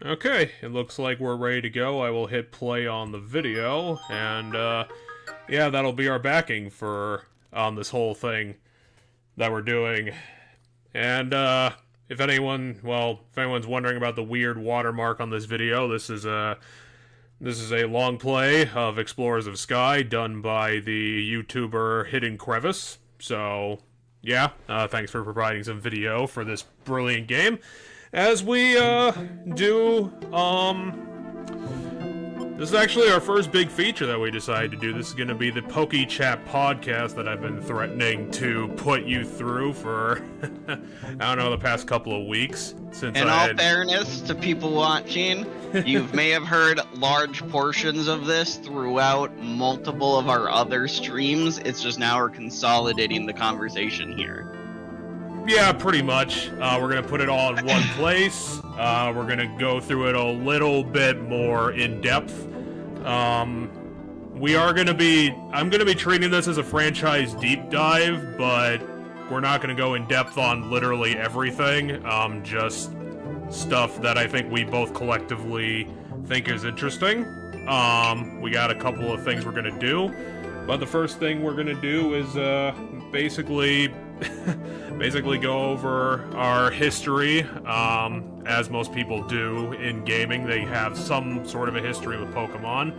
Okay, it looks like we're ready to go. I will hit play on the video, and yeah, that'll be our backing for this whole thing that we're doing. And if anyone's wondering about the weird watermark on this video, this is a long play of Explorers of Sky done by the YouTuber Hidden Crevice. So yeah, thanks for providing some video for this brilliant game. As we do, this is actually our first big feature that we decided to do. This is going to be the PokéChat podcast that I've been threatening to put you through for, I don't know, the past couple of weeks. In all fairness to people watching, you may have heard large portions of this throughout multiple of our other streams. It's just now we're consolidating the conversation here. Yeah, pretty much. We're going to put it all in one place. We're going to go through it a little bit more in depth. I'm going to be treating this as a franchise deep dive, but we're not going to go in depth on literally everything. Just stuff that I think we both collectively think is interesting. We got a couple of things we're going to do, but the first thing we're going to do is basically go over our history. As most people do in gaming, they have some sort of a history with Pokemon,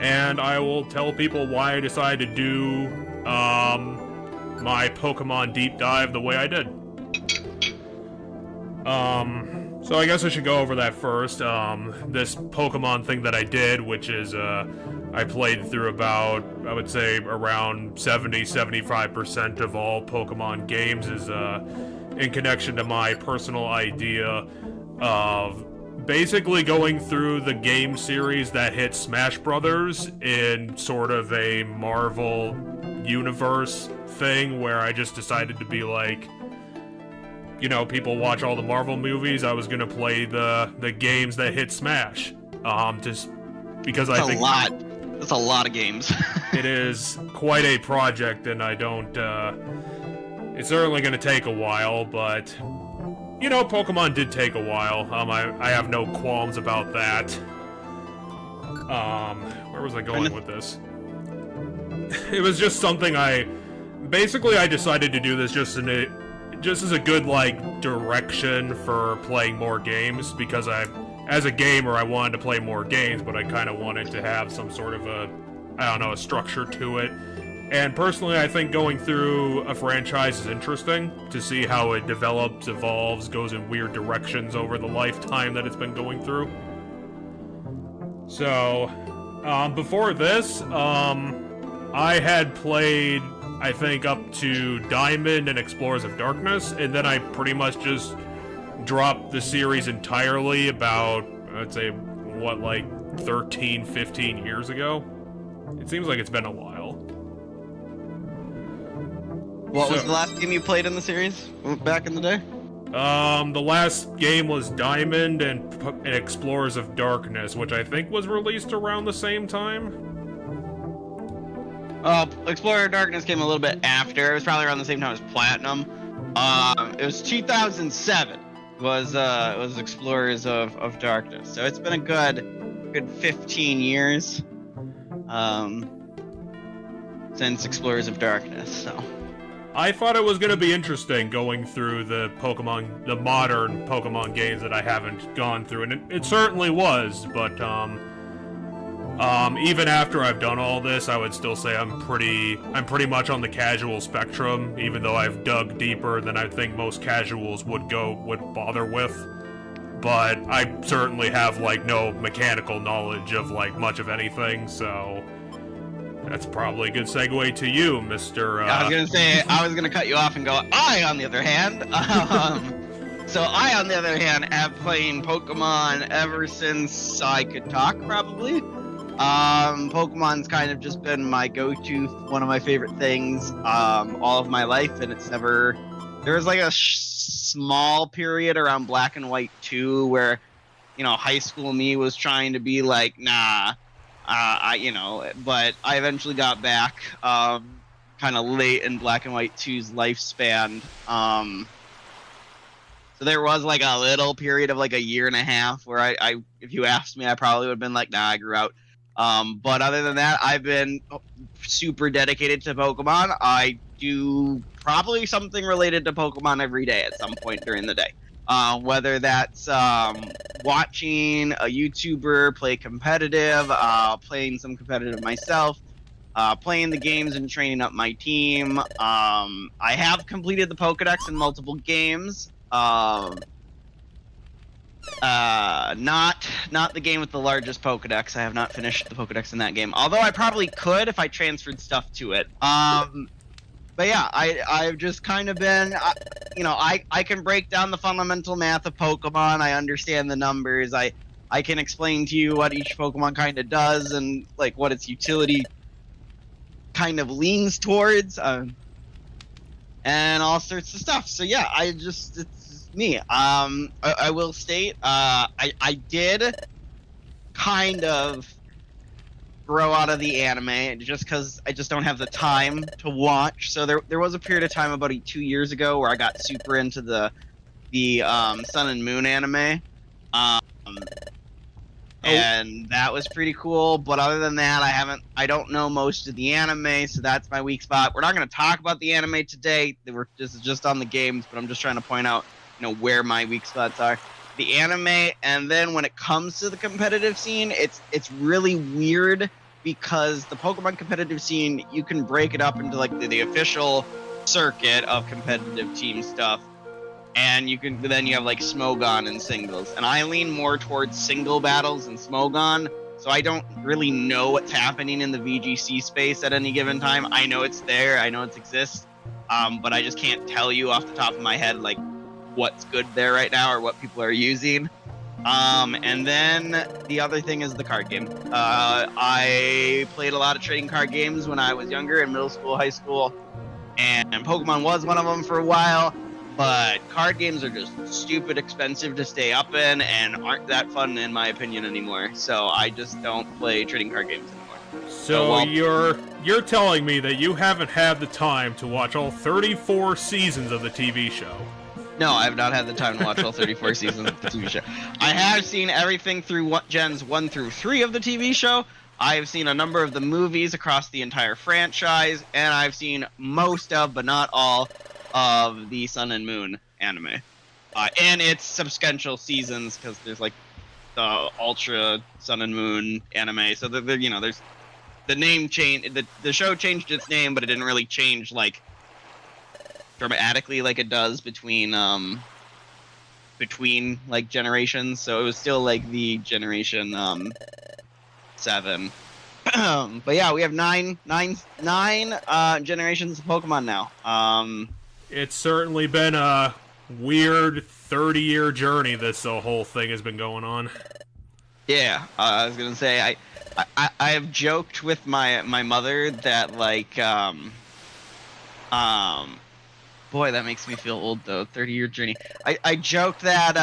and I will tell people why I decided to do my Pokemon deep dive the way I did. So I guess I should go over that first. This Pokemon thing that I did, which is I played through about, I would say, around 70-75% of all Pokemon games, is in connection to my personal idea of basically going through the game series that hit Smash Brothers in sort of a Marvel universe thing, where I just decided to be like, you know, people watch all the Marvel movies, I was gonna play the games that hit Smash. Just because I think that's a lot of games. It is quite a project, and I don't, it's certainly gonna take a while, but, you know, Pokemon did take a while. I have no qualms about that. Where was I going with this? It was just something I decided to do this just as a good, like, direction for playing more games, because as a gamer, I wanted to play more games, but I kind of wanted to have some sort of a structure to it. And personally, I think going through a franchise is interesting, to see how it develops, evolves, goes in weird directions over the lifetime that it's been going through. So, before this, I had played, I think, up to Diamond and Explorers of Darkness, and then I pretty much just dropped the series entirely about, I'd say, like 13, 15 years ago? It seems like it's been a while. What was the last game you played in the series back in the day? The last game was Diamond and Explorers of Darkness, which I think was released around the same time. Explorer of Darkness came a little bit after. It was probably around the same time as Platinum. It was 2007. Was Explorers of Darkness. So it's been a good 15 years since Explorers of Darkness. So I thought it was going to be interesting going through the modern Pokemon games that I haven't gone through, and it certainly was, but even after I've done all this, I would still say I'm pretty much on the casual spectrum, even though I've dug deeper than I think most casuals would bother with. But I certainly have, like, no mechanical knowledge of, like, much of anything, so that's probably a good segue to you, Mr. I was gonna say, I was gonna cut you off and go, I, on the other hand, have playing Pokemon ever since I could talk, probably. Pokemon's kind of just been my go-to, one of my favorite things, all of my life, and it's never, there was like a small period around Black and White 2 where, you know, high school me was trying to be like, nah, but I eventually got back, kind of late in Black and White 2's lifespan, So there was like a little period of like a year and a half where I if you asked me, I probably would have been like, nah, I grew out. But other than that, I've been super dedicated to Pokemon. I do probably something related to Pokemon every day at some point during the day. Whether that's watching a YouTuber play competitive, playing some competitive myself, playing the games and training up my team. I have completed the Pokedex in multiple games. Not the game with the largest Pokedex. I have not finished the Pokedex in that game. Although I probably could if I transferred stuff to it. But yeah, I've just kind of been, I can break down the fundamental math of Pokemon. I understand the numbers. I can explain to you what each Pokemon kind of does and like what its utility kind of leans towards, and all sorts of stuff. So yeah, it's me. I will state, I did kind of grow out of the anime just because I just don't have the time to watch. So there was a period of time about 2 years ago where I got super into the Sun and Moon anime. And that was pretty cool, but other than that, I don't know most of the anime, so that's my weak spot. We're not going to talk about the anime today. This is just on the games, but I'm just trying to point out, where my weak spots are. The anime, and then when it comes to the competitive scene, it's really weird because the Pokemon competitive scene, you can break it up into like the official circuit of competitive team stuff. And then you have like Smogon and singles. And I lean more towards single battles and Smogon, so I don't really know what's happening in the VGC space at any given time. I know it's there, I know it exists, but I just can't tell you off the top of my head like what's good there right now or what people are using. And then the other thing is the card game. I played a lot of trading card games when I was younger in middle school, high school, and Pokemon was one of them for a while. But card games are just stupid expensive to stay up in and aren't that fun in my opinion anymore. So I just don't play trading card games anymore. So you're telling me that you haven't had the time to watch all 34 seasons of the TV show? No, I have not had the time to watch all 34 seasons of the TV show. I have seen everything through Gens 1 through 3 of the TV show. I have seen a number of the movies across the entire franchise, and I've seen most of, but not all, of the Sun and Moon anime, and its subsequent seasons, because there's like the Ultra Sun and Moon anime. So there's the name change. The show changed its name, but it didn't really change like dramatically like it does between like generations. So it was still like the generation 7. But yeah, we have nine generations of Pokemon now. It's certainly been a weird 30-year journey this whole thing has been going on. Yeah, I was gonna say I have joked with my mother that like boy, that makes me feel old though. 30-year journey. I joked that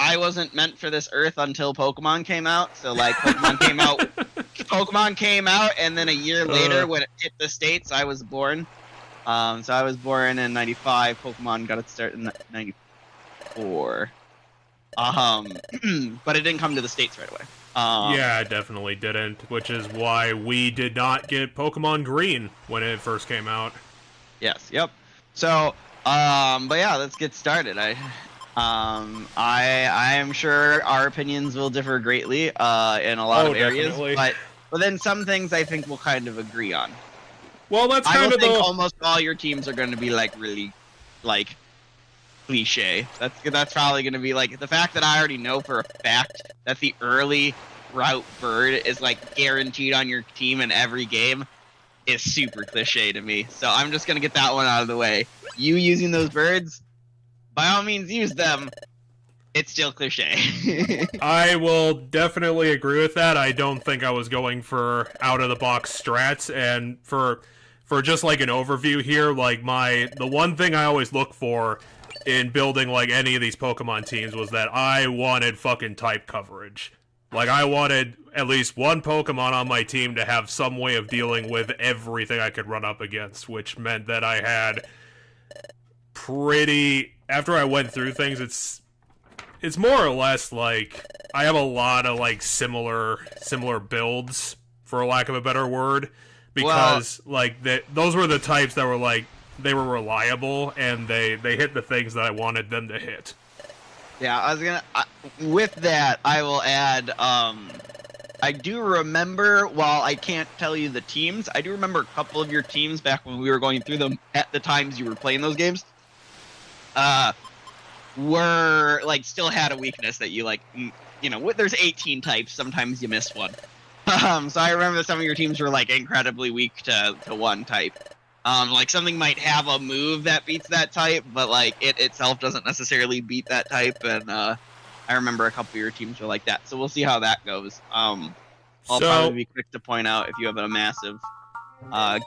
I wasn't meant for this earth until Pokemon came out. So like Pokemon came out, and then a year later, when it hit the States, I was born. So I was born in 95. Pokemon got its start in 94. But it didn't come to the States right away. Yeah, it definitely didn't, which is why we did not get Pokemon Green when it first came out. Yes, yep. So, but yeah, let's get started. I am sure our opinions will differ greatly in a lot of areas, definitely. But then some things I think we'll kind of agree on. Well, that's kind I of think almost all your teams are going to be like really like cliche. That's probably going to be like the fact that I already know for a fact that the early route bird is like guaranteed on your team in every game is super cliche to me. So I'm just going to get that one out of the way. You using those birds, by all means use them. It's still cliche. I will definitely agree with that. I don't think I was going for out-of-the-box strats, and for just like an overview here, like the one thing I always look for in building like any of these Pokemon teams was that I wanted fucking type coverage. Like I wanted at least one Pokemon on my team to have some way of dealing with everything I could run up against, which meant that I had pretty. After I went through things, it's more or less like I have a lot of like similar builds, for lack of a better word, because those were the types that were like they were reliable and they hit the things that I wanted them to hit. Yeah, I was gonna. With that, I will add. I do remember, while I can't tell you the teams, I do remember a couple of your teams back when we were going through them at the times you were playing those games. Were like still had a weakness that you like. There's 18 types. Sometimes you miss one. So I remember that some of your teams were like incredibly weak to one type. Like something might have a move that beats that type, but like it itself doesn't necessarily beat that type. And I remember a couple of your teams were like that. So we'll see how that goes. I'll probably be quick to point out if you have a massive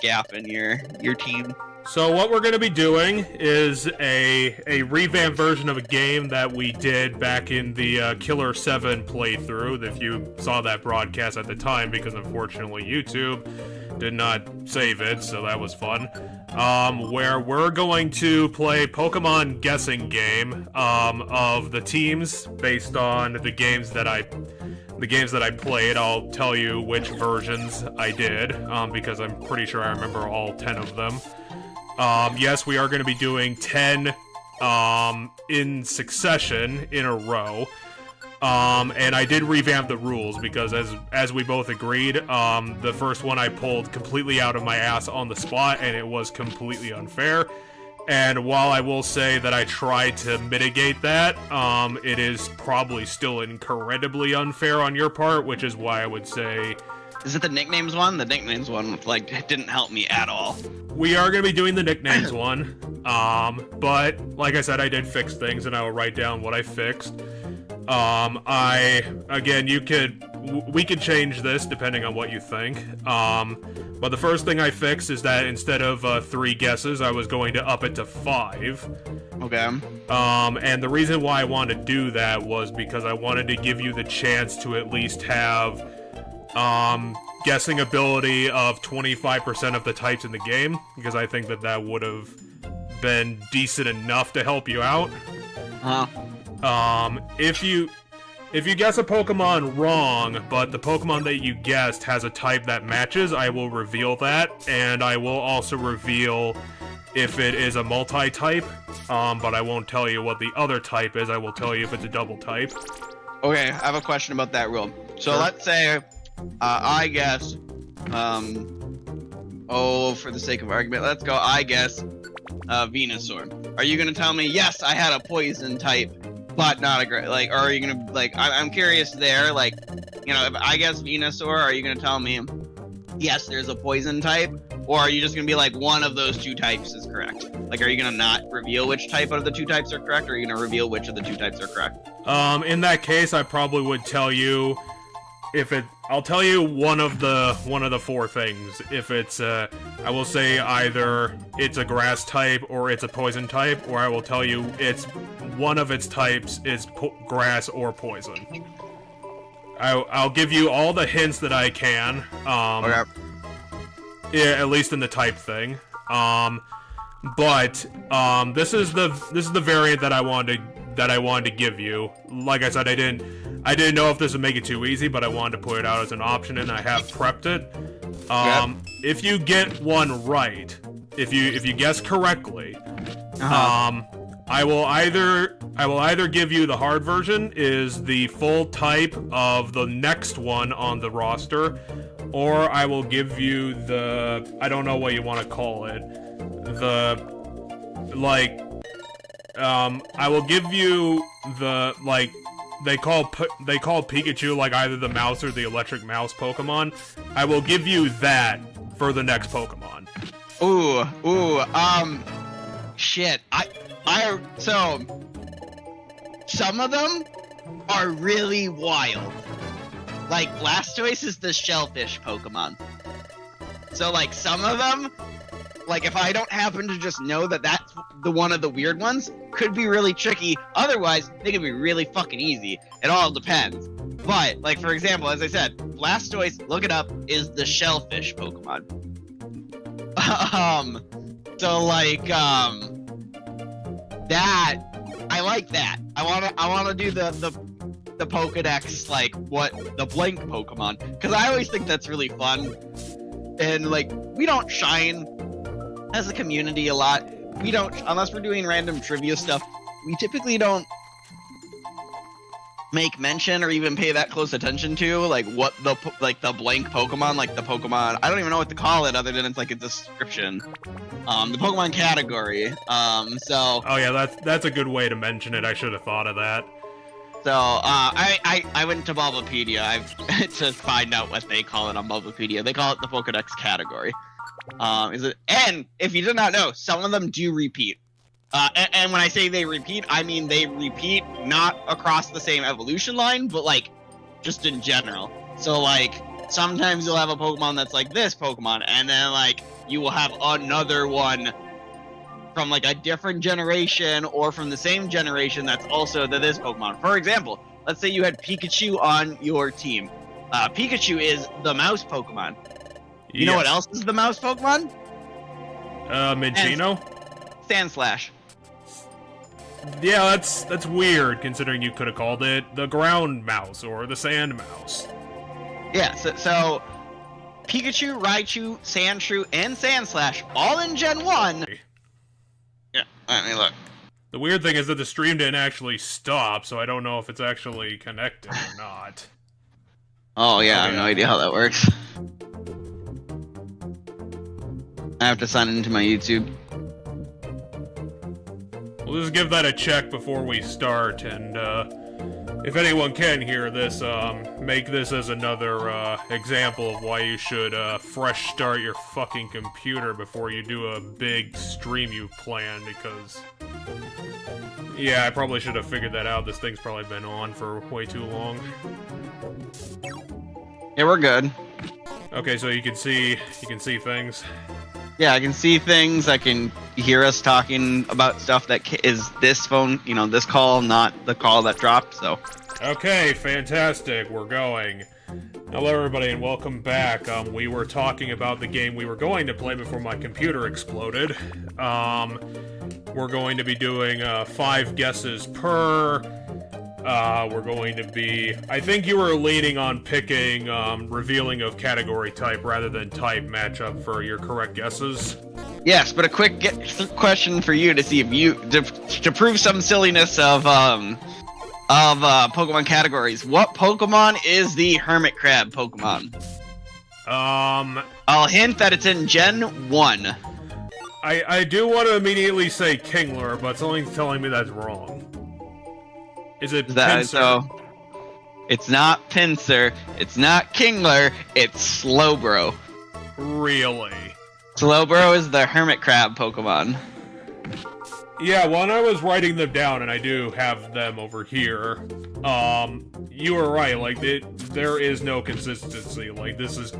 gap in your team. So what we're going to be doing is a revamped version of a game that we did back in the Killer 7 playthrough, if you saw that broadcast at the time, because unfortunately YouTube did not save it, so that was fun. Where we're going to play Pokemon guessing game of the teams based on the games that I played. I'll tell you which versions I did, because I'm pretty sure I remember all 10 of them. Yes, we are going to be doing 10 in succession in a row. And I did revamp the rules because as we both agreed, the first one I pulled completely out of my ass on the spot, and it was completely unfair. And while I will say that I tried to mitigate that, it is probably still incredibly unfair on your part, which is why I would say... Is it the nicknames one? The nicknames one, like, didn't help me at all. We are going to be doing the nicknames one, but like I said, I did fix things, and I will write down what I fixed. We could change this depending on what you think. But the first thing I fixed is that instead of 3 guesses, I was going to up it to 5. Okay. And the reason why I wanted to do that was because I wanted to give you the chance to at least have guessing ability of 25% of the types in the game, because I think that would have been decent enough to help you out. If you guess a Pokemon wrong, but the Pokemon that you guessed has a type that matches, I will reveal that, and I will also reveal if it is a multi-type, but I won't tell you what the other type is. I will tell you if it's a double type. Okay, I have a question about that rule. So Sure. Let's say I guess, for the sake of argument, let's go, I guess, Venusaur. Are you going to tell me, yes, I had a poison type, but not a great, like, or are you going to, like, I'm curious there, like, if I guess Venusaur, are you going to tell me, yes, there's a poison type, or are you just going to be like, one of those 2 types is correct? Like, are you going to not reveal which type of the 2 types are correct, or are you going to reveal which of the 2 types are correct? In that case, I probably would tell you I'll tell you one of the 4 things. If it's I will say either it's a grass type or it's a poison type, or I will tell you it's one of its types is grass or poison. I'll give you all the hints that I can. Okay. Yeah, at least in the type thing. But this is the variant that I wanted to give you. Like I said, I didn't know if this would make it too easy, but I wanted to put it out as an option, and I have prepped it. If you get one right, if you guess correctly, I will either give you the hard version, is the full type of the next one on the roster, or I will give you the, I don't know what you want to call it, I will give you the, like, they call Pikachu like either the mouse or the electric mouse Pokemon. I will give you that for the next Pokemon. Shit. So some of them are really wild. Like Blastoise is the shellfish Pokemon. So like some of them, like if I don't happen to just know that that's the one of the weird ones, could be really tricky. Otherwise, they could be really fucking easy. It all depends. But like for example, as I said, Blastoise, look it up, is the shellfish Pokemon. So like That I like that. I wanna do the Pokedex, like what the blank Pokemon, because I always think that's really fun. And like, we don't shine as a community a lot. We don't, unless we're doing random trivia stuff, we typically don't make mention or even pay that close attention to like what the blank Pokemon, like the Pokemon, I don't even know what to call it other than it's like a description. The Pokemon category. So oh yeah, that's a good way to mention it. I should have thought of that. So I went to Bulbapedia to find out what they call it on Bulbapedia. They call it the Pokedex category. And if you did not know, some of them do repeat. And when I say they repeat, I mean they repeat not across the same evolution line, but like just in general. So like sometimes you'll have a Pokemon that's like this Pokemon, and then like you will have another one from like a different generation or from the same generation that's also this Pokemon. For example, let's say you had Pikachu on your team. Pikachu is the mouse Pokemon. You know what else is the mouse Pokemon? Minccino? Sandslash. Yeah, that's weird considering you could have called it the ground mouse or the sand mouse. Yeah, so Pikachu, Raichu, Sandshrew, and Sandslash all in Gen 1. Yeah, let me look. The weird thing is that the stream didn't actually stop, so I don't know if it's actually connected or not. Oh yeah, I have no idea how that works. I have to sign into my YouTube. We'll just give that a check before we start, and if anyone can hear this, make this as another example of why you should fresh start your fucking computer before you do a big stream you plan, because yeah, I probably should have figured that out. This thing's probably been on for way too long. Yeah, we're good. Okay, so you can see things. Yeah, I can see things. I can hear us talking about stuff that is this phone, you know, this call, not the call that dropped, so. Okay, fantastic. We're going. Hello, everybody, and welcome back. We were talking about the game we were going to play before my computer exploded. We're going to be doing 5 guesses per. We're going to be... I think you were leaning on picking revealing of category type rather than type matchup for your correct guesses. Yes, but a quick question for you to see if you... To prove some silliness of Pokemon categories. What Pokemon is the Hermit Crab Pokemon? I'll hint that it's in Gen 1. I do want to immediately say Kingler, but something's telling me that's wrong. Is it Pinsir? So, it's not Pinsir, it's not Kingler, it's Slowbro. Really? Slowbro is the Hermit Crab Pokemon. Yeah, when I was writing them down, and I do have them over here, you were right, like, there is no consistency, like, this is,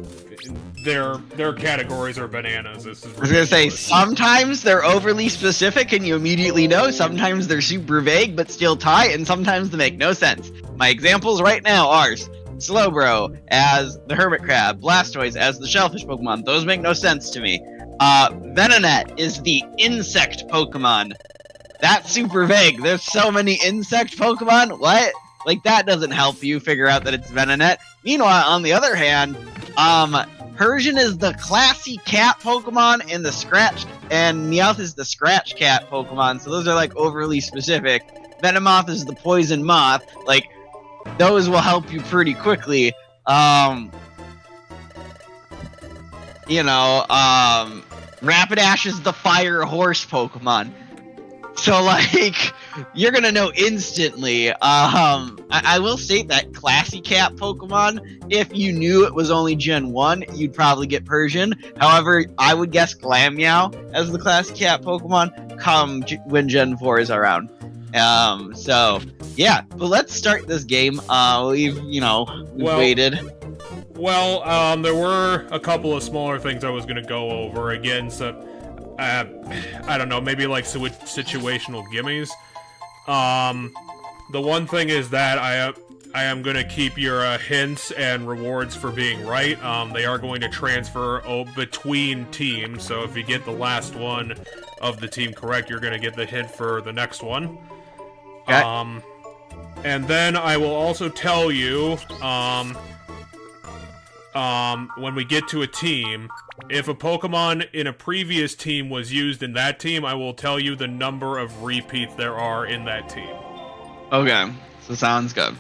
their categories are bananas, this is ridiculous. I was gonna say, sometimes they're overly specific and you immediately know, sometimes they're super vague but still tie, and sometimes they make no sense. My examples right now are Slowbro as the Hermit Crab, Blastoise as the Shellfish Pokemon, those make no sense to me. Venonat is the insect Pokemon. That's super vague. There's so many insect Pokemon. What? Like, that doesn't help you figure out that it's Venonat. Meanwhile, on the other hand, Persian is the classy cat Pokemon, and Meowth is the scratch cat Pokemon. So those are like overly specific. Venomoth is the poison moth. Like, those will help you pretty quickly. Rapidash is the fire horse Pokemon. So, like, you're gonna know instantly. I will state that classy cat Pokemon, if you knew it was only Gen 1, you'd probably get Persian. However, I would guess Glameow as the classy cat Pokemon when Gen 4 is around. So, yeah. But let's start this game. We've waited. Well, there were a couple of smaller things I was going to go over again, so, I don't know, maybe like situational gimmies. The one thing is that I am going to keep your hints and rewards for being right. They are going to transfer between teams, so if you get the last one of the team correct, you're going to get the hint for the next one. Okay. And then I will also tell you, when we get to a team, if a Pokemon in a previous team was used in that team, I will tell you the number of repeats there are in that team. Okay, so sounds good.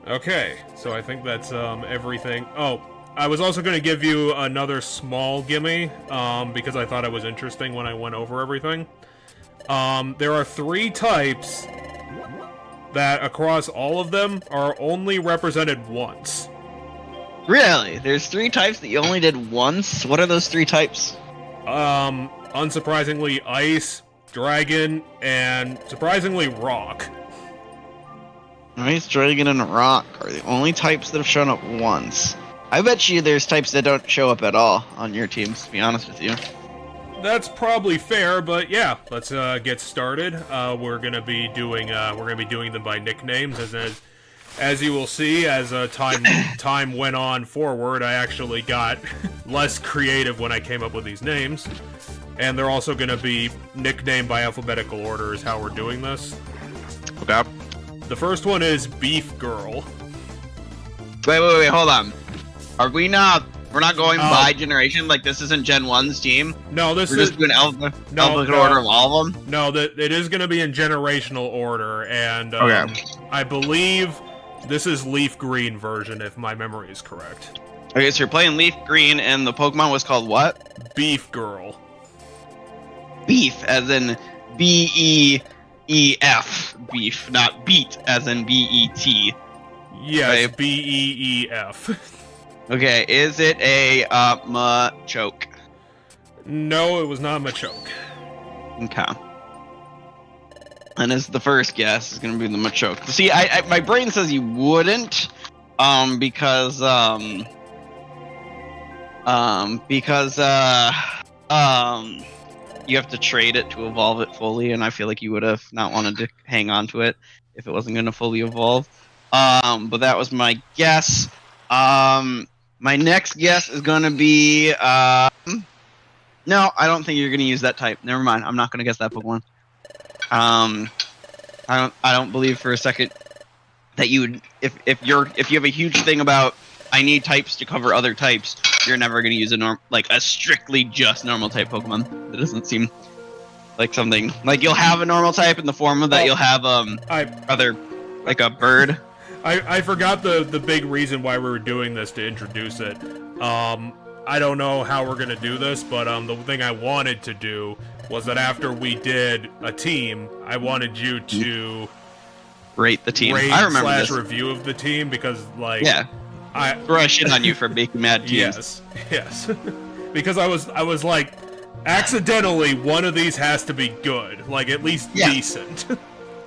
Okay, so I think that's everything. Oh, I was also going to give you another small gimme, because I thought it was interesting when I went over everything. There are 3 types that across all of them are only represented once. Really? There's 3 types that you only did once? What are those 3 types? Unsurprisingly, Ice, Dragon, and surprisingly, Rock. Ice, Dragon, and Rock are the only types that have shown up once. I bet you there's types that don't show up at all on your teams, to be honest with you. That's probably fair, but yeah, let's get started. We're gonna be doing them by nicknames, as you will see, as time went on forward, I actually got less creative when I came up with these names. And they're also going to be nicknamed by alphabetical order is how we're doing this. Okay. The first one is Beef Girl. Wait, hold on. We're not going by generation? Like, this isn't Gen 1's team? No, We're just doing alphabetical order of all of them? No, it is going to be in generational order, and okay. I believe this is Leaf Green version, if my memory is correct. Okay, so you're playing Leaf Green, and the Pokemon was called what? Beef Girl. Beef, as in B-E-E-F. Beef, not beat, as in B-E-T. Yes, right? B-E-E-F. Okay, is it a Machoke? No, it was not Machoke. Okay. And as the first guess is going to be the Machoke. See, my brain says you wouldn't, because you have to trade it to evolve it fully, and I feel like you would have not wanted to hang on to it if it wasn't going to fully evolve. But that was my guess. My next guess is going to be, no, I don't think you're going to use that type. Never mind. I'm not going to guess that Pokemon. I don't believe for a second that you would, if you have a huge thing about I need types to cover other types, you're never going to use a strictly just normal type Pokemon. It doesn't seem like something, like you'll have a normal type in the form of that you'll have, other, like a bird. I forgot the big reason why we were doing this to introduce it. I don't know how we're gonna do this, but the thing I wanted to do was that after we did a team, I wanted you to rate the team. I remember this. Review of the team because, like, yeah, I throw a shit on you for making mad teams. Yes, because I was like, accidentally one of these has to be good, like at least decent.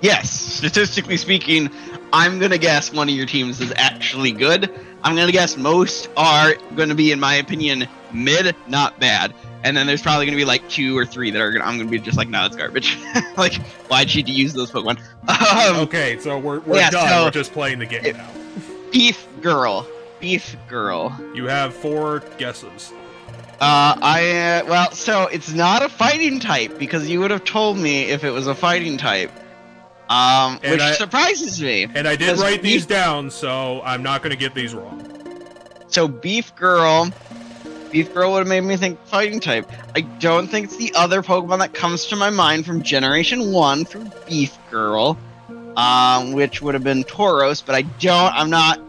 Yes, statistically speaking, I'm gonna guess one of your teams is actually good. I'm gonna guess most are gonna be, in my opinion, mid, not bad. And then there's probably gonna be like 2 or 3 that I'm gonna be just like, no, it's garbage. Like, why'd you use those Pokemon? Okay, so we're done. So we're just playing the game now. Beef Girl. You have 4 guesses. Well, so it's not a fighting type because you would have told me if it was a fighting type. Which surprises me. And I did write these down, so I'm not going to get these wrong. So Beef Girl would have made me think fighting type. I don't think it's the other Pokemon that comes to my mind from Generation 1 from Beef Girl, which would have been Tauros, but I'm not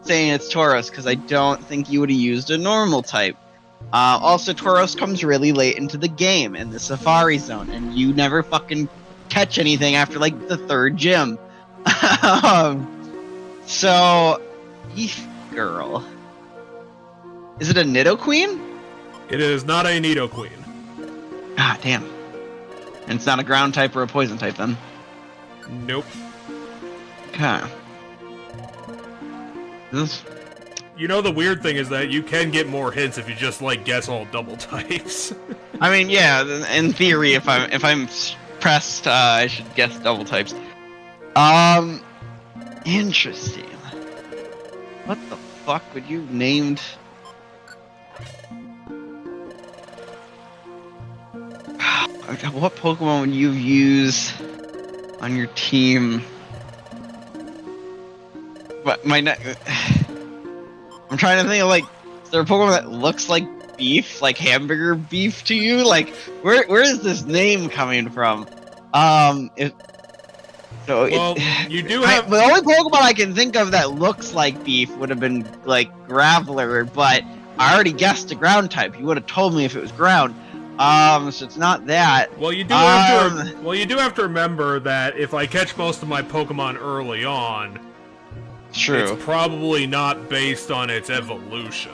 saying it's Tauros because I don't think you would have used a normal type. Also, Tauros comes really late into the game in the Safari Zone, and you never fucking catch anything after like the 3rd gym. So Beef Girl, is it a Nidoqueen? It is not a Nidoqueen. Ah, damn. And it's not a ground type or a poison type then? Nope. Okay. You know, the weird thing is that you can get more hints if you just like guess all double types. I mean, yeah, in theory, if I'm pressed, I should guess double types. Interesting. What the fuck would you named? What Pokemon would you use on your team? But I'm trying to think of like, is there a Pokemon that looks like beef, like hamburger beef to you? Like, where is this name coming from? You do have the only Pokemon I can think of that looks like beef would have been like Graveler, but I already guessed a ground type. You would have told me if it was ground. So it's not that. Well, you do have to remember that if I catch most of my Pokemon early on, true. It's probably not based on its evolution.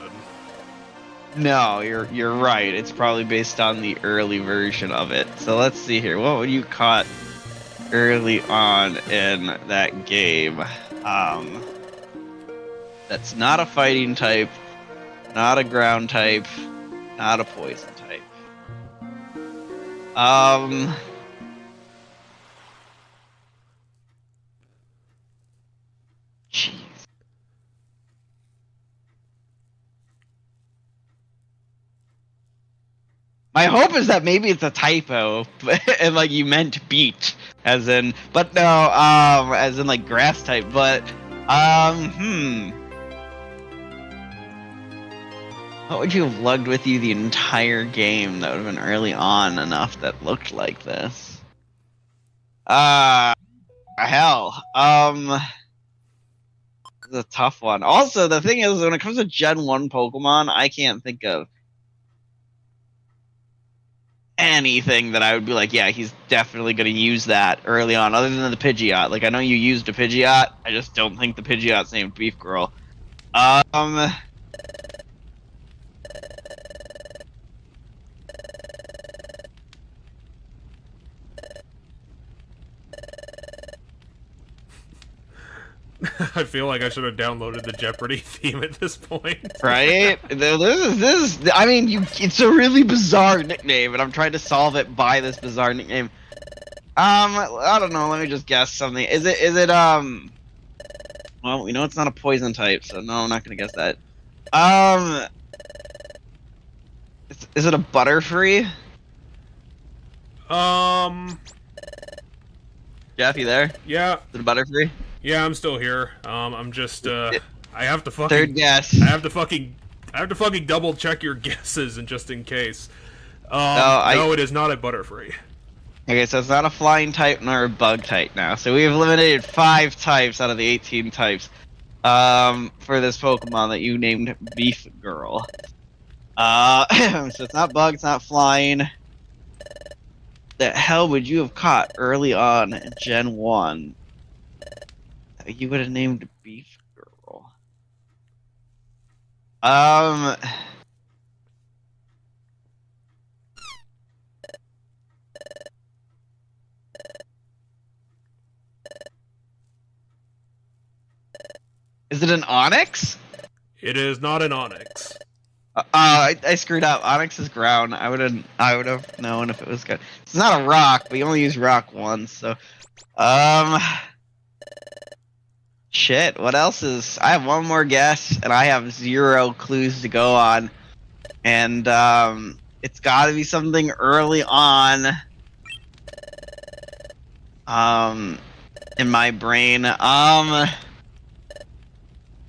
No, you're right. It's probably based on the early version of it. So let's see here. What would you caught early on in that game? That's not a fighting type, not a ground type, not a poison type. Jeez. My hope is that maybe it's a typo, and like you meant beach, as in, but no, as in like grass type, but, What would you have lugged with you the entire game that would have been early on enough that looked like this? Hell. This is a tough one. Also, the thing is, when it comes to Gen 1 Pokemon, I can't think of anything that I would be like, yeah, he's definitely going to use that early on, other than the Pidgeot. Like, I know you used a Pidgeot, I just don't think the Pidgeot's named Beef Girl. I feel like I should have downloaded the Jeopardy theme at this point. Right? I mean, it's a really bizarre nickname, and I'm trying to solve it by this bizarre nickname. I don't know, let me just guess something. Is it, well, we know it's not a poison type, so no, I'm not gonna guess that. Is it a Butterfree? Jeff, you there? Yeah. Is it a Butterfree? Yeah, I'm still here. I'm just, I have to fucking... Third guess. I have to fucking double check your guesses, and just in case. No, it is not a Butterfree. Okay, so it's not a flying type nor a bug type now. So we've eliminated 5 types out of the 18 types, for this Pokemon that you named Beef Girl. So it's not bug, it's not flying. The hell would you have caught early on in Gen 1? You would have named Beef Girl. Is it an Onyx? It is not an Onyx. I screwed up. Onyx is ground. I would have known if it was good. It's not a rock. We only use rock once, so shit, what else is... I have one more guess, and I have 0 clues to go on. And, it's gotta be something early on, in my brain.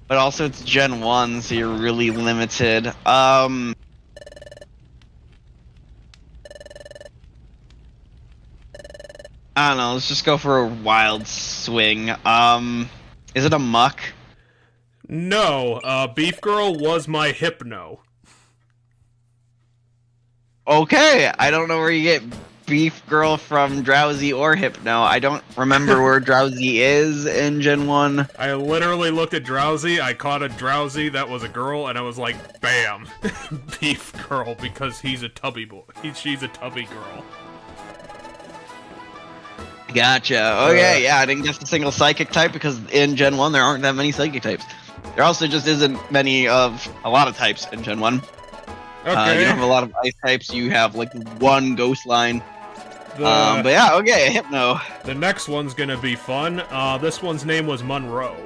But also it's Gen 1, so you're really limited. I don't know, let's just go for a wild swing. Is it a Muck? No, Beef Girl was my Hypno. Okay, I don't know where you get Beef Girl from Drowsy or Hypno. I don't remember where Drowsy is in Gen 1. I literally looked at Drowsy, I caught a Drowsy that was a girl, and I was like, bam! Beef Girl, because he's a tubby boy. She's a tubby girl. Gotcha. Okay, yeah, I didn't guess a single Psychic type because in Gen 1 there aren't that many Psychic types. There also just isn't many of a lot of types in Gen 1. Okay. You don't have a lot of Ice types, you have like one Ghost line. But yeah, okay, Hypno. The next one's gonna be fun. This one's name was Monroe.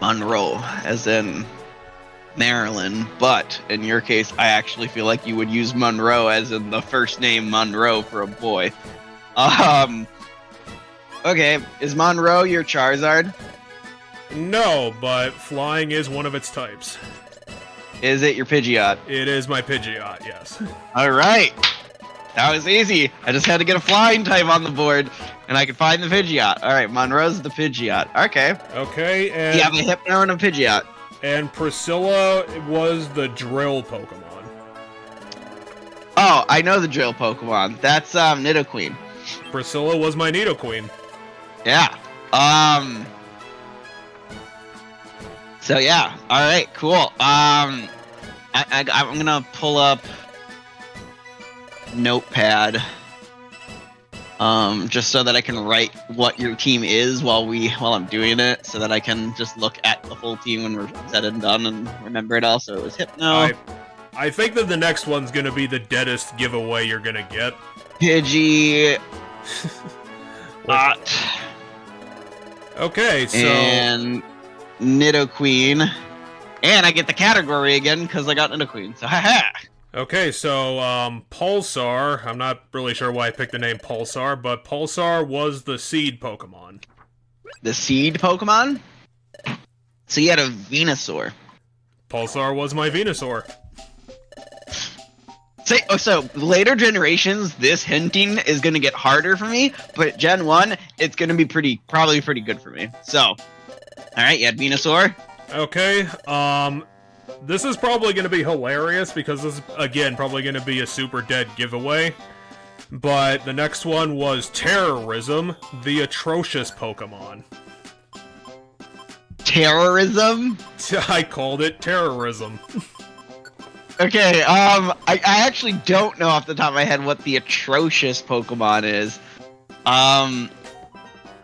Monroe, as in Maryland, but in your case, I actually feel like you would use Monroe as in the first name Monroe for a boy. Okay, is Monroe your Charizard? No, but flying is one of its types. Is it your Pidgeot? It is my Pidgeot, yes. Alright! That was easy. I just had to get a flying type on the board, and I could find the Pidgeot. Alright, Monroe's the Pidgeot. Okay. Okay, and... You have a Hypno and a Pidgeot. And Priscilla was the drill Pokemon. Oh, I know the drill Pokemon. That's, Nidoqueen. Priscilla was my Nidoqueen. Yeah. So yeah. Alright, cool. I'm gonna pull up Notepad. Just so that I can write what your team is while I'm doing it, so that I can just look at the whole team when we're said and done and remember it all. So it was Hypno. I think that the next one's gonna be the deadest giveaway you're gonna get. Pidgey. Okay, so... And Nidoqueen. And I get the category again because I got Nidoqueen. So haha. Okay, so, Pulsar, I'm not really sure why I picked the name Pulsar, but Pulsar was the seed Pokemon. The seed Pokemon? So you had a Venusaur. Pulsar was my Venusaur. So later generations, this hinting is going to get harder for me, but Gen 1, it's going to be probably pretty good for me. So, alright, you had Venusaur. Okay, this is probably going to be hilarious because this is, again, probably going to be a super dead giveaway. But the next one was Terrorism, the atrocious Pokemon. Terrorism? I called it Terrorism. Okay, I actually don't know off the top of my head what the atrocious Pokemon is. I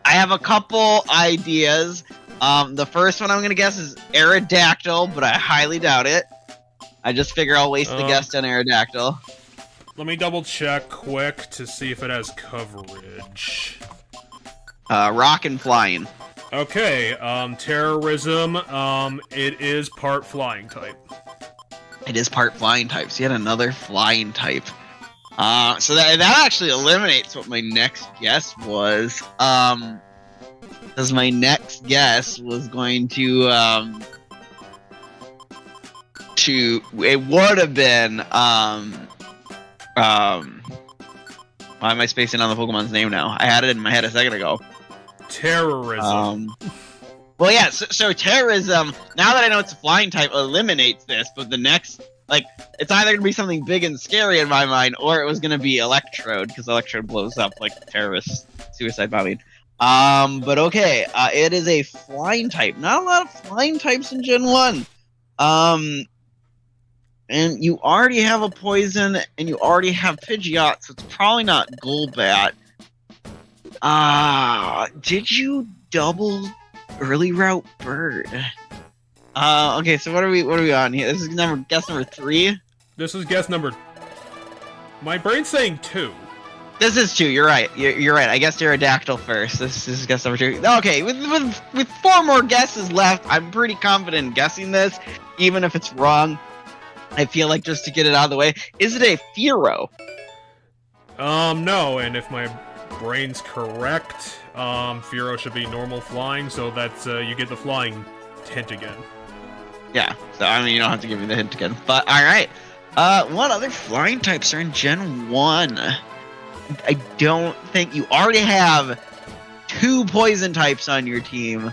have a couple ideas. The first one I'm gonna guess is Aerodactyl, but I highly doubt it. I just figure I'll waste the guess on Aerodactyl. Let me double check quick to see if it has coverage. Rock and Flying. Okay, Terrorism, it is part flying type. It is part flying type, so you had another flying type. So that actually eliminates what my next guess was. Because my next guess was going to it would have been, why am I spacing on the Pokemon's name now? I had it in my head a second ago. Terrorism. Well, yeah, so Terrorism, now that I know it's a flying type, eliminates this, but the next, like, it's either going to be something big and scary in my mind, or it was going to be Electrode, because Electrode blows up like terrorist suicide bombing. But okay, it is a flying type. Not a lot of flying types in Gen 1. And you already have a poison, and you already have Pidgeot, so it's probably not Golbat. Did you double Early Route Bird? Okay, so what are we on here? This is guess number 3? This is guess number... My brain's saying 2. This is 2, you're right. You're right. I guessed Aerodactyl first. This is guess number 2. Okay, with 4 more guesses left, I'm pretty confident in guessing this, even if it's wrong. I feel like just to get it out of the way. Is it a Fearow? No, and if my brain's correct, Fearow should be normal flying, so that's, you get the flying hint again. Yeah, so I mean, you don't have to give me the hint again. But, alright. What other flying types are in Gen 1? I don't think you already have 2 poison types on your team.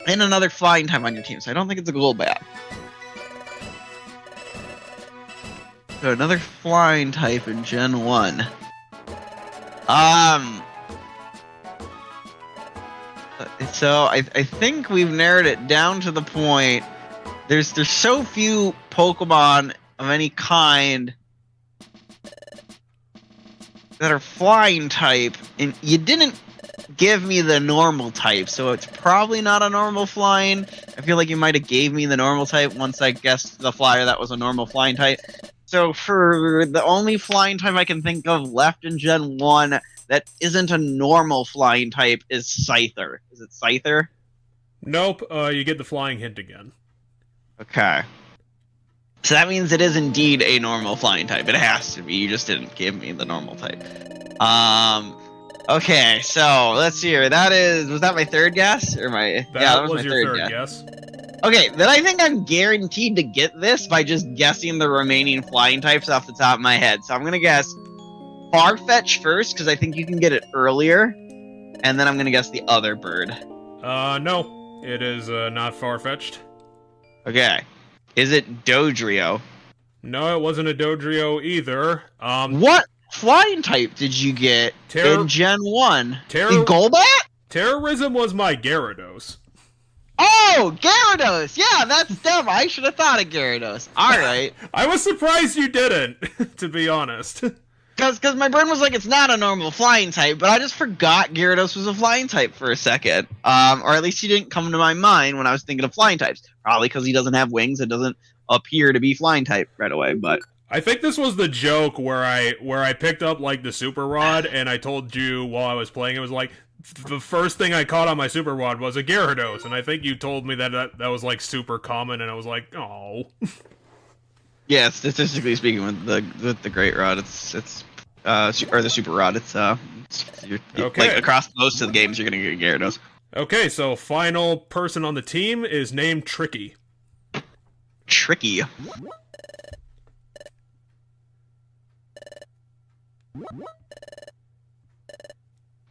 And another flying type on your team, so I don't think it's a Golbat. So another flying type in Gen 1. So I think we've narrowed it down to the point. There's so few Pokemon of any kind that are flying type, and you didn't give me the normal type, so it's probably not a normal flying. I feel like you might have gave me the normal type once I guessed the flyer that was a normal flying type. So for the only flying type I can think of left in Gen 1 that isn't a normal flying type is Scyther. Is it Scyther? Nope, you get the flying hint again. Okay. So that means it is indeed a normal flying type. It has to be. You just didn't give me the normal type. Okay, so let's see here. Was that my third guess? Or that was my your third guess. Okay, then I think I'm guaranteed to get this by just guessing the remaining flying types off the top of my head. So I'm gonna guess Farfetch first, because I think you can get it earlier. And then I'm gonna guess the other bird. No. It is, not far-fetched. Okay. Is it Dodrio? No, it wasn't a Dodrio either. What flying type did you get in Gen 1? The Golbat? Terrorism was my Gyarados. Oh, Gyarados! Yeah, that's dumb. I should have thought of Gyarados. Alright. I was surprised you didn't, to be honest. Because my brain was like, it's not a normal flying type, but I just forgot Gyarados was a flying type for a second. Or at least he didn't come to my mind when I was thinking of flying types. Probably because he doesn't have wings and doesn't appear to be flying type right away, but... I think this was the joke where I picked up, like, the Super Rod, and I told you while I was playing, it was like, the first thing I caught on my Super Rod was a Gyarados, and I think you told me that was, like, super common, and I was like, oh. Yeah, statistically speaking, with the Great Rod, or the Super Rod, okay. Like, across most of the games, you're gonna get Gyarados. Okay, so final person on the team is named Tricky. Tricky.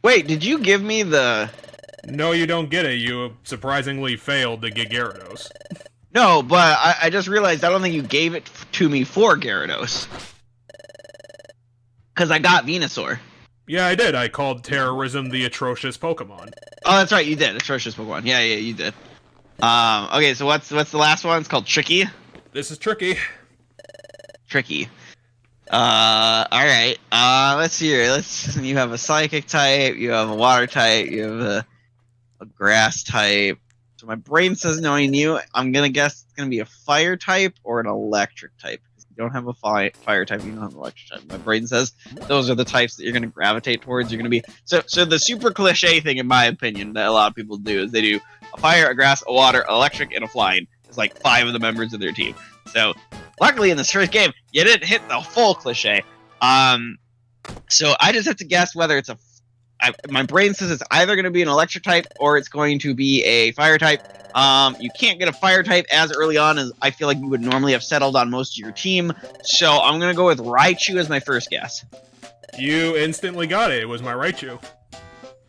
Wait, did you give me the... No, you don't get it. You surprisingly failed to get Gyarados. No, but I just realized I don't think you gave it to me for Gyarados. Because I got Venusaur. Yeah, I did. I called Terrorism the atrocious Pokemon. Oh, that's right, you did. Atrocious Pokemon. Yeah, you did. Okay, so what's the last one? It's called Tricky? This is Tricky. Tricky. Alright. Let's see here. You have a Psychic type, you have a Water type, you have a Grass type. So my brain says, knowing you, I'm gonna guess it's gonna be a Fire type or an Electric type. You don't have a fire type, you don't have an electric type. My brain says those are the types that you're going to gravitate towards. You're going to be so the super cliche thing, in my opinion, that a lot of people do is they do a fire, a grass, a water, electric, and a flying. It's like 5 of the members of their team. So luckily in this first game, you didn't hit the full cliche. So I just have to guess whether it's my brain says it's either going to be an electric type or it's going to be a fire type. You can't get a fire type as early on as I feel like you would normally have settled on most of your team. So I'm going to go with Raichu as my first guess. You instantly got it. It was my Raichu.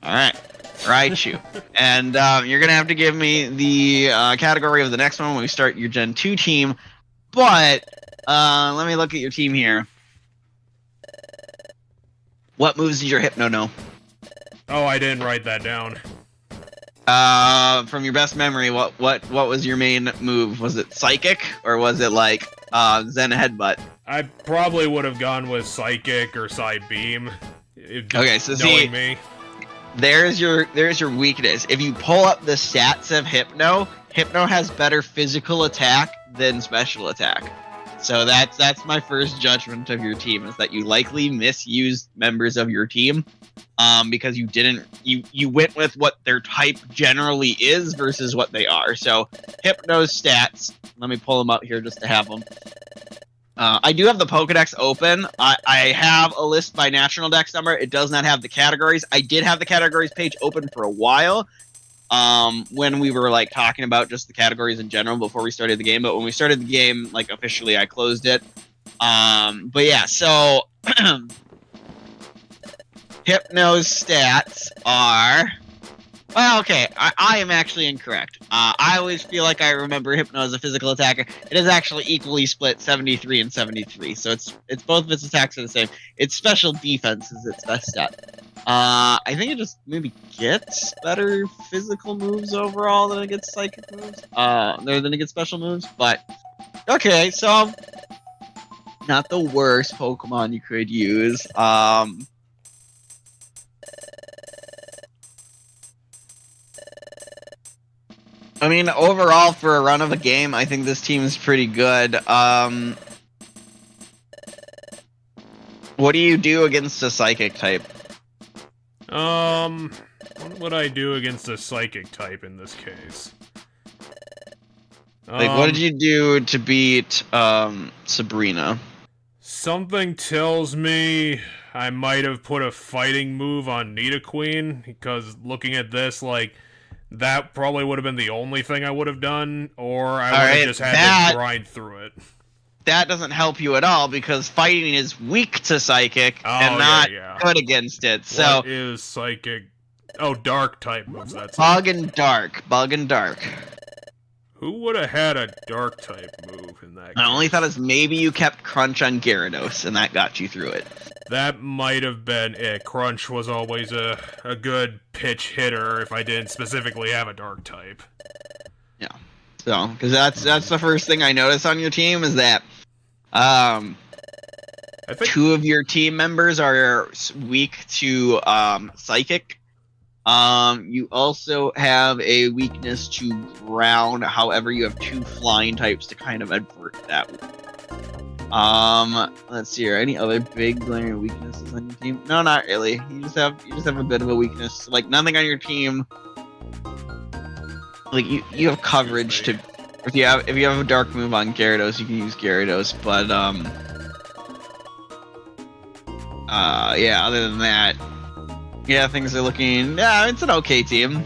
Alright, Raichu. And you're going to have to give me the category of the next one when we start your Gen 2 team. But let me look at your team here. What moves did your Hypno know? Oh, I didn't write that down. From your best memory, what was your main move? Was it Psychic or was it like Zen Headbutt? I probably would have gone with Psychic or Side Beam. Okay, so see, there's your weakness. If you pull up the stats of Hypno has better physical attack than special attack. So that's my first judgment of your team, is that you likely misused members of your team. Because you went with what their type generally is versus what they are. So Hypno's stats, let me pull them up here just to have them. I do have the Pokedex open. I have a list by national dex number. It does not have the categories. I did have the categories page open for a while when we were like talking about just the categories in general before we started the game. But when we started the game, like officially, I closed it. But yeah, so Hypno's stats are... Well, okay, I am actually incorrect. I always feel like I remember Hypno as a physical attacker. It is actually equally split 73 and 73, so it's both of its attacks are the same. Its special defense is its best stat. I think it just maybe gets better physical moves overall than it gets psychic moves. Than it gets special moves, but... Okay, so... Not the worst Pokemon you could use. I mean, overall, for a run of a game, I think this team is pretty good. What do you do against a Psychic type? What would I do against a psychic type in this case? Like, what did you do to beat Sabrina? Something tells me I might have put a fighting move on Nidoqueen, because looking at this, like, that probably would have been the only thing I would have done, or I would have just had to grind through it. That doesn't help you at all, because fighting is weak to psychic and not good against it. So what is psychic? Oh, dark type moves. That's Bug and Dark. Bug and Dark. Who would have had a dark type move in that case? I only thought is maybe you kept Crunch on Gyarados, and that got you through it. That might have been it. Crunch was always a good pitch hitter if I didn't specifically have a dark type. Yeah. So, because that's the first thing I noticed on your team is that I think 2 of your team members are weak to Psychic. You also have a weakness to Ground. However, you have 2 flying types to kind of avert that. Let's see here. Any other big glaring weaknesses on your team? No, not really. You just have a bit of a weakness. Like, nothing on your team. Like, you have coverage to. If you have a dark move on Gyarados, you can use Gyarados. But yeah. Other than that, yeah, things are looking. Yeah, it's an okay team.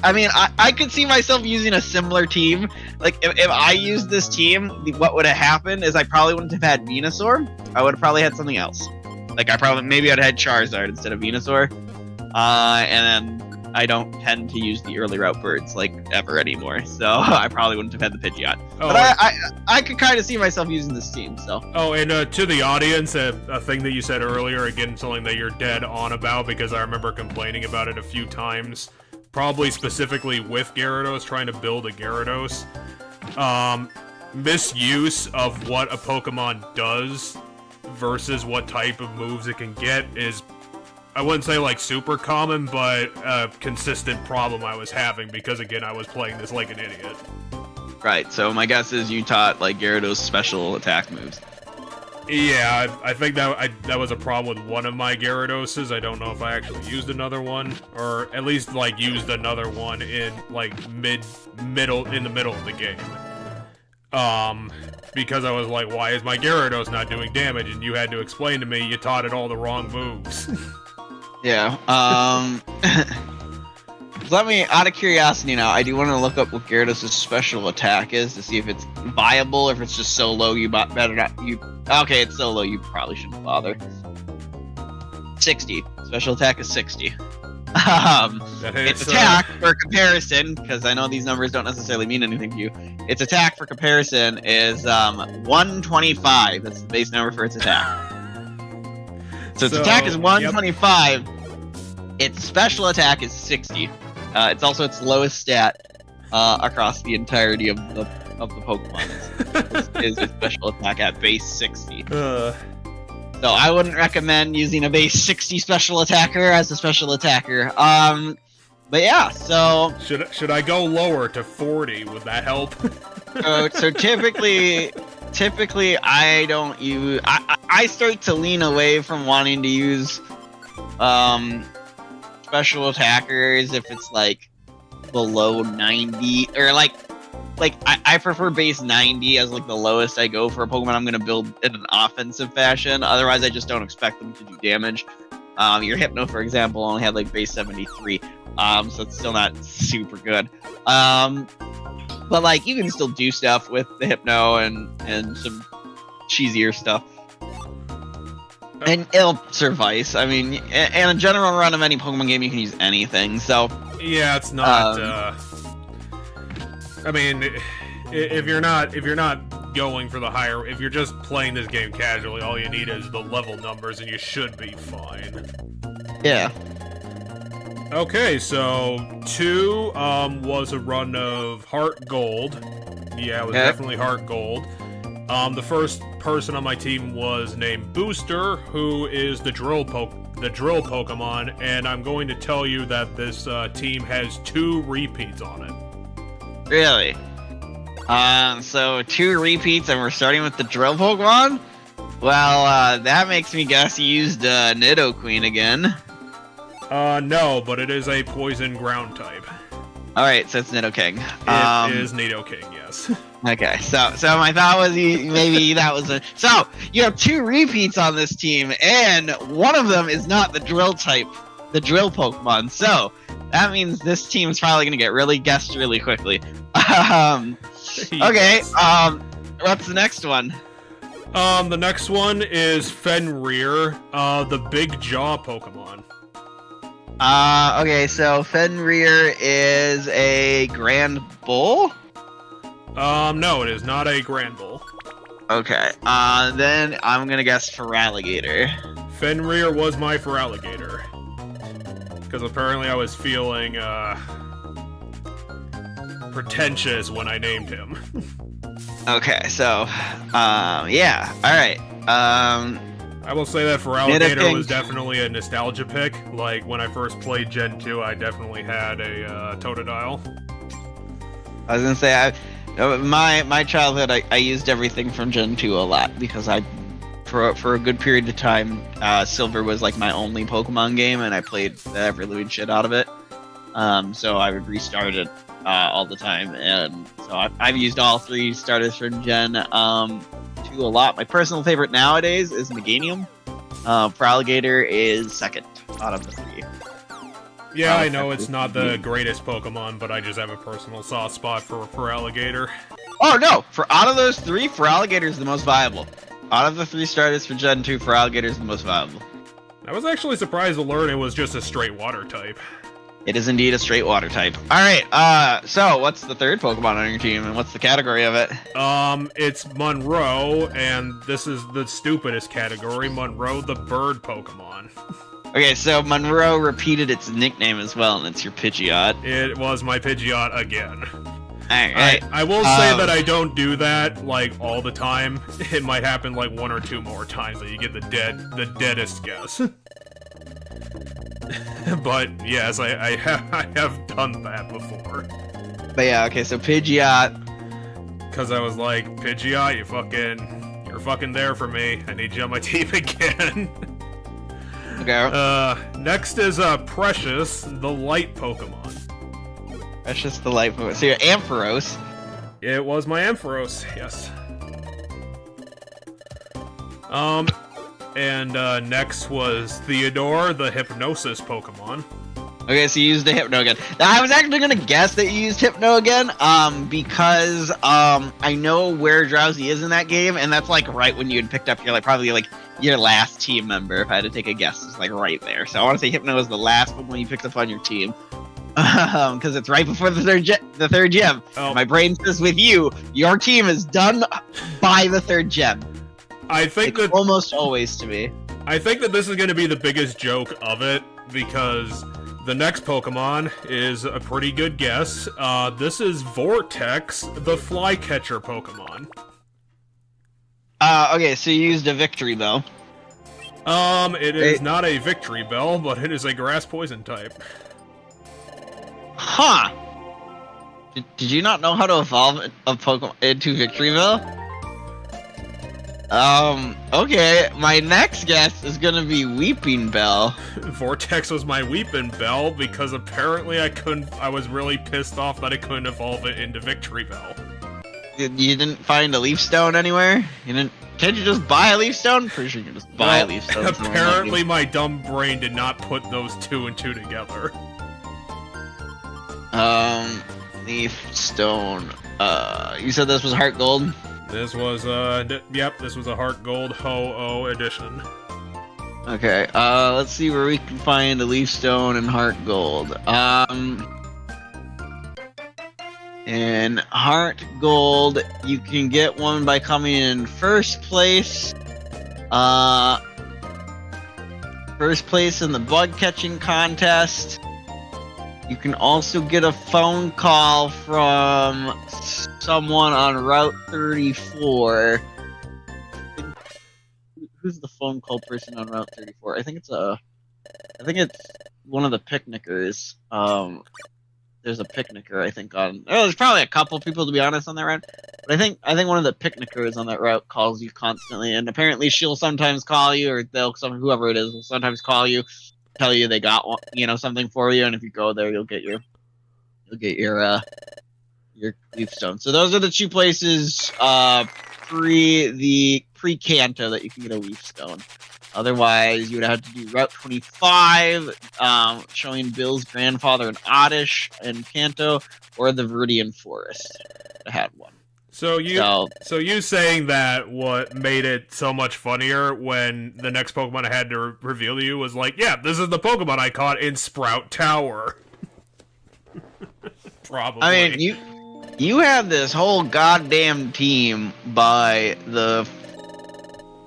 I mean, I could see myself using a similar team. Like, if I used this team, what would have happened is I probably wouldn't have had Venusaur. I would have probably had something else. Like, maybe I'd had Charizard instead of Venusaur. And then I don't tend to use the early route birds, like, ever anymore. So I probably wouldn't have had the Pidgeot. Oh, but I could kind of see myself using this team, so. Oh, and to the audience, a thing that you said earlier, again, something that you're dead on about, because I remember complaining about it a few times. Probably specifically with Gyarados, trying to build a Gyarados. Misuse of what a Pokemon does versus what type of moves it can get is, I wouldn't say like super common, but a consistent problem I was having, because again, I was playing this like an idiot. Right, so my guess is you taught like Gyarados special attack moves. Yeah, I think that was a problem with one of my Gyaradoses. I don't know if I actually used another one, or at least like used another one in like in the middle of the game. Because I was like, why is my Gyarados not doing damage? And you had to explain to me you taught it all the wrong moves. Yeah. Let me, out of curiosity now, I do want to look up what Gyarados' special attack is to see if it's viable, or if it's just so low you better not. Okay, it's so low you probably shouldn't bother. 60. Special attack is 60. Its attack, for comparison, because I know these numbers don't necessarily mean anything to you, its attack for comparison is 125. That's the base number for its attack. So its attack is 125. Yep. Its special attack is 60. It's also its lowest stat across the entirety of the Pokemon. is its special attack at base 60. So I wouldn't recommend using a base 60 special attacker as a special attacker. But yeah, so should I go lower to 40? Would that help? so typically I don't use. I start to lean away from wanting to use special attackers if it's like below 90, or like I prefer base 90 as like the lowest I go for a Pokemon I'm gonna build in an offensive fashion. Otherwise, I just don't expect them to do damage. Your Hypno, for example, only had like base 73, so it's still not super good. But like you can still do stuff with the Hypno and some cheesier stuff. And it'll suffice. I mean, in a general run of any Pokemon game, you can use anything. So yeah, it's not. I mean, if you're not going for the higher, if you're just playing this game casually, all you need is the level numbers, and you should be fine. Yeah. Okay, so 2 was a run of Heart Gold. Yeah, it was definitely Heart Gold. The first person on my team was named Booster, who is the drill Pokemon, and I'm going to tell you that this team has 2 repeats on it. Really? So 2 repeats, and we're starting with the drill Pokemon? Well, that makes me guess you used Nidoqueen again. No, but it is a poison ground type. Alright, so it's Nidoking. It is Nidoking, yes. Okay, so my thought was maybe that was a... So, you have 2 repeats on this team, and one of them is not the drill type, the drill Pokemon, so that means this team is probably going to get really guessed really quickly. Okay, what's the next one? The next one is Fenrir, the Big Jaw Pokemon. Okay, so Fenrir is a Grand Bull? No, it is not a Grand Bull. Okay, then I'm gonna guess Feraligatr. Fenrir was my Feraligatr. Because apparently I was feeling, pretentious when I named him. Okay, so, yeah, alright, I will say that Feraligatr was definitely a nostalgia pick. Like, when I first played Gen 2, I definitely had a, Totodile. I was gonna say, my childhood, I used everything from Gen 2 a lot, because for a good period of time, Silver was like my only Pokemon game, and I played the ever-living shit out of it. So I would restart it all the time, and so I've used all 3 starters from Gen 2 a lot. My personal favorite nowadays is Meganium. Feraligatr is second out of the 3. Yeah, I know it's not the greatest Pokemon, but I just have a personal soft spot for Feraligatr. Oh no! Out of those 3, Feraligatr is the most viable. Out of the 3 starters for Gen 2, Feraligatr is the most viable. I was actually surprised to learn it was just a straight water type. It is indeed a straight water type. Alright, so what's the 3rd Pokemon on your team, and what's the category of it? It's Monroe, and this is the stupidest category, Monroe the bird Pokemon. Okay, so Monroe repeated its nickname as well, and it's your Pidgeot. It was my Pidgeot again. Alright. I will say that I don't do that, like, all the time. It might happen, like, 1 or 2 more times that you get the deadest guess. But, yes, I have done that before. But yeah, okay, so Pidgeot. Because I was like, Pidgeot, you're fucking there for me. I need you on my team again. Okay. Next is, Precious, the light Pokemon. Precious the light Pokemon. So you're Ampharos. It was my Ampharos, yes. And next was Theodore, the Hypnosis Pokemon. Okay, so you used the Hypno again. Now, I was actually gonna guess that you used Hypno again, because I know where Drowsy is in that game, and that's like right when you had picked up your probably your last team member. If I had to take a guess, it's like right there. So I want to say Hypno is the last one you picked up on your team, because it's right before the third gem. Oh. My brain says with you, your team is done by the 3rd gem. I think that almost always to me. I think that this is going to be the biggest joke of it, because the next Pokemon is a pretty good guess. This is Vortex, the Flycatcher Pokemon. Okay, so you used a Victory Bell. It is not a Victory Bell, but it is a Grass Poison type. Huh. Did you not know how to evolve a Pokemon into Victory Bell? Okay, my next guess is gonna be Weeping Bell. Vortex was my Weeping Bell because apparently I was really pissed off that I couldn't evolve it into Victory Bell. You didn't find a Leaf Stone anywhere? Can't you just buy a Leaf Stone? Pretty sure you can just buy a Leaf Stone. Apparently my dumb brain did not put those 2 and 2 together. Leaf Stone, you said this was Heart Gold? This was, yep, this was a Heart Gold Ho-Oh edition. Okay, let's see where we can find a Leaf Stone and Heart Gold. In Heart Gold, you can get one by coming in first place. First place in the bug catching contest. You can also get a phone call from someone on Route 34. Who's the phone call person on Route 34? I think it's one of the picnickers. There's a picnicker, I think, on... Oh, there's probably a couple people, to be honest, on that route. But I think one of the picnickers on that route calls you constantly, and apparently she'll sometimes call you, or whoever it is will sometimes call you. tell you they got one, something for you, and if you go there, you'll get your leaf stone. So those are the 2 places pre-Kanto that you can get a leaf stone. Otherwise, you would have to do Route 25, showing Bill's grandfather in Oddish and Kanto, or the Viridian Forest. I had one. So you saying that what made it so much funnier when the next Pokemon I had to reveal to you was like, yeah, this is the Pokemon I caught in Sprout Tower. Probably. I mean, you had this whole goddamn team by the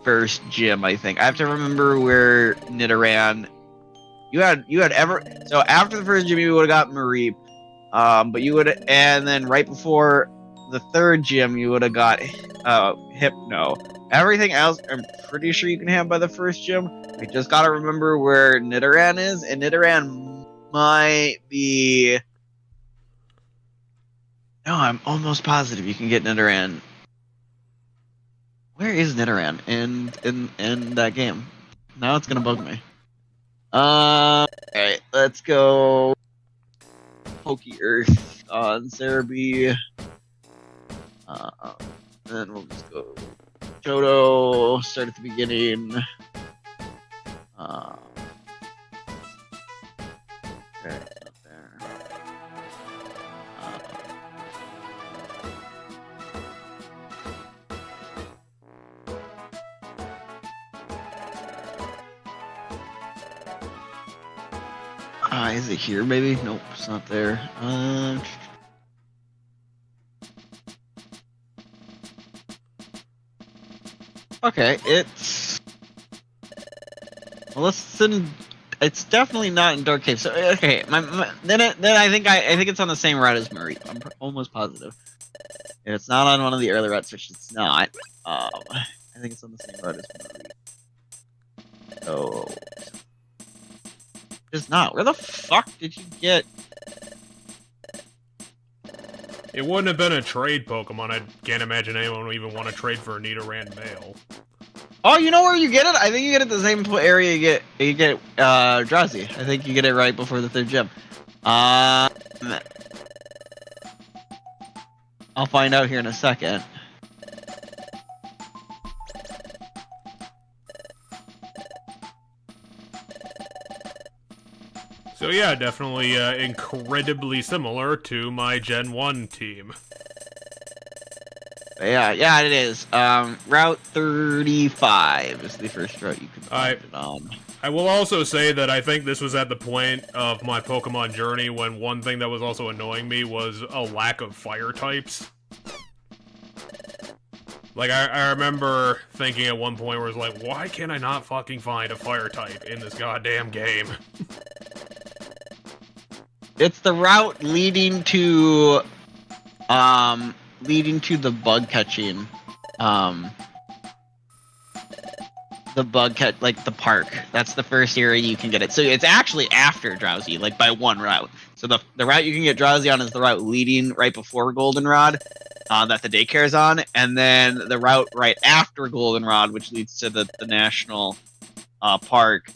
first gym, I think. I have to remember where Nidoran. You had so after the first gym you would have got Mareep, but you would, and then right before the 3rd gym you would have got Hypno. Everything else I'm pretty sure you can have by the first gym. I just gotta remember where Nidoran is, and Nidoran might be. No, I'm almost positive you can get Nidoran. Where is Nidoran in that game? Now it's gonna bug me. Alright, let's go Poke Earth on Cerebi. Then we'll just go Johto, start at the beginning. Okay, not there. Is it here, maybe? Nope, it's not there. Okay, it's... Well, it's definitely not in Dark Cave. So okay, then I think it's on the same route as Murray. I'm almost positive. If it's not on one of the early routes, which it's not, I think it's on the same route as Murray. So it's not. Where the fuck did you get? It wouldn't have been a trade Pokemon. I can't imagine anyone would even want to trade for a Nidoran male. Oh, you know where you get it? I think you get it the same area you get Drowsy. I think you get it right before the 3rd gym. I'll find out here in a second. So yeah, definitely incredibly similar to my Gen 1 team. Yeah, it is. Route 35 is the first route you can find it on. I will also say that I think this was at the point of my Pokemon journey when one thing that was also annoying me was a lack of fire types. Like, I remember thinking at one point where it was like, why can I not fucking find a fire type in this goddamn game? It's the route leading to the bug catching, like the park. That's the first area you can get it. So it's actually after Drowsy, like by 1 route. So the route you can get Drowsy on is the route leading right before Goldenrod, that the daycare's on, and then the route right after Goldenrod, which leads to the national park.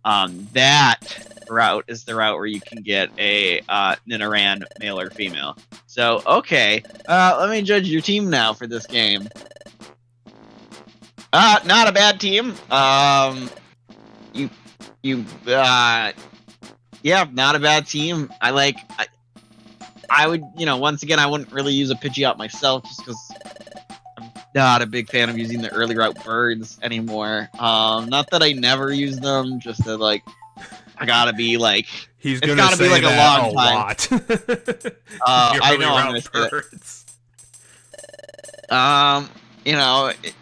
That route is the route where you can get a Nidoran male or female. So okay, let me judge your team now for this game. Not a bad team. Yeah, not a bad team. I would, once again, I wouldn't really use a Pidgeot myself just because I'm not a big fan of using the early route birds anymore. Not that I never use them, just that I gotta be he's gonna say be a long time. Lot. I know I'm gonna say it.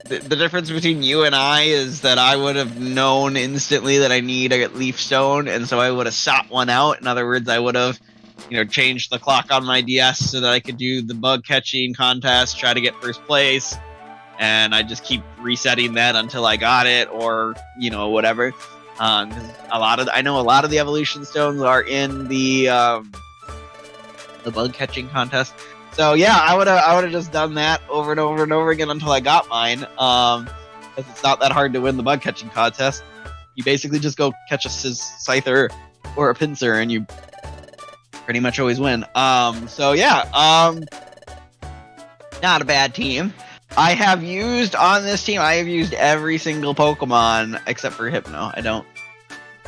The difference between you and I is that I would have known instantly that I need a leaf stone, and so I would have sought one out. In other words, I would have, changed the clock on my DS so that I could do the bug catching contest, try to get first place, and I just keep resetting that until I got it, or whatever. Because I know a lot of the evolution stones are in the bug catching contest. So yeah, I would have just done that over and over and over again until I got mine. Because it's not that hard to win the bug catching contest. You basically just go catch a Scyther or a Pinsir, and you pretty much always win. So yeah, not a bad team. I have used every single Pokemon except for Hypno. I don't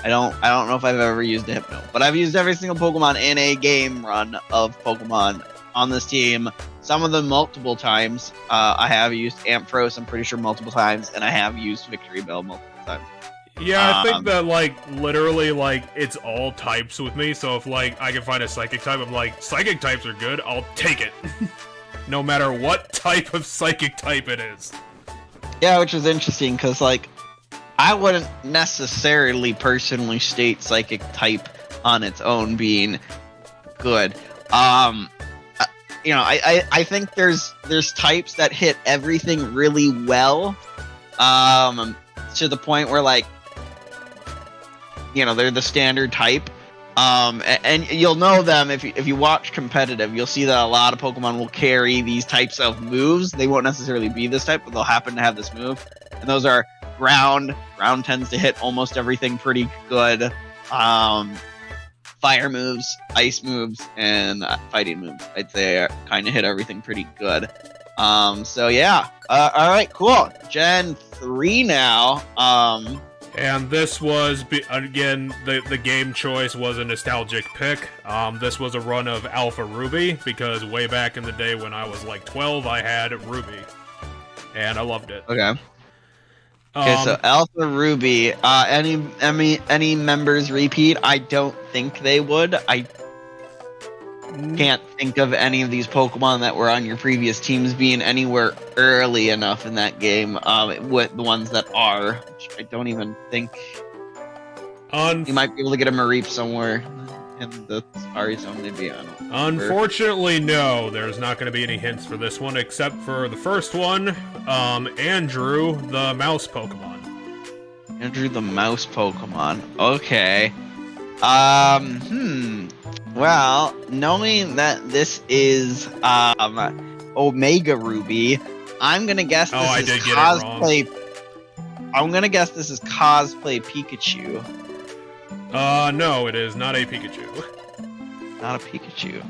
know if I've ever used a Hypno, but I've used every single Pokemon in a game run of Pokemon on this team. Some of them multiple times. I have used Ampharos, I'm pretty sure multiple times, and I have used Victory Bell multiple times. Yeah, I think that, like, literally, like, it's all types with me, so if, like, I can find a Psychic type, I'm like, Psychic types are good, I'll take it. No matter what type of Psychic type it is. Yeah, which is interesting, because, like, I wouldn't necessarily personally state Psychic type on its own being good. You know, I think there's types that hit everything really well, to the point where, like, you know, they're the standard type. And you'll know them if you watch competitive. You'll see that a lot of Pokemon will carry these types of moves. They won't necessarily be this type, but they'll happen to have this move. And those are Ground. Ground tends to hit almost everything pretty good. Fire moves, Ice moves, and Fighting moves, I'd say, kind of hit everything pretty good. So yeah. All right, cool. Gen 3 now. And this was, again, the game choice was a nostalgic pick. This was a run of Alpha Ruby, because way back in the day when I was like 12, I had Ruby. And I loved it. Okay. Okay, so Alpha Ruby, any members repeat? I don't think they would. I can't think of any of these Pokemon that were on your previous teams being anywhere early enough in that game, with the ones that are, which I don't even think. You might be able to get a Mareep somewhere in the Safari Zone, maybe. I don't know. Unfortunately, no. There's not going to be any hints for this one, except for the first one, Andrew, the mouse Pokemon. Andrew, the mouse Pokemon. Okay. Well, knowing that this is Omega Ruby, I'm gonna guess this is cosplay. I'm gonna guess this is cosplay Pikachu. No, it is not a Pikachu. Not a Pikachu.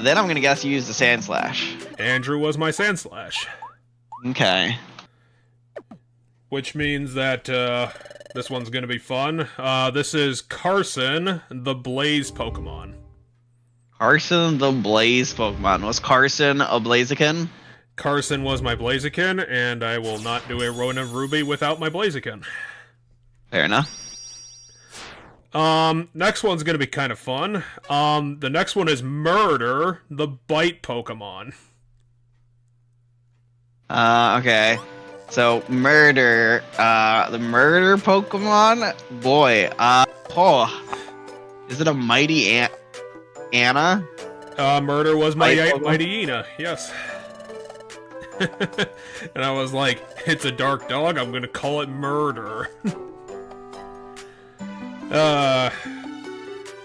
Then I'm gonna guess you used the Sandslash. Andrew was my Sandslash. Okay. Which means that, this one's gonna be fun. This is Carson, the Blaze Pokemon. Carson, the Blaze Pokemon. Was Carson a Blaziken? Carson was my Blaziken, and I will not do a run of Ruby without my Blaziken. Fair enough. Next one's gonna be kind of fun. The next one is Murder, the Bite Pokemon. Okay. So, Murder, the Murder Pokemon? Boy, is it a Mighty Anna? Murder was my Mighty Ina, yes. And I was like, it's a dark dog, I'm gonna call it Murder.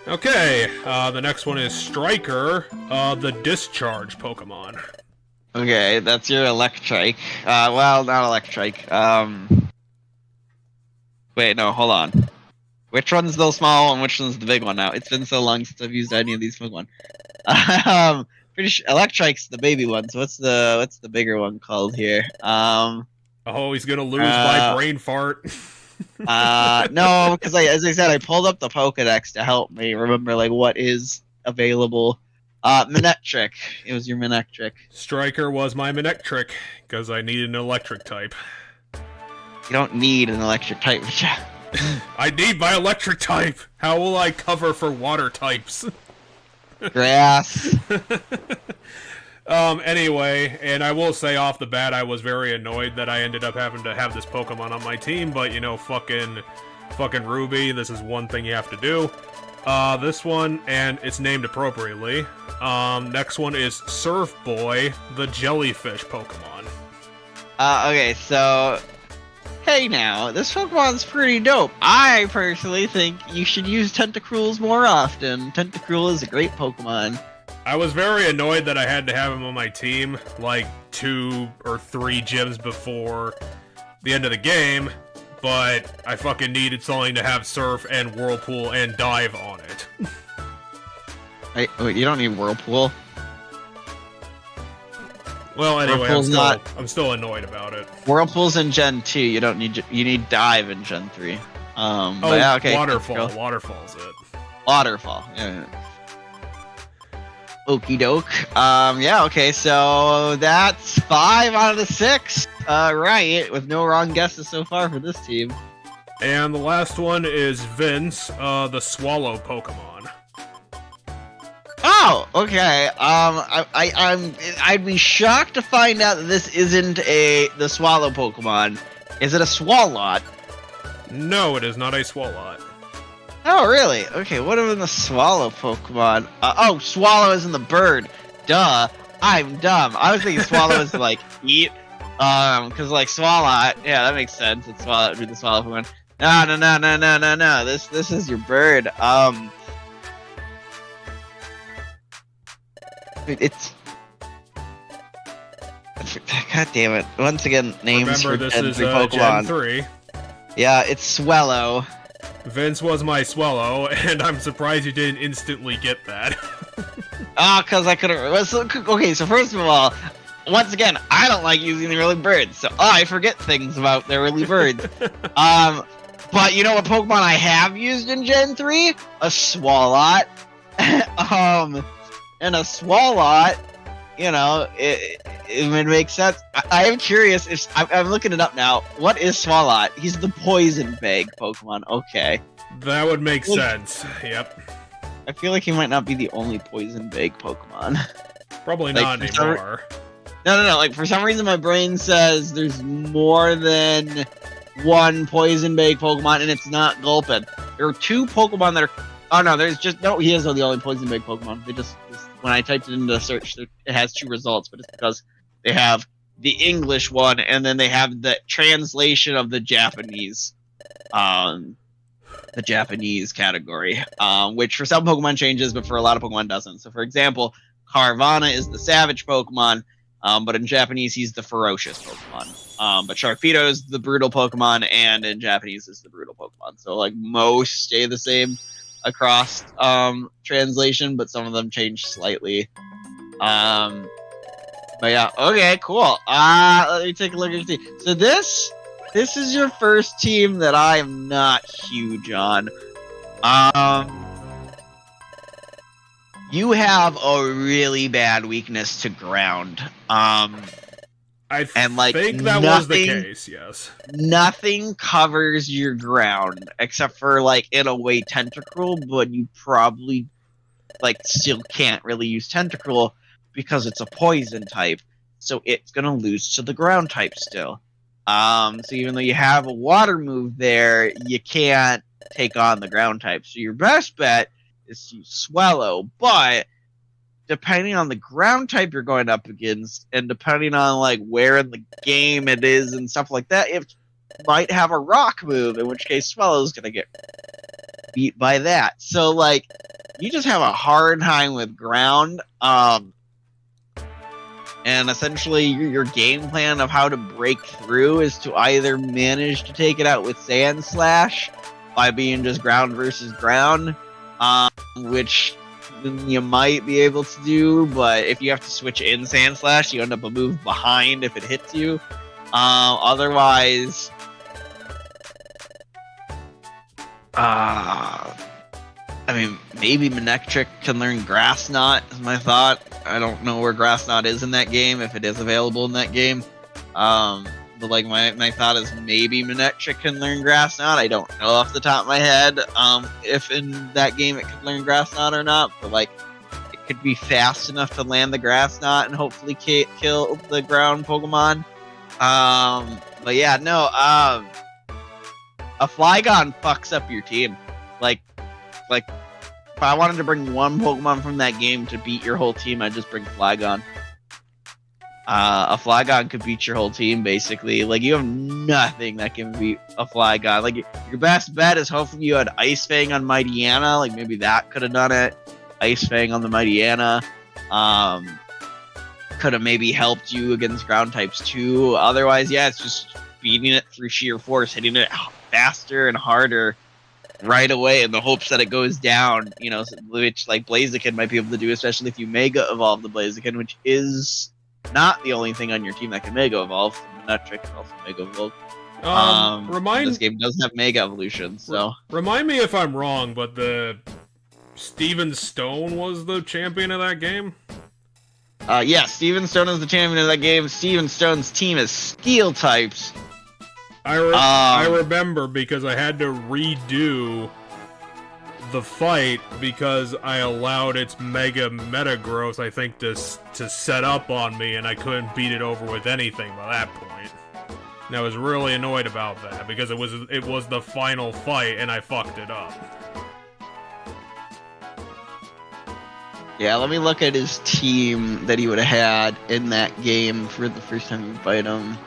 Okay, the next one is Striker, the Discharge Pokemon. Okay, that's your Electrike. Well, not Electrike. Wait, no, hold on. Which one's the small one, which one's the big one now? It's been so long since I've used any of these Pokemon. Pretty sure Electrike's the baby one, so what's the bigger one called here? Oh, he's gonna lose my brain fart. No, because as I said, I pulled up the Pokedex to help me remember, like, what is available. Manectric. It was your Manectric. Striker was my Manectric, because I needed an electric type. You don't need an electric type, I need my electric type! How will I cover for water types? Grass. Anyway, and I will say off the bat, I was very annoyed that I ended up having to have this Pokemon on my team, but, you know, fucking Ruby, this is one thing you have to do. This one, and it's named appropriately. Next one is Surf Boy, the Jellyfish Pokemon. Okay, so... Hey now, this Pokemon's pretty dope. I personally think you should use Tentacruels more often. Tentacruel is a great Pokemon. I was very annoyed that I had to have him on my team, like, 2 or 3 gyms before the end of the game, but I fucking needed something to have Surf and Whirlpool and Dive on it. Wait, you don't need Whirlpool? Well, anyway, Whirlpool's I'm still annoyed about it. Whirlpool's in Gen 2. You don't need you need Dive in Gen 3. Oh, but yeah, okay. Waterfall. Waterfall's it. Waterfall. Yeah. Okie doke. Yeah, okay, so that's 5 out of the 6. Right, with no wrong guesses so far for this team. And the last one is Vince, the Swallow Pokemon. Oh, okay. I'd be shocked to find out that this isn't the Swallow Pokemon. Is it a Swalot? No, it is not a Swalot. Oh, really? Okay, what are the Swallow Pokemon? Oh, Swallow isn't the bird. Duh. I'm dumb. I was thinking Swallow is like eat. Cause like Swalot, yeah, that makes sense. It's Swallow would be the Swallow Pokemon. No. This is your bird. It's. God damn it! Once again, names Remember, for this Gen 3 is Pokemon. Gen 3. Yeah, it's Swellow. Vince was my Swallow, and I'm surprised you didn't instantly get that. Cause I couldn't. Okay, so first of all, once again, I don't like using the early birds, so I forget things about the early birds. But you know what Pokemon I have used in Gen 3? A Swalot. And a Swalot, you know, it would make sense. I am curious if I'm looking it up now. What is Swalot? He's the poison bag Pokemon. Okay. That would make sense. Yep. I feel like he might not be the only poison bag Pokemon. Probably Like, not anymore. No. Like, for some reason, my brain says there's more than one poison bag Pokemon, and it's not Gulpin. There are 2 Pokemon that are. Oh no, there's just no. He is the only poison bag Pokemon. They just when I typed it into the search, it has 2 results, but it's because they have the English one, and then they have the translation of the Japanese category, which for some Pokemon changes, but for a lot of Pokemon doesn't. So, for example, Carvana is the savage Pokemon, but in Japanese he's the ferocious Pokemon. But Sharpedo is the brutal Pokemon, and in Japanese is the brutal Pokemon. So, like, most stay the same across translation, but some of them change slightly. But yeah, okay, cool. Let me take a look at your team. So this is your first team that I am not huge on. You have a really bad weakness to ground. I like, think that was the case, yes. Nothing covers your ground except for, like, in a way, Tentacruel, but you probably, like, still can't really use Tentacruel because it's a poison type, so it's gonna lose to the ground type still. So even though you have a water move there, you can't take on the ground type. So your best bet is to use Swallow, but depending on the ground type you're going up against, and depending on like where in the game it is and stuff like that, it might have a rock move, in which case Swallow's gonna get beat by that. So like, you just have a hard time with ground. And essentially your game plan of how to break through is to either manage to take it out with Sand Slash by being just ground versus ground, which you might be able to do, but if you have to switch in Sand Slash, you end up a move behind if it hits you. Otherwise, I mean, maybe Manectric can learn Grass Knot is my thought. I don't know where Grass Knot is in that game, if it is available in that game. But like my thought is maybe Manectric can learn Grass Knot. I don't know off the top of my head if in that game it can learn Grass Knot or not. But like, it could be fast enough to land the Grass Knot and hopefully kill the ground Pokemon. But yeah, no. A Flygon fucks up your team. Like if I wanted to bring one Pokemon from that game to beat your whole team, I'd just bring Flygon. A Flygon could beat your whole team, basically. Like, you have nothing that can beat a Flygon. Like, your best bet is hopefully you had Ice Fang on Mightyena. Like, maybe that could have done it. Ice Fang on the Mightyena. Could have maybe helped you against ground types too. Otherwise, yeah, it's just beating it through sheer force, hitting it faster and harder right away in the hopes that it goes down, you know, which like Blaziken might be able to do, especially if you Mega Evolve the Blaziken, which is not the only thing on your team that can Mega Evolve. Manectric can also Mega Evolve. This game doesn't have Mega Evolution, so... Remind me if I'm wrong, but the Steven Stone was the champion of that game? Yeah, Steven Stone is the champion of that game. Steven Stone's team is Steel types. I remember because I had to redo the fight because I allowed its Mega Metagross, I think, to set up on me, and I couldn't beat it over with anything by that point. And I was really annoyed about that because it was the final fight and I fucked it up. Yeah, let me look at his team that he would have had in that game for the first time you fight him.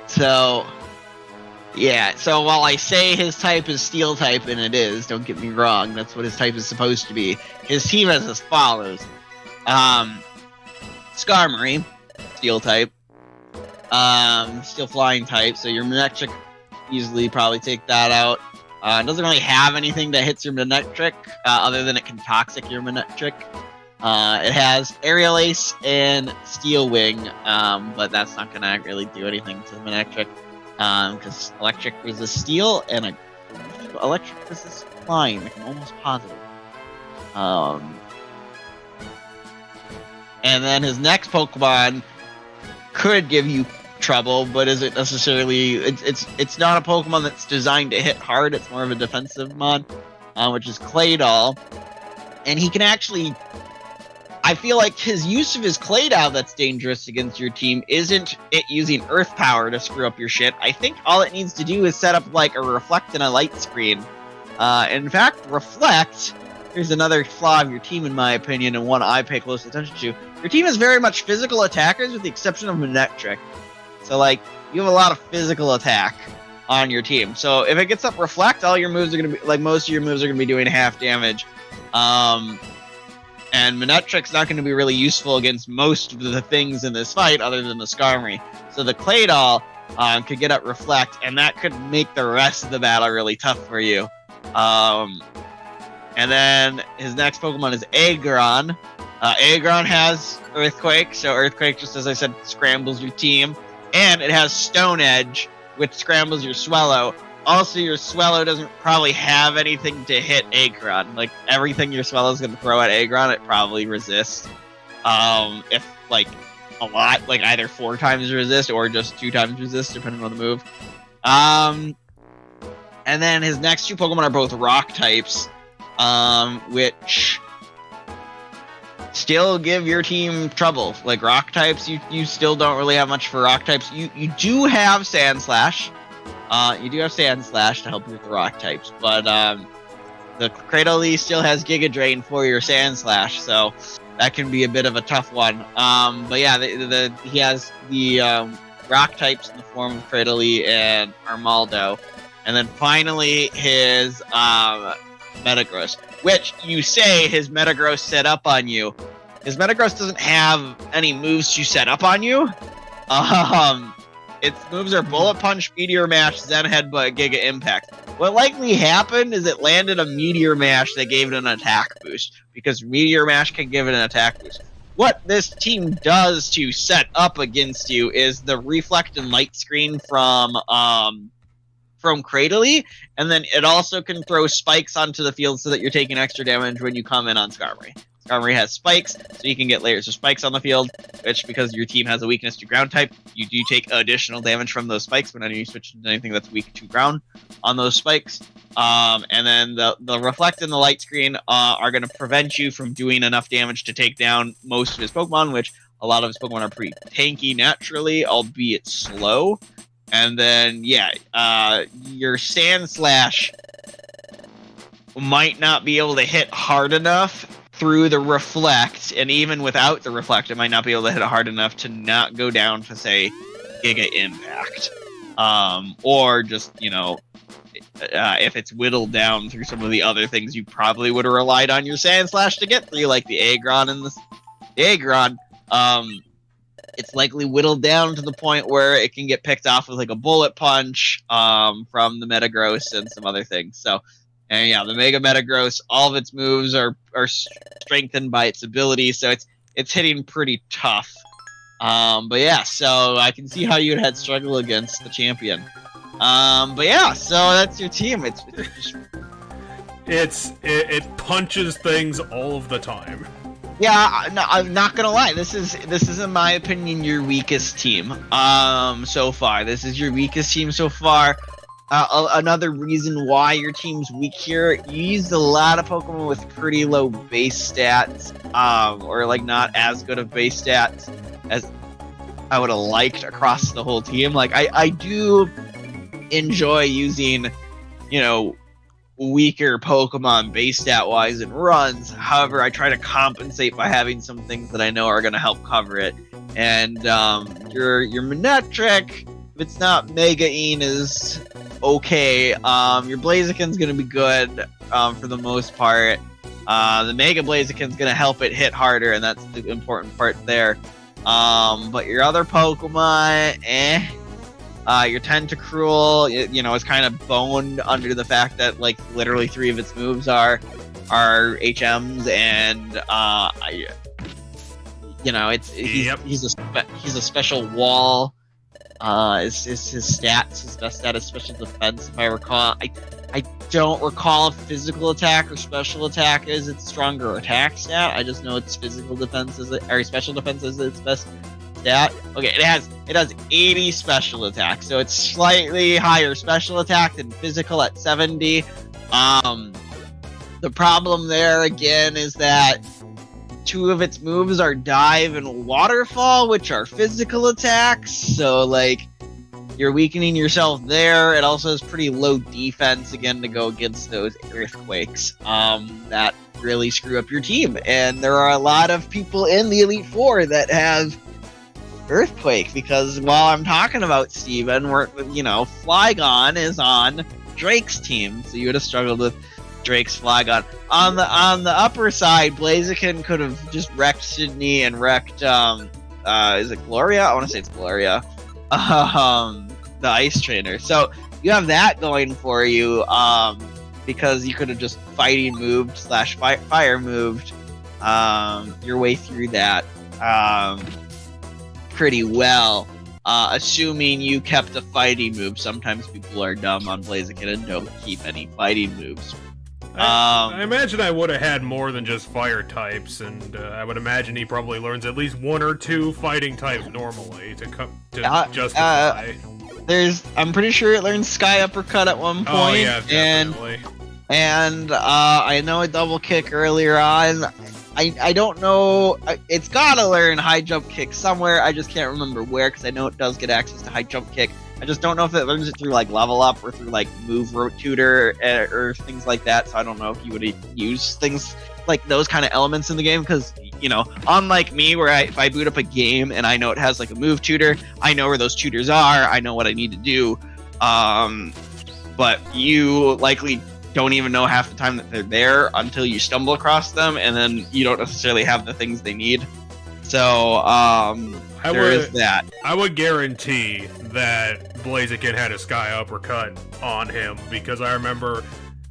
So while I say his type is Steel type, and it is, don't get me wrong, that's what his type is supposed to be, his team is as follows. Skarmory, Steel type. Steel Flying type, so your Manectric easily probably take that out. It doesn't really have anything that hits your Manectric, other than it can Toxic your Manectric. It has Aerial Ace and Steel Wing, but that's not gonna really do anything to the Manectric, because Electric resists Steel, and Electric resists Flying, like I'm almost positive. And then his next Pokemon could give you trouble, but isn't necessarily... It's not a Pokemon that's designed to hit hard, it's more of a defensive mod, which is Claydol. And he can actually... I feel like his use of his Claydol that's dangerous against your team isn't it using Earth Power to screw up your shit. I think all it needs to do is set up like a Reflect and a Light Screen. In fact, Reflect... Here's another flaw of your team, in my opinion, and one I pay close attention to. Your team is very much physical attackers, with the exception of Manectric. So, like, you have a lot of physical attack on your team. So, if it gets up Reflect, all your moves are going to be, like, most of your moves are going to be doing half damage. And Manectric's not going to be really useful against most of the things in this fight, other than the Skarmory. So, the Claydol could get up Reflect, and that could make the rest of the battle really tough for you. And then his next Pokemon is Aggron. Aggron has Earthquake, so Earthquake, just as I said, scrambles your team. And it has Stone Edge, which scrambles your Swellow. Also, your Swellow doesn't probably have anything to hit Aggron. Like, everything your Swellow's going to throw at Aggron, it probably resists. If, like, a lot, like either 4 times resist or just 2 times resist, depending on the move. And then his next 2 Pokemon are both Rock types. Which still give your team trouble. Like Rock types, you still don't really have much for Rock types. You do have Sand Slash. You do have Sand Slash to help you with the Rock types, but the Cradily still has Giga Drain for your Sand Slash, so that can be a bit of a tough one. But yeah, he has the Rock types in the form of Cradily and Armaldo, and then finally his Metagross, which you say his Metagross set up on you. His Metagross doesn't have any moves to set up on you. Its moves are Bullet Punch, Meteor Mash, Zen Headbutt, Giga Impact. What likely happened is it landed a Meteor Mash that gave it an attack boost, because Meteor Mash can give it an attack boost. What this team does to set up against you is the Reflect and Light Screen from Cradily, and then it also can throw spikes onto the field so that you're taking extra damage when you come in on Skarmory. Skarmory has spikes, so you can get layers of spikes on the field, which, because your team has a weakness to ground type, you do take additional damage from those spikes whenever you switch to anything that's weak to ground on those spikes. And then the Reflect and the Light Screen are going to prevent you from doing enough damage to take down most of his Pokemon, which a lot of his Pokemon are pretty tanky naturally, albeit slow. And then, yeah, your Sand Slash might not be able to hit hard enough through the Reflect, and even without the Reflect, it might not be able to hit it hard enough to not go down to, say, Giga Impact. Or just, you know, if it's whittled down through some of the other things you probably would have relied on your Sand Slash to get through, like the Aggron and the Aggron. it's likely whittled down to the point where it can get picked off with like a bullet punch from the Metagross and some other things. So, and yeah, the Mega Metagross, all of its moves are strengthened by its ability, so it's hitting pretty tough. But yeah, so I can see how you'd had struggle against the champion. But yeah, so that's your team. It punches things all of the time. Yeah, no, I'm not gonna lie. This is, in my opinion, your weakest team. So far, this is your weakest team so far. Another reason why your team's weak here, you used a lot of Pokemon with pretty low base stats, or like not as good of base stats as I would have liked across the whole team. Like I do enjoy using, weaker Pokemon base stat wise in runs. However, I try to compensate by having some things that I know are going to help cover it. And your Manectric, if it's not Mega-ine, is okay. Your Blaziken's going to be good for the most part. The Mega Blaziken's going to help it hit harder, and that's the important part there. But your other Pokemon, your Tentacruel, it's kind of boned under the fact that like literally 3 of its moves are HMs, and he's a special wall. Is his stats, his best stat is special defense, if I recall. I don't recall if physical attack or special attack is its stronger attack stat. I just know its physical defense or special defense is its best stat. Okay, it has 80 special attack, so it's slightly higher special attack than physical at 70. The problem there again is that 2 of its moves are dive and waterfall, which are physical attacks, so like you're weakening yourself there. It also has pretty low defense again to go against those earthquakes that really screw up your team. And there are a lot of people in the Elite Four that have Earthquake, because while I'm talking about Steven, Flygon is on Drake's team, so you would have struggled with Drake's Flygon. On the upper side, Blaziken could have just wrecked Sydney and wrecked is it Gloria? I want to say it's Gloria. The Ice Trainer. So you have that going for you, because you could have just fighting moved / fire moved your way through that pretty well, assuming you kept a fighting move. Sometimes people are dumb on Blaziken and don't keep any fighting moves. I imagine I would have had more than just fire types, and I would imagine he probably learns at least 1 or 2 fighting types normally to justify. I'm pretty sure it learns Sky Uppercut at one point. Oh yeah, definitely. And I know a double kick earlier on. I don't know. It's gotta learn high jump kick somewhere. I just can't remember where, because I know it does get access to high jump kick. I just don't know if it learns it through like level up or through like move road tutor or things like that. So I don't know if you would use things like those kind of elements in the game, because unlike me, where if I boot up a game and I know it has like a move tutor, I know where those tutors are. I know what I need to do. But you likely don't even know half the time that they're there until you stumble across them, and then you don't necessarily have the things they need. So there is that. I would guarantee that Blaziken had a Sky Uppercut on him, because I remember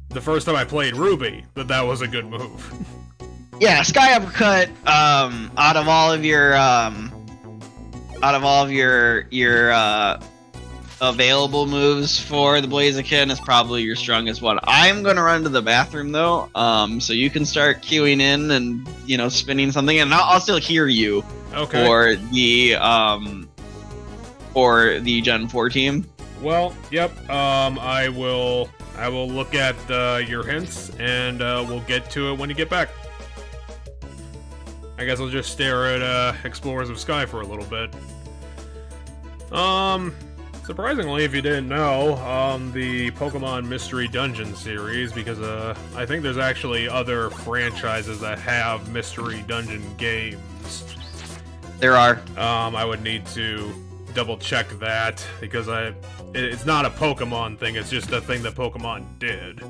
the first time I played Ruby that was a good move. Yeah, Sky Uppercut. Out of all of your available moves for the Blaziken, is probably your strongest one. I'm gonna run to the bathroom though, so you can start queuing in and spinning something, and I'll still hear you. Okay. For the Gen 4 team. Well, yep. I will look at your hints, and we'll get to it when you get back. I guess I'll just stare at Explorers of Sky for a little bit. Surprisingly, if you didn't know, the Pokemon Mystery Dungeon series, because I think there's actually other franchises that have Mystery Dungeon games. There are. I would need to double check that, because it's not a Pokemon thing, it's just a thing that Pokemon did.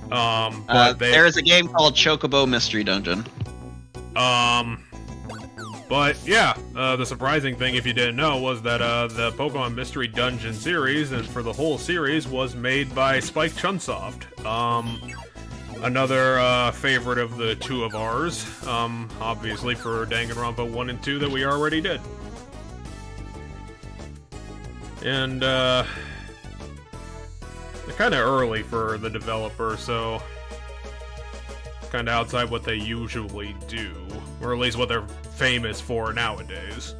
But there is a game called Chocobo Mystery Dungeon. But yeah, the surprising thing, if you didn't know, was that the Pokemon Mystery Dungeon series, and for the whole series, was made by Spike Chunsoft. Another favorite of the two of ours, obviously for Danganronpa 1 and 2 that we already did. And they're kind of early for the developer, so kind of outside what they usually do, or at least what they're famous for nowadays.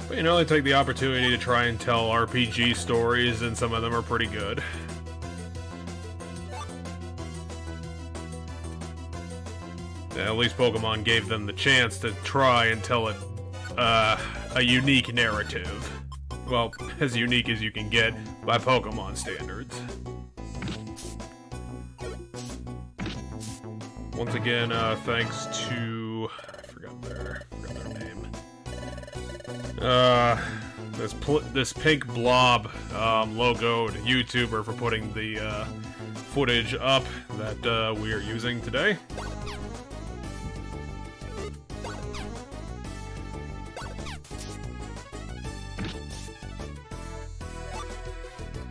But you know, they take the opportunity to try and tell RPG stories, and some of them are pretty good. Yeah, at least Pokemon gave them the chance to try and tell a unique narrative. Well, as unique as you can get by Pokemon standards. Once again, thanks to... I forgot their name. This pink blob logoed YouTuber for putting the footage up that we are using today.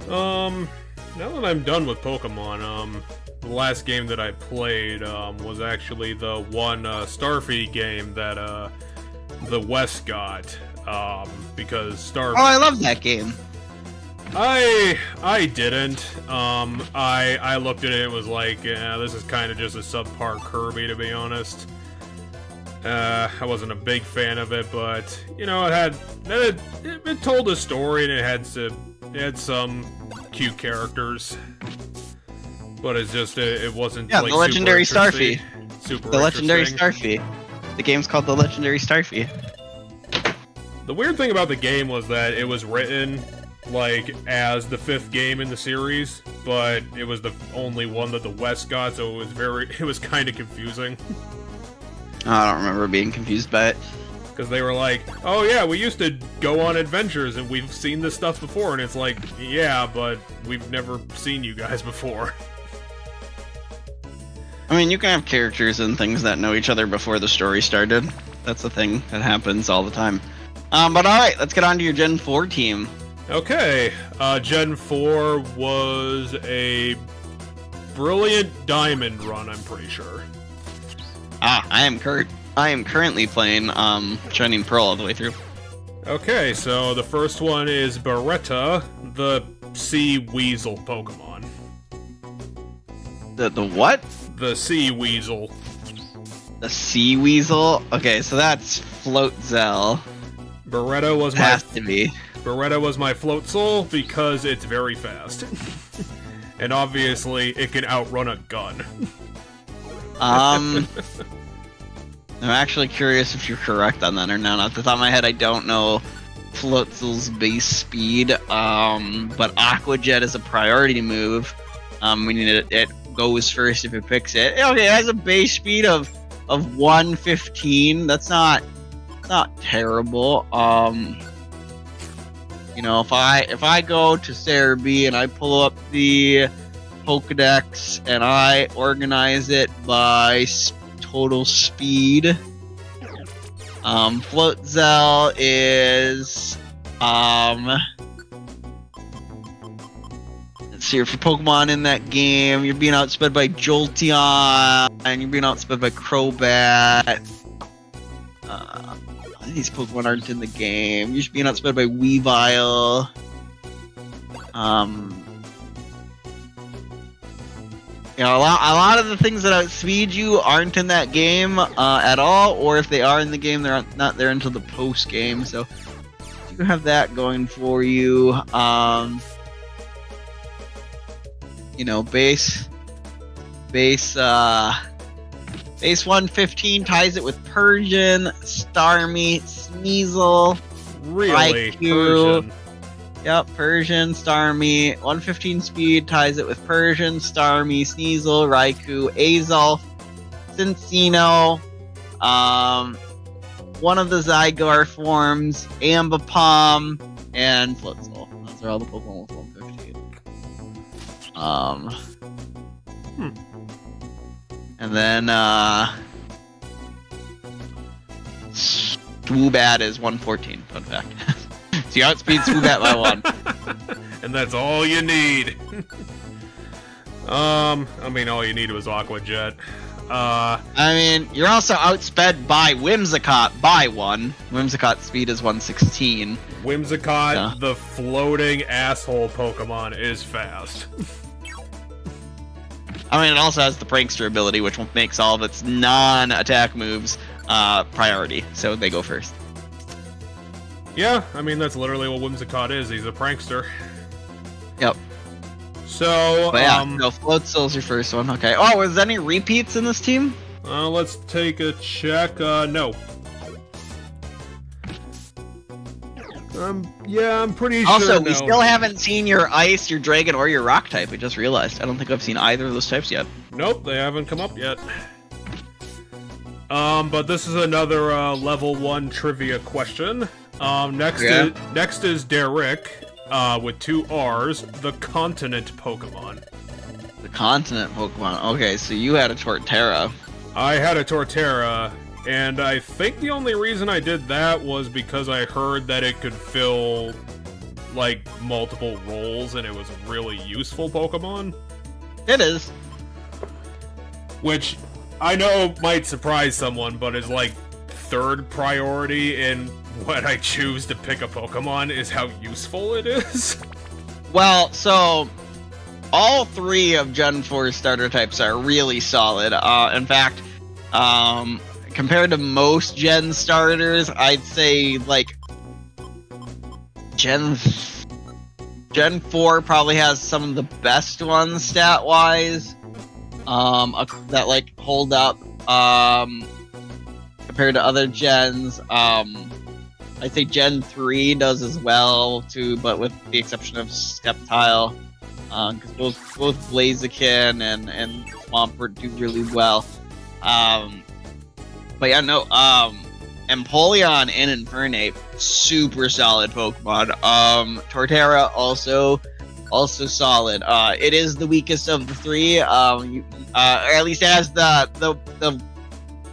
Now that I'm done with Pokemon, the last game that I played was actually the one Starfy game that the West got, because Starfy... Oh, I love that game. I didn't. I looked at it and was like, yeah, this is kind of just a subpar Kirby, to be honest. I wasn't a big fan of it, but you know, it told a story and it had some cute characters. But it's just, it wasn't, yeah, like, the legendary Starfy. The legendary Starfy. The game's called the legendary Starfy. The weird thing about the game was that it was written, like, as the 5th game in the series, but it was the only one that the West got, so it was kind of confusing. I don't remember being confused by it. Because they were like, oh yeah, we used to go on adventures and we've seen this stuff before, and it's like, yeah, but we've never seen you guys before. I mean, you can have characters and things that know each other before the story started. That's a thing that happens all the time. But alright, let's get on to your Gen 4 team. Okay, Gen 4 was a brilliant diamond run, I'm pretty sure. I am currently playing Shining Pearl all the way through. Okay, so the first one is Beretta, the sea weasel Pokemon. The what? The sea weasel. The sea weasel? Okay, so that's Floatzel. Beretta was Beretta was my Floatzel because it's very fast. And obviously, it can outrun a gun. I'm actually curious if you're correct on that or not. Off the top of my head, I don't know Floatzel's base speed, but Aqua Jet is a priority move, meaning it goes first if it picks it. Okay, it has a base speed of 115. That's not terrible. You know, if I go to Cerebi and I pull up the Pokedex and I organize it by total speed, Floatzel is let's see, for Pokemon in that game, you're being outsped by Jolteon, and you're being outsped by Crobat. These Pokemon aren't in the game. You're just being outsped by Weavile. You know, a lot of the things that outspeed you aren't in that game at all, or if they are in the game, they're not there until the post game. So you have that going for you. You know, base 115 ties it with Persian, Starmie, Sneasel, Really? Raikou. Persian. Yep, Persian, Starmie, 115 speed ties it with Persian, Starmie, Sneasel, Raikou, Azulf, Cinccino, one of the Zygarde forms, Ambipom, and Floatzel. Those are all the Pokemon with 115. And then Swoobat is 114. Fun fact. So you outspeed Swoobat by 1. And that's all you need. I mean, all you need was Aqua Jet. I mean, you're also outsped by Whimsicott by 1. Whimsicott's speed is 116. Whimsicott, yeah. The floating asshole Pokemon, is fast. I mean, it also has the Prankster ability, which makes all of its non-attack moves priority, so they go first. Yeah, I mean, that's literally what Whimsicott is. He's a prankster. Yep. So, but yeah, no, Floatzel's your first one. Okay. Oh, was there any repeats in this team? Let's take a check. No. Yeah, I'm pretty sure. Also, we still haven't seen your Ice, your Dragon, or your Rock type. I just realized. I don't think I've seen either of those types yet. Nope, they haven't come up yet. But this is another level 1 trivia question. Next is Derek, with 2 R's, the continent Pokemon. The continent Pokemon. Okay, so you had a Torterra. I had a Torterra, and I think the only reason I did that was because I heard that it could fill, like, multiple roles, and it was a really useful Pokemon. It is. Which, I know might surprise someone, but is, like, 3rd priority in when I choose to pick a Pokemon is how useful it is. Well, so all 3 of Gen 4 starter types are really solid. In fact, compared to most Gen starters, I'd say like Gen 4 probably has some of the best ones stat-wise that like hold up compared to other gens. I think Gen 3 does as well, too, but with the exception of Sceptile. Because both Blaziken and Swampert do really well. But yeah, no, Empoleon and Infernape, super solid Pokemon. Torterra also solid. It is the weakest of the 3, or at least it has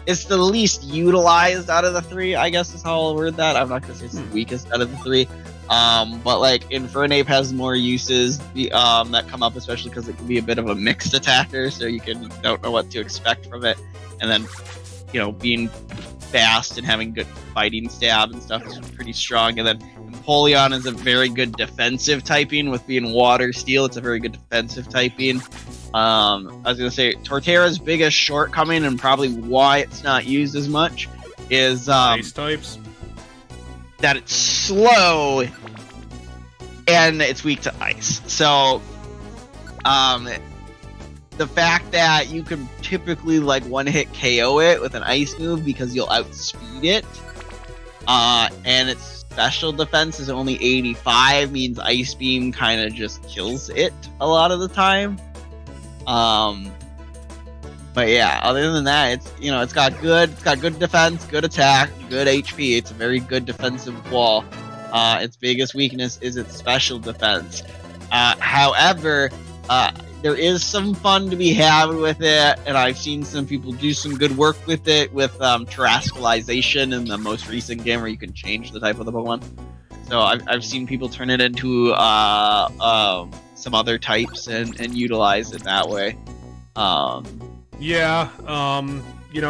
it's the least utilized out of the 3, I guess is how I'll word that. I'm not gonna say it's the weakest out of the 3. But like Infernape has more uses that come up, especially because it can be a bit of a mixed attacker, so you don't know what to expect from it. And then, being fast and having good fighting stab and stuff is pretty strong. And then Empoleon is a very good defensive typing with being water steel. It's a very good defensive typing. I was gonna say Torterra's biggest shortcoming and probably why it's not used as much is ice types. That it's slow and it's weak to ice. So the fact that you can typically like one-hit KO it with an ice move because you'll outspeed it, and its special defense is only 85 means Ice Beam kind of just kills it a lot of the time. But yeah, other than that, it's got good defense, good attack, good HP. It's a very good defensive wall. Its biggest weakness is its special defense. However, there is some fun to be had with it, and I've seen some people do some good work with it with terrestrialization in the most recent game where you can change the type of the Pokemon. So I've seen people turn it into some other types and utilize it that way.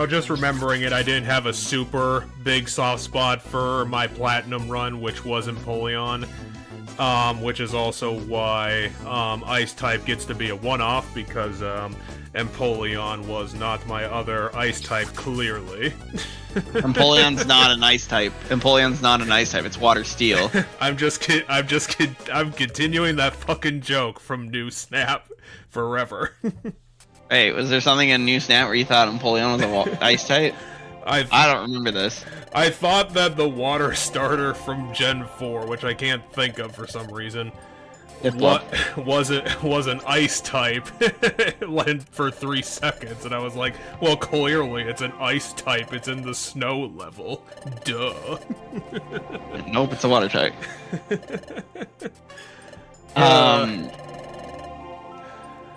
Just remembering it, I didn't have a super big soft spot for my Platinum run, which was Empoleon, which is also why Ice type gets to be a one-off, because Empoleon was not my other Ice type, clearly. Empoleon's not an Ice type. Empoleon's not an Ice type. It's Water Steel. I'm continuing that fucking joke from New Snap forever. Hey, was there something in New Snap where you thought Empoleon was an Ice type? I don't remember this. I thought that the water starter from Gen 4, which I can't think of for some reason, was an Ice type for 3 seconds, and I was like, well, clearly it's an Ice type. It's in the snow level. Duh. Nope, it's a water type.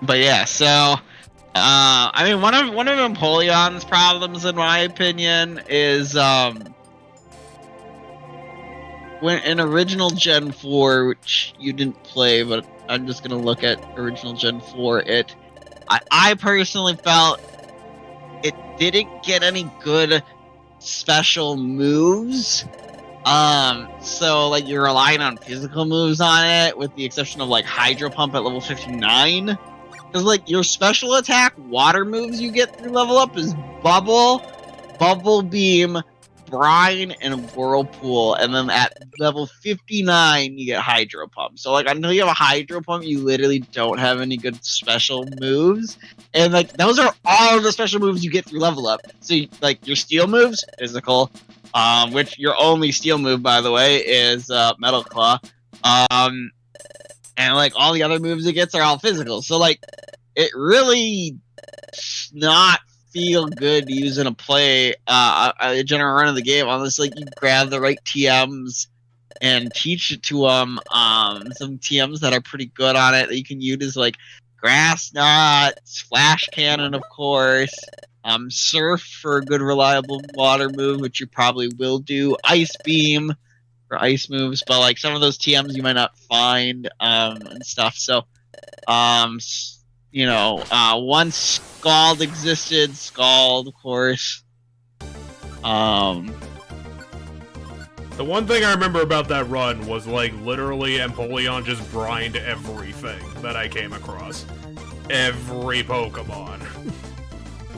But yeah, so one of Empoleon's problems, in my opinion, is when in original Gen 4, which you didn't play, but I'm just gonna look at original Gen 4. I personally felt it didn't get any good special moves. So like you're relying on physical moves on it, with the exception of like Hydro Pump at level 59. Because like your special attack water moves you get through level up is Bubble, Bubble Beam, Brine, and Whirlpool, and then at level 59 you get Hydro Pump. So like until you have a Hydro Pump, you literally don't have any good special moves, and like those are all of the special moves you get through level up. So like your steel moves, physical, which your only steel move, by the way, is Metal Claw, and like all the other moves it gets are all physical. So like it really not feel good using a general run of the game unless like you grab the right TMs and teach it to them. Some TMs that are pretty good on it that you can use, like Grass Knot, Flash Cannon, of course, Surf for a good reliable water move, which you probably will do, Ice Beam for ice moves, but like some of those TMs you might not find and stuff. So once Scald existed, Scald, of course. The one thing I remember about that run was, like, literally Empoleon just brined everything that I came across. Every Pokemon.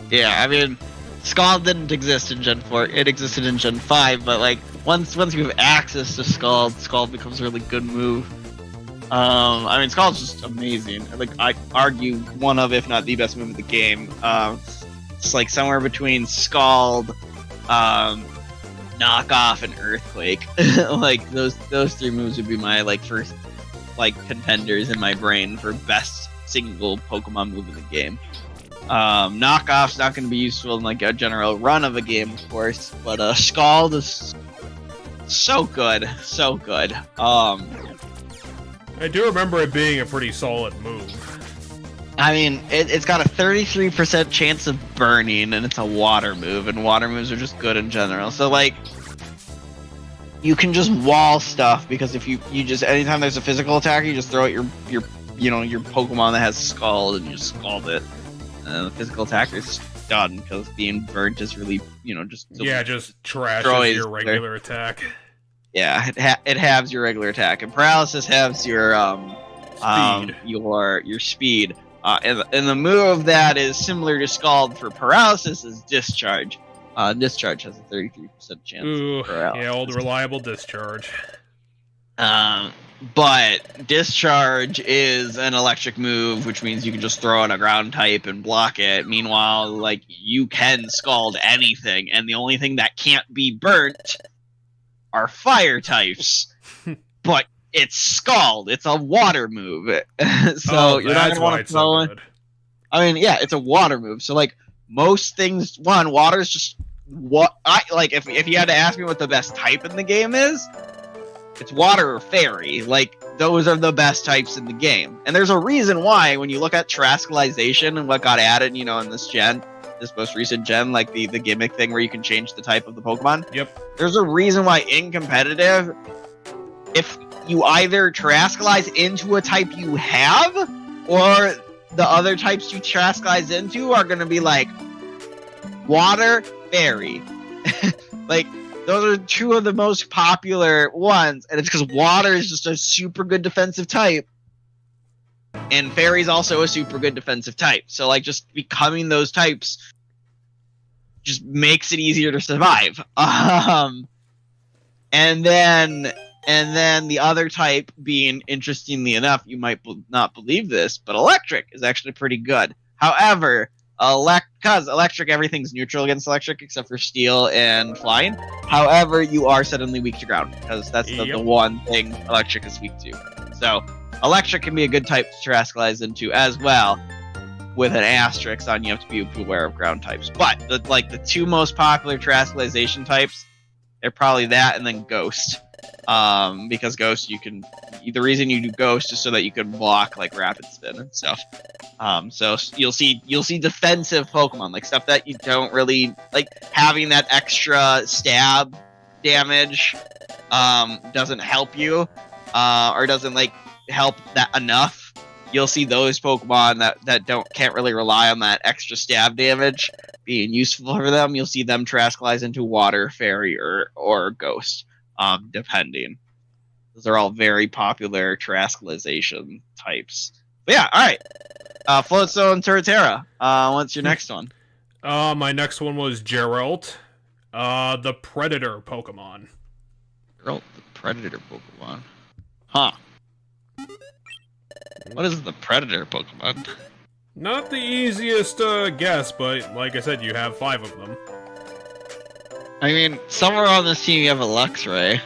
Yeah, I mean, Scald didn't exist in Gen 4. It existed in Gen 5, but, like, once you have access to Scald, Scald becomes a really good move. I mean, Scald's just amazing. Like, I'd argue one of, if not the best move of the game. It's like somewhere between Scald, Knockoff, and Earthquake. Like, those three moves would be my, like, first, like, contenders in my brain for best single Pokemon move in the game. Knockoff's not going to be useful in, like, a general run of a game, of course, but, Scald is so good. So good. I do remember it being a pretty solid move. I mean, it's got a 33% chance of burning, and it's a water move, and water moves are just good in general. So, like, you can just wall stuff, because if you just, anytime there's a physical attack, you just throw out your Pokemon that has Scald, and you just Scald it. And the physical attacker is done, because being burnt is really, just trashes your regular attack. Yeah, it halves your regular attack, and paralysis halves your speed. Your speed. And the move that is similar to Scald for paralysis is Discharge. Discharge has a 33% chance. Ooh, yeah, old reliable Discharge. But Discharge is an electric move, which means you can just throw in a ground type and block it. Meanwhile, like, you can Scald anything, and the only thing that can't be burnt are fire types. But it's Scald. It's a water move. So you're not gonna want to throw in. I mean, yeah, it's a water move. So like most things, water is just what I like. If you had to ask me what the best type in the game is, it's water or fairy. Like those are the best types in the game. And there's a reason why when you look at terrestrialization and what got added, in this most recent gen, like the gimmick thing where you can change the type of the Pokemon. Yep. There's a reason why in competitive, if you either terrestrialize into a type you have, or the other types you terrestrialize into are going to be like water, fairy. Like, those are two of the most popular ones, and it's because water is just a super good defensive type, and fairy's also a super good defensive type. So, like, just becoming those types just makes it easier to survive. And then the other type being, interestingly enough, you might not believe this, but electric is actually pretty good. However, because electric, everything's neutral against electric except for steel and flying. However, you are suddenly weak to ground, because that's the one thing electric is weak to. So electric can be a good type to terrestrialize into as well, with an asterisk on you have to be aware of ground types. But the two most popular terrestrialization types, they're probably that and then Ghost. Because Ghost, the reason you do Ghost is so that you can block like Rapid Spin and stuff. So you'll see defensive Pokemon, like stuff that you don't really like, having that extra stab damage doesn't help you, or doesn't like help that enough, you'll see those Pokemon that can't really rely on that extra stab damage being useful for them. You'll see them Terastallize into Water, Fairy, or Ghost, depending. Those are all very popular Terastallization types. But yeah, all right. Floatstone, Torterra. What's your next one? My next one was Geralt, the Predator Pokemon. Geralt, the Predator Pokemon. Huh. What is the Predator Pokemon? Not the easiest guess, but like I said, you have 5 of them. I mean, somewhere on this team you have a Luxray.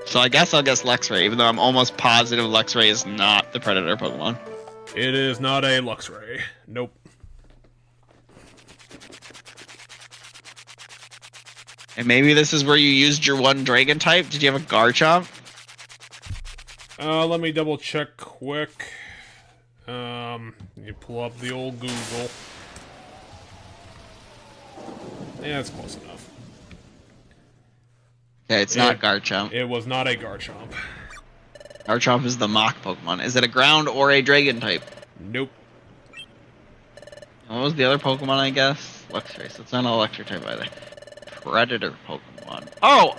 So I guess I'll guess Luxray, even though I'm almost positive Luxray is not the Predator Pokemon. It is not a Luxray. Nope. And maybe this is where you used your one Dragon type? Did you have a Garchomp? Let me double check quick. You pull up the old Google. Yeah, it's close enough. Okay, it's not Garchomp. It was not a Garchomp. Garchomp is the Mach Pokemon. Is it a Ground or a Dragon type? Nope. What was the other Pokemon, I guess? Luxray, so it's not an electric type either. Predator Pokemon. Oh,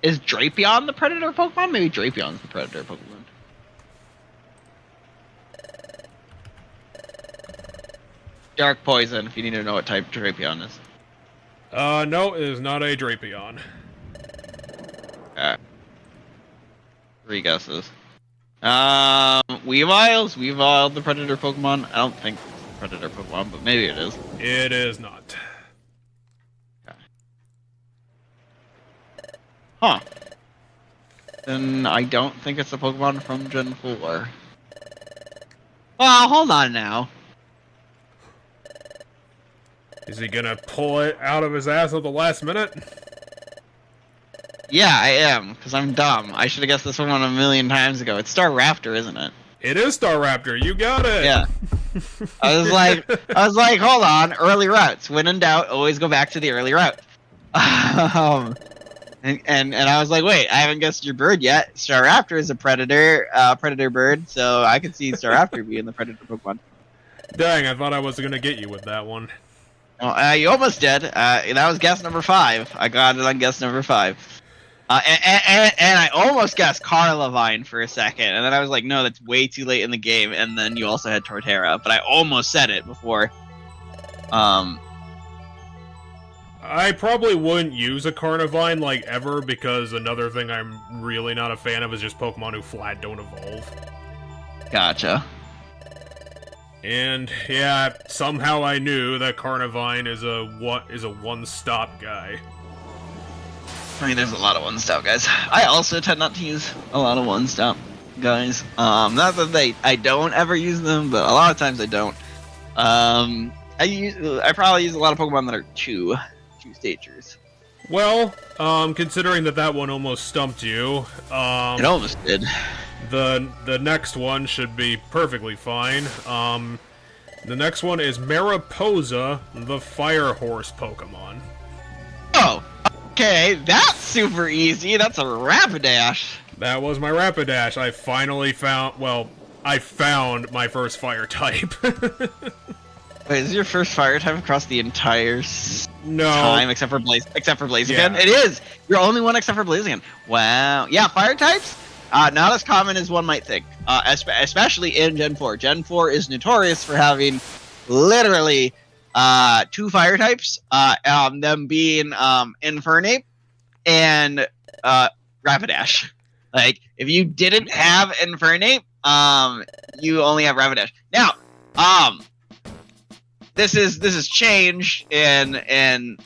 is Drapion the Predator Pokemon? Maybe Drapion's the Predator Pokemon. Dark Poison, if you need to know what type Drapion is. No, it is not a Drapion. Okay. 3 guesses. Weavile's Weavile the Predator Pokemon? I don't think it's the Predator Pokemon, but maybe it is. It is not. Okay. Huh. Then I don't think it's a Pokemon from Gen 4. Well, hold on now. Is he gonna pull it out of his ass at the last minute? Yeah, I am, because I'm dumb. I should have guessed this one a million times ago. It's Staraptor, isn't it? It is Staraptor. You got it. Yeah. I was like, hold on. Early routes. When in doubt, always go back to the early route. And I was like, wait, I haven't guessed your bird yet. Staraptor is a predator bird, so I could see Staraptor being the predator Pokemon. Dang, I thought I was gonna get you with that one. Well, you almost did. That was guess number 5. I got it on guess number 5. And I almost guessed Carlavine for a second, and then I was like, no, that's way too late in the game. And then you also had Torterra, but I almost said it before. I probably wouldn't use a Carnivine, like, ever, because another thing I'm really not a fan of is just Pokemon who flat don't evolve. Gotcha. And, yeah, somehow I knew that Carnivine is a one-stop guy. I mean, there's a lot of one-stop guys. I also tend not to use a lot of one-stop guys. Not that I don't ever use them, but a lot of times I don't. I probably use a lot of Pokemon that are two stagers. Well, considering that one almost stumped you, it almost did. The next one should be perfectly fine. The next one is Mariposa, the Fire Horse Pokemon. Oh, okay, that's super easy. That's a Rapidash. That was my Rapidash. I finally found, I found my first fire type. Wait, is this your first fire type across the entire time except for Blaziken? Yeah. It is! You're only one except for Blaziken. Wow. Yeah, fire types? Not as common as one might think, especially in Gen 4. Gen 4 is notorious for having literally 2 fire types, them being Infernape and Rapidash. Like, if you didn't have Infernape, you only have Rapidash. Now, this is changed in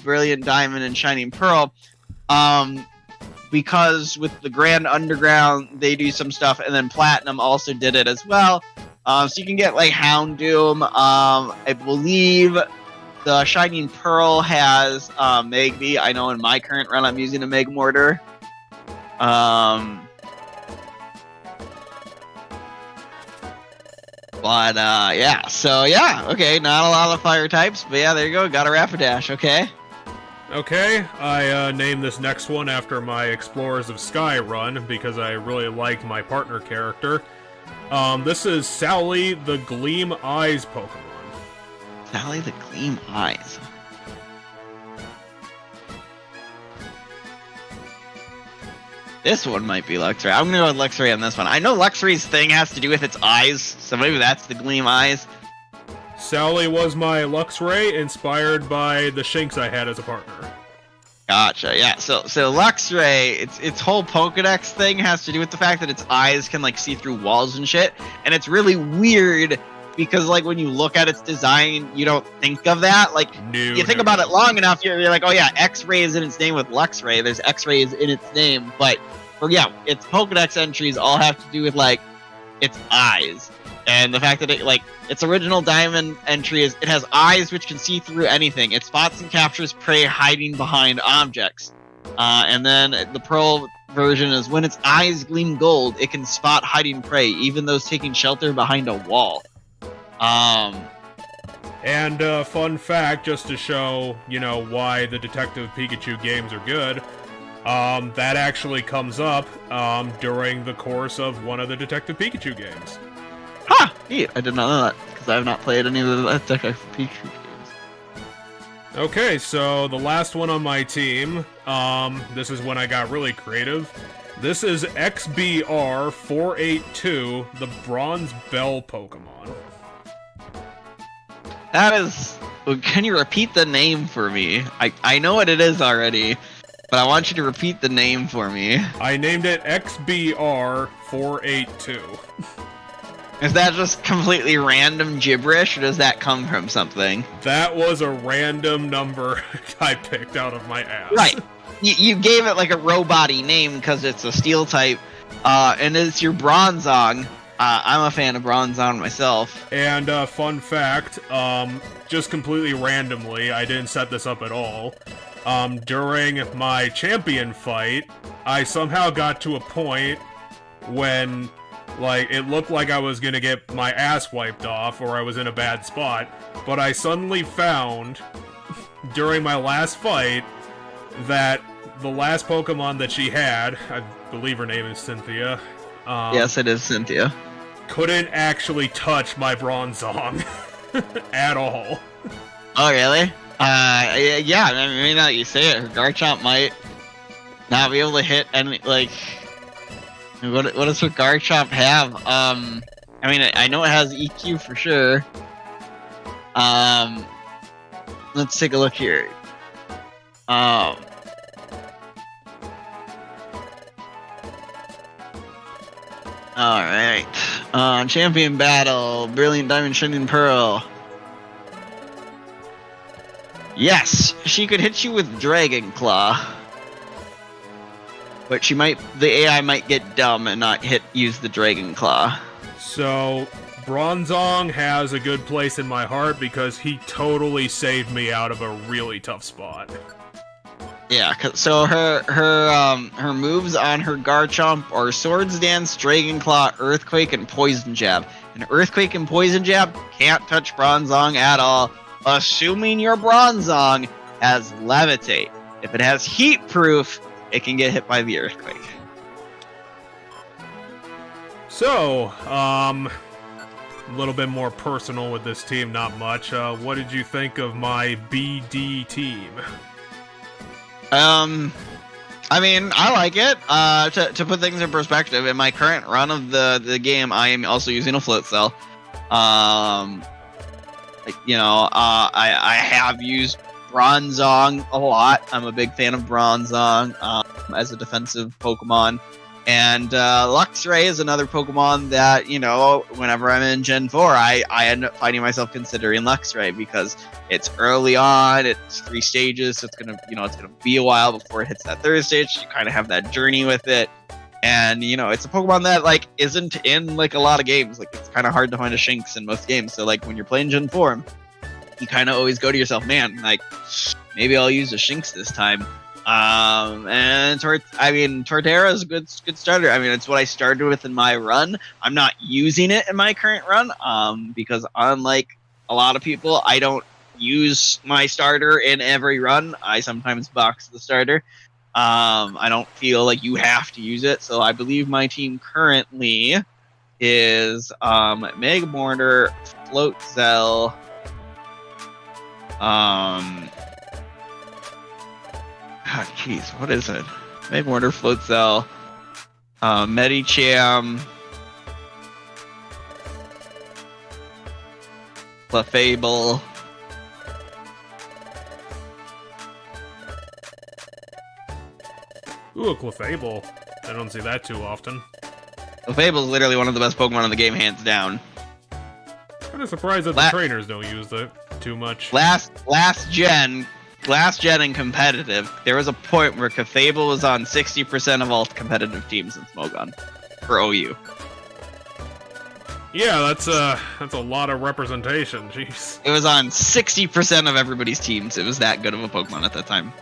Brilliant Diamond and Shining Pearl, because with the Grand Underground they do some stuff, and then Platinum also did it as well. So you can get like Houndoom. I believe the Shining Pearl has Magby. I know in my current run I'm using a Magmortar. But yeah, so yeah, okay, not a lot of fire types, but yeah, there you go, got a Rapidash, okay. Okay, I named this next one after my Explorers of Sky run because I really liked my partner character. This is Sally the Gleam Eyes Pokemon. Sally the Gleam Eyes. This one might be Luxray. I'm gonna go with Luxray on this one. I know Luxray's thing has to do with its eyes, so maybe that's the Gleam Eyes. Sally was my Luxray, inspired by the Shinx I had as a partner. Gotcha. Yeah. So Luxray, its whole Pokedex thing has to do with the fact that its eyes can like see through walls and shit, and it's really weird because like when you look at its design, you don't think of that. Like you think about it long enough, you're like, oh yeah, X-ray is in its name with Luxray. There's X-rays in its name, but yeah, its Pokedex entries all have to do with like its eyes. And the fact that it, like, its original diamond entry is it has eyes which can see through anything. It spots and captures prey hiding behind objects. And then the pearl version is when its eyes gleam gold, it can spot hiding prey, even those taking shelter behind a wall. And fun fact, just to show, you know, why the Detective Pikachu games are good, that actually comes up during the course of one of the Detective Pikachu games. Huh! Yeah, I did not know that, because I have not played any of the Detective Pikachu games. Okay, so the last one on my team, this is when I got really creative. This is XBR482, the Bronze Bell Pokemon. That is... Can you repeat the name for me? I know what it is already, but I want you to repeat the name for me. I named it XBR482. Is that just completely random gibberish, or does that come from something? That was a random number I picked out of my ass. Right. You gave it like a robot-y name because it's a steel type, and it's your Bronzong. I'm a fan of Bronzong myself. And fun fact, just completely randomly, I didn't set this up at all. During my champion fight, I somehow got to a point when... like, it looked like I was gonna get my ass wiped off, or I was in a bad spot, but I suddenly found, during my last fight, that the last Pokemon that she had, I believe her name is Cynthia. Yes, it is Cynthia. Couldn't actually touch my Bronzong at all. Oh, really? Yeah, I mean, now that you say it, her Garchomp might not be able to hit any, like... What does her Garchomp have? I mean, I know it has EQ for sure. Let's take a look here. Alright. Champion Battle, Brilliant Diamond Shining Pearl. Yes, she could hit you with Dragon Claw. But the AI might get dumb and not use the Dragon Claw. So, Bronzong has a good place in my heart because he totally saved me out of a really tough spot. Yeah, so her moves on her Garchomp are Swords Dance, Dragon Claw, Earthquake, and Poison Jab. And Earthquake and Poison Jab can't touch Bronzong at all, assuming your Bronzong has Levitate. If it has Heat Proof, it can get hit by the Earthquake. So, a little bit more personal with this team, not much. What did you think of my BD team? I mean, I like it. To put things in perspective, in my current run of the game, I am also using a float cell. I have used Bronzong a lot. I'm a big fan of Bronzong as a defensive Pokemon. And Luxray is another Pokemon that, you know, whenever I'm in Gen 4, I end up finding myself considering Luxray because it's early on, it's 3 stages, so it's gonna be a while before it hits that 3rd stage. You kind of have that journey with it. And, you know, it's a Pokemon that, like, isn't in, like, a lot of games. Like, it's kind of hard to find a Shinx in most games. So, like, when you're playing Gen 4, you kind of always go to yourself, man, like, maybe I'll use a Shinx this time. And Torterra is a good starter. I mean, it's what I started with in my run. I'm not using it in my current run, because unlike a lot of people, I don't use my starter in every run. I sometimes box the starter. I don't feel like you have to use it, so I believe my team currently is Meg Mortar, Float Cell, jeez, what is it? Meg Mortar, Float Cell, Medicham, Clefable. Ooh, a Clefable. I don't see that too often. Clefable is literally one of the best Pokemon in the game, hands down. Kind of surprised that the trainers don't use it too much. Last gen in competitive, there was a point where Clefable was on 60% of all competitive teams in Smogon for OU. Yeah, that's a lot of representation. Jeez. It was on 60% of everybody's teams. It was that good of a Pokemon at that time.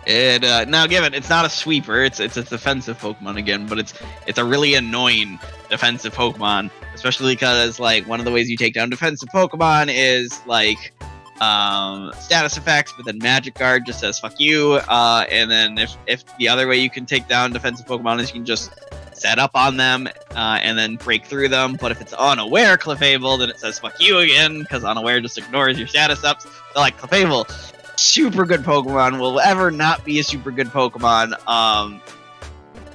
Now, given it's not a sweeper, it's a defensive Pokemon again, but it's a really annoying defensive Pokemon, especially because like one of the ways you take down defensive Pokemon is like status effects, but then Magic Guard just says fuck you, and then if the other way you can take down defensive Pokemon is you can just set up on them and then break through them. But if it's unaware Clefable, then it says fuck you again, because unaware just ignores your status ups. So like Clefable, super good Pokemon, will ever not be a super good Pokemon.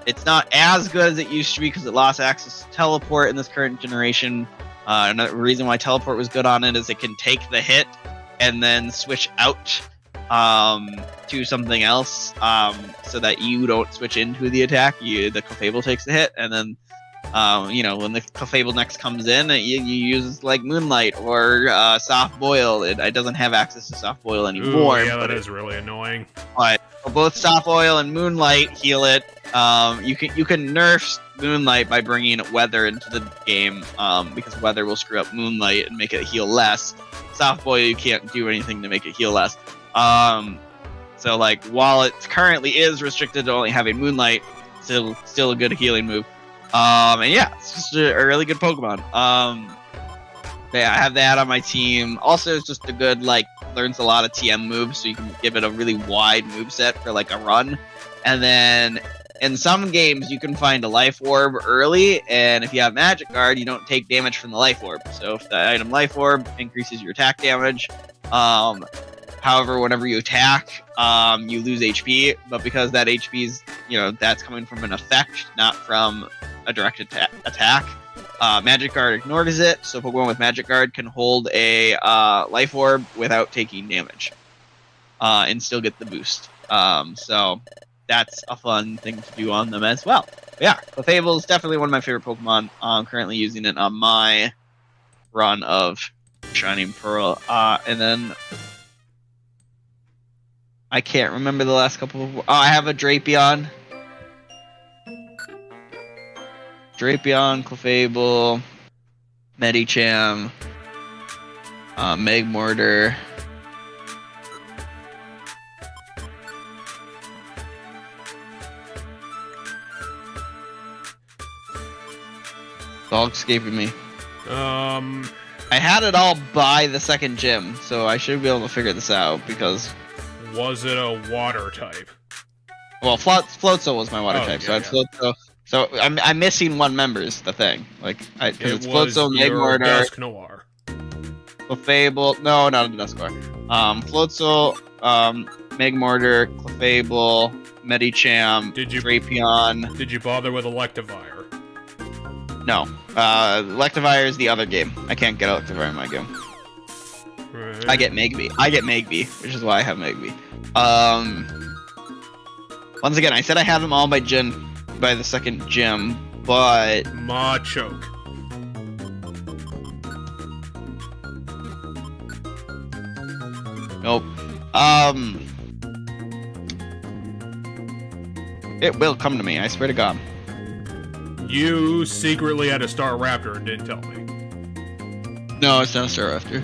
It's not as good as it used to be because it lost access to Teleport in this current generation. Another reason why Teleport was good on it is it can take the hit and then switch out to something else, so that you don't switch into the attack. The Clefable takes the hit, and then when the Clefable next comes in, you use like Moonlight or Soft Boil. It doesn't have access to Soft Boil anymore. Ooh, yeah, that is really annoying. But both Soft Boil and Moonlight heal it. You can nerf Moonlight by bringing Weather into the game, because Weather will screw up Moonlight and make it heal less. Soft Boil, you can't do anything to make it heal less. So like while it currently is restricted to only having Moonlight, still a good healing move. And yeah, it's just a really good Pokemon. Yeah, I have that on my team. Also, it's just a good, like, learns a lot of TM moves, so you can give it a really wide moveset for, like, a run. And then, in some games, you can find a Life Orb early, and if you have Magic Guard, you don't take damage from the Life Orb. So if the item Life Orb increases your attack damage, however, whenever you attack, you lose HP, but because that HP is, that's coming from an effect, not from a direct attack, Magic Guard ignores it, so Pokemon with Magic Guard can hold a Life Orb without taking damage, and still get the boost. So that's a fun thing to do on them as well. But yeah, Clefable is definitely one of my favorite Pokemon. I'm currently using it on my run of Shining Pearl, and then I can't remember the last couple of... Oh, I have a Drapion. Clefable, Medicham, Meg Mortar. It's all escaping me. I had it all by the second gym, so I should be able to figure this out, because... Was it a water type? Well, Floatzel was my water type, yeah, so I had Floatzel. So I'm missing one member is the thing. Like, because it's Floatzel, Meg Mortar, Dusknoir. Clefable. No, not a Dusknoir. Floatzel, Meg Mortar, Clefable, Medicham, Drapion. Did you bother with Electivire? No. Electivire is the other game. I can't get Electivire in my game. Right. I get Magby, which is why I have Magby. Once again, I said I have them all by the second gym, but Machoke. Nope. It will come to me, I swear to God. You secretly had a Star Raptor and didn't tell me. No, it's not a Star Raptor.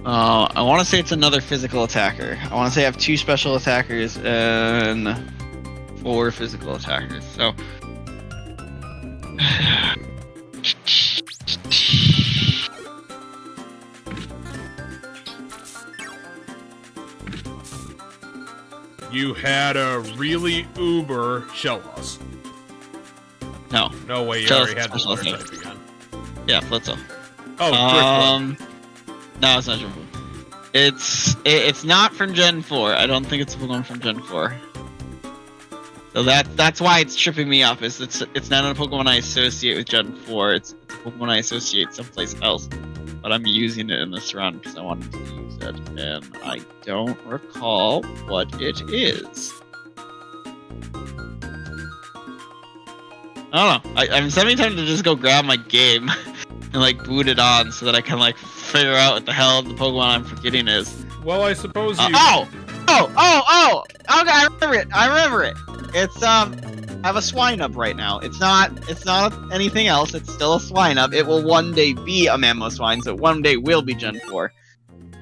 I want to say it's another physical attacker. I want to say I have 2 special attackers and 4 physical attackers. So you had a really uber shell loss. No. No way, you Shell already had the special water thing. type again. Yeah, Flitzel. Oh, Driftwood. No, it's not Gen 4. It's not from Gen 4. I don't think it's a Pokemon from Gen 4. So that's why it's tripping me up. Is it's not a Pokemon I associate with Gen 4. It's a Pokemon I associate someplace else. But I'm using it in this run because I wanted to use it, and I don't recall what it is. I don't know. I'm semi tempted to just go grab my game and like boot it on so that I can like figure out what the hell the Pokemon I'm forgetting is. Well, I suppose you... Oh! Okay, I remember it. It's I have a Swinub right now. It's not anything else. It's still a Swinub. It will one day be a Mamoswine, so one day will be Gen 4.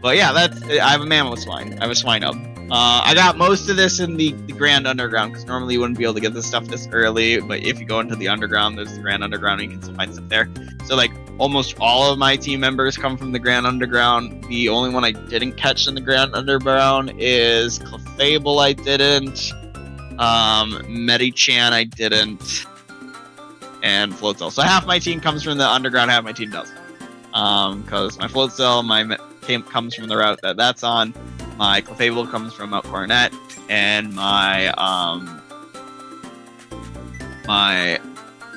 But yeah, I have a Mamoswine. I have a Swinub. I got most of this in the Grand Underground, because normally you wouldn't be able to get this stuff this early, but if you go into the Underground, there's the Grand Underground, and you can still find stuff there. So, like, almost all of my team members come from the Grand Underground. The only one I didn't catch in the Grand Underground is Clefable, I didn't. Medichan, I didn't. And Floatzel. So half my team comes from the Underground, half my team doesn't. Because my Floatzel, comes from the route that's on. My Clefable comes from Mount Coronet, and my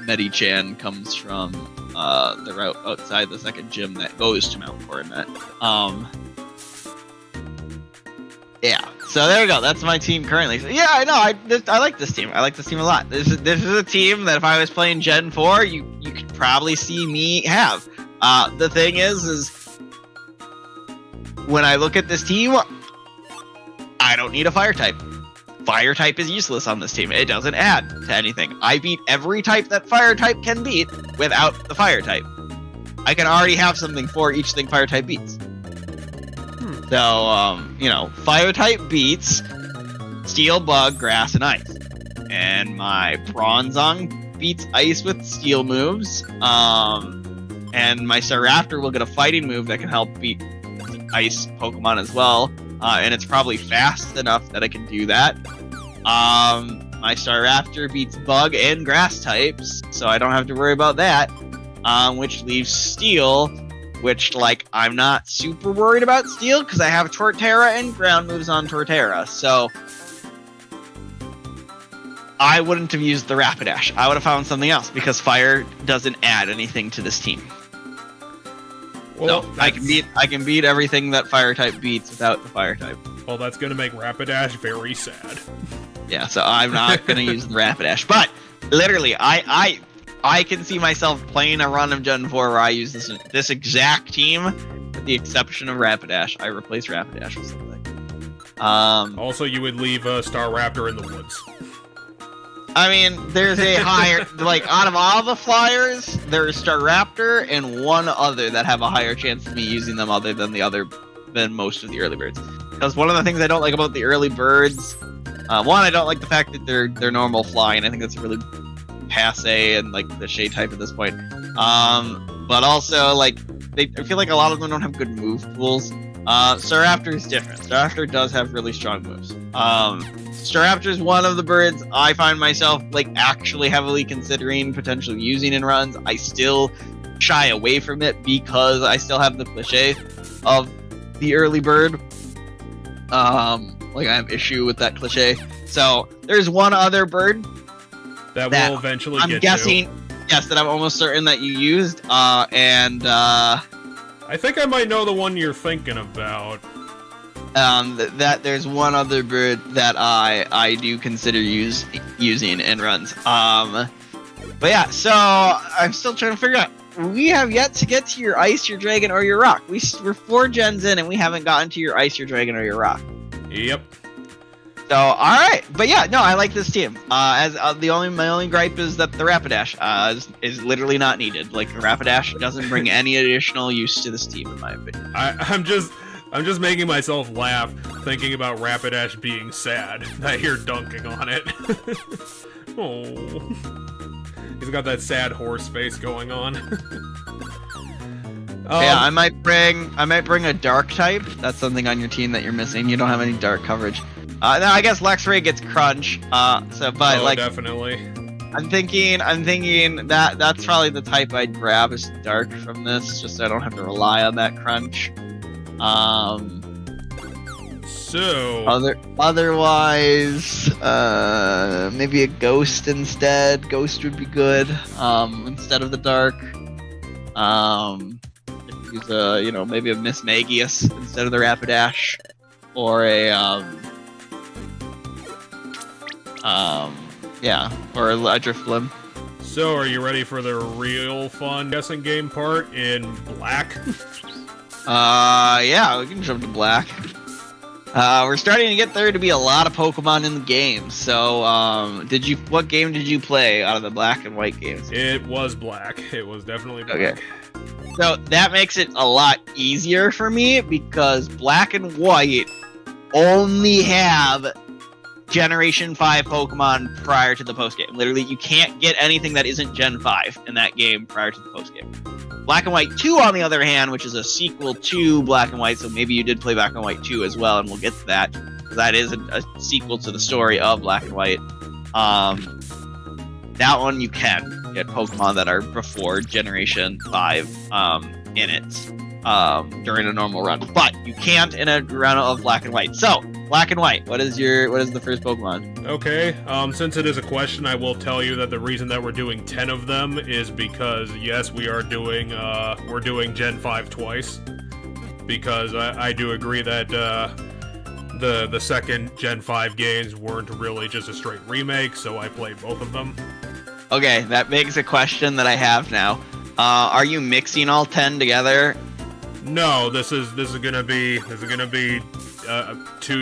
Medichan comes from the route outside the second gym that goes to Mount Coronet. Yeah, so there we go. That's my team currently. So, yeah, I know. I like this team. I like this team a lot. This is a team that if I was playing Gen 4, you could probably see me have. The thing is when I look at this team, I don't need a fire type. Fire type is useless on this team. It doesn't add to anything. I beat every type that fire type can beat without the fire type. I can already have something for each thing fire type beats. So, fire type beats steel, bug, grass, and ice. And my Bronzong beats ice with steel moves. And my Staraptor will get a fighting move that can help beat ice Pokemon as well. And it's probably fast enough that I can do that. My Staraptor beats bug and grass types, so I don't have to worry about that. Which leaves steel, which, like, I'm not super worried about steel because I have Torterra and ground moves on Torterra, so I wouldn't have used the Rapidash. I would have found something else because fire doesn't add anything to this team. Well, so I can beat everything that fire type beats without the fire type. Well, that's gonna make Rapidash very sad. Yeah, so I'm not gonna use the Rapidash, but literally, I can see myself playing a run of Gen 4 where I use this exact team, with the exception of Rapidash. I replace Rapidash with something. Also, you would leave Staraptor in the woods. I mean, there's a higher, like, out of all the flyers, there's Staraptor and one other that have a higher chance of me using them other than most of the early birds. Because one of the things I don't like about the early birds, one, I don't like the fact that they're normal flying. I think that's a really passe and, like, the shade type at this point. But also, like, I feel like a lot of them don't have good move pools. Staraptor is different. Staraptor does have really strong moves. Staraptor is one of the birds I find myself, like, actually heavily considering potentially using in runs. I still shy away from it because I still have the cliche of the early bird. Like, I have issue with that cliche. So there's one other bird that will eventually I'm guessing, yes, that I'm almost certain that you used. I think I might know the one you're thinking about. That there's one other bird that I do consider using in runs. But yeah, so I'm still trying to figure out. We have yet to get to your Ice, your Dragon, or your Rock. We're 4 gens in, and we haven't gotten to your Ice, your Dragon, or your Rock. Yep. So, all right, but yeah, no, I like this team. My only gripe is that the Rapidash is literally not needed. Like, the Rapidash doesn't bring any additional use to this team, in my opinion. I'm just making myself laugh thinking about Rapidash being sad. I hear dunking on it. Oh, he's got that sad horse face going on. Yeah, I might bring a dark type. That's something on your team that you're missing. You don't have any dark coverage. No, I guess Luxray gets Crunch. But definitely. I'm thinking that that's probably the type I'd grab is Dark from this, just so I don't have to rely on that Crunch. So otherwise, maybe a Ghost instead. Ghost would be good. Instead of the Dark. Use maybe a Miss Magius instead of the Rapidash, or a or a Drifblim. So, are you ready for the real fun guessing game part in Black? Yeah, we can jump to Black. We're starting to get there to be a lot of Pokemon in the game. So, what game did you play out of the Black and White games? It was Black. It was definitely Black. Okay. So that makes it a lot easier for me because Black and White only have Generation 5 Pokemon prior to the post-game. Literally, you can't get anything that isn't Gen 5 in that game prior to the post-game. Black and White 2, on the other hand, which is a sequel to Black and White, so maybe you did play Black and White 2 as well, and we'll get to that, because that is a sequel to the story of Black and White. That one you can get Pokemon that are before Generation 5 in it during a normal run, but you can't in a run of Black and White. So, Black and White, what is the first Pokemon? Okay, since it is a question, I will tell you that the reason that we're doing 10 of them is because, yes, we're doing Gen 5 twice, because I do agree that the second Gen 5 games weren't really just a straight remake, so I played both of them. Okay, that begs a question that I have now. Are you mixing all 10 together? No, this is gonna be 2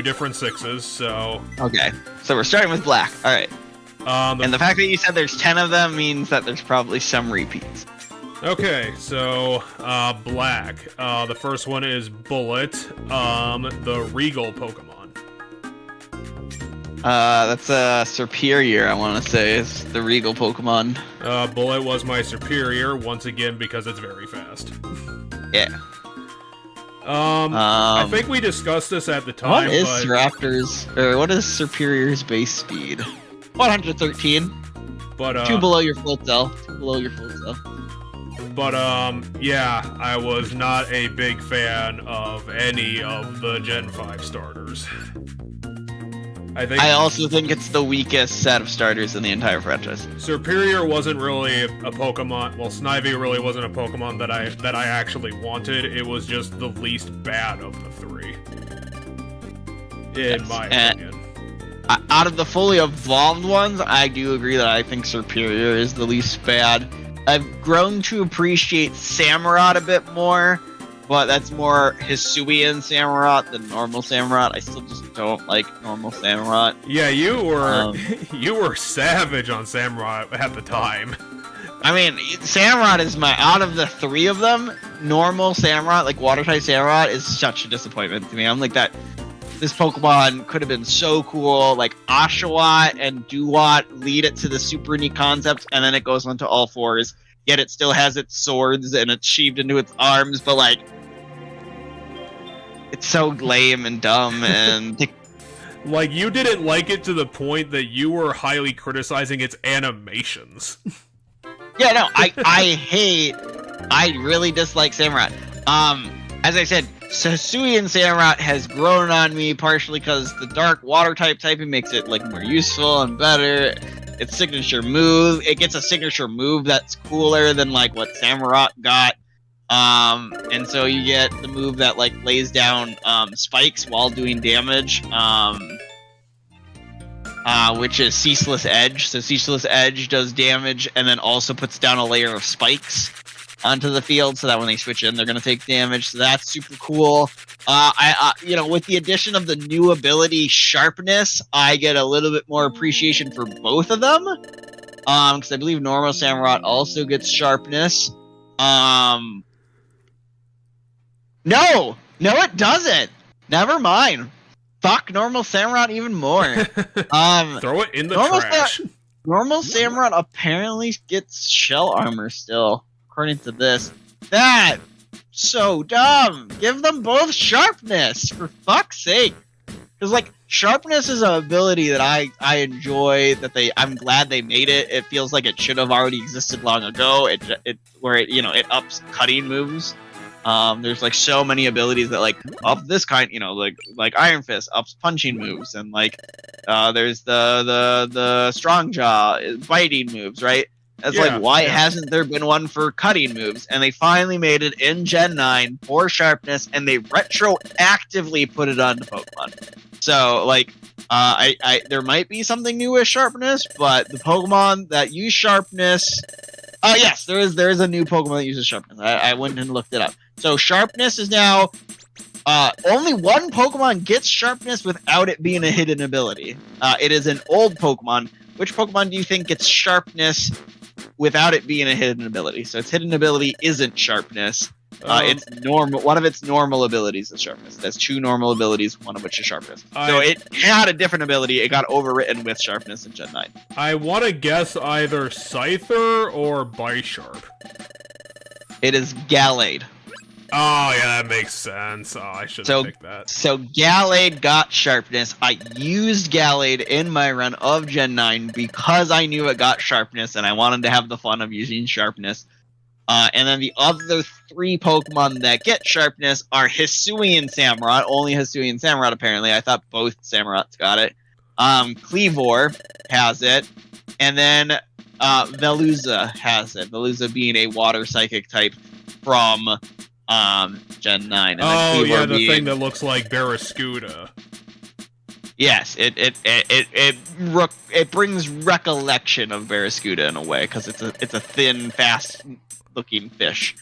different 6s. So okay, so we're starting with Black. All right. And the fact that you said there's 10 of them means that there's probably some repeats. Okay, so Black. The first one is Bullet, the Regal Pokemon. That's a Superior, I want to say, is the Regal Pokemon. Bullet was my Superior, once again, because it's very fast. Yeah. I think we discussed this at the time, what is Superior's base speed? 113. But, 2 below your full cell. But, yeah, I was not a big fan of any of the Gen 5 starters. I also think it's the weakest set of starters in the entire franchise. Superior wasn't really a Pokemon. Well, Snivy really wasn't a Pokemon that I actually wanted. It was just the least bad of the 3, in my opinion. Out of the fully evolved ones, I do agree that I think Superior is the least bad. I've grown to appreciate Samurott a bit more, but that's more Hisuian Samurott than normal Samurott. I still just don't like normal Samurott. Yeah, you were savage on Samurott at the time. I mean, Samurott is out of the 3 of them, normal Samurott, like Water-type Samurott, is such a disappointment to me. I'm like, this Pokemon could have been so cool. Like, Oshawott and Duwat lead it to the super neat concept, and then it goes on to all 4s. Yet it still has its swords and it's sheathed into its arms, but like, it's so lame and dumb and like, you didn't like it to the point that you were highly criticizing its animations. Yeah, no, I really dislike Samurott. As I said, Hisuian Samurott has grown on me partially because the dark water typing makes it like more useful and better. Its signature move, it gets a signature move that's cooler than like what Samurott got. And so you get the move that like lays down spikes while doing damage, which is Ceaseless Edge. So Ceaseless Edge does damage and then also puts down a layer of spikes onto the field so that when they switch in, they're going to take damage. So that's super cool. With the addition of the new ability Sharpness, I get a little bit more appreciation for both of them. Because I believe normal Samurott also gets Sharpness. No, it doesn't. Never mind. Fuck normal Samurott even more. Throw it in the trash. Normal Samurott apparently gets shell armor still, according to this. That so dumb. Give them both Sharpness, for fuck's sake. Because like sharpness is an ability that I enjoy. I'm glad they made it. It feels like it should have already existed long ago. It ups cutting moves. There's like so many abilities that like up this kind, like Iron Fist ups punching moves, and like there's the Strong Jaw biting moves, right? It's like, why hasn't there been one for cutting moves? And they finally made it in Gen 9 for sharpness, and they retroactively put it onto Pokemon. So like there might be something new with sharpness, but the Pokemon that use sharpness, yes, there is a new Pokemon that uses sharpness. I went and looked it up. So sharpness is now only one Pokemon gets sharpness without it being a hidden ability. It is an old Pokemon. Which Pokemon do you think gets sharpness without it being a hidden ability? So its hidden ability isn't sharpness. It's normal. One of its normal abilities is sharpness. It has two normal abilities, one of which is sharpness. So it had a different ability. It got overwritten with sharpness in Gen 9. I want to guess either Scyther or Bisharp. It is Gallade. Oh, yeah, that makes sense. Oh, I should have picked that. So Gallade got sharpness. I used Gallade in my run of Gen 9 because I knew it got sharpness, and I wanted to have the fun of using sharpness. And then the other three Pokemon that get sharpness are Hisuian Samurott. Only Hisuian Samurott, apparently. I thought both Samurotts got it. Cleavor has it. And then Veluza has it. Veluza being a water psychic type from Gen 9. And then the thing that looks like Barraskewda. Yes, it brings recollection of Barraskewda in a way, because it's a thin, fast-looking fish.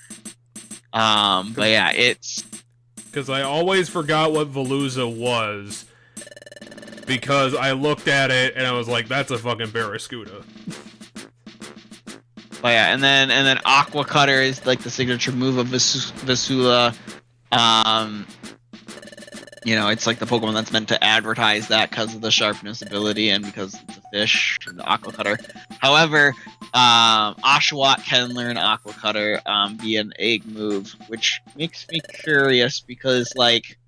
But yeah, it's... Because I always forgot what Veluza was, because I looked at it and I was like, that's a fucking Barraskewda. Oh yeah, and then Aqua Cutter is like the signature move of Vasula. It's like the Pokemon that's meant to advertise that because of the sharpness ability and because it's a fish, the Aqua Cutter. However, Oshawott can learn Aqua Cutter via an egg move, which makes me curious because, like,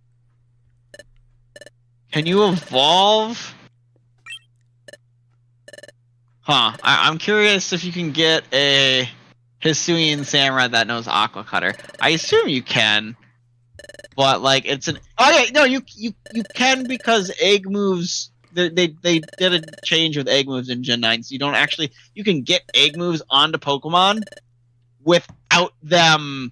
can you evolve? Huh. I'm curious if you can get a Hisuian Samurott that knows Aqua Cutter. I assume you can, but like it's an. Oh yeah, no, you can, because egg moves. They did a change with egg moves in Gen 9, so you can get egg moves onto Pokemon without them.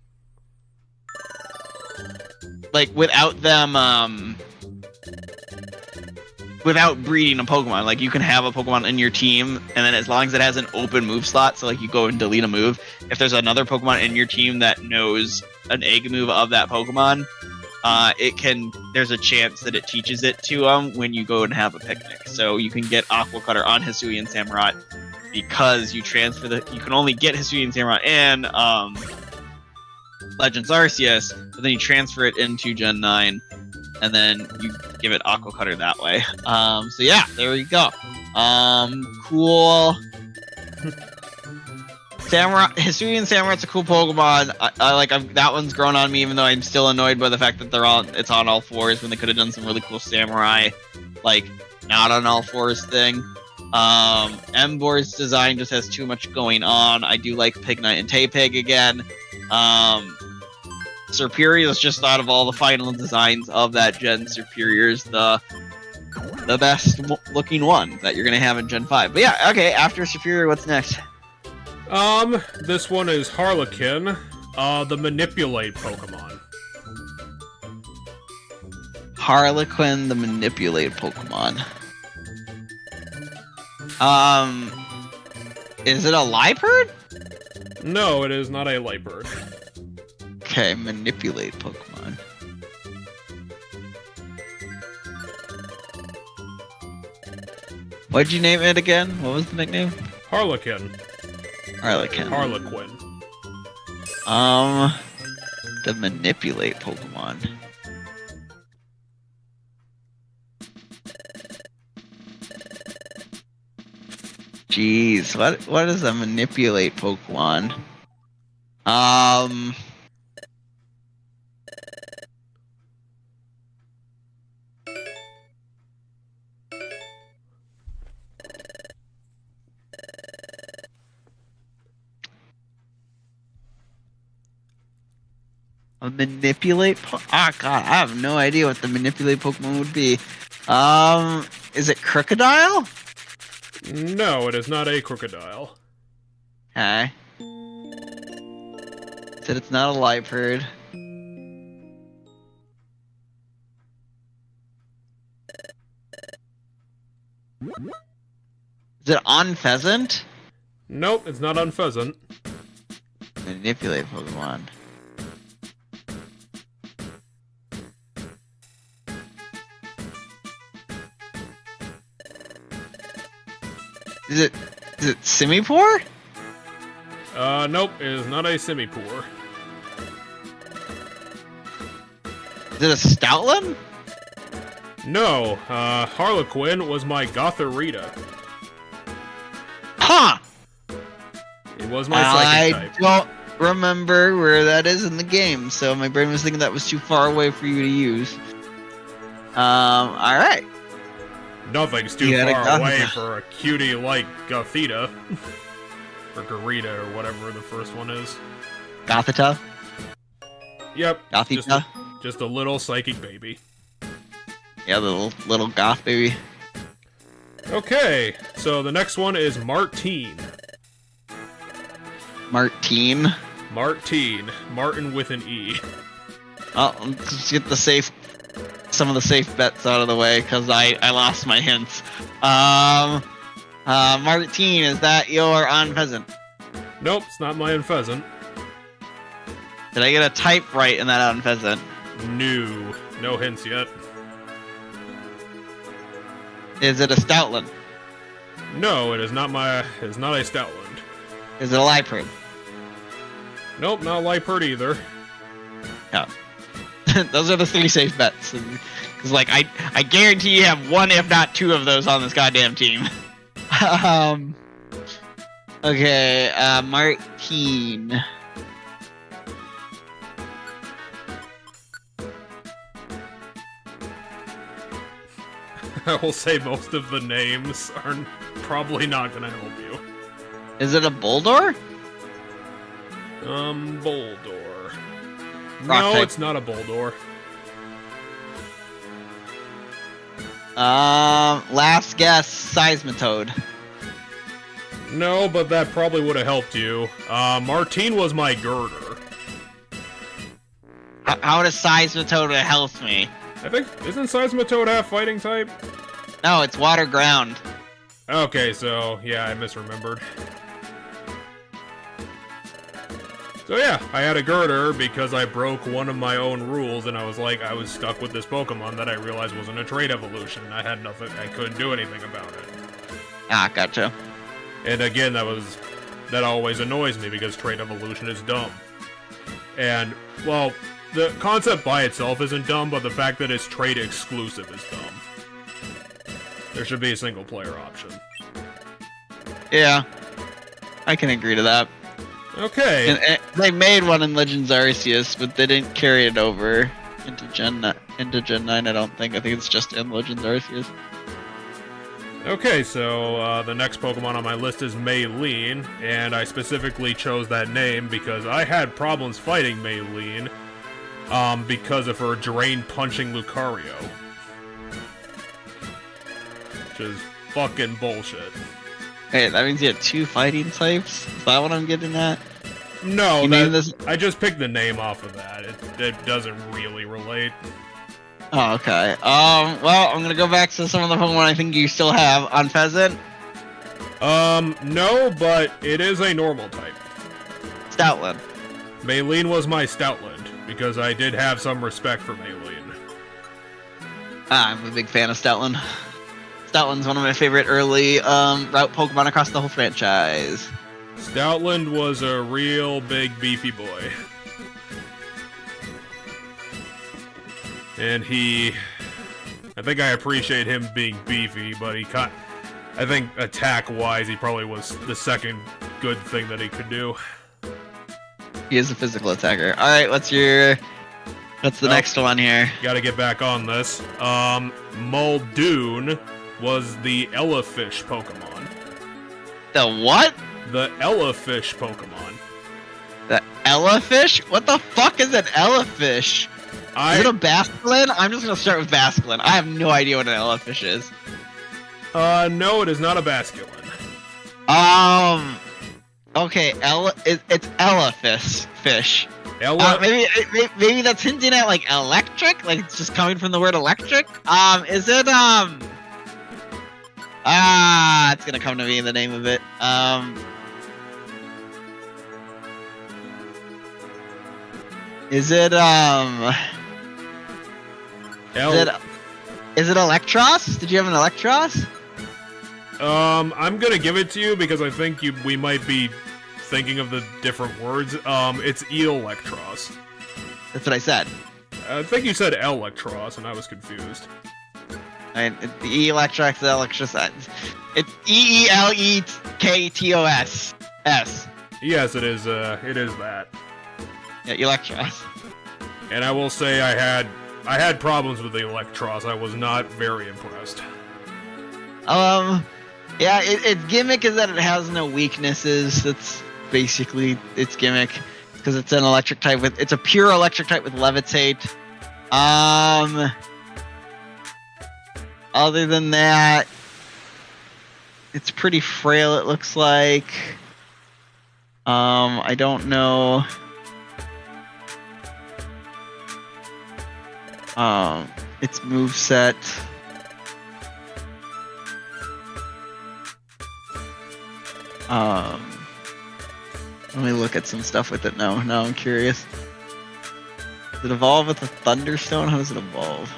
Without breeding a Pokemon. Like, you can have a Pokemon in your team, and then as long as it has an open move slot, so like you go and delete a move, if there's another Pokemon in your team that knows an egg move of that Pokemon, there's a chance that it teaches it to when you go and have a picnic. So you can get Aqua Cutter on Hisuian Samurott because you can only get Hisuian Samurott and Legends Arceus, but then you transfer it into Gen 9, and then you give it Aqua Cutter that way. So yeah, there we go. Cool. Hisuian Samurott's a cool Pokemon. That one's grown on me, even though I'm still annoyed by the fact that it's on all fours when they could have done some really cool samurai, like, not on all fours thing. Embor's design just has too much going on. I do like Pignite and Tepig again. Serperior's just out of all the final designs of that gen, Serperior's the best looking one that you're gonna have in Gen 5. But yeah, okay, after Serperior, what's next? This one is Harlequin, the Manipulate Pokemon. Harlequin, the Manipulate Pokemon. Is it a Liepard? No, it is not a Liepard. Okay, Manipulate Pokemon. What'd you name it again? What was the nickname? Harlequin. Harlequin. The Manipulate Pokemon. Jeez, what is a Manipulate Pokemon? A manipulate God, I have no idea what the manipulate Pokemon would be. Is it Crocodile? No, it is not a crocodile. Okay. Said it's not a Liepard. Is it on Pheasant? Nope, it's not on Pheasant. Manipulate Pokemon. Is it Simipour? Nope, it is not a Simipour. Is it a Stoutland? No, Harlequin was my Gothorita. Huh! It was my psychic type. I don't remember where that is in the game, so my brain was thinking that was too far away for you to use. Alright. Nothing's too far away for a cutie like Gothita. Or Garita, or whatever the first one is. Gothita? Yep. Gothita? Just a little psychic baby. Yeah, little goth baby. Okay, so the next one is Martine. Martine? Martine. Martin with an E. Oh, let's get some of the safe bets out of the way, because I lost my hints. Martine, is that your on Pheasant? Nope, it's not my Pheasant. Did I get a type right in that on Pheasant? No hints yet. Is it a Stoutland? No, it is not a Stoutland. Is it a Liepard? Nope, not Liepard either. No. Those are the 3 safe bets. Because, like, I guarantee you have 1, if not 2 of those on this goddamn team. Okay, Martine. I will say most of the names are probably not gonna help you. Is it a Boldor? Boldor. Rock no, type. It's not a Boldor. Last guess, Seismitoad. No, but that probably would have helped you. Martine was my girder. How does Seismitoad help me? I think, isn't Seismitoad half fighting type? No, it's water ground. Okay, so, yeah, I misremembered. So yeah, I had a girder because I broke one of my own rules and I was stuck with this Pokemon that I realized wasn't a trait evolution. I had nothing, I couldn't do anything about it. Ah, gotcha. And again, that always annoys me because trait evolution is dumb. And, well, the concept by itself isn't dumb, but the fact that it's trait exclusive is dumb. There should be a single player option. Yeah, I can agree to that. Okay. And they made one in Legends Arceus, but they didn't carry it over into Gen 9, I don't think. I think it's just in Legends Arceus. Okay, so the next Pokemon on my list is Maylene, and I specifically chose that name because I had problems fighting Maylene because of her drain-punching Lucario. Which is fucking bullshit. Hey, that means you had 2 fighting types? Is that what I'm getting at? No, I just picked the name off of that. It doesn't really relate. Oh, okay. Well, I'm gonna go back to some of the Pokemon I think you still have on Pheasant. No, but it is a normal type. Stoutland. Maylene was my Stoutland, because I did have some respect for Maylene. I'm a big fan of Stoutland. Stoutland's one of my favorite early route Pokemon across the whole franchise. Stoutland was a real big beefy boy. And I think I appreciate him being beefy, but I think attack-wise, he probably was the second good thing that he could do. He is a physical attacker. Alright, what's the next one here? Gotta get back on this. Muldoon was the Elefish Pokemon. The what? The Elefish Pokemon. The Elefish? What the fuck is an Elefish? Is it a Basculin? I'm just gonna start with Basculin. I have no idea what an Elefish is. No, it is not a Basculin. Okay, it's Elefish fish. Maybe that's hinting at like electric, like it's just coming from the word electric. Is it it's gonna come to me in the name of it. Is it is it Electros? Did you have an Electros? I'm gonna give it to you because I think we might be thinking of the different words. It's Electros. That's what I said. I think you said Electros, and I was confused. And the Electros, the Electros. It's Elektos. S. Yes, it is. It is that. Yeah, Electros. And I will say I had problems with the Electros. I was not very impressed. Yeah, its gimmick is that it has no weaknesses. That's basically its gimmick, because it's an electric type it's a pure electric type with levitate. Other than that, it's pretty frail, it looks like. I don't know. Its moveset. Let me look at some stuff with it now. Now I'm curious. Does it evolve with a Thunderstone? How does it evolve?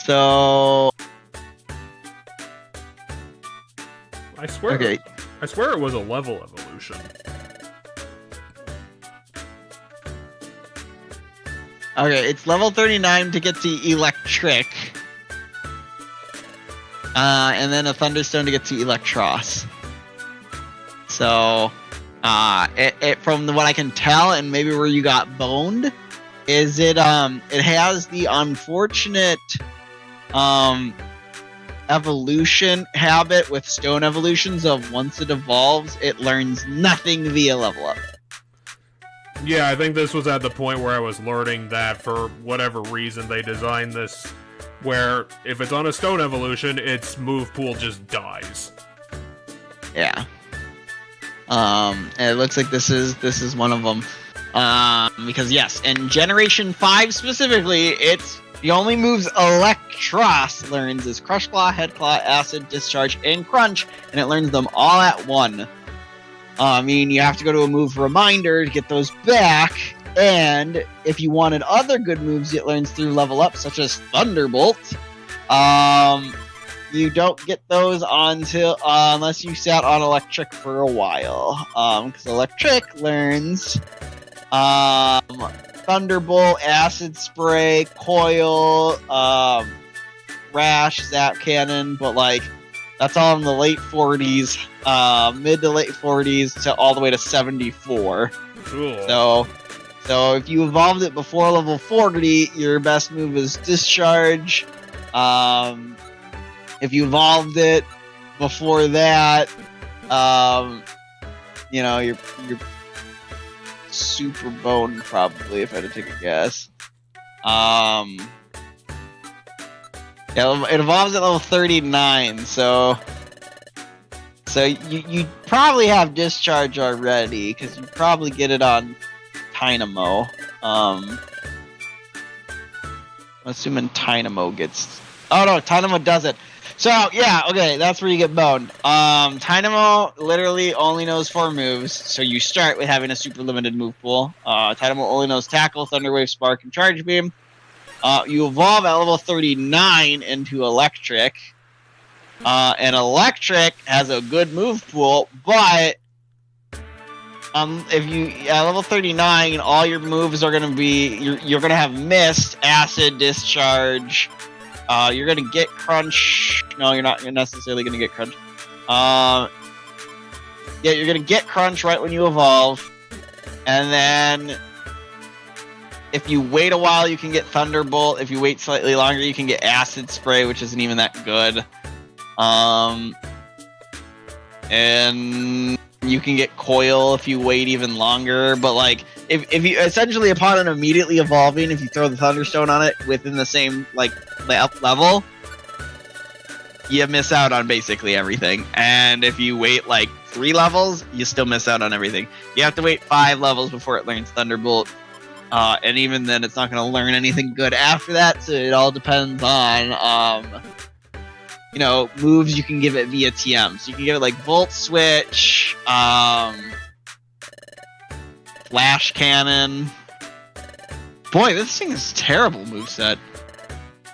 So... I swear. Okay. I swear it was a level evolution. Okay, it's level 39 to get to Electric. And then a Thunderstone to get to Electros. So, from what I can tell, and maybe where you got boned, is it has the unfortunate evolution habit with stone evolutions of once it evolves, it learns nothing via level up. Yeah, I think this was at the point where I was learning that for whatever reason they designed this, where if it's on a stone evolution, its move pool just dies. Yeah. And it looks like this is one of them. Because yes, in Generation 5 specifically, it's the only moves Electros learns is Crush Claw, Head Claw, Acid, Discharge, and Crunch, and it learns them all at one. I mean, you have to go to a move reminder to get those back, and if you wanted other good moves it learns through level up, such as Thunderbolt, you don't get those until unless you sat on Electric for a while. Because Electric learns Thunderbolt, Acid Spray, Coil, Rash, Zap Cannon, but like that's all in the late 40s, mid to late 40s to all the way to 74. Cool. So if you evolved it before level 40, your best move is Discharge. If you evolved it before that, you know, you're super boned probably, if I had to take a guess. Yeah, it evolves at level 39, so you probably have Discharge already, because you probably get it on Dynamo. I'm assuming Dynamo gets... Oh no, Dynamo does it. So, yeah, okay, that's where you get boned. Dynamo literally only knows 4 moves, so you start with having a super limited move pool. Dynamo only knows Tackle, Thunder Wave, Spark, and Charge Beam. You evolve at level 39 into Electric. And Electric has a good move pool, but if you at level 39, all your moves are gonna be you're gonna have Mist, Acid, Discharge. You're gonna get Crunch. No, you're not necessarily gonna get Crunch. Yeah, you're gonna get Crunch right when you evolve, and then if you wait a while, you can get Thunderbolt. If you wait slightly longer, you can get Acid Spray, which isn't even that good. And You can get Coil if you wait even longer, but like if you essentially upon it immediately evolving, if you throw the Thunderstone on it within the same like level, you miss out on basically everything. And if you wait like 3 levels, you still miss out on everything. You have to wait 5 levels before it learns Thunderbolt. And even then, it's not going to learn anything good after that. So it all depends on, you know, moves you can give it via TM. So you can give it like Volt Switch, Flash Cannon. Boy, this thing is a terrible moveset.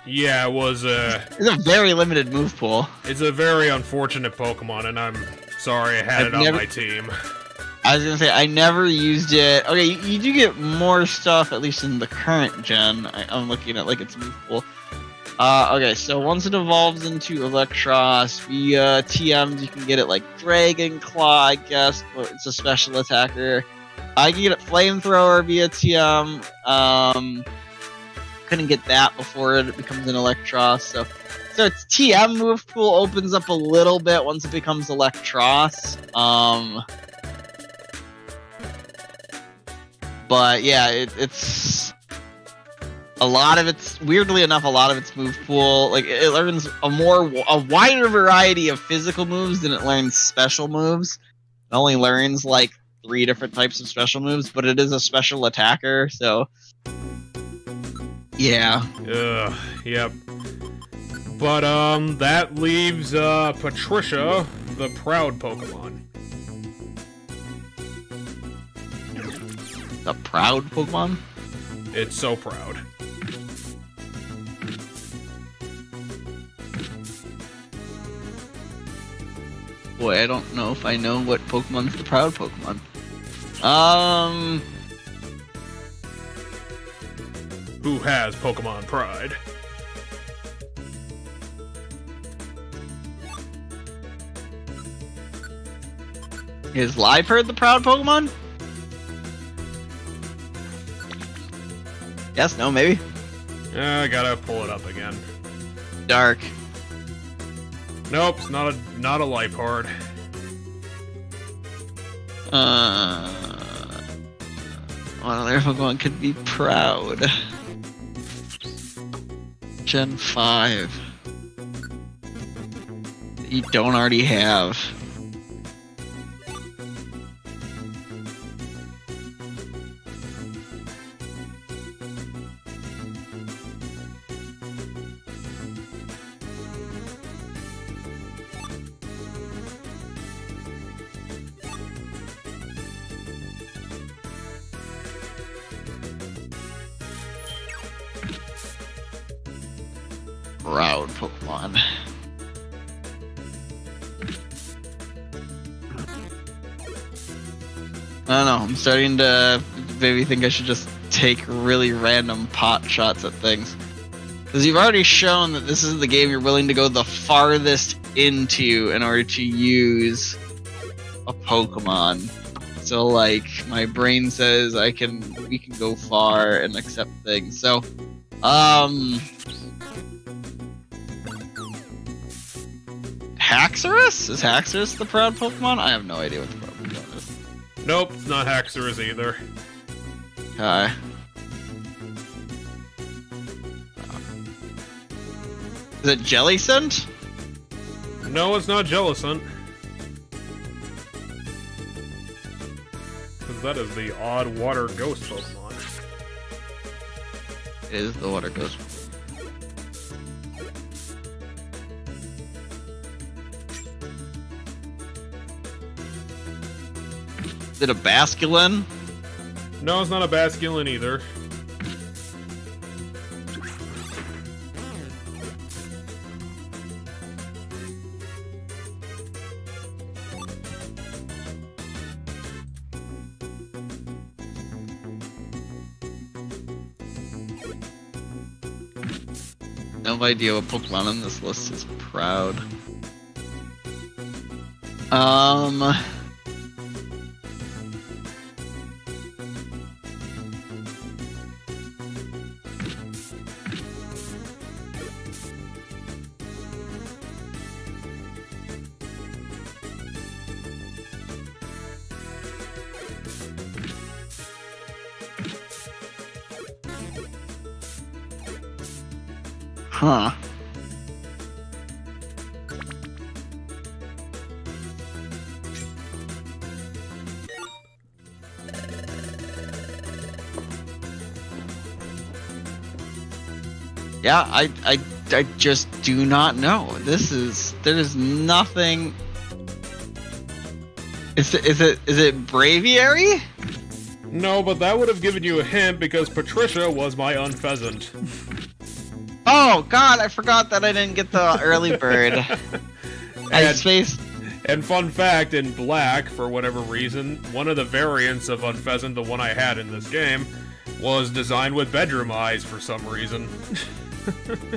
Yeah, it was It's a very limited move pool. It's a very unfortunate Pokemon, and I'm sorry I had it on my team. I was gonna say, I never used it. Okay, you do get more stuff, at least in the current gen. I'm looking at like its move pool. Okay, so once it evolves into Electros via TMs, you can get it like Dragon Claw, I guess, but it's a special attacker. I can get it Flamethrower via TM. Couldn't get that before it becomes an Electros, so its TM move pool opens up a little bit once it becomes Electros. But yeah, it's a lot of its, weirdly enough, a lot of its move pool, like it learns a wider variety of physical moves than it learns special moves. It only learns like 3 different types of special moves, but it is a special attacker, so yeah. Yep. But that leaves Patricia, the proud Pokemon. The proud Pokemon? It's so proud. Boy, I don't know if I know what Pokemon's the proud Pokemon. Who has Pokemon Pride? Is Liepard the proud Pokemon? Yes, no, maybe. I gotta pull it up again. Dark. Nope, it's not a Liepard. What other Pokemon could be proud? Gen 5. That you don't already have. Proud Pokemon. I don't know, I'm starting to maybe think I should just take really random pot shots at things. Because you've already shown that this is the game you're willing to go the farthest into in order to use a Pokemon. So like, my brain says we can go far and accept things. So, Haxorus? Is Haxorus the proud Pokemon? I have no idea what the proud Pokemon is. Nope, it's not Haxorus either. Okay. Is it Jellicent? No, it's not Jellicent. Because that is the odd water ghost Pokemon. It is the water ghost. Is it a Basculin? No, it's not a Basculin either. No idea what Pokemon on this list is proud. Huh. Yeah, I just do not know. There's nothing. Is it Braviary? No, but that would have given you a hint because Patricia was my unpheasant. Oh God, I forgot that I didn't get the early bird. I spaced. And fun fact, in black, for whatever reason, one of the variants of unpheasant, the one I had in this game, was designed with bedroom eyes for some reason.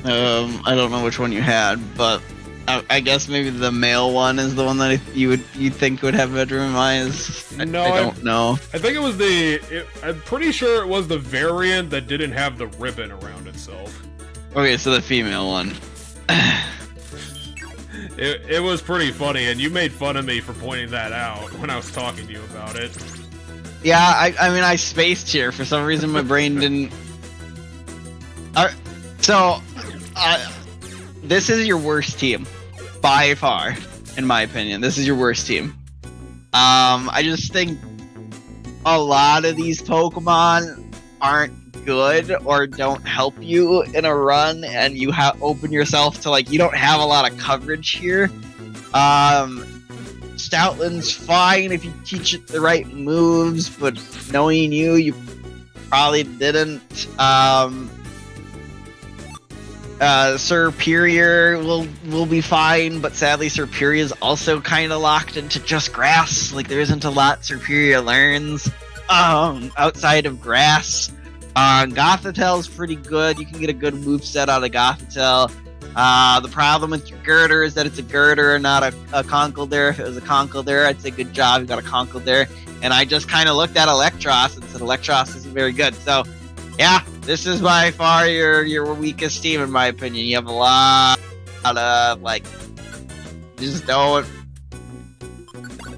I don't know which one you had, but I guess maybe the male one is the one that you'd think would have bedroom eyes. No, I don't know. I think it was I'm pretty sure it was the variant that didn't have the ribbon around itself. Okay, so the female one. It was pretty funny, and you made fun of me for pointing that out when I was talking to you about it. Yeah, I mean, I spaced here. For some reason, my brain didn't... This is your worst team. By far, in my opinion. This is your worst team. I just think a lot of these Pokemon aren't good or don't help you in a run, and you open yourself to, like, you don't have a lot of coverage here. Stoutland's fine if you teach it the right moves, but knowing you probably didn't. Serperior will be fine, but sadly Serperior is also kind of locked into just grass. Like, there isn't a lot Serperior learns outside of grass. Gothitel's pretty good. You can get a good moveset out of Gothitelle. The problem with your Girder is that it's a Girder and not a Conkeldurr. If it was a Conkeldurr, I'd say good job, you got a Conkeldurr. And I just kind of looked at Electros and said Electros isn't very good. So, yeah, this is by far your weakest team, in my opinion. You have a lot of, like, just don't...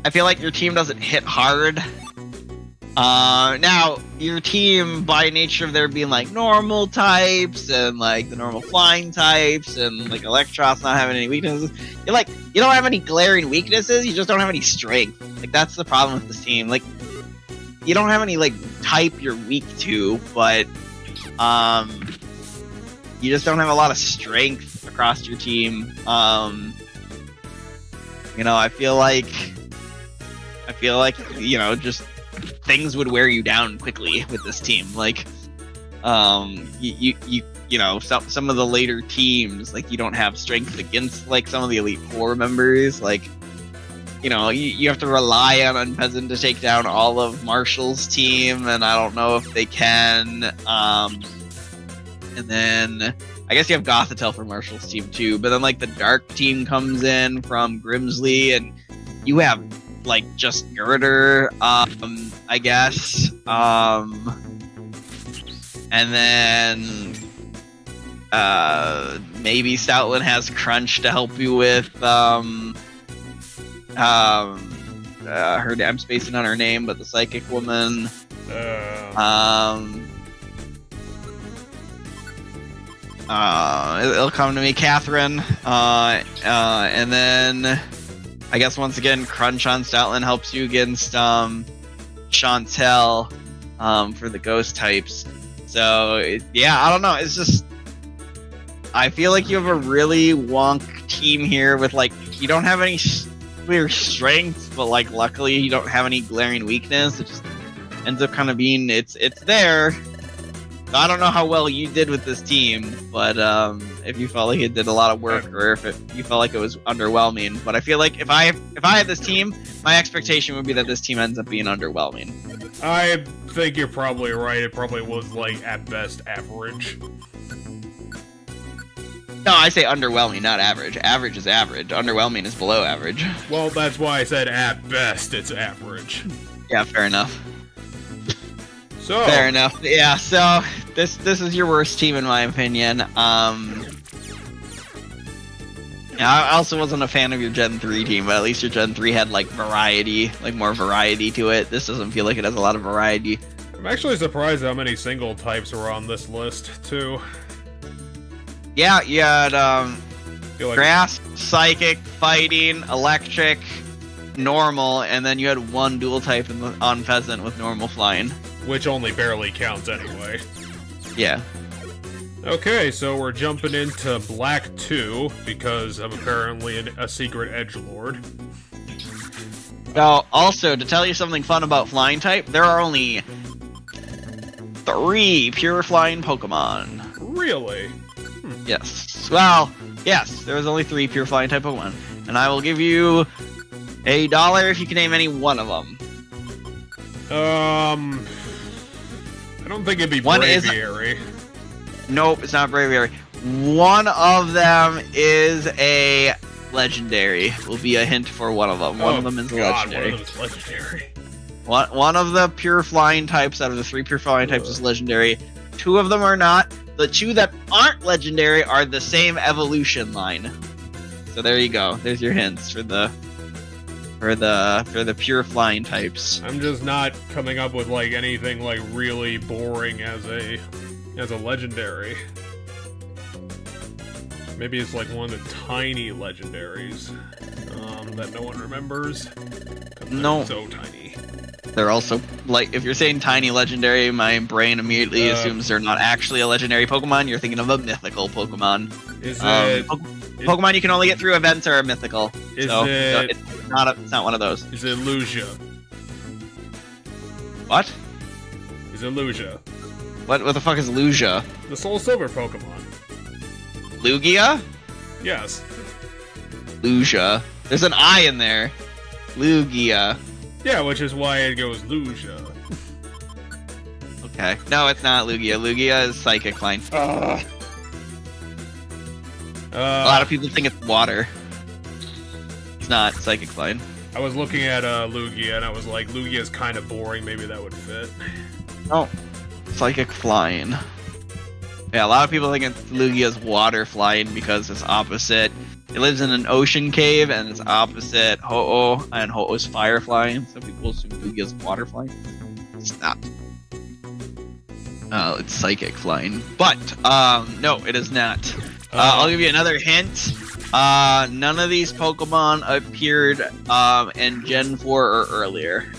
I feel like your team doesn't hit hard. Now, your team, by nature of there being, like, normal types, and, like, the normal flying types, and, like, Electros not having any weaknesses, you don't have any glaring weaknesses, you just don't have any strength. Like, that's the problem with this team. Like, you don't have any, like, type you're weak to, but, you just don't have a lot of strength across your team. You know, I feel like, you know, just things would wear you down quickly with this team. Like, you know, some of the later teams, like, you don't have strength against, like, some of the Elite Four members. Like, you know, you have to rely on Unpeasant to take down all of Marshall's team, and I don't know if they can. And then I guess you have Gothitelle for Marshall's team too, but then, like, the Dark team comes in from Grimsley, and you have, like, just Girder, I guess. And then maybe Stoutland has Crunch to help you with her, I'm spacing on her name, but the Psychic Woman. It'll come to me, Catherine. And then I guess once again, Crunch on Stoutland helps you against Chantel for the ghost types. So, yeah, I don't know. It's just, I feel like you have a really wonk team here with, like, you don't have any clear strengths, but, like, luckily you don't have any glaring weakness. It just ends up kind of being, it's there. So I don't know how well you did with this team, but if you felt like it did a lot of work, or if you felt like it was underwhelming. But I feel like if I had this team, my expectation would be that this team ends up being underwhelming. I think you're probably right. It probably was, like, at best average. No, I say underwhelming, not average. Average is average. Underwhelming is below average. Well, that's why I said at best it's average. Yeah, fair enough. So fair enough. Yeah, so this is your worst team in my opinion. I also wasn't a fan of your Gen 3 team, but at least your Gen 3 had, like, variety, like, more variety to it. This doesn't feel like it has a lot of variety. I'm actually surprised how many single types were on this list, too. Yeah, you had Feel like grass, psychic, fighting, electric, normal, and then you had one dual type on Pheasant with normal flying. which only barely counts anyway. Yeah. Okay, so we're jumping into Black 2 because I'm apparently a secret edgelord. Now, also, to tell you something fun about flying type, there are only 3 pure flying Pokemon. Really? Yes. Well, yes, there's only 3 pure flying type Pokemon. And I will give you $1 if you can name any one of them. I don't think it'd be One Braviary. Nope, it's not Braviary. One of them is a legendary. Will be a hint for one of them. One of them is legendary. One of them is legendary. One of the pure flying types out of the 3 pure flying types is legendary. 2 of them are not. The 2 that aren't legendary are the same evolution line. So there you go. There's your hints for the pure flying types. I'm just not coming up with like anything like really boring as a legendary. Maybe it's like one of the tiny legendaries that no one remembers. No. So tiny. They're also, like, if you're saying tiny legendary, my brain immediately assumes they're not actually a legendary Pokemon. You're thinking of a mythical Pokemon. Is it... Pokemon you can only get through events are mythical. Is so, it... it's not one of those. Is it Lugia? What? Is it Lugia? What the fuck is Lugia? The Soul Silver Pokemon. Lugia? Yes. Lugia. There's an I in there. Lugia. Yeah, which is why it goes Lugia. Okay. No, it's not Lugia. Lugia is Psychic line. A lot of people think it's water. It's not Psychic line. I was looking at Lugia and I was like, Lugia is kind of boring. Maybe that would fit. Oh. Psychic flying. Yeah, a lot of people think it's Lugia's water flying because it's opposite. It lives in an ocean cave and it's opposite Ho-Oh, and Ho-Oh's fire flying. Some people assume Lugia's water flying. It's not. It's psychic flying. But, no, it is not. I'll give you another hint. None of these Pokemon appeared in Gen 4 or earlier.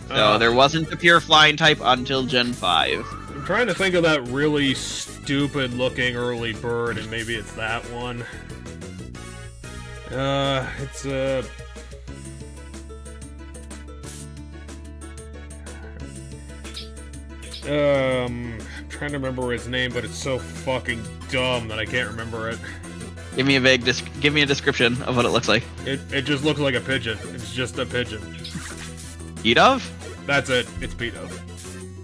So there wasn't a pure flying type until Gen 5. I'm trying to think of that really stupid looking early bird, and maybe it's that one. It's I'm trying to remember his name, but it's so fucking dumb that I can't remember it. Give me a description of what it looks like. It just looks like a pigeon. It's just a pigeon. Pidove? That's it. It's Pidove.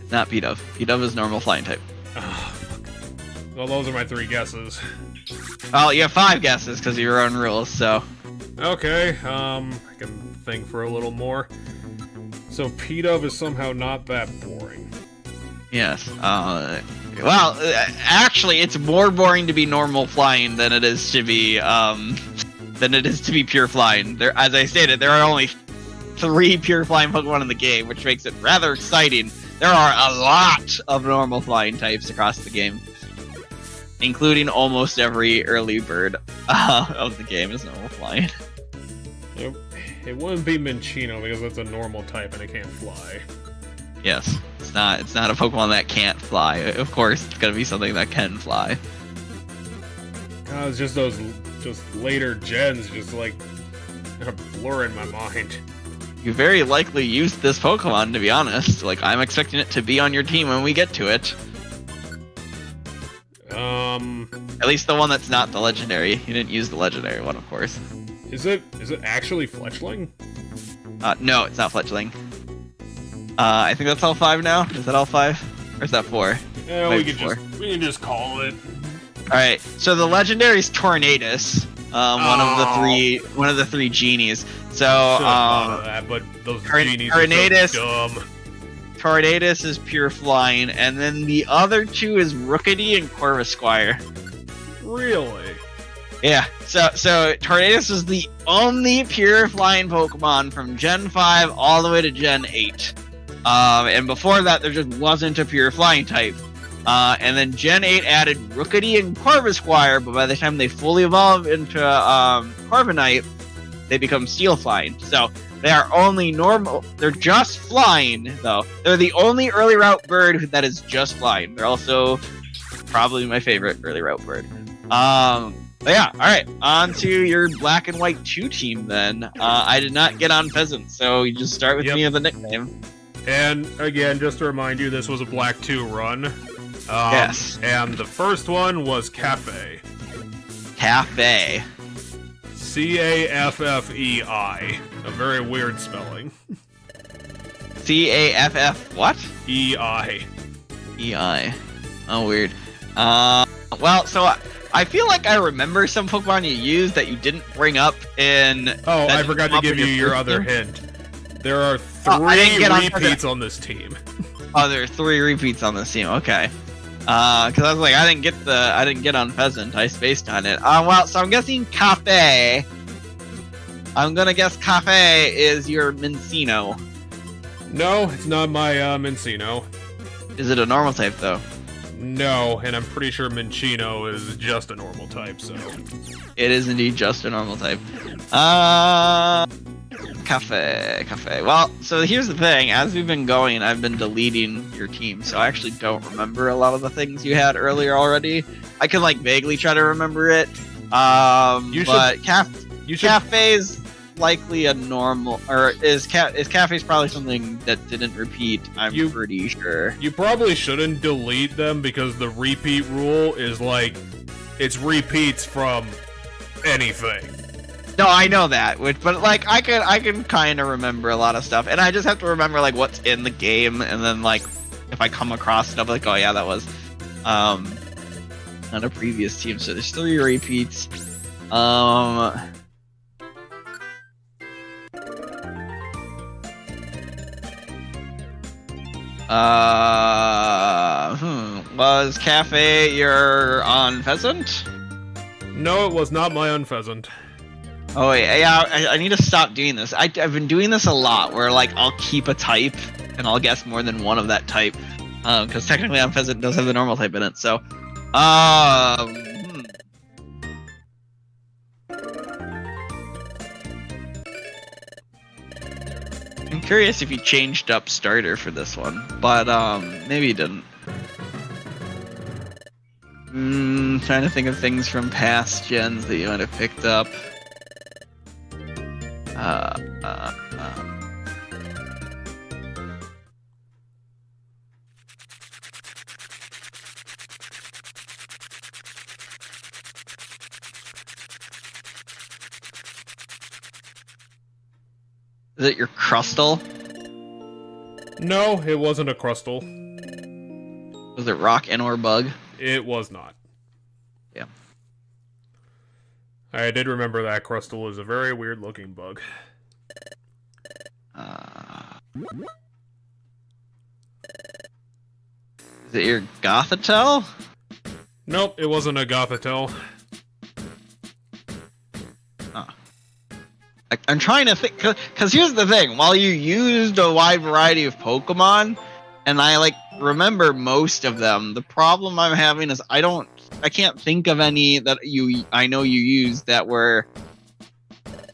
It's not Pidove. Pidove is normal flying type. Well, those are my 3 guesses. Well, you have 5 guesses because of your own rules, so... Okay, I can think for a little more. So Pidove is somehow not that boring. Yes. Well, actually, it's more boring to be normal flying than it is to be pure flying. As I stated, there are only 3 pure flying Pokemon in the game, which makes it rather exciting. There are a lot of normal flying types across the game, including almost every early bird of the game is normal flying. It wouldn't be Minccino because that's a normal type and it can't fly. Yes, it's not a Pokemon that can't fly. Of course, it's gonna be something that can fly. It's just those later gens just like blur in my mind. You very likely used this Pokemon, to be honest. Like, I'm expecting it to be on your team when we get to it. At least the one that's not the legendary. You didn't use the legendary one, of course. Is it actually Fletchling? No, it's not Fletchling. I think that's all 5 now. Is that all 5? Or is that 4? Yeah, we can just call it. Alright, so the legendary's Tornadus. One of the 3 genies. So, but those genies are so dumb. Tornadus is pure flying, and then the other 2 is Rookidee and Corvisquire. Really? Yeah, so Tornadus is the only pure flying Pokemon from Gen 5 all the way to Gen 8. And before that, there just wasn't a pure flying type. And then Gen 8 added Rookity and Corvisquire, but by the time they fully evolve into Corviknight, they become Steel Flying. So they are only normal. They're just flying, though. They're the only early route bird that is just flying. They're also probably my favorite early route bird. But yeah, all right. On to your Black and White 2 team then. I did not get on Pheasant, so you just start with me as a nickname. And again, just to remind you, this was a Black 2 run. Yes. And the first one was Cafe. Cafe. Caffei. A very weird spelling. Caff what? EI. EI. Oh, weird. Well, so I feel like I remember some Pokemon you used that you didn't bring up in... Oh, I forgot to give you your other hint. There are 3 repeats on this team. Oh, there are 3 repeats on this team. Okay. Because I was like, I didn't get on Pheasant. I spaced on it. Well, so I'm guessing Cafe. I'm gonna guess Cafe is your Mincino. No, it's not my Mincino. Is it a normal type though? No, and I'm pretty sure Minccino is just a normal type, so... It is indeed just a normal type. Cafe. Well, so here's the thing. As we've been going, I've been deleting your team, so I actually don't remember a lot of the things you had earlier already. I can, like, vaguely try to remember it. Cafe's likely a normal, or is Cafe's probably something that didn't repeat, I'm pretty sure. You probably shouldn't delete them because the repeat rule is like, it's repeats from anything. No, I know that, but like I can kind of remember a lot of stuff, and I just have to remember like what's in the game, and then like if I come across it, I'll be like, oh yeah, that was on a previous team. So there's 3 repeats. Was Cafe your on Pheasant? No, it was not my Unpheasant. Oh yeah, I need to stop doing this. I've been doing this a lot, where like I'll keep a type and I'll guess more than one of that type, because technically Unpheasant does have the normal type in it. So, I'm curious if you changed up starter for this one, but maybe you didn't. Trying to think of things from past gens that you might have picked up. Is it your Crustle? No, it wasn't a Crustle. Was it Rock and or Bug? It was not. Yeah. I did remember that Crustle is a very weird looking bug. Is it your Gothitelle? Nope, it wasn't a Gothitelle. I'm trying to think, because here's the thing. While you used a wide variety of Pokemon, and I like remember most of them, the problem I'm having is I can't think of any that I know you used that were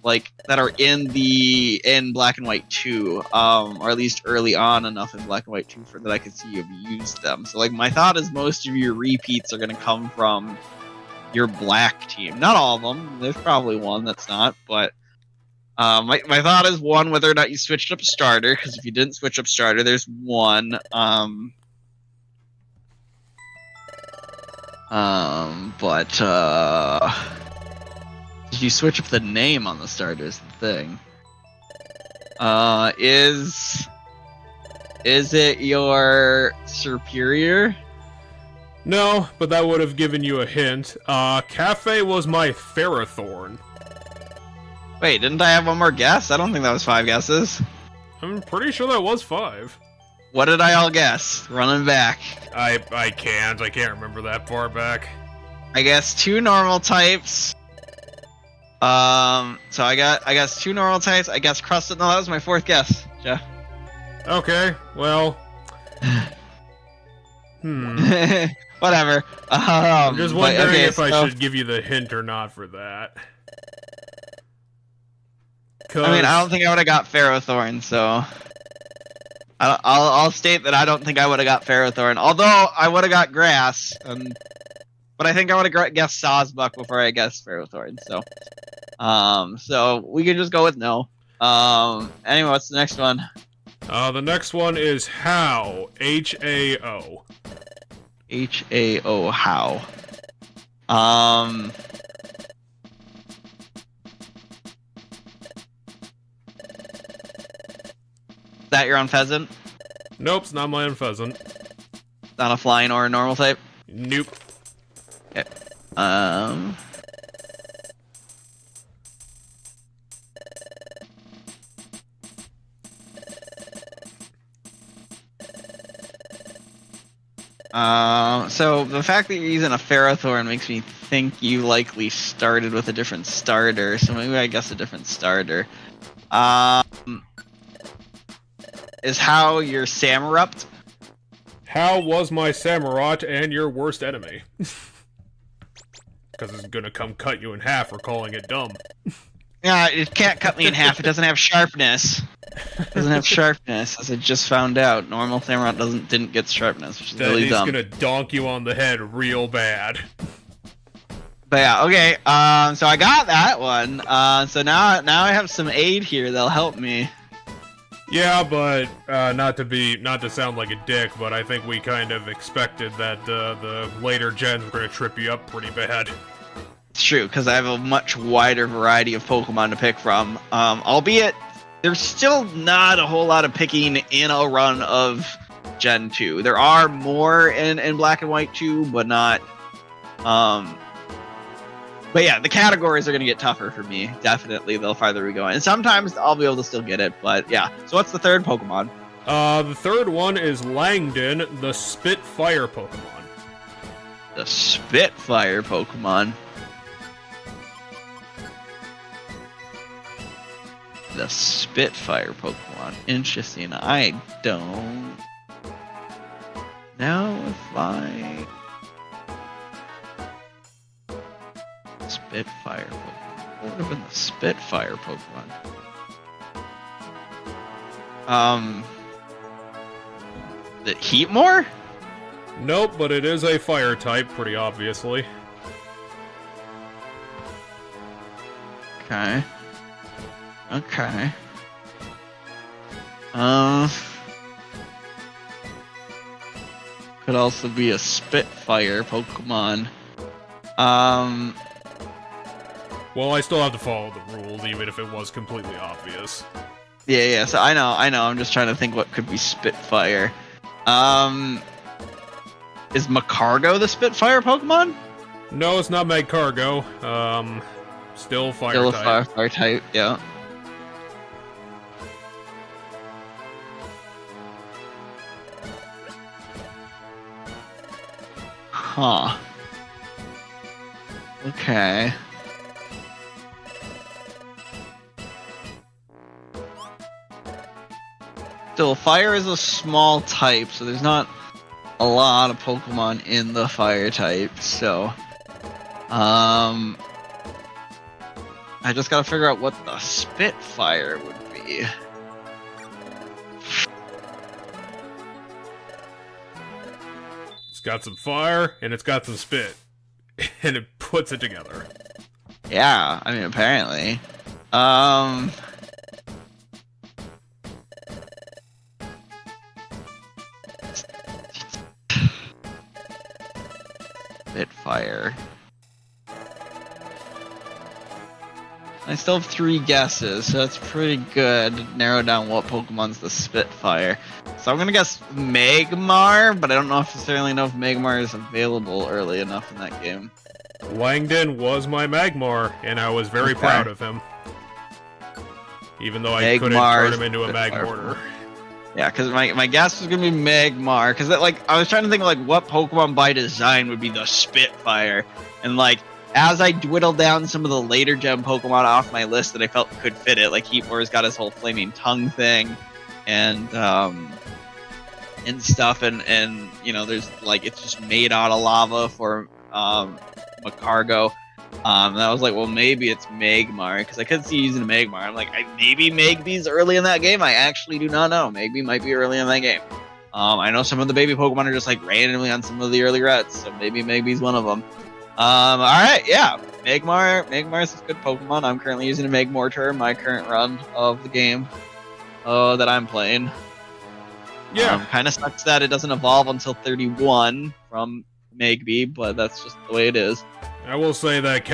like that are in Black and White 2, or at least early on enough in Black and White 2 for that I could see you've used them. So like my thought is most of your repeats are going to come from your Black team. Not all of them. There's probably one that's not, but my thought is one, whether or not you switched up starter, because if you didn't switch up starter, there's one. Did you switch up the name on the starter is the thing. Is it your Superior? No, but that would have given you a hint. Cafe was my Ferrothorn. Wait, didn't I have one more guess? I don't think that was 5 guesses. I'm pretty sure that was 5. What did I all guess? Running back. I can't remember that far back. I guess 2 normal types. So I guess 2 normal types. I guess Crusted. No, that was my 4th guess, Jeff. Okay, well, Whatever. I'm just but, wondering okay, if I should give you the hint or not for that. I mean, I don't think I would have got Ferrothorn, so I'll state that I don't think I would have got Ferrothorn. Although I would have got Grass, but I think I would have guessed Sawsbuck before I guessed Ferrothorn. So we can just go with no. Anyway, what's the next one? The next one is How. H-A-O. H-A-O, how. Is that your own pheasant? Nope, it's not my own pheasant. Not a flying or a normal type? Nope. Okay. So the fact that you're using a Ferrothorn makes me think you likely started with a different starter, so maybe I guess a different starter. Is How your Samurott? How was my Samurott and your worst enemy? Because it's gonna come cut you in half for calling it dumb. Yeah, it can't cut me in half. It doesn't have sharpness. It doesn't have sharpness, as I just found out. Normal Samurott didn't get sharpness, which is really dumb. He's gonna donk you on the head real bad. But yeah, okay. So I got that one. So now I have some aid here that'll help me. Yeah, but not to sound like a dick, but I think we kind of expected that the later gens were gonna trip you up pretty bad. It's true, because I have a much wider variety of Pokemon to pick from. Albeit, there's still not a whole lot of picking in a run of Gen 2. There are more in Black and White 2, but not... But yeah, the categories are going to get tougher for me, definitely, the farther we go. And sometimes I'll be able to still get it, but yeah. So what's the third Pokemon? The third one is Langdon, the Spitfire Pokemon. The Spitfire Pokemon. The Spitfire Pokemon. Interesting. I don't know if I... Spitfire Pokemon. What would have been the Spitfire Pokemon? The Heatmore? Nope, but it is a fire type, pretty obviously. Okay. Okay. Could also be a Spitfire Pokemon. Well, I still have to follow the rules, even if it was completely obvious. Yeah, so I know. I'm just trying to think what could be Spitfire. Is Magcargo the Spitfire Pokemon? No, it's not Magcargo. Still fire Still type. Fire type, yeah. Huh. Okay. Still, fire is a small type, so there's not a lot of Pokemon in the fire type, so... I just gotta figure out what the Spitfire would be. It's got some fire, and it's got some spit. And it puts it together. Yeah, I mean, apparently. Spitfire. I still have 3 guesses, so that's pretty good to narrow down what Pokemon's the Spitfire. So I'm gonna guess Magmar, but I don't necessarily know if Magmar is available early enough in that game. Langdon was my Magmar, and I was very proud of him. Even though I couldn't turn him into a Magmortar. Yeah, because my guess was gonna be Magmar, because I was trying to think of like what Pokemon by design would be the Spitfire, and like as I dwindled down some of the later gen Pokemon off my list that I felt could fit it, like Heatmore's got his whole flaming tongue thing, and and stuff, and you know, there's like it's just made out of lava for Macargo. And I was like, well, maybe it's Magmar, because I could see using a Magmar. I'm like, maybe Magby's early in that game. I actually do not know. Magby might be early in that game. I know some of the baby Pokemon are just like randomly on some of the early reds, so maybe Magby's one of them. All right, yeah, Magmar's a good Pokemon. I'm currently using a Magmortar in my current run of the game that I'm playing. Yeah. Kind of sucks that it doesn't evolve until 31 from Magby, but that's just the way it is. I will say that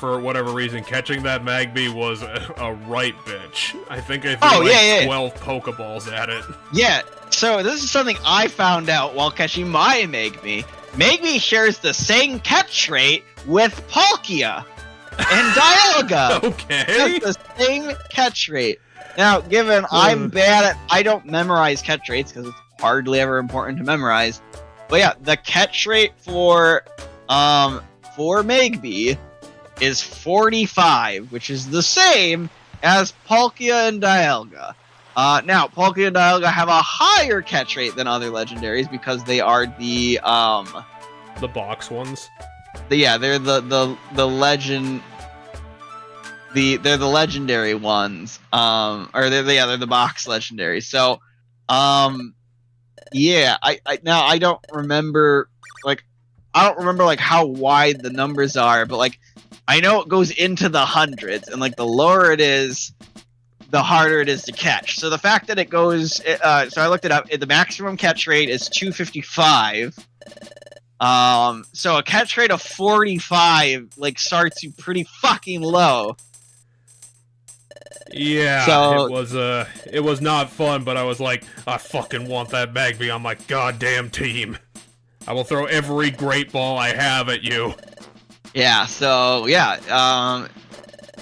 for whatever reason, catching that Magby was a right bitch. I think I threw 12 Pokeballs at it. Yeah, so this is something I found out while catching my Magby. Magby shares the same catch rate with Palkia and Dialga. Okay. The same catch rate. Now, given I'm bad at... I don't memorize catch rates because it's hardly ever important to memorize. But yeah, the catch rate for Magby is 45, which is the same as Palkia and Dialga. Now, Palkia and Dialga have a higher catch rate than other legendaries because they are the box ones. They're the legend. They're the legendary ones. Or they're the box legendary. So, yeah, I don't remember like how wide the numbers are, but like I know it goes into the hundreds, and like the lower it is, the harder it is to catch. So the fact that it goes, so I looked it up. The maximum catch rate is 255. So a catch rate of 45 like starts you pretty fucking low. Yeah, so, it was not fun, but I was like, I fucking want that Magby on my goddamn team. I will throw every great ball I have at you. Yeah, so, yeah,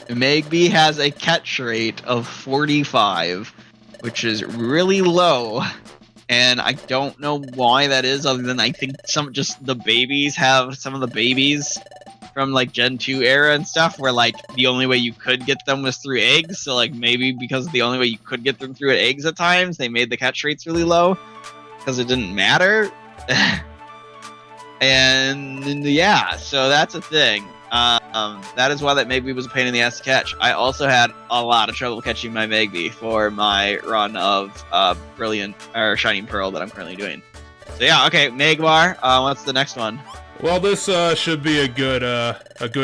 Magby has a catch rate of 45, which is really low, and I don't know why that is, other than I think some of the babies from, like, Gen 2 era and stuff, where, like, the only way you could get them was through eggs, so, like, maybe because the only way you could get them through eggs at times, they made the catch rates really low, because it didn't matter. And yeah, so that's a thing. That is why that Magby was a pain in the ass to catch. I also had a lot of trouble catching my Magby for my run of Brilliant or Shining Pearl that I'm currently doing. So yeah, okay, Magmar. What's the next one? Well, this should be a good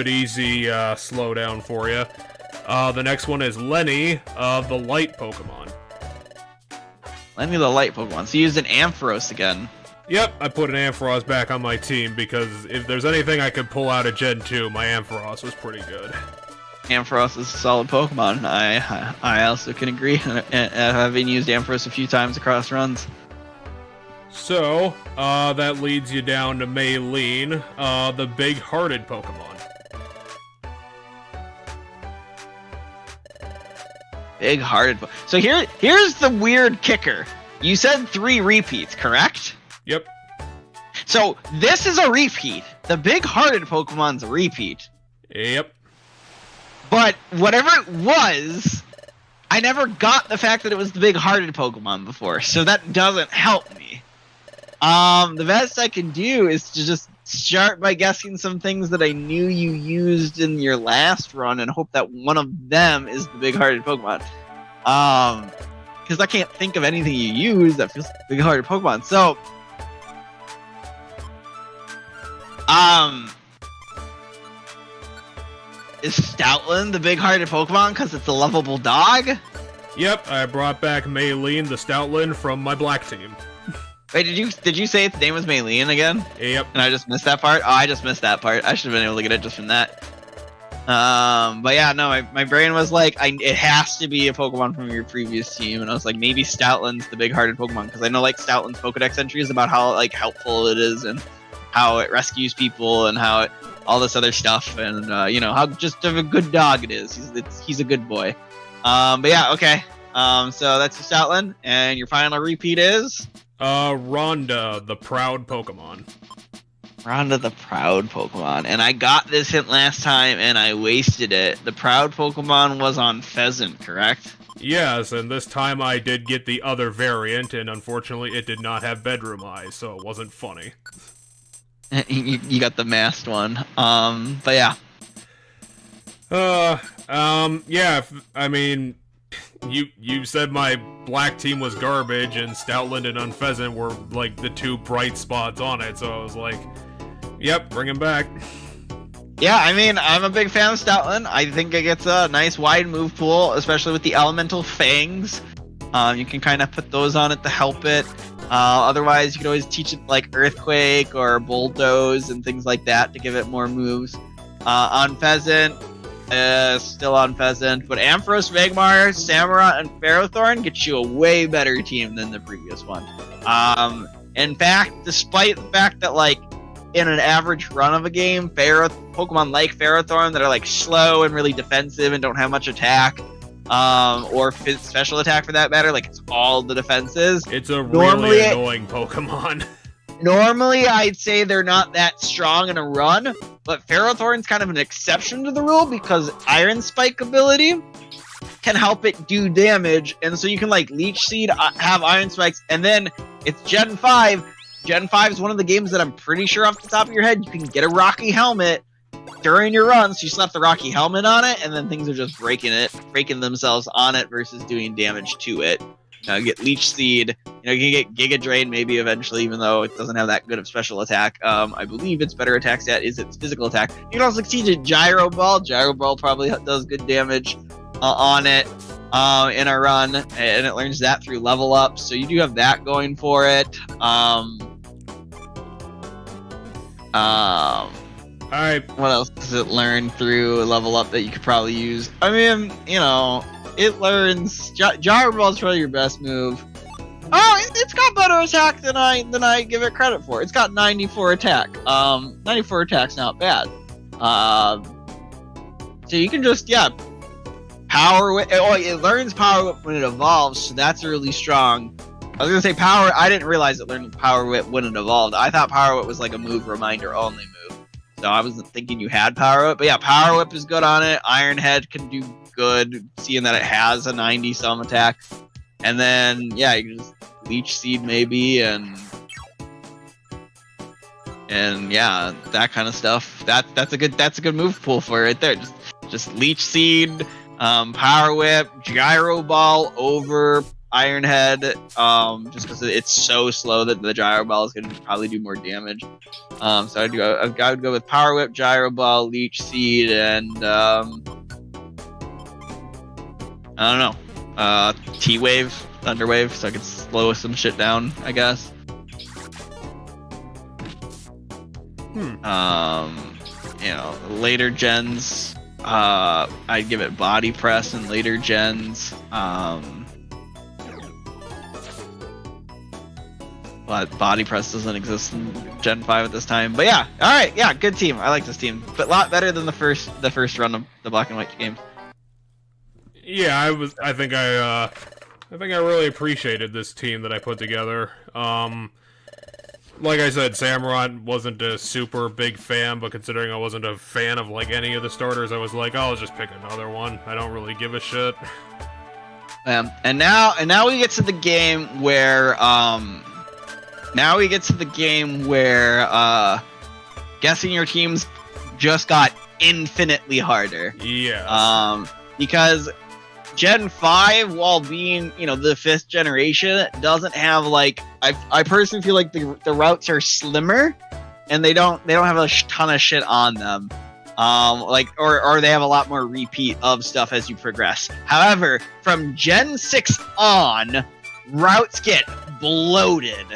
easy slowdown for you. The next one is Lenny, the light Pokemon. Lenny, the light Pokemon. So you used an Ampharos again. Yep, I put an Ampharos back on my team because if there's anything I could pull out of Gen 2, my Ampharos was pretty good. Ampharos is a solid Pokemon. I also can agree, having used Ampharos a few times across runs. So, that leads you down to Maylene, the big-hearted Pokemon. Big-hearted. So here's the weird kicker. You said 3 repeats, correct? Yep. So this is a repeat. The big-hearted Pokemon's a repeat. Yep. But whatever it was, I never got the fact that it was the big-hearted Pokemon before, so that doesn't help me. The best I can do is to just start by guessing some things that I knew you used in your last run and hope that one of them is the big-hearted Pokemon. Because I can't think of anything you use that feels like big-hearted Pokemon. So, is Stoutland the big-hearted Pokemon because it's a lovable dog? Yep, I brought back Maylene, the Stoutland, from my black team. Wait, did you say its name was Maylene again? Yep. And I just missed that part? Oh, I just missed that part. I should have been able to get it just from that. But yeah, no, my brain was like, it has to be a Pokemon from your previous team, and I was like, maybe Stoutland's the big-hearted Pokemon, because I know, like, Stoutland's Pokedex entries about how, like, helpful it is, and how it rescues people, and how it, all this other stuff, and, you know, how just of a good dog it is. He's a good boy. But yeah, okay. So that's your Stoutland, and your final repeat is? Rhonda, the proud Pokemon. We're on to the proud Pokemon. And I got this hint last time and I wasted it. The proud Pokemon was on Pheasant, correct? Yes, and this time I did get the other variant, and unfortunately it did not have bedroom eyes, so it wasn't funny. You got the masked one. But yeah. Yeah, I mean, you said my black team was garbage, and Stoutland and Unpheasant were, like, the two bright spots on it, so I was like, yep, bring him back. Yeah, I mean, I'm a big fan of Stoutland. I think it gets a nice wide move pool, especially with the elemental fangs. You can kind of put those on it to help it. Otherwise, you can always teach it like Earthquake or Bulldoze and things like that to give it more moves. On Pheasant, still on Pheasant, but Ampharos, Magmar, Samurott, and Ferrothorn gets you a way better team than the previous one. In fact, despite the fact that, like, in an average run of a game, Pokemon like Ferrothorn that are like slow and really defensive and don't have much attack, or special attack for that matter, like it's all the defenses. It's a really annoying Pokemon. Normally, I'd say they're not that strong in a run, but Ferrothorn's kind of an exception to the rule because Iron Spike ability can help it do damage, and so you can like Leech Seed, have Iron Spikes, and then it's Gen 5. Gen 5 is one of the games that I'm pretty sure off the top of your head you can get a Rocky Helmet during your run, so you slap the Rocky Helmet on it, and then things are just breaking themselves on it versus doing damage to it. You get Leech Seed, you can get Giga Drain maybe eventually, even though it doesn't have that good of special attack. I believe its better attack stat is its physical attack. You can also teach it Gyro Ball. Gyro Ball probably does good damage on it in a run, and it learns that through level up, so you do have that going for it. Alright. What else does it learn through level up that you could probably use? I mean, it learns Gyro Ball is probably your best move. Oh, it's got better attack than I give it credit for. It's got 94 attack. 94 attack's not bad. So you can just Power Whip. Oh, it learns Power Whip when it evolves, so that's really strong. I was gonna say Power. I didn't realize it learned Power Whip when it evolved. I thought Power Whip was like a move reminder only move, so I wasn't thinking you had Power Whip. But yeah, Power Whip is good on it. Iron Head can do good, seeing that it has a 90 some attack. And then you can just Leech Seed maybe, and that kind of stuff. That's a good move pool for it right there. Just Leech Seed, Power Whip, Gyro Ball over Iron Head, just because it's so slow that the Gyro Ball is going to probably do more damage. So I would go with Power Whip, Gyro Ball, Leech Seed, and I don't know, T-Wave, Thunder Wave, so I could slow some shit down, I guess. Later gens, I'd give it Body Press in later gens. But Body Press doesn't exist in Gen 5 at this time. But yeah, alright, good team. I like this team. But a lot better than the first run of the Black and White games. Yeah, I think I really appreciated this team that I put together. Like I said, Samurott wasn't a super big fan, but considering I wasn't a fan of like any of the starters, I was like, I'll just pick another one. I don't really give a shit. And now we get to the game where guessing your teams just got infinitely harder. Yeah. Because Gen 5, while being, the 5th generation, doesn't have like I personally feel like the routes are slimmer, and they don't have a ton of shit on them. Or they have a lot more repeat of stuff as you progress. However, from Gen 6 on, routes get bloated.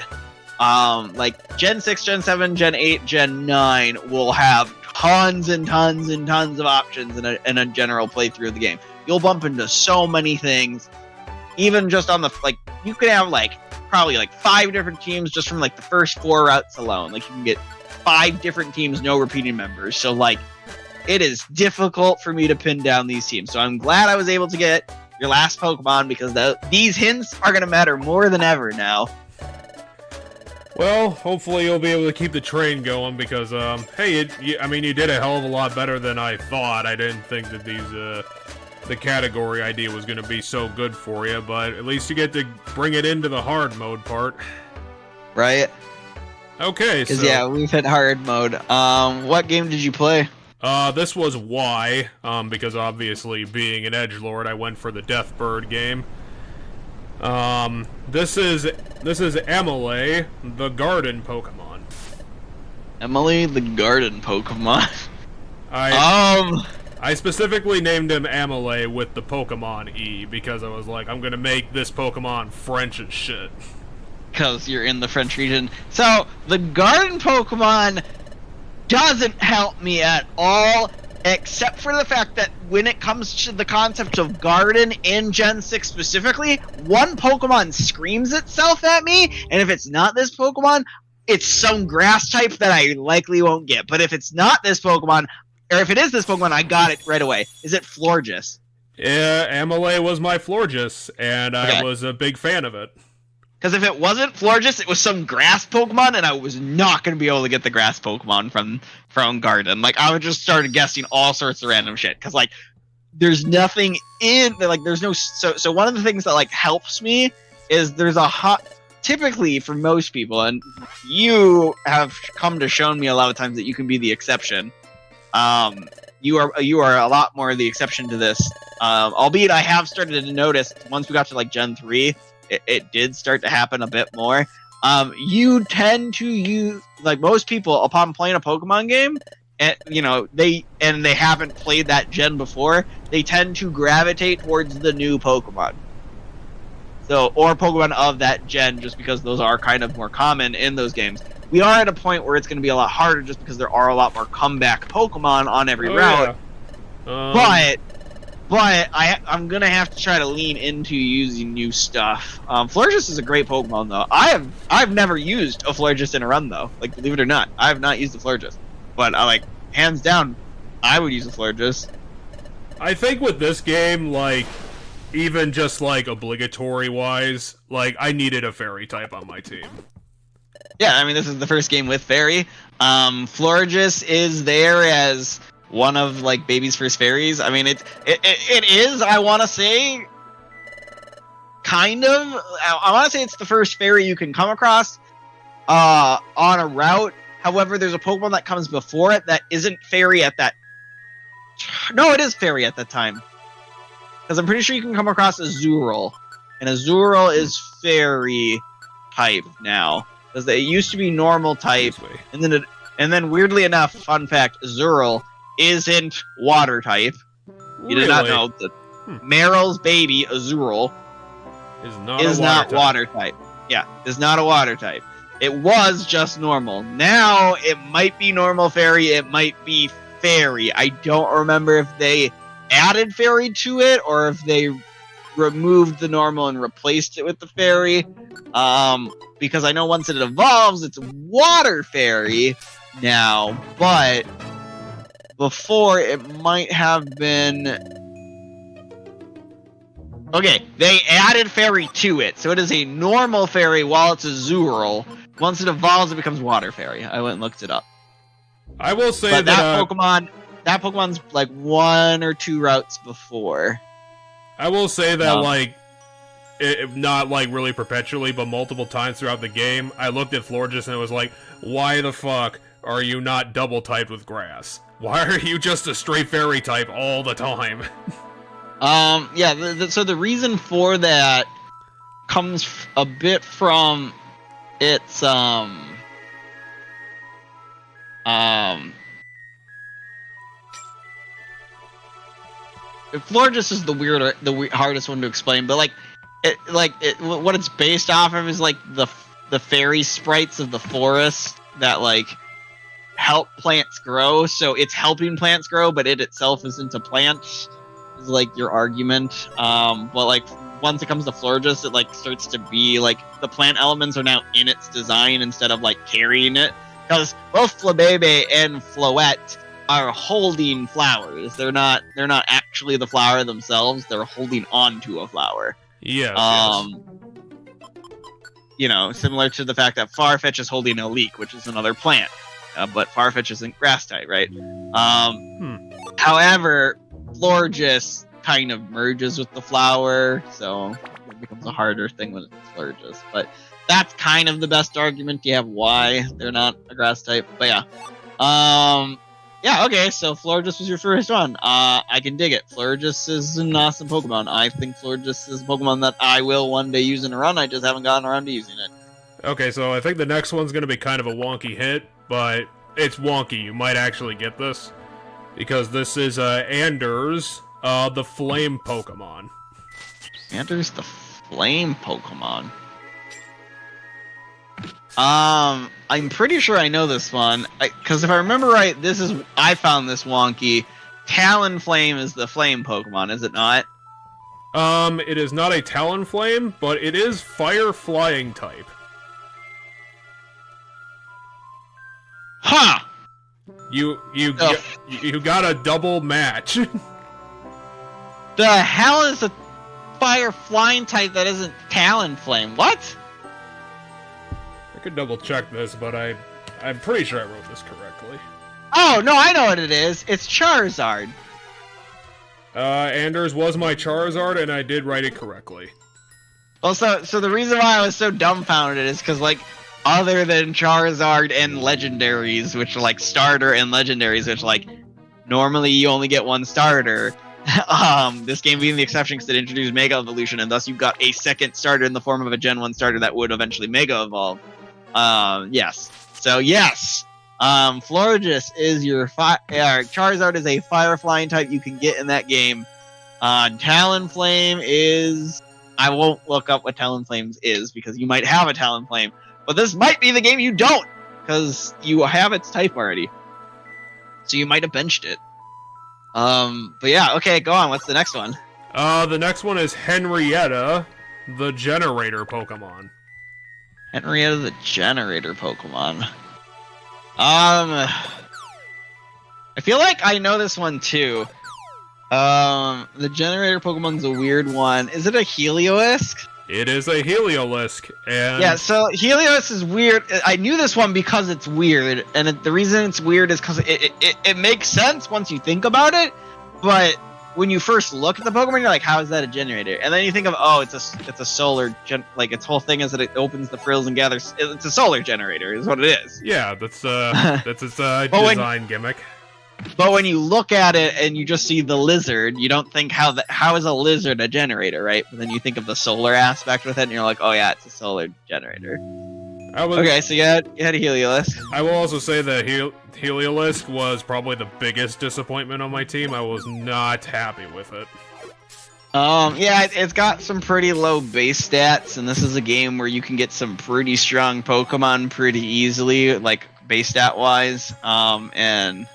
Like Gen 6, Gen 7, Gen 8, Gen 9 will have tons and tons and tons of options in a general playthrough of the game. You'll bump into so many things, even just on you could have probably 5 different teams just from the first 4 routes alone. You can get 5 different teams, no repeating members. So it is difficult for me to pin down these teams. So I'm glad I was able to get your last Pokemon, because these hints are going to matter more than ever now. Well, hopefully you'll be able to keep the train going because, hey, I mean, you did a hell of a lot better than I thought. I didn't think that the category idea was going to be so good for you, but at least you get to bring it into the hard mode part. Right? Okay, so... Because, yeah, we've hit hard mode. What game did you play? This was Y, because obviously being an edgelord, I went for the Deathbird game. This is Emily, the garden Pokemon. Emily, the garden Pokemon. I specifically named him Emily with the Pokemon E because I was like, I'm gonna make this Pokemon French and shit. Because you're in the French region. So, the garden Pokemon doesn't help me at all, except for the fact that when it comes to the concept of garden in Gen 6 specifically, one Pokemon screams itself at me, and if it's not this Pokemon, it's some grass type that I likely won't get. But if it's not this Pokemon, or if it is this Pokemon, I got it right away. Is it Florges? Yeah, Emily was my Florges, and I was a big fan of it. Because if it wasn't Florges, it was some grass Pokemon, and I was not going to be able to get the grass Pokemon from Garden. Like, I would just start guessing all sorts of random shit. Because, like, there's nothing in... Like, there's no... So one of the things that, like, helps me is there's a hot... Typically, for most people, and you have come to show me a lot of times that you can be the exception. You are a lot more the exception to this. Albeit I have started to notice, once we got to, like, Gen 3... It did start to happen a bit more. You tend to use, like most people, upon playing a Pokemon game, and they haven't played that gen before, they tend to gravitate towards the new Pokemon. So, or Pokemon of that gen, just because those are kind of more common in those games. We are at a point where it's going to be a lot harder, just because there are a lot more comeback Pokemon on every route. Yeah. But I'm gonna have to try to lean into using new stuff. Florges is a great Pokemon, though. I've never used a Florges in a run, though. Like, believe it or not, I have not used a Florges. But hands down, I would use a Florges. I think with this game, like, even just like obligatory wise, like I needed a Fairy type on my team. Yeah, I mean this is the first game with Fairy. Florges is there as one of like baby's first fairies. I mean it is, I want to say, kind of, I want to say it's the first fairy you can come across on a route. However, there's a Pokemon that comes before it that isn't fairy at that... No, it is fairy at that time, because I'm pretty sure you can come across Azurill, and Azurill is fairy type now, because it used to be normal type, and then weirdly enough, fun fact, Azurill isn't water type. You did not know that Meryl's baby, Azurill, is not water type. Yeah, is not a water type. It was just normal. Now, it might be normal fairy, it might be fairy. I don't remember if they added fairy to it, or if they removed the normal and replaced it with the fairy. Because I know once it evolves, it's water fairy now, but before it might have been... Okay, they added fairy to it, so it is a normal fairy while it's a Azurill. Once it evolves, it becomes water fairy. I went and looked it up. I will say but that Pokemon's like 1 or 2 routes before. I will say that like, not like really perpetually, but multiple times throughout the game, I looked at Florges and it was like, why the fuck are you not double typed with grass? Why are you just a straight fairy type all the time? Yeah, so the reason for that comes a bit from its, Florges is the hardest one to explain, but what it's based off of is like the fairy sprites of the forest that like help plants grow. So it's helping plants grow, but it itself isn't a plant. Is like your argument. But like once it comes to Florges, it like starts to be like the plant elements are now in its design instead of like carrying it. Because both Flabebe and Floette are holding flowers. They're not actually the flower themselves. They're holding on to a flower. Yeah. similar to the fact that Farfetch is holding a leek, which is another plant. But Farfetch isn't grass type, right? However, Florges kind of merges with the flower, so it becomes a harder thing when it Florges. But that's kind of the best argument you have why they're not a grass type. But yeah, okay, so Florges was your first one. I can dig it. Florges is an awesome Pokemon. I think Florges is a Pokemon that I will one day use in a run. I just haven't gotten around to using it. Okay, so I think the next one's going to be kind of a wonky hit, but it's wonky. You might actually get this, because this is Anders, the Flame Pokemon. Anders, the Flame Pokemon. I'm pretty sure I know this one, because if I remember right, I found this wonky. Talonflame is the Flame Pokemon, is it not? It is not a Talonflame, but it is Fire Flying type. Huh! You got a double match. The hell is a Fire Flying type that isn't Talonflame? What? I could double check this, but I'm pretty sure I wrote this correctly. Oh, no, I know what it is. It's Charizard. Anders was my Charizard, and I did write it correctly. Well, so the reason why I was so dumbfounded is because, like, other than Charizard and Legendaries, which are, like, starter and Legendaries, which, like, normally you only get one starter, this game being the exception because it introduced Mega Evolution, and thus you've got a second starter in the form of a Gen 1 starter that would eventually Mega Evolve. Yes. So, yes. Florges is your Charizard is a Fire Flying type you can get in that game. Talonflame is... I won't look up what Talonflame is, because you might have a Talonflame. But this might be the game you don't, because you have its type already. So you might have benched it. But yeah, okay, go on. What's the next one? The next one is Henrietta, the Generator Pokemon. Henrietta, the Generator Pokemon. I feel like I know this one too. The Generator Pokemon's a weird one. Is it a Heliolisk? It is a Heliolisk, and... Yeah, so Helios is weird. I knew this one because it's weird, and the reason it's weird is because it makes sense once you think about it, but when you first look at the Pokemon, you're like, how is that a generator? And then you think of, oh, it's a solar, like, its whole thing is that it opens the frills and gathers, it's a solar generator, is what it is. Yeah, that's its design gimmick. But when you look at it and you just see the lizard, you don't think how is a lizard a generator, right? But then you think of the solar aspect with it, and you're like, oh yeah, it's a solar generator. Okay, so you had a Heliolisk. I will also say that Heliolisk was probably the biggest disappointment on my team. I was not happy with it. Yeah, it's got some pretty low base stats, and this is a game where you can get some pretty strong Pokemon pretty easily, like base stat wise, and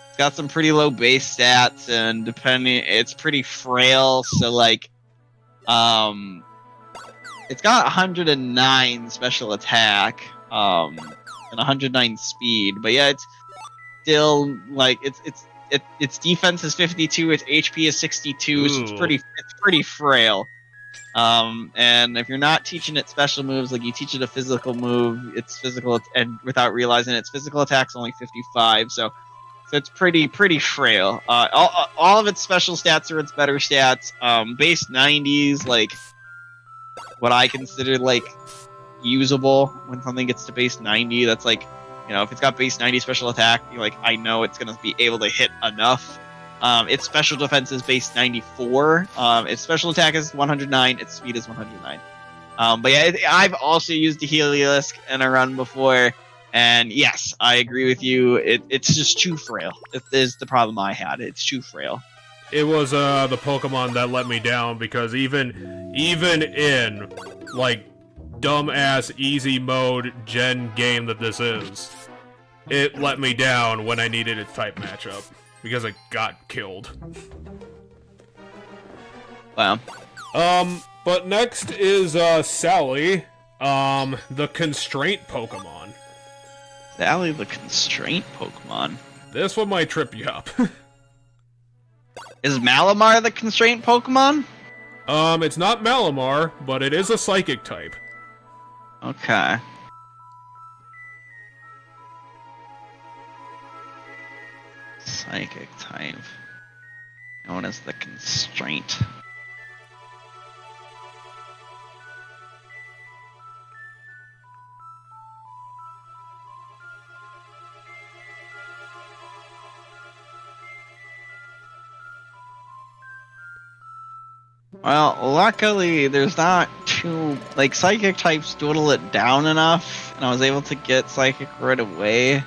it's got some pretty low base stats, and it's pretty frail, so like, it's got 109 special attack, and 109 speed, but yeah, it's still, like, its defense is 52, its HP is 62, so it's pretty frail. And if you're not teaching it special moves, like you teach it a physical move, it's physical, and without realizing its physical attack's only 55, so it's pretty frail. All of its special stats are its better stats. Base 90s, like what I consider like usable when something gets to base 90. That's like, if it's got base 90 special attack, like I know it's gonna be able to hit enough. Its special defense is base 94. Its special attack is 109. Its speed is 109. But yeah, I've also used the Heliolisk in a run before. And yes, I agree with you. It's just too frail. It is the problem I had. It's too frail. It was the Pokemon that let me down, because even in like dumbass easy mode gen game that this is, it let me down when I needed its type matchup because it got killed. Wow. But next is Sally, the Constraint Pokemon. Sally, the Constraint Pokemon. This one might trip you up. Is Malamar the Constraint Pokemon? It's not Malamar, but it is a Psychic type. Okay. Psychic type. Known as the constraint. Well, luckily, there's not too... Like, psychic types dwindle it down enough, and I was able to get psychic right away.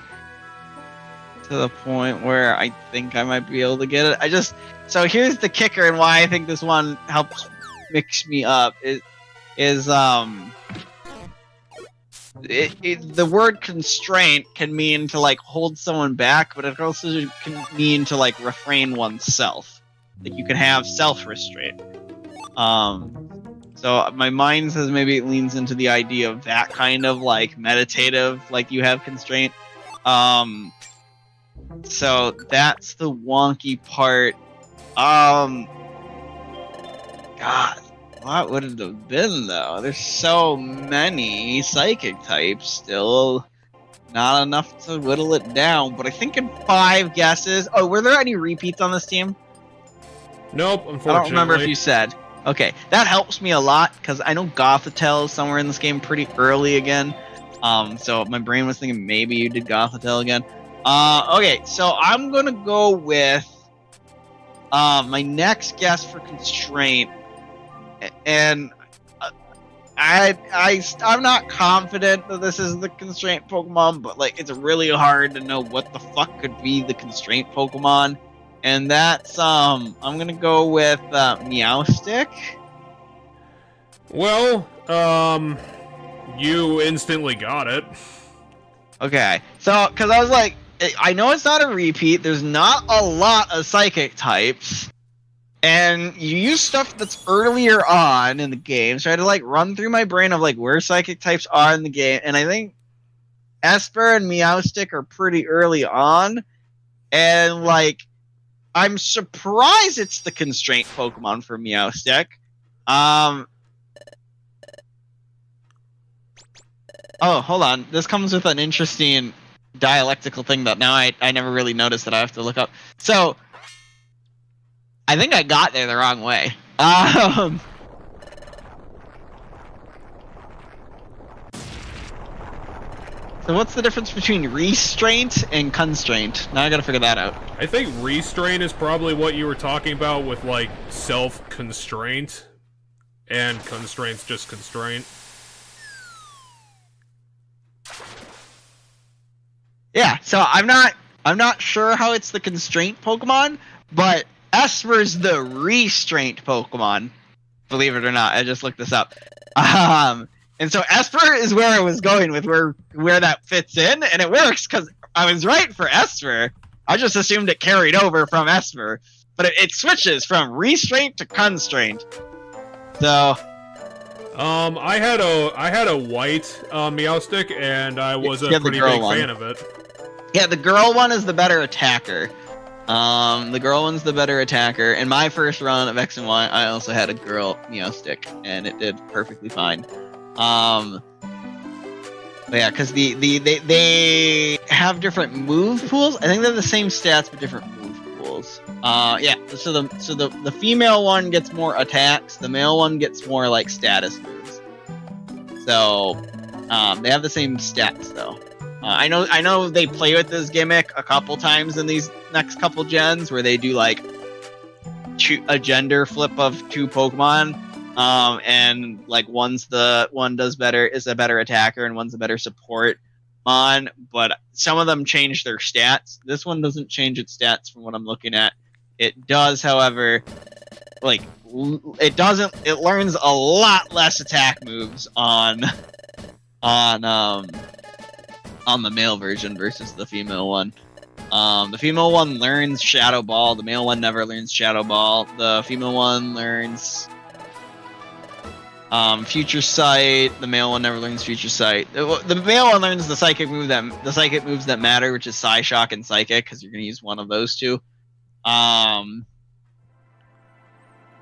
To the point where I think I might be able to get it. So here's the kicker and why I think this one helps mix me up. The word constraint can mean to like hold someone back, but it also can mean to like refrain oneself. Like you can have self-restraint. So my mind says maybe it leans into the idea of that kind of like meditative, like you have constraint. So that's the wonky part. God, what would it have been though? There's so many psychic types still. Not enough to whittle it down, but I think in 5 guesses. Oh, were there any repeats on this team? Nope, unfortunately. I don't remember if you said. Okay, that helps me a lot because I know Gothitelle is somewhere in this game pretty early again. So my brain was thinking maybe you did Gothitelle again. Okay, so I'm gonna go with my next guess for constraint, and I'm not confident that this is the constraint Pokemon, but like it's really hard to know what the fuck could be the constraint Pokemon, and that's I'm gonna go with Meowstic. Well, you instantly got it. Okay, so because I was like, I know it's not a repeat. There's not a lot of psychic types, and you use stuff that's earlier on in the game. So I had to like run through my brain of like where psychic types are in the game, and I think Esper and Meowstic are pretty early on, and like I'm surprised it's the constraint Pokemon for Meowstic. Oh, hold on. This comes with an interesting dialectical thing that now I never really noticed that I have to look up. So, I think I got there the wrong way. So what's the difference between restraint and constraint? Now I gotta figure that out. I think restraint is probably what you were talking about with like self-constraint, and constraint's just constraint. Yeah, so I'm not sure how it's the constraint Pokemon, but Esper's the restraint Pokemon. Believe it or not, I just looked this up. And so Esper is where I was going with where that fits in, and it works because I was right for Esper. I just assumed it carried over from Esper, but it switches from restraint to constraint. So. I had a white Meowstic, and I was a pretty big fan of it. Yeah, the girl one is the better attacker. The girl one's the better attacker. In my first run of X and Y, I also had a girl Meowstic, and it did perfectly fine. But yeah, because they have different move pools. I think they're the same stats but different move pools. Yeah. So the female one gets more attacks. The male one gets more like status moves. So they have the same stats though. I know they play with this gimmick a couple times in these next couple gens where they do like a gender flip of 2 Pokemon, and like one is a better attacker and one's a better support mon, but some of them change their stats. This one doesn't change its stats from what I'm looking at. It does, however, like it learns a lot less attack moves on the male version versus the female one. The female one learns Shadow Ball. The male one never learns Shadow Ball. The female one learns Future Sight. The male one never learns Future Sight. The male one learns the psychic moves that matter, which is Psyshock and Psychic, because you're gonna use one of those two. The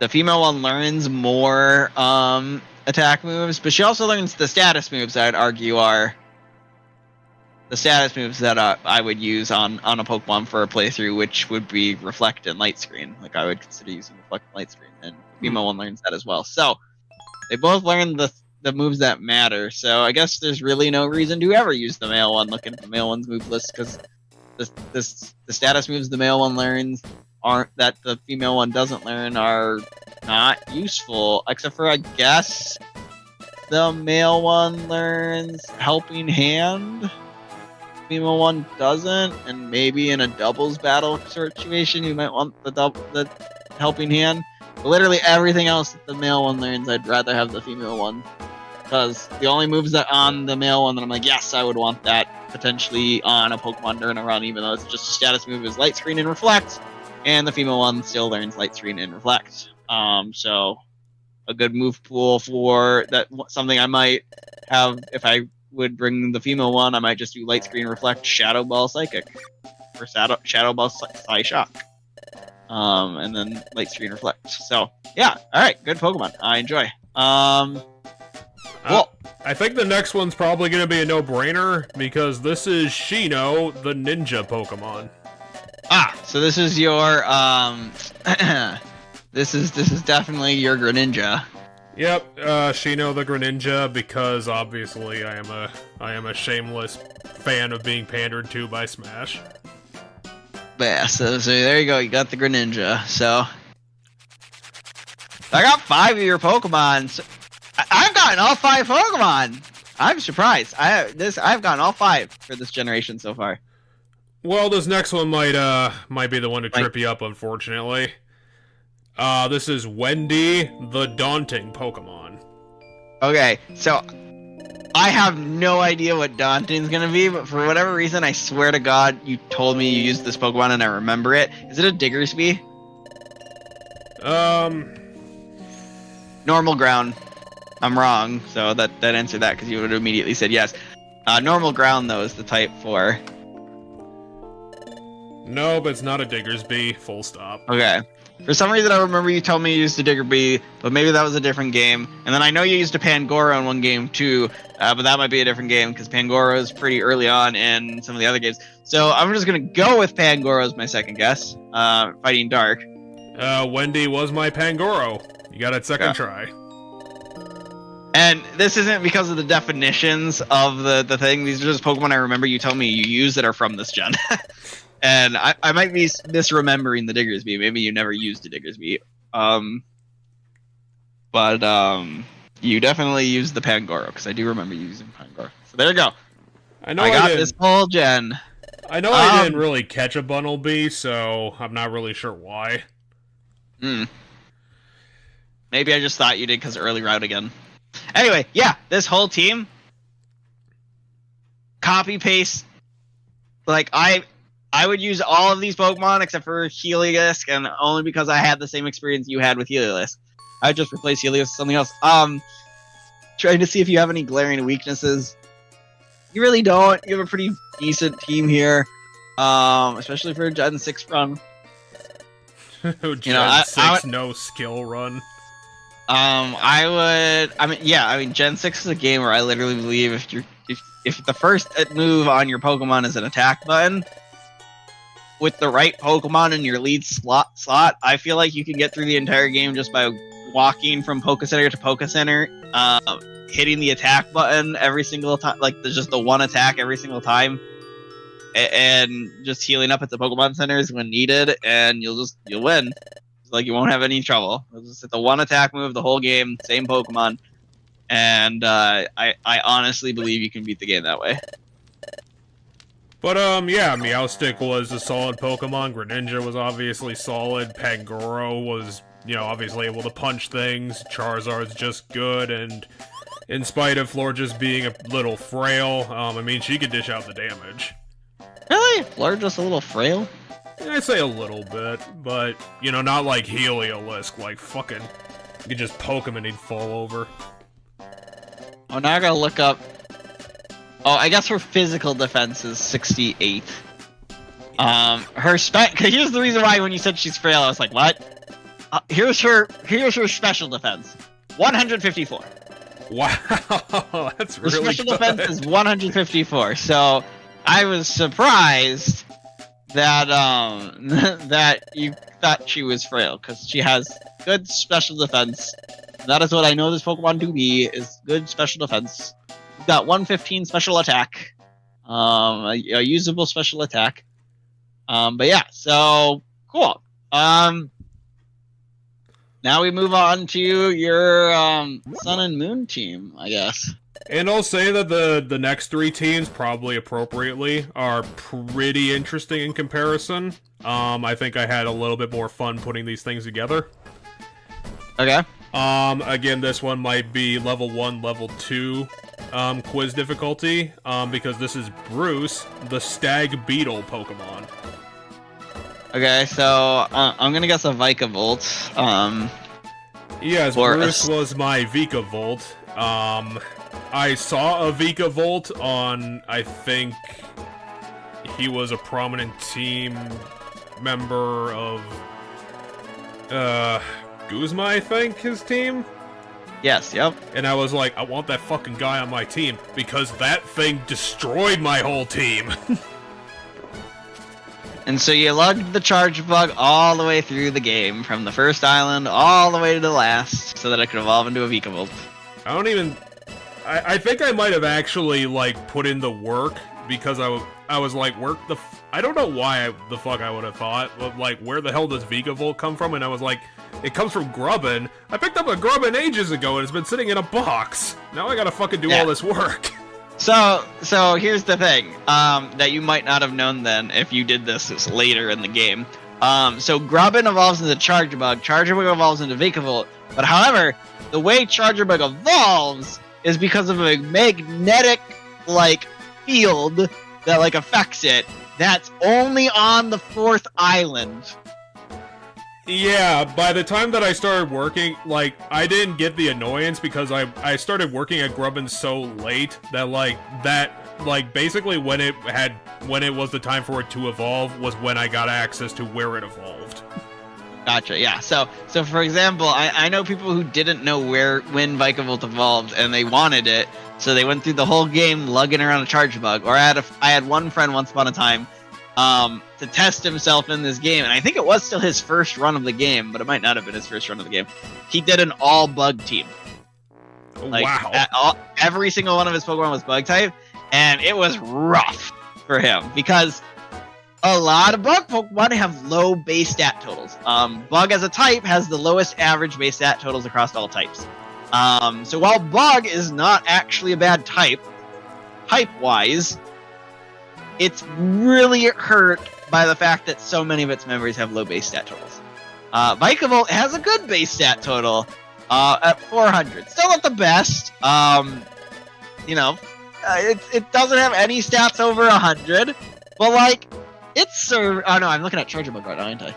female one learns more attack moves, but she also learns the status moves. I'd argue are the status moves that I would use on a Pokemon for a playthrough, which would be Reflect and Light Screen. Like I would consider using Reflect and Light Screen, and Female learns that as well. So they both learn the moves that matter. So I guess there's really no reason to ever use the male one. Looking at the male one's move list, because the status moves the male one learns aren't that the female one doesn't learn are not useful, except for I guess the male one learns Helping Hand. Female one doesn't, and maybe in a doubles battle situation you might want the Helping Hand. But literally everything else that the male one learns, I'd rather have the female one, because the only moves that on the male one that I'm like, yes, I would want that potentially on a Pokemon during a run, even though it's just a status move, is Light Screen and Reflect, and the female one still learns Light Screen and Reflect. So a good move pool for that, something I might have if I would bring the female one, I might just do Light Screen, Reflect, Shadow Ball, Psychic, or Shadow Ball, Psy Shock, and then Light Screen, Reflect. So yeah, all right, good Pokemon. I enjoy. Cool. I think the next one's probably going to be a no-brainer, because this is Shino, the ninja Pokemon. So this is your this is definitely your Greninja. Yep, Shino the Greninja, because obviously I am a shameless fan of being pandered to by Smash. Yeah, so there you go, you got the Greninja. So I got 5 of your Pokemon. So I've gotten all 5 Pokemon. I'm surprised. I've gotten all 5 for this generation so far. Well, this next one might be the one to trip you up, unfortunately. This is Wendy, the Daunting Pokemon. Okay, so I have no idea what Daunting's gonna be, but for whatever reason, I swear to God, you told me you used this Pokemon and I remember it. Is it a Diggersby? Normal ground. I'm wrong, so that answered that, because you would have immediately said yes. Normal ground, though, is the type for. No, but it's not a Diggersby, full stop. Okay. For some reason, I remember you told me you used a Diggersby, but maybe that was a different game. And then I know you used a Pangoro in one game, too, but that might be a different game, because Pangoro is pretty early on in some of the other games. So I'm just going to go with Pangoro as my second guess, Fighting Dark. Wendy was my Pangoro. You got it second try. And this isn't because of the definitions of the thing. These are just Pokemon I remember you told me you use that are from this gen. And I might be misremembering the Diggersby. Maybe you never used a Diggersby. But you definitely used the Pangoro, because I do remember you using Pangoro. So there you go. I got this whole gen. I know I didn't really catch a Bunnelby, so I'm not really sure why. Maybe I just thought you did because early route again. Anyway, yeah, this whole team, copy paste. Like I would use all of these Pokemon except for Heliolisk, and only because I had the same experience you had with Heliolisk. I'd just replace Heliolisk with something else. Trying to see if you have any glaring weaknesses. You really don't. You have a pretty decent team here, especially for a Gen 6 run. Gen 6 no skill run. Gen 6 is a game where I literally believe if the first move on your Pokemon is an attack button, with the right Pokemon in your lead slot, I feel like you can get through the entire game just by walking from Pokécenter to Pokécenter, hitting the attack button every single time, like there's just the one attack every single time, and just healing up at the Pokemon centers when needed, and you'll win. Like, you won't have any trouble. It's just the one attack move the whole game, same Pokemon, and I honestly believe you can beat the game that way. But yeah, Meowstic was a solid Pokemon. Greninja was obviously solid. Pangoro was, obviously able to punch things. Charizard's just good, and in spite of Florges being a little frail, she could dish out the damage. Really? Florges a little frail? I'd say a little bit, but, not like Heliolisk, like fucking, you could just poke him and he'd fall over. Oh, now I gotta look up. Oh, I guess her physical defense is 68. Here's the reason why when you said she's frail, I was like, what? Here's her special defense. 154. Wow, that's Her really special good. defense is 154. So I was surprised that that you thought she was frail, because she has good special defense. That is what I know this Pokemon to be, is good special defense. You've got 115 special attack, a usable special attack. But yeah, so cool. Now we move on to your Sun and Moon team, I guess. And I'll say that the next 3 teams, probably appropriately, are pretty interesting in comparison. I think I had a little bit more fun putting these things together. Okay. Again, this one might be level 1, level 2 quiz difficulty, because this is Bruce, the Stag Beetle Pokemon. Okay, so I'm gonna guess a Vikavolt. Yes, Bruce was my Vikavolt. I saw a Vikavolt on, I think he was a prominent team member of Guzma, I think, his team? Yes, yep. And I was like, I want that fucking guy on my team, because that thing destroyed my whole team. And so you lugged the Charge Bug all the way through the game, from the first island all the way to the last, so that it could evolve into a Vikavolt. I think I might have actually, like, put in the work, because I was like, I don't know why the fuck I would have thought, but, like, where the hell does Vikavolt come from? And I was like, it comes from Grubbin. I picked up a Grubbin ages ago, and it's been sitting in a box. Now I gotta fucking do all this work. So here's the thing, that you might not have known then if you did this later in the game. So Grubbin evolves into Charge Bug evolves into Vikavolt, but however, the way Charge Bug evolves is because of a magnetic, like, field that, like, affects it, that's only on the 4th island. Yeah, by the time that I started working, like, I didn't get the annoyance because I started working at Grubbin so late that, basically when it was the time for it to evolve was when I got access to where it evolved. Gotcha, yeah. So for example, I know people who didn't know when Vikavolt evolved and they wanted it, so they went through the whole game lugging around a Charge Bug. Or I had one friend once upon a time, to test himself in this game, and I think it was still his first run of the game, but it might not have been his first run of the game. He did an all bug team. Like, wow. Every single one of his Pokemon was bug type, and it was rough for him because a lot of bug Pokemon have low base stat totals. Bug as a type has the lowest average base stat totals across all types. So while bug is not actually a bad type wise, it's really hurt by the fact that so many of its members have low base stat totals. Vikavolt has a good base stat total at 400. Still not the best. It doesn't have any stats over 100, but like it's oh no, I'm looking at Charge Bug right now, ain't I?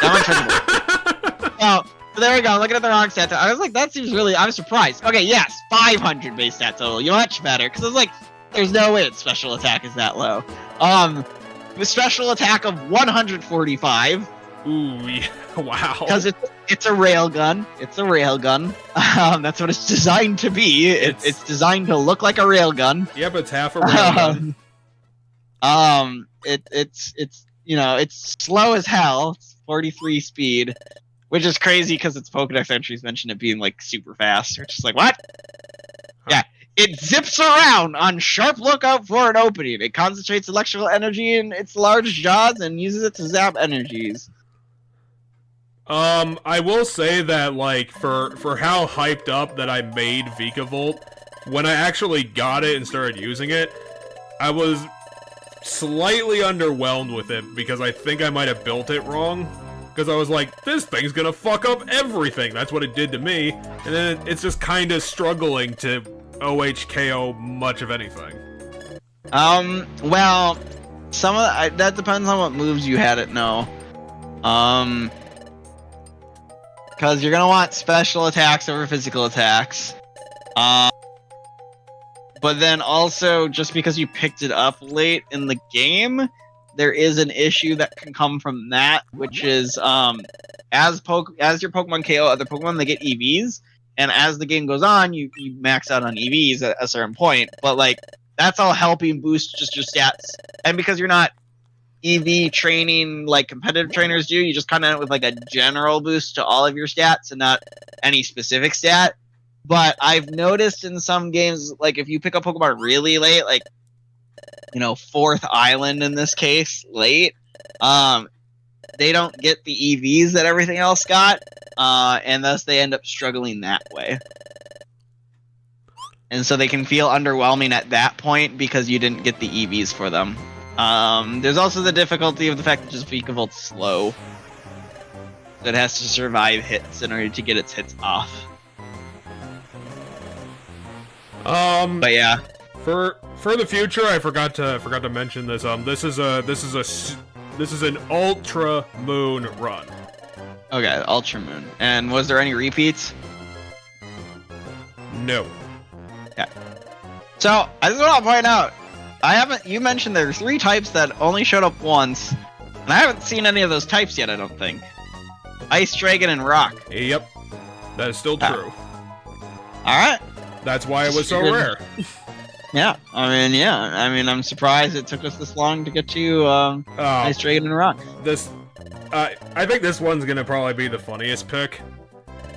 I'm on Charge Bug. Oh, so there we go. I'm looking at the wrong stat. I was like, that seems really. I'm surprised. Okay, yes, 500 base stat total. You're much better because I was like, there's no way its special attack is that low. With special attack of 145. Ooh, yeah, wow. Because it's a railgun. It's a railgun. That's what it's designed to be. It's designed to look like a railgun. Yep, it's half a railgun. It's slow as hell. It's 43 speed, which is crazy because its Pokedex entries mention it being like super fast. We're just like, what? Yeah. It zips around on sharp lookout for an opening. It concentrates electrical energy in its large jaws and uses it to zap energies. I will say that, like, for how hyped up that I made Vikavolt, when I actually got it and started using it, I was slightly underwhelmed with it because I think I might have built it wrong. Because I was like, this thing's gonna fuck up everything. That's what it did to me. And then it's just kind of struggling to OHKO much of anything. Well, some of that depends on what moves you had it know. Because you're gonna want special attacks over physical attacks. But then also, just because you picked it up late in the game, there is an issue that can come from that, which is as your Pokemon KO other Pokemon, they get EVs. and as the game goes on, you max out on EVs at a certain point. But like that's all helping boost just your stats, and because you're not EV training like competitive trainers do, you just kind of with like a general boost to all of your stats and not any specific stat. But I've noticed in some games, like if you pick up Pokemon really late, like fourth island in this case, late, they don't get the EVs that everything else got, and thus they end up struggling that way. And so they can feel underwhelming at that point because you didn't get the EVs for them. There's also the difficulty of the fact that just Vikavolt's slow. So it has to survive hits in order to get its hits off. But yeah. For the future, I forgot to mention this. This is an Ultra Moon run. Okay, Ultra Moon. And was there any repeats? No. Yeah. So I just want to point out, you mentioned there are 3 types that only showed up once, and I haven't seen any of those types yet, I don't think. Ice, Dragon, and Rock. Yep. That is still true. Alright. That's why it was so rare. Yeah. I mean, I'm surprised it took us this long to get to Ice, Dragon, and Rock. I think this one's gonna probably be the funniest pick.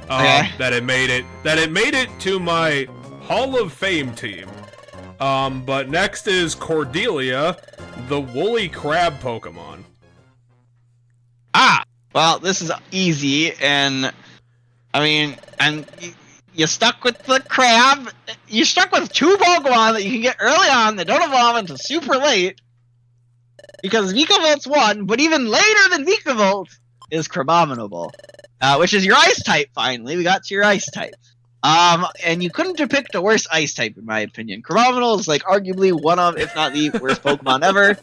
Okay. That it made it to my Hall of Fame team. But next is Cordelia, the woolly crab Pokemon. Well, this is easy, and I mean, you stuck with the crab. You stuck with 2 Pokemon that you can get early on that don't evolve until super late. Because Vikavolt's 1, but even later than Vikavolt is Crabominable, which is your Ice type. Finally, we got to your Ice type. And you couldn't have picked a worse Ice type, in my opinion. Crabominable is like arguably one of, if not the worst Pokemon ever.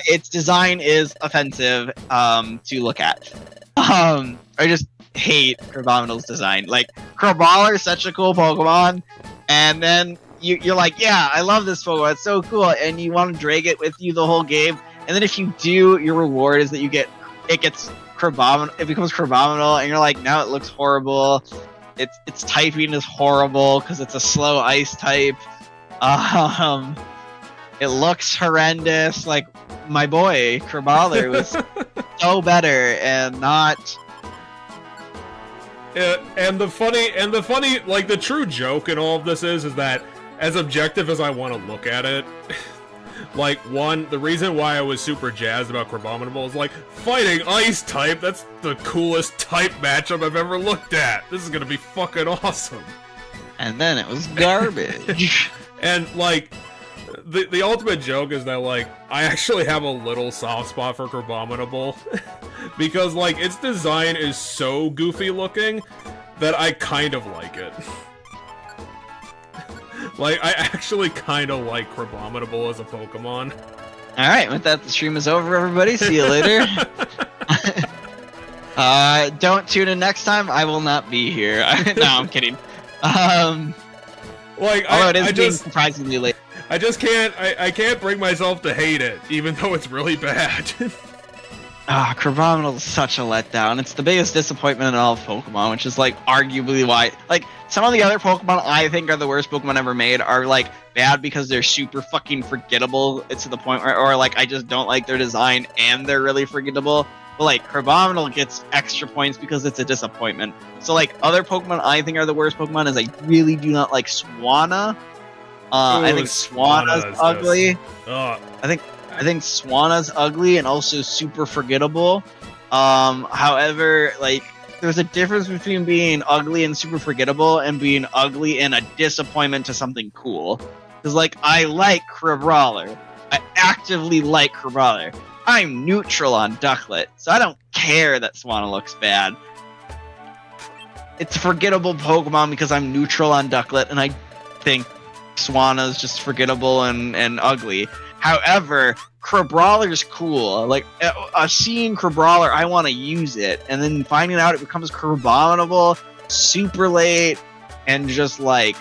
Its design is offensive to look at. I just hate Crabominable's design. Like, Crabrawler is such a cool Pokemon, and then you're like, yeah, I love this Pokemon, it's so cool, and you want to drag it with you the whole game, and then if you do, your reward is that it becomes Crabominable, and you're like, now it looks horrible. Its typing is horrible because it's a slow Ice type. It looks horrendous. Like, my boy Crabrawler was so better and not. And the funny, like, the true joke in all of this is that as objective as I want to look at it, like, the reason why I was super jazzed about Crabominable is, like, fighting Ice type, that's the coolest type matchup I've ever looked at. This is gonna be fucking awesome. And then it was garbage. And, like, the ultimate joke is that, like, I actually have a little soft spot for Crabominable. Because, like, its design is so goofy looking that I kind of like it. Like, I actually kind of like Crabominable as a Pokemon. Alright, with that, the stream is over, everybody. See you later. Don't tune in next time. I will not be here. No, I'm kidding. Like, although it is being surprisingly late. I just can't, I can't bring myself to hate it, even though it's really bad. Crabominable is such a letdown. It's the biggest disappointment in all of Pokemon, which is, like, arguably why, like, some of the other Pokemon I think are the worst Pokemon ever made are, like, bad because they're super fucking forgettable. It's to the point where, or, like, I just don't like their design and they're really forgettable. But, like, Crabominable gets extra points because it's a disappointment. So, like, other Pokemon I think are the worst Pokemon is I really do not like Swanna. I think Swanna's ugly. I think Swanna's ugly and also super forgettable. However, like, there's a difference between being ugly and super forgettable and being ugly and a disappointment to something cool. Because, like, I like Crabrawler. I actively like Crabrawler. I'm neutral on Ducklet, so I don't care that Swanna looks bad. It's a forgettable Pokemon because I'm neutral on Ducklet, and I think Swanna's just forgettable and ugly. However, Crabrawler's cool. Like, seeing Crabrawler, I want to use it, and then finding out it becomes Crabominable super late, and just, like,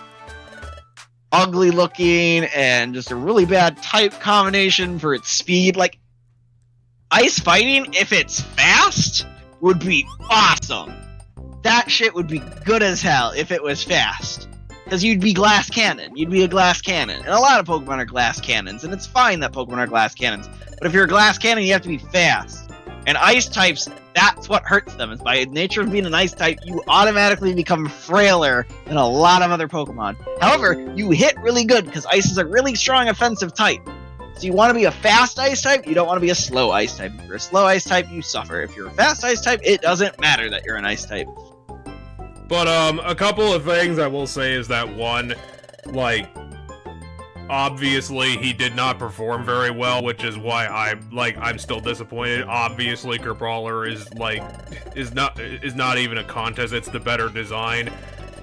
ugly looking, and just a really bad type combination for its speed. Like, Ice Fighting, if it's fast, would be awesome. that shit would be good as hell if it was fast. Because you'd be glass cannon. You'd be a glass cannon. And a lot of Pokemon are glass cannons, and it's fine that Pokemon are glass cannons. But if you're a glass cannon, you have to be fast. And ice types, that's what hurts them. Is by nature of being an ice type, you automatically become frailer than a lot of other Pokemon. However, you hit really good because ice is a really strong offensive type. So you want to be a fast ice type, you don't want to be a slow ice type. If you're a slow ice type, you suffer. If you're a fast ice type, it doesn't matter that you're an ice type. But, a couple of things I will say is that, one, like, obviously he did not perform very well, which is why I'm still disappointed. Obviously, Kerbrawler is not even a contest, it's the better design.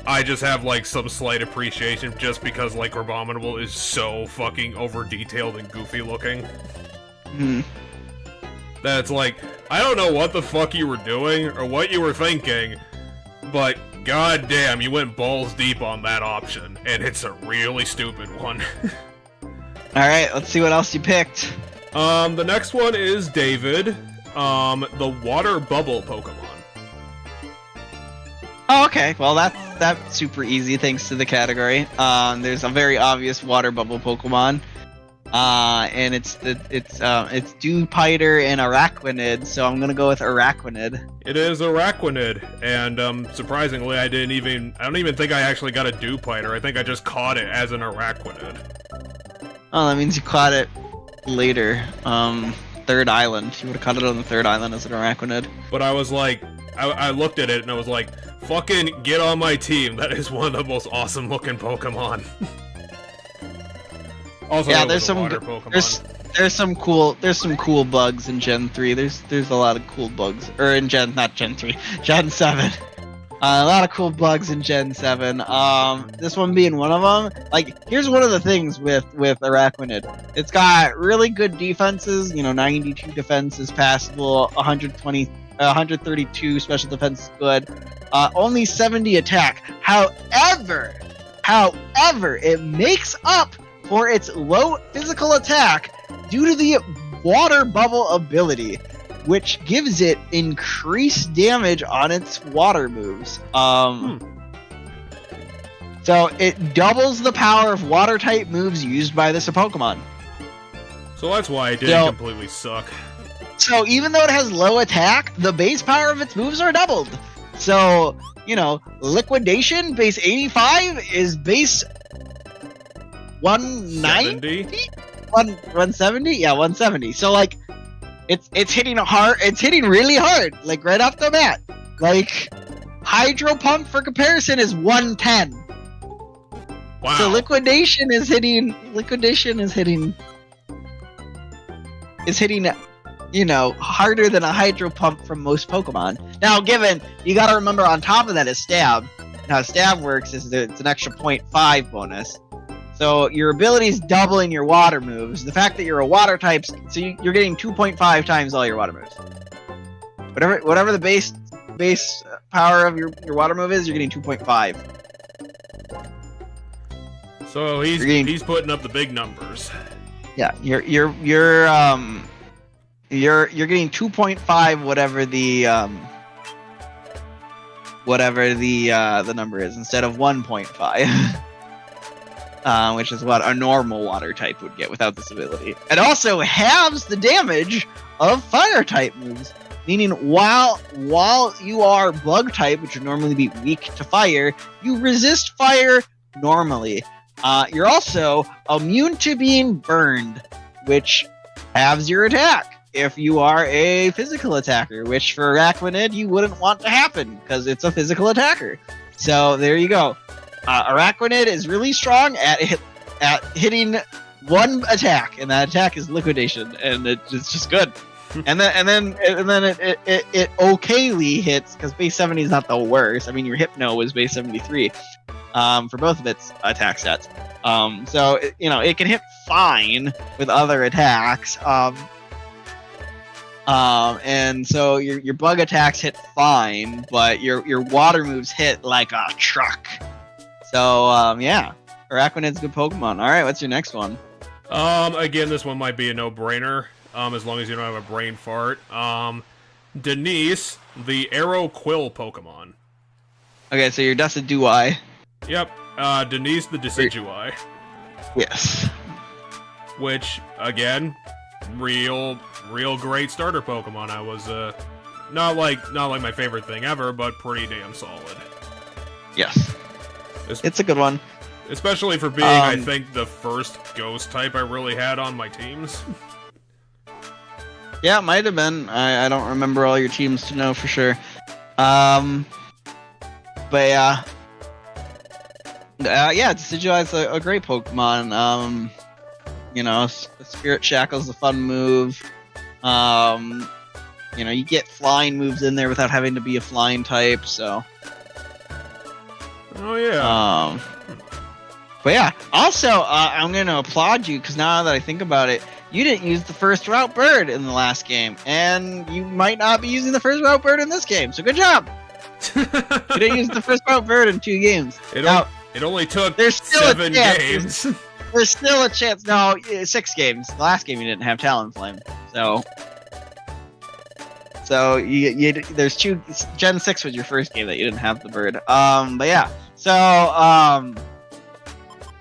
I just have, like, some slight appreciation just because, like, Crabominable is so fucking over-detailed and goofy-looking. That's like, I don't know what the fuck you were doing or what you were thinking, but god damn, you went balls deep on that option, and it's a really stupid one. Alright, let's see what else you picked. The next one is David, the water bubble Pokemon. Oh, okay. Well, that's super easy thanks to the category. There's a very obvious water bubble Pokemon. And it's Dewpider and Araquanid, so I'm gonna go with Araquanid. It is Araquanid, and surprisingly, I don't even think I actually got a Dewpider. I think I just caught it as an Araquanid. Oh, that means you caught it later. Third island. You would have caught it on the third island as an Araquanid. But I was like, I looked at it and I was like, fucking get on my team. That is one of the most awesome looking Pokemon. Also, yeah, there's some cool bugs in Gen 3. There's a lot of cool bugs, or in not Gen 3, Gen 7. A lot of cool bugs in Gen 7. This one being one of them. Like, here's one of the things with Araquanid. It's got really good defenses. 92 defense is passable, 132 special defense is good. Only 70 attack. However, it makes up for its low physical attack due to the water bubble ability, which gives it increased damage on its water moves. So it doubles the power of water type moves used by this Pokemon. So that's why it didn't completely suck. So even though it has low attack, the base power of its moves are doubled. So, Liquidation, base 85, is base 190? 170? Yeah, 170. So, like, it's hitting hard. It's hitting really hard, like, right off the bat. Like, Hydro Pump, for comparison, is 110. Wow. So Liquidation is hitting, harder than a Hydro Pump from most Pokemon. Now, you gotta remember on top of that is Stab. Now, Stab works is it's an extra 0.5 bonus. So your ability is doubling your water moves. The fact that you're a water type, so you're getting 2.5 times all your water moves. Whatever the base power of your water move is, you're getting 2.5. So he's putting up the big numbers. Yeah, you're getting 2.5 whatever the number is instead of 1.5. Which is what a normal water type would get without this ability. It also halves the damage of fire type moves, meaning while you are bug type, which would normally be weak to fire, you resist fire normally. You're also immune to being burned, which halves your attack if you are a physical attacker, which for Araquanid you wouldn't want to happen because it's a physical attacker. So there you go. Araquanid is really strong at hitting one attack, and that attack is Liquidation, and it's just good. and then it okayly hits because base 70 is not the worst. I mean, your Hypno was base 73 for both of its attack sets. So it can hit fine with other attacks. And so your bug attacks hit fine, but your water moves hit like a truck. So, yeah, Araquanid's a good Pokemon. All right, what's your next one? Again, this one might be a no-brainer, as long as you don't have a brain fart. Denise, the Arrow Quill Pokemon. Okay, so you're Decidueye. Yep, Denise the Decidueye. Yes. Which, again, real great starter Pokemon. I was, not like my favorite thing ever, but pretty damn solid. Yes. It's a good one. Especially for being, I think, the first ghost type I really had on my teams. Yeah, it might have been. I don't remember all your teams to know for sure. But yeah. Yeah, Decidueye is a great Pokemon. You know, Spirit Shackle's a fun move. You know, you get flying moves in there without having to be a flying type, so. Oh, yeah. But yeah, also, I'm going to applaud you, because now that I think about it, you didn't use the first route bird in the last game, and you might not be using the first route bird in this game, so good job! You didn't use the first route bird in 2 games. It only took there's still 7 games. There's still a chance. No, 6 games. The last game you didn't have Talonflame, so there's 2. Gen 6 was your first game that you didn't have the bird. But yeah. So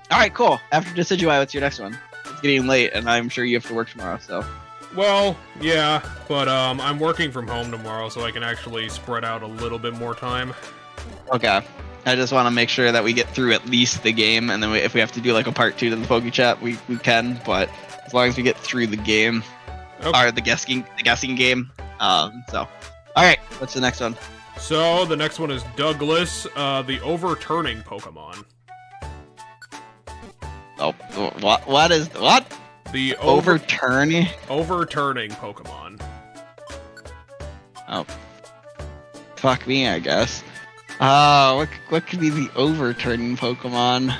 all right, cool. After Decidueye, what's your next one? It's getting late, and I'm sure you have to work tomorrow. So. Well, yeah, but I'm working from home tomorrow, so I can actually spread out a little bit more time. Okay. I just want to make sure that we get through at least the game, and then if we have to do like a part 2 to the PokéChat, we can. But as long as we get through the game, or the guessing game. So, all right, what's the next one? So the next one is Douglas, the overturning Pokemon. Oh, what is what? The overturning Pokemon. Oh, fuck me, I guess. What could be the overturning Pokemon?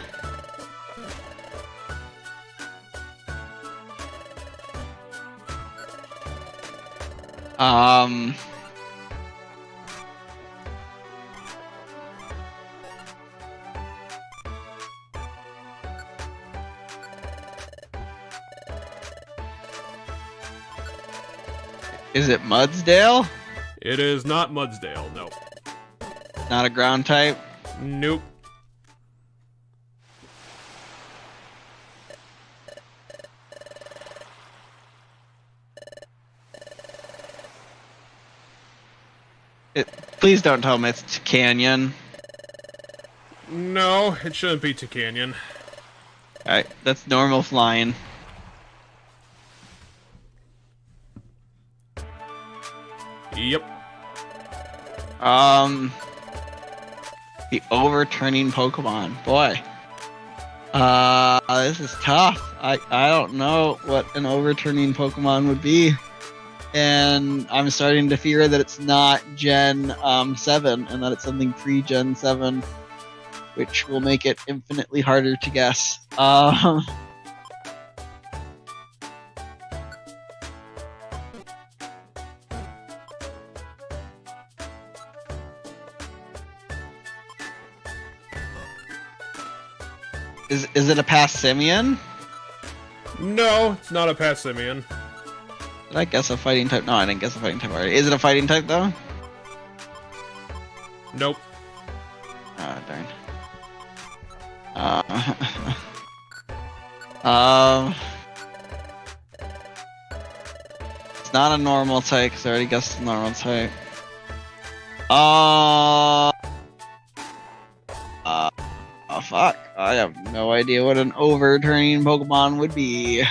Is it Mudsdale? It is not Mudsdale, no. Not a ground type? Nope. Please don't tell me it's Canyon. No, it shouldn't be Canyon. Alright, that's normal flying. Yep. The overturning Pokemon. Boy. This is tough. I don't know what an overturning Pokemon would be. And I'm starting to fear that it's not Gen 7, and that it's something pre-Gen 7, which will make it infinitely harder to guess. Is it a Passimian? No, it's not a Passimian. Did I guess a fighting type? No, I didn't guess a fighting type already. Is it a fighting type, though? Nope. Ah, darn. It's not a normal type, because I already guessed a normal type. Oh, fuck. I have no idea what an overturning Pokemon would be.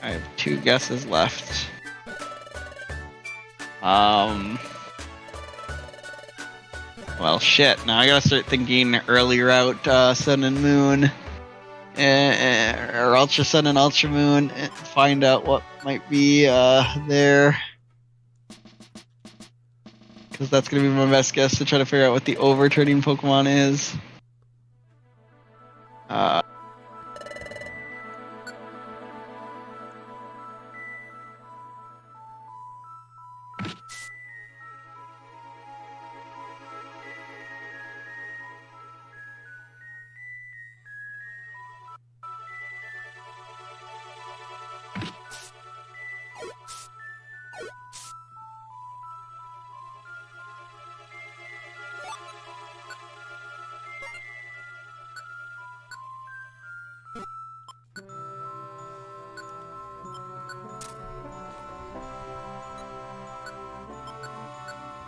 I have 2 guesses left. Well, shit. Now I gotta start thinking early route, Sun and Moon, or Ultra Sun and Ultra Moon, and find out what might be there. Because that's gonna be my best guess to try to figure out what the overturning Pokemon is.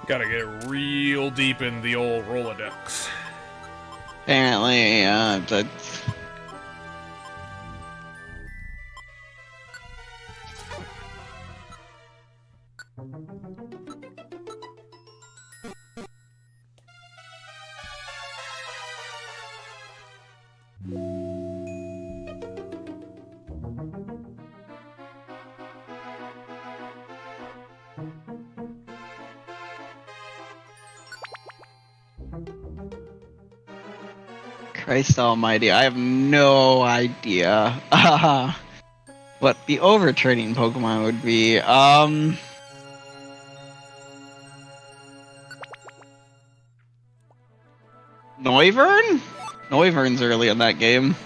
Gotta get real deep in the old Rolodex. Apparently, Christ almighty, I have no idea what the overturning Pokemon would be. Noivern? Noivern's early in that game.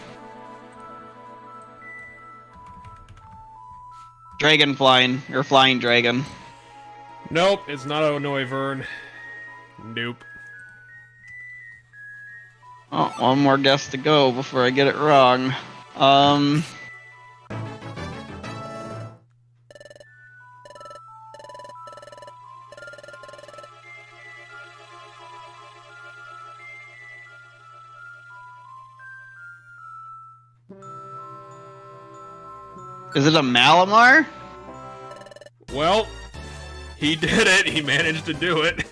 Dragon flying, or flying dragon. Nope, it's not a Noivern. Nope. Oh, one more guess to go before I get it wrong. Is it a Malamar? Well, he did it. He managed to do it.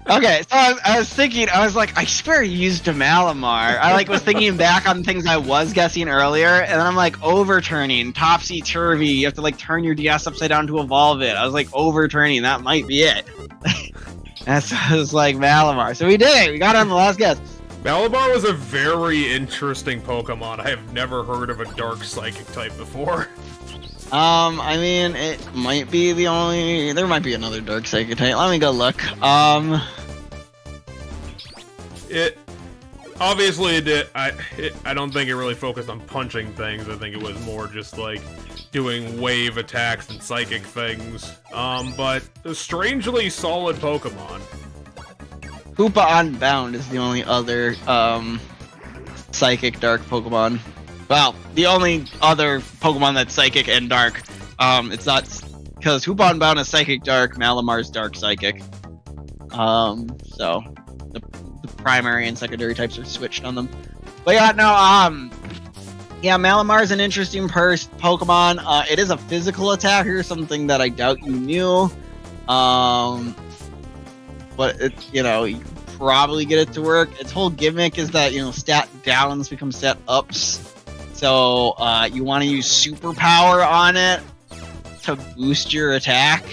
Okay, so I was thinking, I was like, I swear he used a Malamar. I was thinking back on things I was guessing earlier, and then I'm like, overturning, topsy-turvy, you have to turn your DS upside down to evolve it. I was like, overturning, that might be it. That's was like Malamar. So we did it, we got it on the last guess. Malamar was a very interesting Pokemon. I have never heard of a Dark Psychic type before. I mean, it might be the only... There might be another Dark Psychic type. Let me go look. It... Obviously, it did... I don't think it really focused on punching things. I think it was more just, doing wave attacks and psychic things. But a strangely solid Pokemon. Hoopa Unbound is the only other, Psychic Dark Pokemon. Well, the only other Pokemon that's Psychic and Dark. It's not... Because Hoopa Unbound is Psychic Dark, Malamar's Dark Psychic. So... The primary and secondary types are switched on them. But yeah, no, yeah, Malamar's an interesting Pokemon. It is a physical attacker, something that I doubt you knew. But it, you can probably get it to work. Its whole gimmick is that, stat downs become stat ups. So, you want to use superpower on it to boost your attack.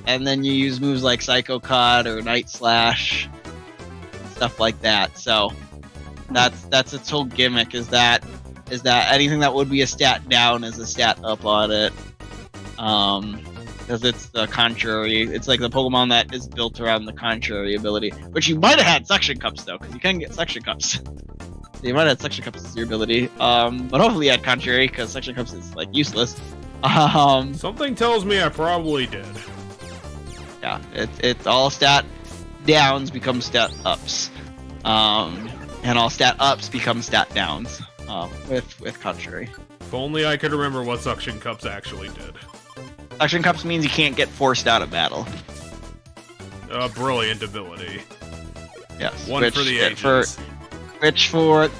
And then you use moves like Psycho Cut or Night Slash. Stuff like that. So, that's its whole gimmick, is that anything that would be a stat down is a stat up on it. Because it's the contrary. It's like the Pokemon that is built around the contrary ability. Which you might have had Suction Cups, though, because you can get Suction Cups. You might have had Suction Cups as your ability. But hopefully you had contrary, because Suction Cups is, useless. Something tells me I probably did. Yeah, it's all stat downs become stat ups. And all stat ups become stat downs. With contrary. If only I could remember what Suction Cups actually did. Suction Cups means you can't get forced out of battle. A brilliant ability. Yes. One for the ages. Which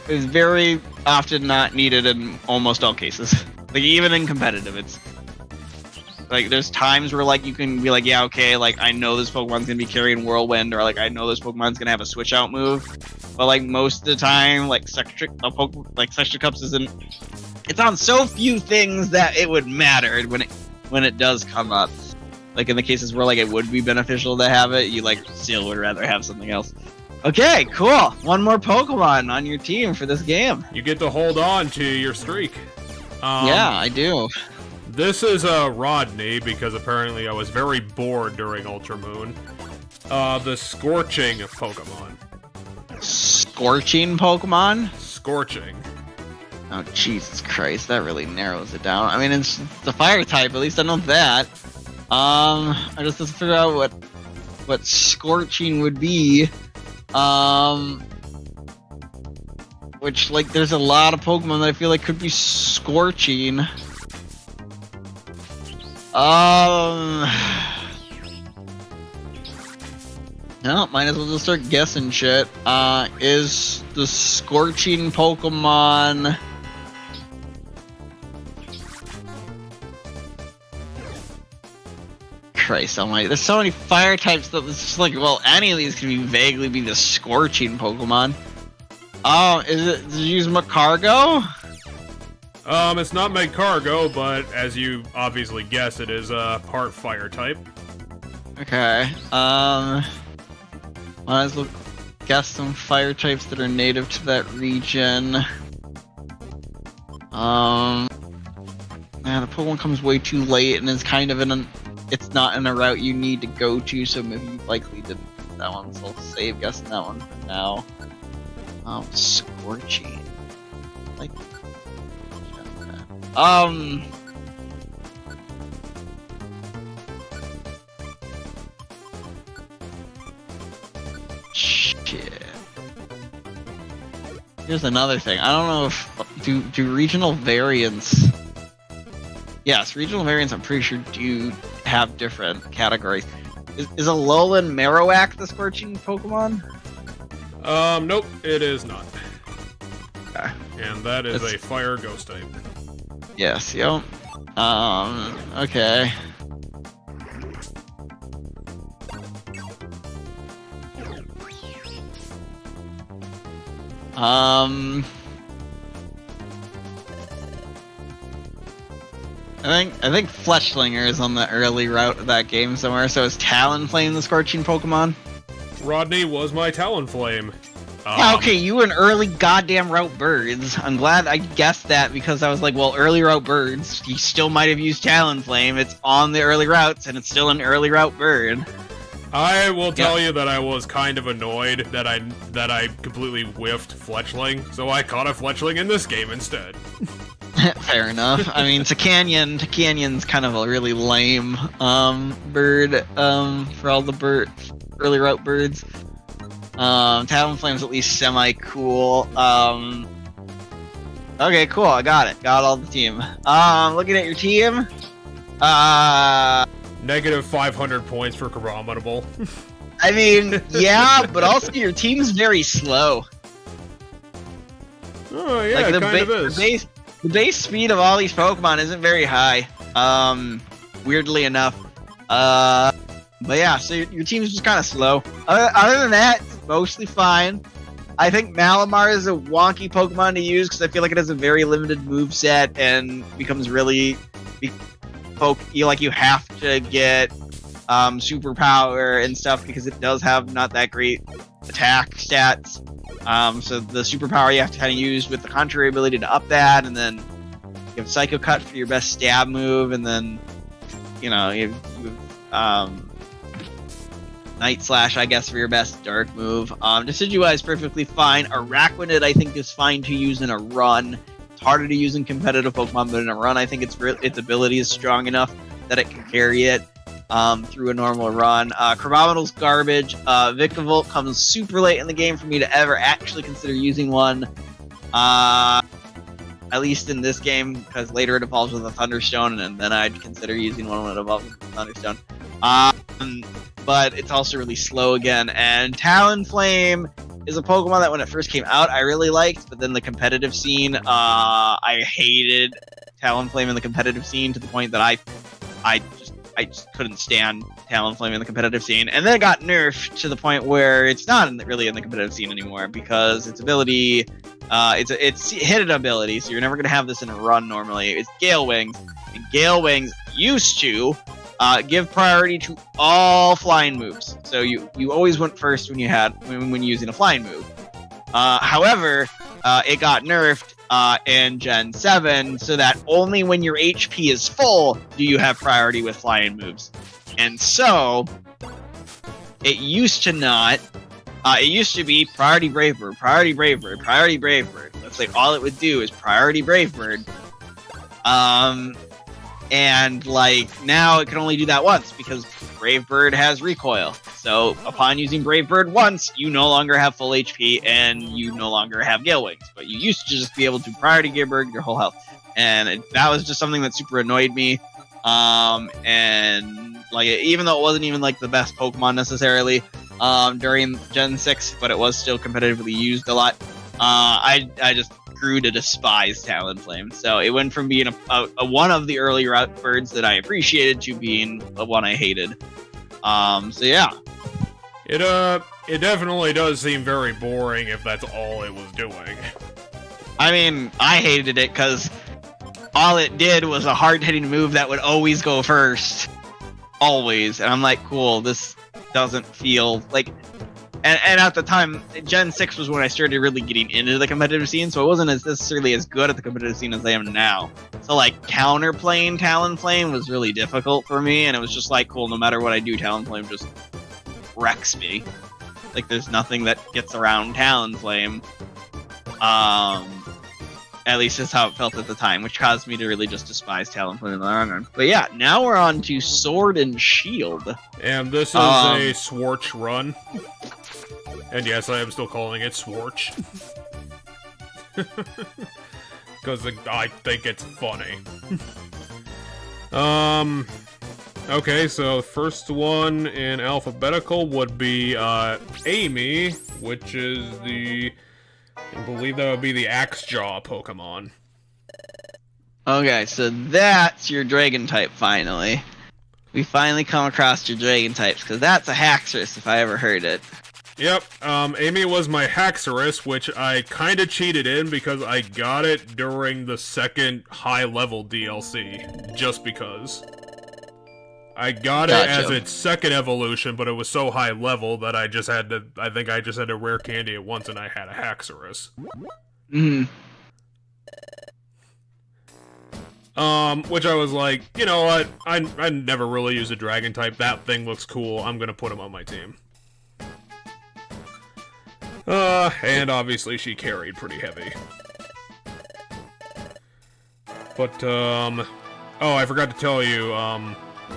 is very often not needed in almost all cases. Even in competitive, it's... there's times where, you can be yeah, okay, I know this Pokemon's gonna be carrying Whirlwind, or, I know this Pokemon's gonna have a switch-out move. But, most of the time, Suction Cups isn't... It's on so few things that it would matter when it does come up. In the cases where, it would be beneficial to have it, you, still would rather have something else. Okay, cool! One more Pokemon on your team for this game. You get to hold on to your streak. Yeah, I do. This is Rodney, because apparently I was very bored during Ultra Moon. The Scorching Pokemon. Scorching Pokemon? Scorching. Oh, Jesus Christ, that really narrows it down. I mean, it's the fire type, at least I know that. I just have to figure out what Scorching would be. Which, there's a lot of Pokemon that I feel could be Scorching. No, might as well just start guessing shit. Is the Scorching Pokemon... Christ almighty, there's so many fire types that it's just like, well, any of these can vaguely be the Scorching Pokemon. Did you use Macargo? It's not Magcargo, but as you obviously guess, it is part fire type. Okay, might as well guess some fire types that are native to that region. Yeah, the Pokemon comes way too late and is kind of it's not in a route you need to go to, so maybe you likely didn't do that one, so I'll save guessing that one for now. Scorching. Like... Shit. Here's another thing. I don't know if... Do regional variants... Yes, regional variants I'm pretty sure do have different categories. Is Alolan Marowak the Scorching Pokemon? Nope, it is not. Okay. And that is a fire ghost type. Yes, yep. Okay. I think Fletchlinger is on the early route of that game somewhere, so is Talonflame the Scorching Pokemon? Rodney was my Talonflame. Yeah, okay, you were an early goddamn route birds. I'm glad I guessed that because I was like, well, early route birds, he still might have used Talonflame. It's on the early routes, and it's still an early route bird. I will tell you that I was kind of annoyed that I completely whiffed Fletchling, so I caught a Fletchling in this game instead. Fair enough. I mean, Tacanyon's kind of a really lame bird for all the early route birds. Talonflame's at least semi-cool. Okay, cool, I got it. Got all the team. Looking at your team. Negative 500 points for Karominable. I mean, yeah, but also your team's very slow. Oh, yeah, like, it kind of is. The base speed of all these Pokemon isn't very high. Weirdly enough. But yeah, so your team's just kind of slow. Other than that, it's mostly fine. I think Malamar is a wonky Pokemon to use because I feel like it has a very limited moveset and becomes really... you have to get superpower and stuff because it does have not that great attack stats. So the superpower you have to kind of use with the contrary ability to up that, and then you have Psycho Cut for your best stab move, and then you have Night Slash, I guess, for your best dark move. Decidueye is perfectly fine. Araquanid, I think, is fine to use in a run. It's harder to use in competitive Pokemon, but in a run, I think its ability is strong enough that it can carry it through a normal run. Crabominal's garbage. Vikavolt comes super late in the game for me to ever actually consider using one. At least in this game, because later it evolves with a Thunderstone, and then I'd consider using one when it evolves with a Thunderstone. But it's also really slow again. And Talonflame is a Pokemon that when it first came out, I really liked, but then the competitive scene, I hated Talonflame in the competitive scene to the point that I just couldn't stand Talonflame in the competitive scene. And then it got nerfed to the point where it's not really in the competitive scene anymore because its ability, it's hidden ability, so you're never going to have this in a run normally. It's Gale Wings, and Gale Wings used to give priority to all flying moves. So you always went first when using a flying move. However, it got nerfed in Gen 7 so that only when your HP is full do you have priority with flying moves. And so it used to not. It used to be priority Brave Bird, priority Brave Bird, priority Brave Bird. That's like all it would do is priority Brave Bird. And like now it can only do that once because Brave Bird has recoil. So upon using Brave Bird once, you no longer have full HP and you no longer have Gale Wings. But you used to just be able to priority Gale Bird your whole health. And that was just something that super annoyed me. And like even though it wasn't even like the best Pokemon necessarily, during Gen 6, but it was still competitively used a lot. I just grew to despise Talonflame. So it went from being a one of the early route birds that I appreciated to being the one I hated. So yeah. It definitely does seem very boring if that's all it was doing. I mean, I hated it because all it did was a hard-hitting move that would always go first. Always. And I'm like, cool, this doesn't feel like... And at the time, Gen 6 was when I started really getting into the competitive scene, so I wasn't necessarily as good at the competitive scene as I am now. So, like, counterplaying Talonflame was really difficult for me, and it was just like, cool, no matter what I do, Talonflame just wrecks me. Like, there's nothing that gets around Talonflame. At least that's how it felt at the time, which caused me to really just despise Talonflame in the long run. But yeah, now we're on to Sword and Shield. And this is a Swarch run. And yes, I am still calling it Swarch. Because I think it's funny. Okay, so first one in alphabetical would be Amy, which is I believe that would be the Axe-Jaw Pokemon. Okay, so that's your Dragon type, finally. We finally come across your Dragon types, because that's a Haxorus, if I ever heard it. Yep, Amy was my Haxorus, which I kinda cheated in because I got it during the second high-level DLC, just because. I got it as its second evolution, but it was so high level that I think I just had to rare candy it once and I had a Haxorus. Which I was like, you know what, I never really used a dragon type, that thing looks cool, I'm gonna put him on my team. And obviously she carried pretty heavy. But, oh, I forgot to tell you,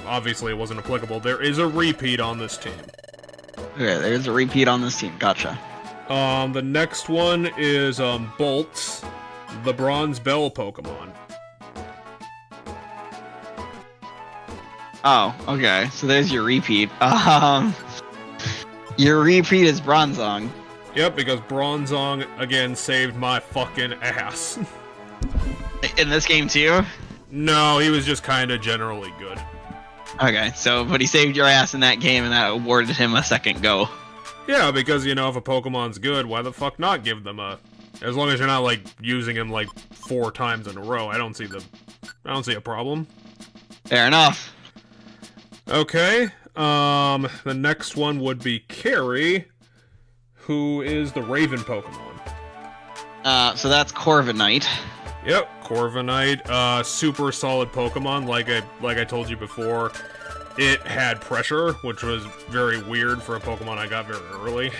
obviously it wasn't applicable. There is a repeat on this team. Okay, there's a repeat on this team. Gotcha. The next one is, Bolts, the Bronze Bell Pokemon. Oh, okay. So there's your repeat. Your repeat is Bronzong. Yep, because Bronzong, again, saved my fucking ass. In this game, too? No, he was just kinda generally good. Okay, so, but he saved your ass in that game, and that awarded him a second go. Yeah, because, you know, if a Pokemon's good, why the fuck not give them a... As long as you're not, like, using him, like, 4 times in a row, I don't see a problem. Fair enough. Okay, the next one would be Carrie, who is the Raven Pokemon. So that's Corviknight. Yep, Corviknight, super solid Pokemon, like I told you before. It had pressure, which was very weird for a Pokemon I got very early.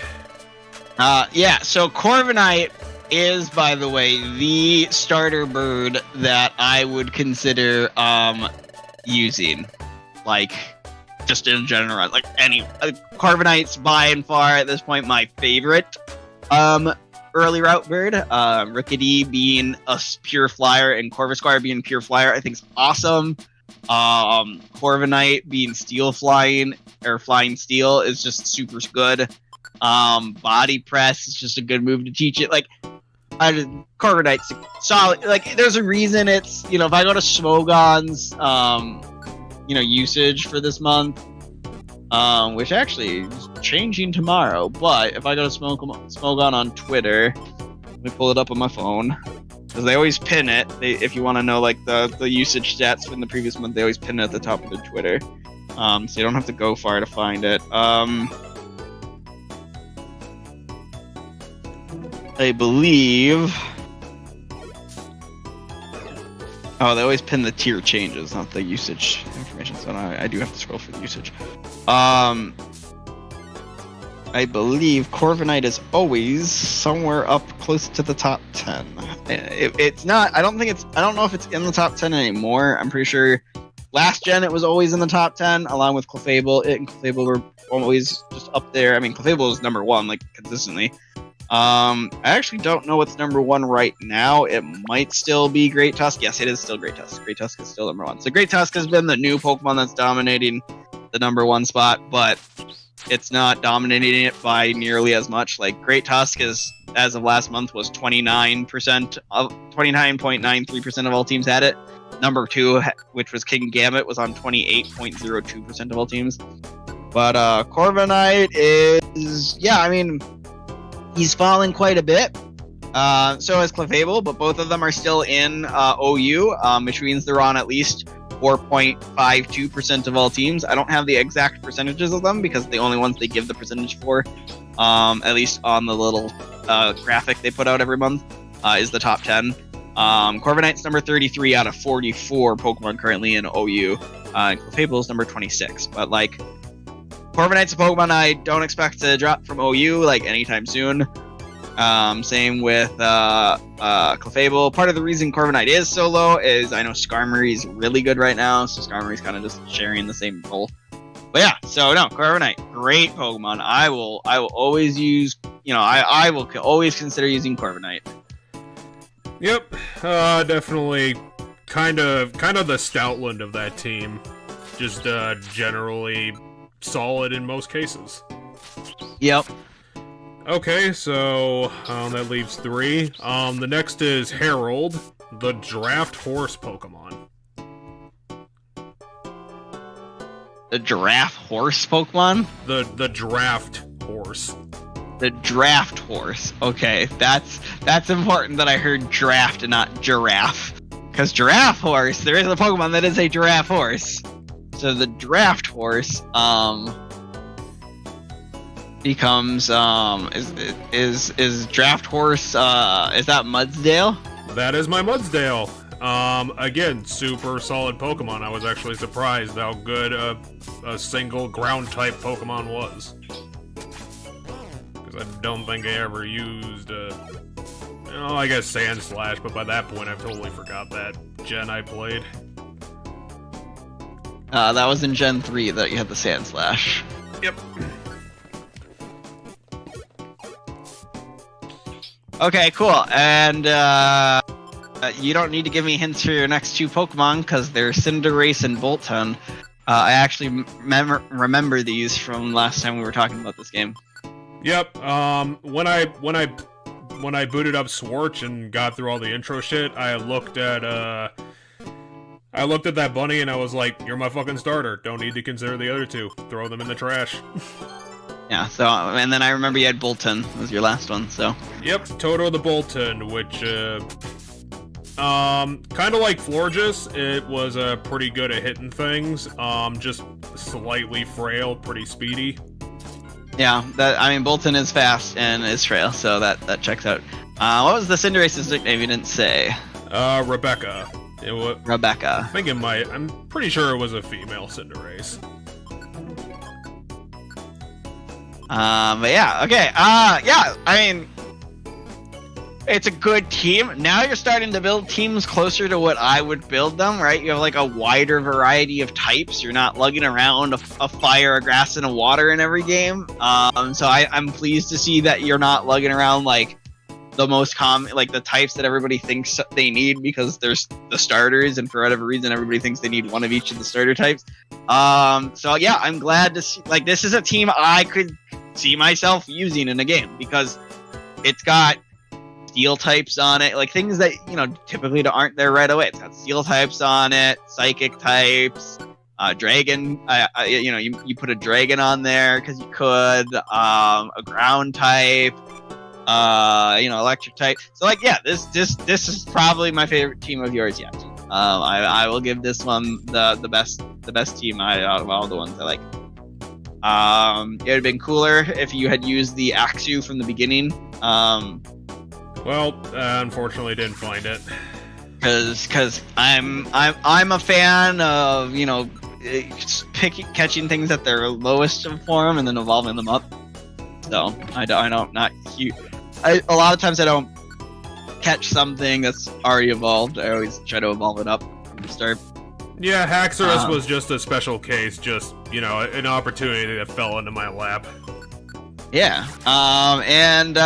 Yeah, so Corviknight is, by the way, the starter bird that I would consider, using. Like, just in general, like Corviknight's by and far at this point my favorite, early route bird. Rickety being a pure flyer and Corvisquire being pure flyer, I think is awesome. Corviknight being steel flying or flying steel is just super good. Body press is just a good move to teach it. Like, Corviknight's solid. Like, there's a reason it's, you know, if I go to Smogon's, you know, usage for this month, which actually is changing tomorrow, but if I go to Smogon on Twitter, let me pull it up on my phone, because they always pin it. If you want to know, like, the usage stats from the previous month, they always pin it at the top of the Twitter, so you don't have to go far to find it. I believe... Oh, they always pin the tier changes, not the usage information, so I do have to scroll for the usage. I believe Corviknight is always somewhere up close to the top 10. It's not, I don't know if it's in the top 10 anymore. I'm pretty sure last gen it was always in the top 10, along with Clefable. It and Clefable were always just up there. I mean, Clefable is number 1, like, consistently. I actually don't know what's number 1 right now. It might still be Great Tusk. Yes, it is still Great Tusk. Great Tusk is still number 1. So Great Tusk has been the new Pokemon that's dominating the number 1 spot, but it's not dominating it by nearly as much. Like Great Tusk is, as of last month, was 29.93% of all teams had it. Number 2, which was King Gambit, was on 28.02% of all teams. But Corviknight is, yeah, I mean, he's falling quite a bit. So is Clefable, but both of them are still in OU, which means they're on at least 4.52% of all teams. I don't have the exact percentages of them because the only ones they give the percentage for, at least on the little graphic they put out every month, is the top 10. Corviknight's number 33 out of 44 Pokemon currently in OU. Clefable's number 26. But like, Corviknight's a Pokemon I don't expect to drop from OU like anytime soon. Same with Clefable. Part of the reason Corviknight is so low is I know Skarmory's really good right now, so Skarmory's kind of just sharing the same role. But yeah, so no, Corviknight, great Pokemon. I will always use, I will always consider using Corviknight. Yep, definitely kind of the Stoutland of that team. Just generally solid in most cases. Yep. Okay, so that leaves 3. The next is Harold, the Draft Horse Pokemon. The Giraffe Horse Pokemon? The Draft Horse. The Draft Horse. Okay, that's important that I heard draft and not giraffe. Because Giraffe Horse, there is a Pokemon that is a Giraffe Horse. So the Draft Horse, becomes is Draft Horse is that Mudsdale? That is my Mudsdale. Again, super solid Pokemon. I was actually surprised how good a single ground type Pokemon was. Because I don't think I ever used I guess Sand Slash, but by that point I totally forgot that gen I played. That was in Gen 3 that you had the Sand Slash. Yep. Okay, cool. And you don't need to give me hints for your next 2 Pokemon because they're Cinderace and Boltund. I actually remember these from last time we were talking about this game. Yep. When I booted up Swartz and got through all the intro shit, I looked at that bunny and I was like, "You're my fucking starter. Don't need to consider the other 2. Throw them in the trash." Yeah, so, and then I remember you had Boltund was your last one, so. Yep, Toto the Boltund, which, kind of like Florges, it was pretty good at hitting things, just slightly frail, pretty speedy. Yeah, Boltund is fast and is frail, so that checks out. What was the Cinderace's nickname you didn't say? Rebecca. Rebecca. I'm pretty sure it was a female Cinderace. But yeah, okay. Yeah, I mean, it's a good team. Now you're starting to build teams closer to what I would build them, right? You have like a wider variety of types. You're not lugging around a fire, a grass, and a water in every game. So I'm pleased to see that you're not lugging around like the most common, like the types that everybody thinks they need because there's the starters, and for whatever reason, everybody thinks they need one of each of the starter types. So yeah, I'm glad to see, like, this is a team I could see myself using in a game because it's got steel types on it, like things that typically aren't there right away. It's got steel types on it, psychic types, dragon. You put a dragon on there because you could, a ground type, electric type. So like, yeah, this is probably my favorite team of yours yet. I will give this one the best team out of all the ones I like. It would have been cooler if you had used the Axew from the beginning. Well, unfortunately, didn't find it. Because I'm a fan of catching things at their lowest form and then evolving them up. So I don't not cute. A lot of times I don't catch something that's already evolved. I always try to evolve it up from the start. Yeah, Haxorus was just a special case, just, an opportunity that fell into my lap. Yeah, and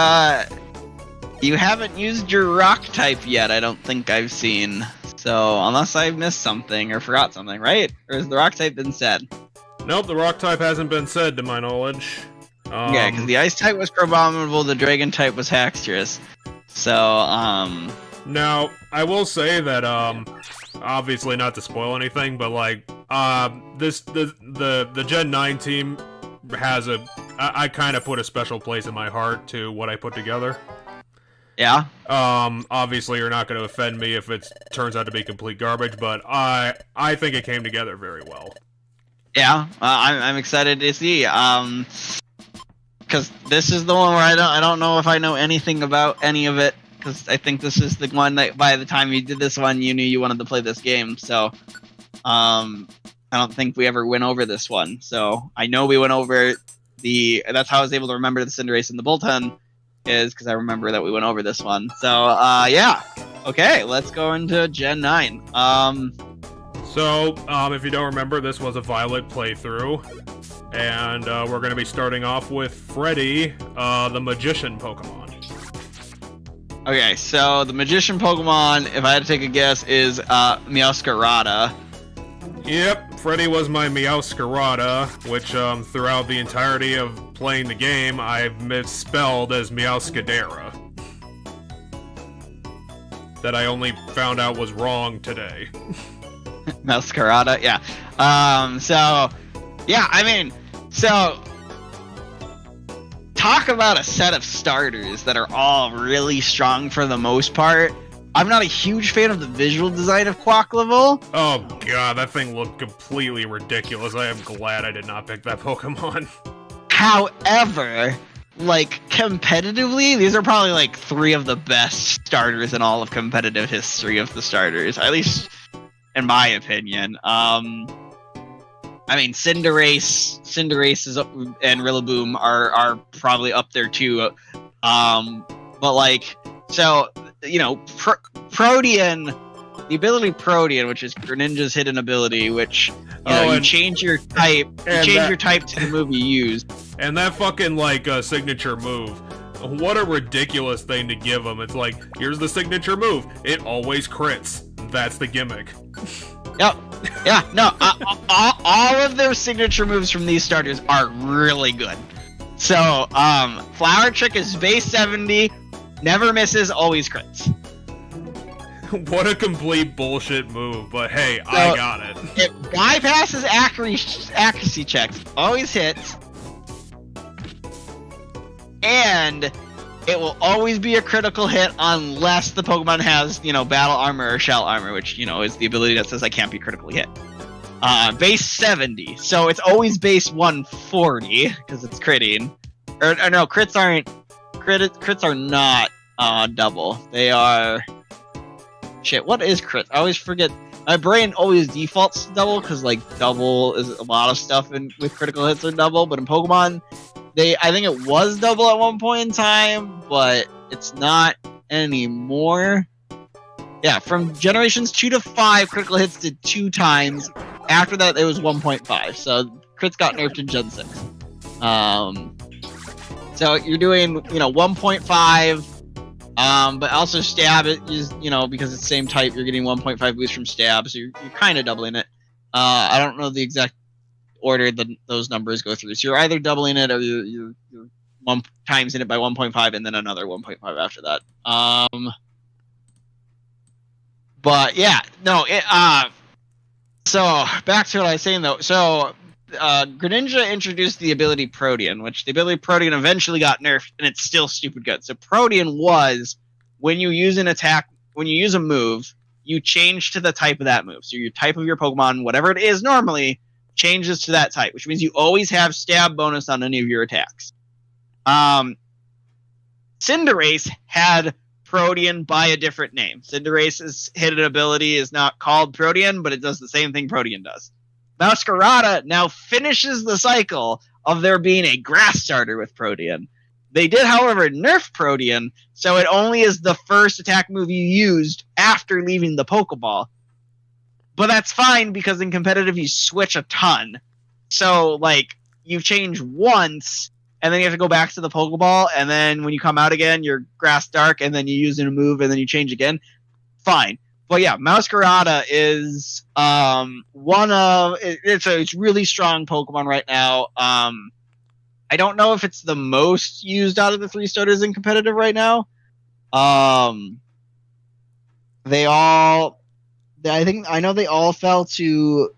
you haven't used your rock type yet, I don't think I've seen. So, unless I've missed something or forgot something, right? Or has the rock type been said? Nope, the rock type hasn't been said to my knowledge. Yeah, because the ice type was Crabominable, the dragon type was Haxorus. So, Now, I will say that, obviously not to spoil anything, but, like, the Gen 9 team has I kind of put a special place in my heart to what I put together. yeah. Obviously you're not going to offend me if it turns out to be complete garbage, but I think it came together very well. Yeah, I'm excited to see, because this is the one where I don't know if I know anything about any of it, because I think this is the one that by the time you did this one, you knew you wanted to play this game, so, I don't think we ever went over this one, so I know we went over that's how I was able to remember the Cinderace and the Bolton, is because I remember that we went over this one, so, yeah, okay, let's go into Gen 9, So, if you don't remember, this was a Violet playthrough, and we're going to be starting off with Freddy, the Magician Pokemon. Okay, so the Magician Pokemon, if I had to take a guess, is Meowscarada. Yep, Freddy was my Meowscarada, which throughout the entirety of playing the game, I've misspelled as Meowscadera. That I only found out was wrong today. Meowscarada, yeah. So, yeah, I mean, so, talk about a set of starters that are all really strong for the most part. I'm not a huge fan of the visual design of Quacklevel. Oh god, that thing looked completely ridiculous. I am glad I did not pick that Pokemon. However, like, competitively, these are probably, like, 3 of the best starters in all of competitive history of the starters. At least in my opinion. I mean, Cinderace and Rillaboom are probably up there too. But like, so, you know, Protean, the ability Protean, which is Greninja's hidden ability, which you change your type, your type to the move you use. And that fucking like signature move. What a ridiculous thing to give them. It's like, here's the signature move. It always crits. That's the gimmick. Yep. Yeah, no, all of their signature moves from these starters are really good. So, Flower Trick is base 70, never misses, always crits. What a complete bullshit move, but hey, so, I got it. It bypasses accuracy checks, always hits, and it will always be a critical hit unless the Pokemon has, battle armor or shell armor, which, is the ability that says I can't be critically hit. Base 70, so it's always base 140, because it's critting. Or no, crits are not double. They are... Shit, what is crit? I always forget. My brain always defaults to double, because, double is a lot of stuff with critical hits are double, but in Pokemon... I think it was double at one point in time, but it's not anymore. Yeah, from generations 2 to 5, critical hits did 2 times. After that, it was 1.5. So crits got nerfed in Gen 6. So you're doing, 1.5. But also stab is, because it's the same type, you're getting 1.5 boost from stab. So you're kind of doubling it. I don't know the exact order those numbers go through. So you're either doubling it or you're one times in it by 1.5 and then another 1.5 after that. But yeah, no, so back to what I was saying though. So Greninja introduced the ability Protean, which the ability Protean eventually got nerfed and it's still stupid good. So Protean was when you use an attack, when you use a move, you change to the type of that move. So your type of your Pokemon, whatever it is normally, changes to that type, which means you always have stab bonus on any of your attacks. Cinderace had Protean by a different name. Cinderace's hidden ability is not called Protean, but it does the same thing Protean does. Meowscarada now finishes the cycle of there being a grass starter with Protean. They did, however, nerf Protean, so it only is the first attack move you used after leaving the Pokeball. But that's fine, because in competitive, you switch a ton. So, you change once, and then you have to go back to the Pokeball, and then when you come out again, you're Grass Dark, and then you use a move, and then you change again. Fine. But yeah, Masquerada is one of it's really strong Pokemon right now. I don't know if it's the most used out of the 3 starters in competitive right now. I know they all fell to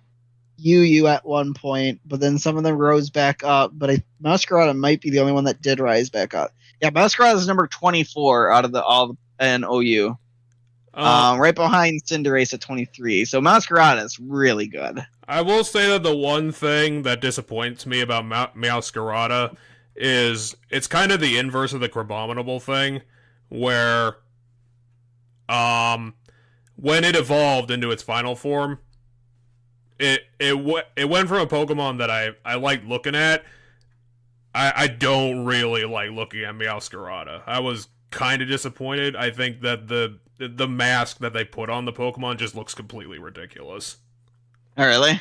UU at one point, but then some of them rose back up. But Masquerada might be the only one that did rise back up. Yeah, Masquerada is number 24 out of all and OU. Right behind Cinderace at 23. So Masquerada is really good. I will say that the one thing that disappoints me about Masquerada is it's kind of the inverse of the Crabominable thing, where when it evolved into its final form, it went from a Pokemon that I liked looking at. I don't really like looking at Meowscarada. I was kind of disappointed. I think that the mask that they put on the Pokemon just looks completely ridiculous. Oh, really?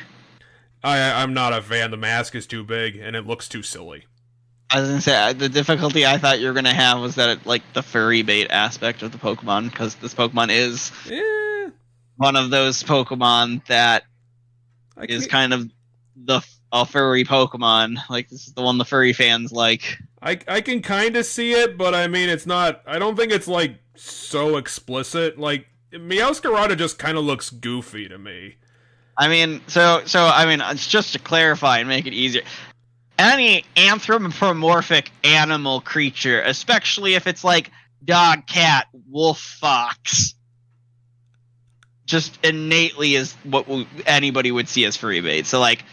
I'm not a fan. The mask is too big and it looks too silly. I was gonna say the difficulty I thought you were gonna have was that the furry bait aspect of the Pokemon, because this Pokemon is one of those Pokemon that is kind of a furry Pokemon. Like, this is the one the furry fans like. I can kind of see it, but I mean, it's not. I don't think it's like so explicit. Like, Meowscarada just kind of looks goofy to me. I mean, so I mean, it's just to clarify and make it easier. Any anthropomorphic animal creature, especially if it's like dog, cat, wolf, fox, just innately is what anybody would see as furry bait. So, like,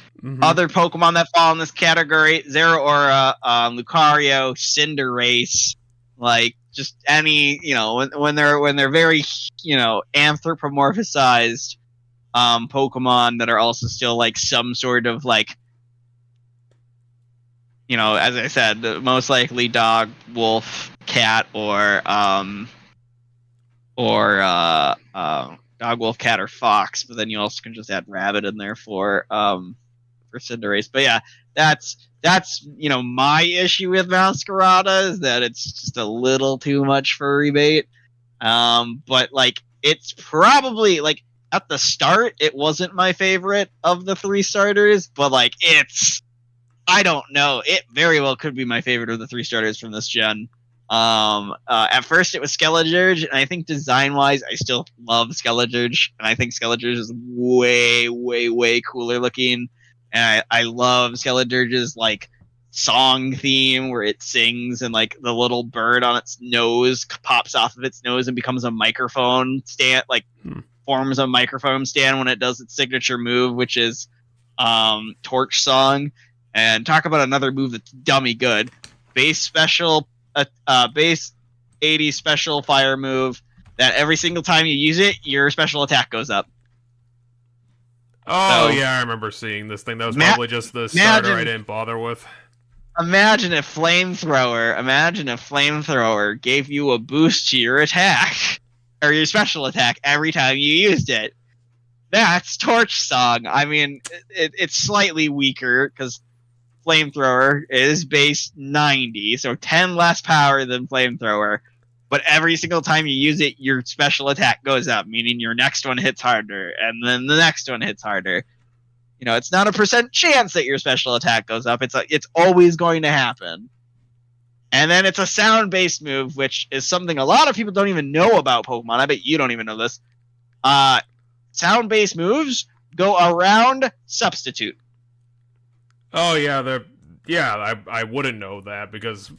other Pokemon that fall in this category: Zeraora, Lucario, Cinderace, like, just any, when they're very, anthropomorphized Pokemon that are also still like some sort of like, as I said, most likely dog, wolf, cat, or dog, wolf, cat, or fox. But then you also can just add rabbit in there for Cinderace. But yeah, that's my issue with Masquerada, is that it's just a little too much furry bait. But like, it's probably like, at the start, it wasn't my favorite of the 3 starters, but like, I don't know. It very well could be my favorite of the 3 starters from this gen. At first it was Skeledirge, and I think design-wise, I still love Skeledirge, and I think Skeledirge is way, way, way cooler looking. And I love Skeledirge's like song theme where it sings and like the little bird on its nose pops off of its nose and becomes a microphone stand, like forms a microphone stand when it does its signature move, which is Torch Song. And talk about another move that's dummy good. Base special, base 80 special fire move that every single time you use it, your special attack goes up. Oh, so, yeah, I remember seeing this thing. That was probably just the starter I didn't bother with. Imagine if Flamethrower gave you a boost to your attack, or your special attack, every time you used it. That's Torch Song. I mean, it's slightly weaker, because Flamethrower is base 90, so 10 less power than Flamethrower. But every single time you use it, your special attack goes up, meaning your next one hits harder, and then the next one hits harder. It's not a % chance that your special attack goes up. It's always going to happen. And then it's a sound-based move, which is something a lot of people don't even know about Pokemon. I bet you don't even know this. Sound-based moves go around Substitute. Oh, yeah, I wouldn't know that, because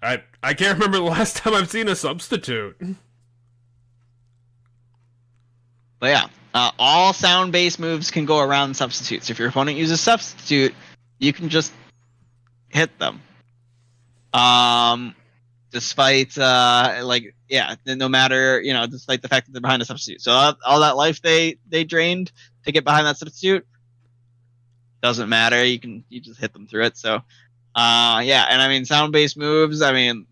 I can't remember the last time I've seen a Substitute. But yeah, all sound-based moves can go around Substitutes. If your opponent uses Substitute, you can just hit them. Despite, no matter, despite the fact that they're behind a Substitute. So all that life they drained to get behind that Substitute, doesn't matter. You just hit them through it. So, yeah, and I mean, sound-based moves, I mean,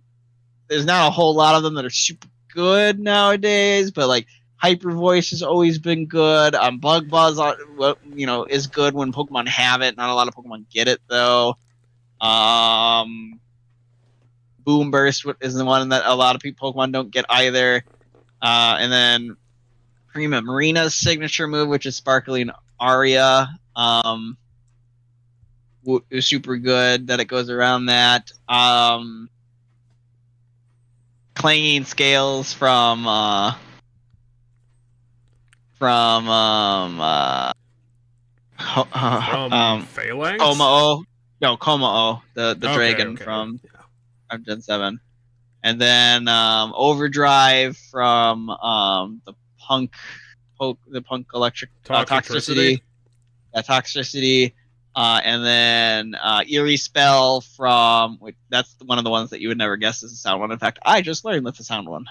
there's not a whole lot of them that are super good nowadays, but like Hyper Voice has always been good. Bug Buzz, is good when Pokemon have it. Not a lot of Pokemon get it though. Boom Burst is the one that a lot of Pokemon don't get either. And then Prima Marina's signature move, which is Sparkling Aria. Is super good that it goes around that. Clanging Scales from Phalanx? Komao. No, Komao, the Okay, dragon okay. from Gen 7. And then Overdrive from the Punk Electric Toxicity. Toxicity. And then Eerie Spell from that's one of the ones that you would never guess is a sound one. In fact, I just learned that's a sound one.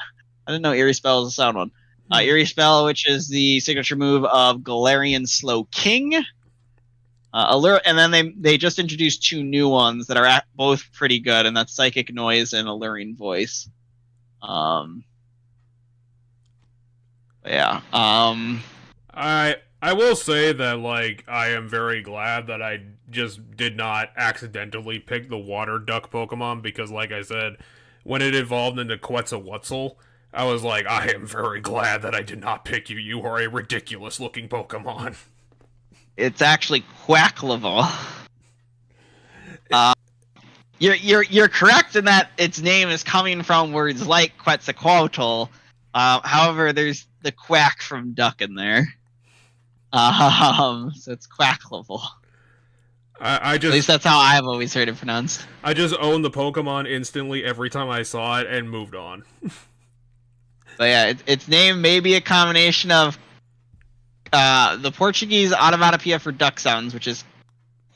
I didn't know Eerie Spell is a sound one. Eerie Spell, which is the signature move of Galarian Slow King. And then they just introduced 2 new ones that are both pretty good, and that's Psychic Noise and Alluring Voice. Yeah. I will say that, like, I am very glad that I just did not accidentally pick the water duck Pokemon, because, like I said, when it evolved into Quetzalcoatl, I was like, I am very glad that I did not pick you. You are a ridiculous-looking Pokemon. It's actually Quackleval. You're correct in that its name is coming from words like Quetzalcoatl. However, there's the quack from duck in there. So it's Quackleval. At least that's how I've always heard it pronounced. I just owned the Pokemon instantly every time I saw it and moved on. But yeah, its name may be a combination of the Portuguese onomatopoeia for duck sounds, which is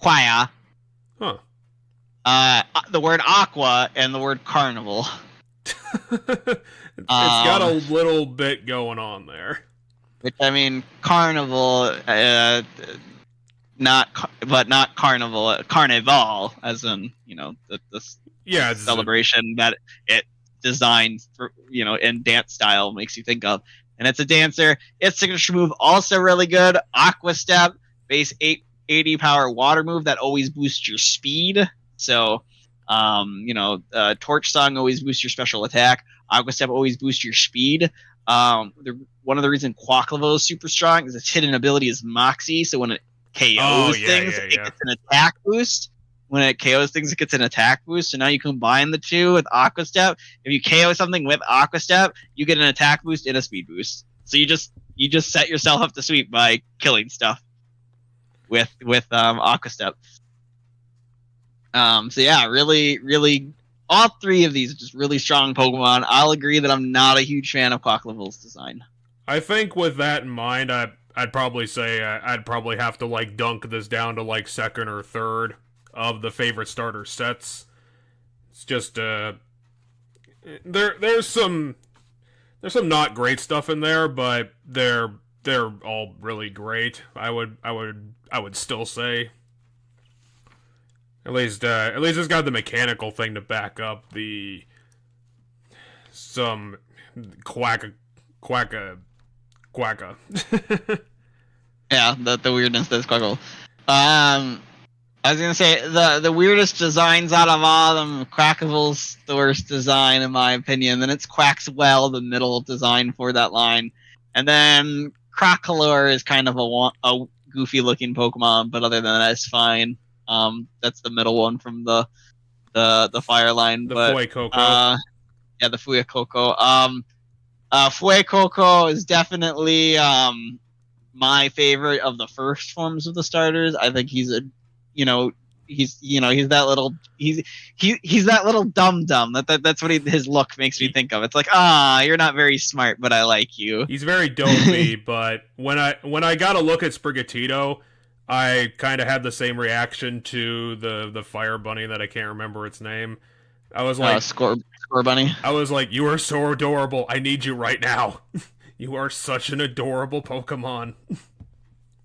quaia. Huh. The word aqua and the word carnival. It's got a little bit going on there. Which, I mean, carnival, not carnival, carnival, as in, the celebration that it designed for, in dance style makes you think of. And it's a dancer. Its signature move also really good. Aqua Step, base 880 power water move that always boosts your speed. So, Torch Song always boosts your special attack. Aqua Step always boosts your speed. One of the reasons Quackleval is super strong is its hidden ability is Moxie. So when it KOs things, it gets an attack boost. When it KOs things, it gets an attack boost. So now you combine the two with Aqua Step. If you KO something with Aqua Step, you get an attack boost and a speed boost. So you just set yourself up to sweep by killing stuff with Aqua Step. So yeah, really, really, all 3 of these are just really strong Pokemon. I'll agree that I'm not a huge fan of Quackleval's design. I think with that in mind, I'd probably say I'd probably have to like dunk this down to like 2nd or 3rd of the favorite starter sets. It's just there's some not great stuff in there, but they're all really great. I would still say. At least it's got the mechanical thing to back up some quacka. Yeah, the weirdness that's Quackle. I was gonna say the weirdest designs out of all of them, Quackleval's the worst design in my opinion. Then it's Quaxwell, the middle design for that line, and then Crocolore is kind of a goofy looking Pokemon, but other than that, it's fine. That's the middle one from the fire line. The Fuecoco. Yeah, the Fuecoco. Fuecoco is definitely my favorite of the first forms of the starters. I think he's that little dum-dum. That's what his look makes me think of. It's like, you're not very smart, but I like you. He's very dopey, but when I got a look at Sprigatito, I kind of had the same reaction to the fire bunny that I can't remember its name. I was like, Score Bunny. I was like, you are so adorable. I need you right now. You are such an adorable Pokemon.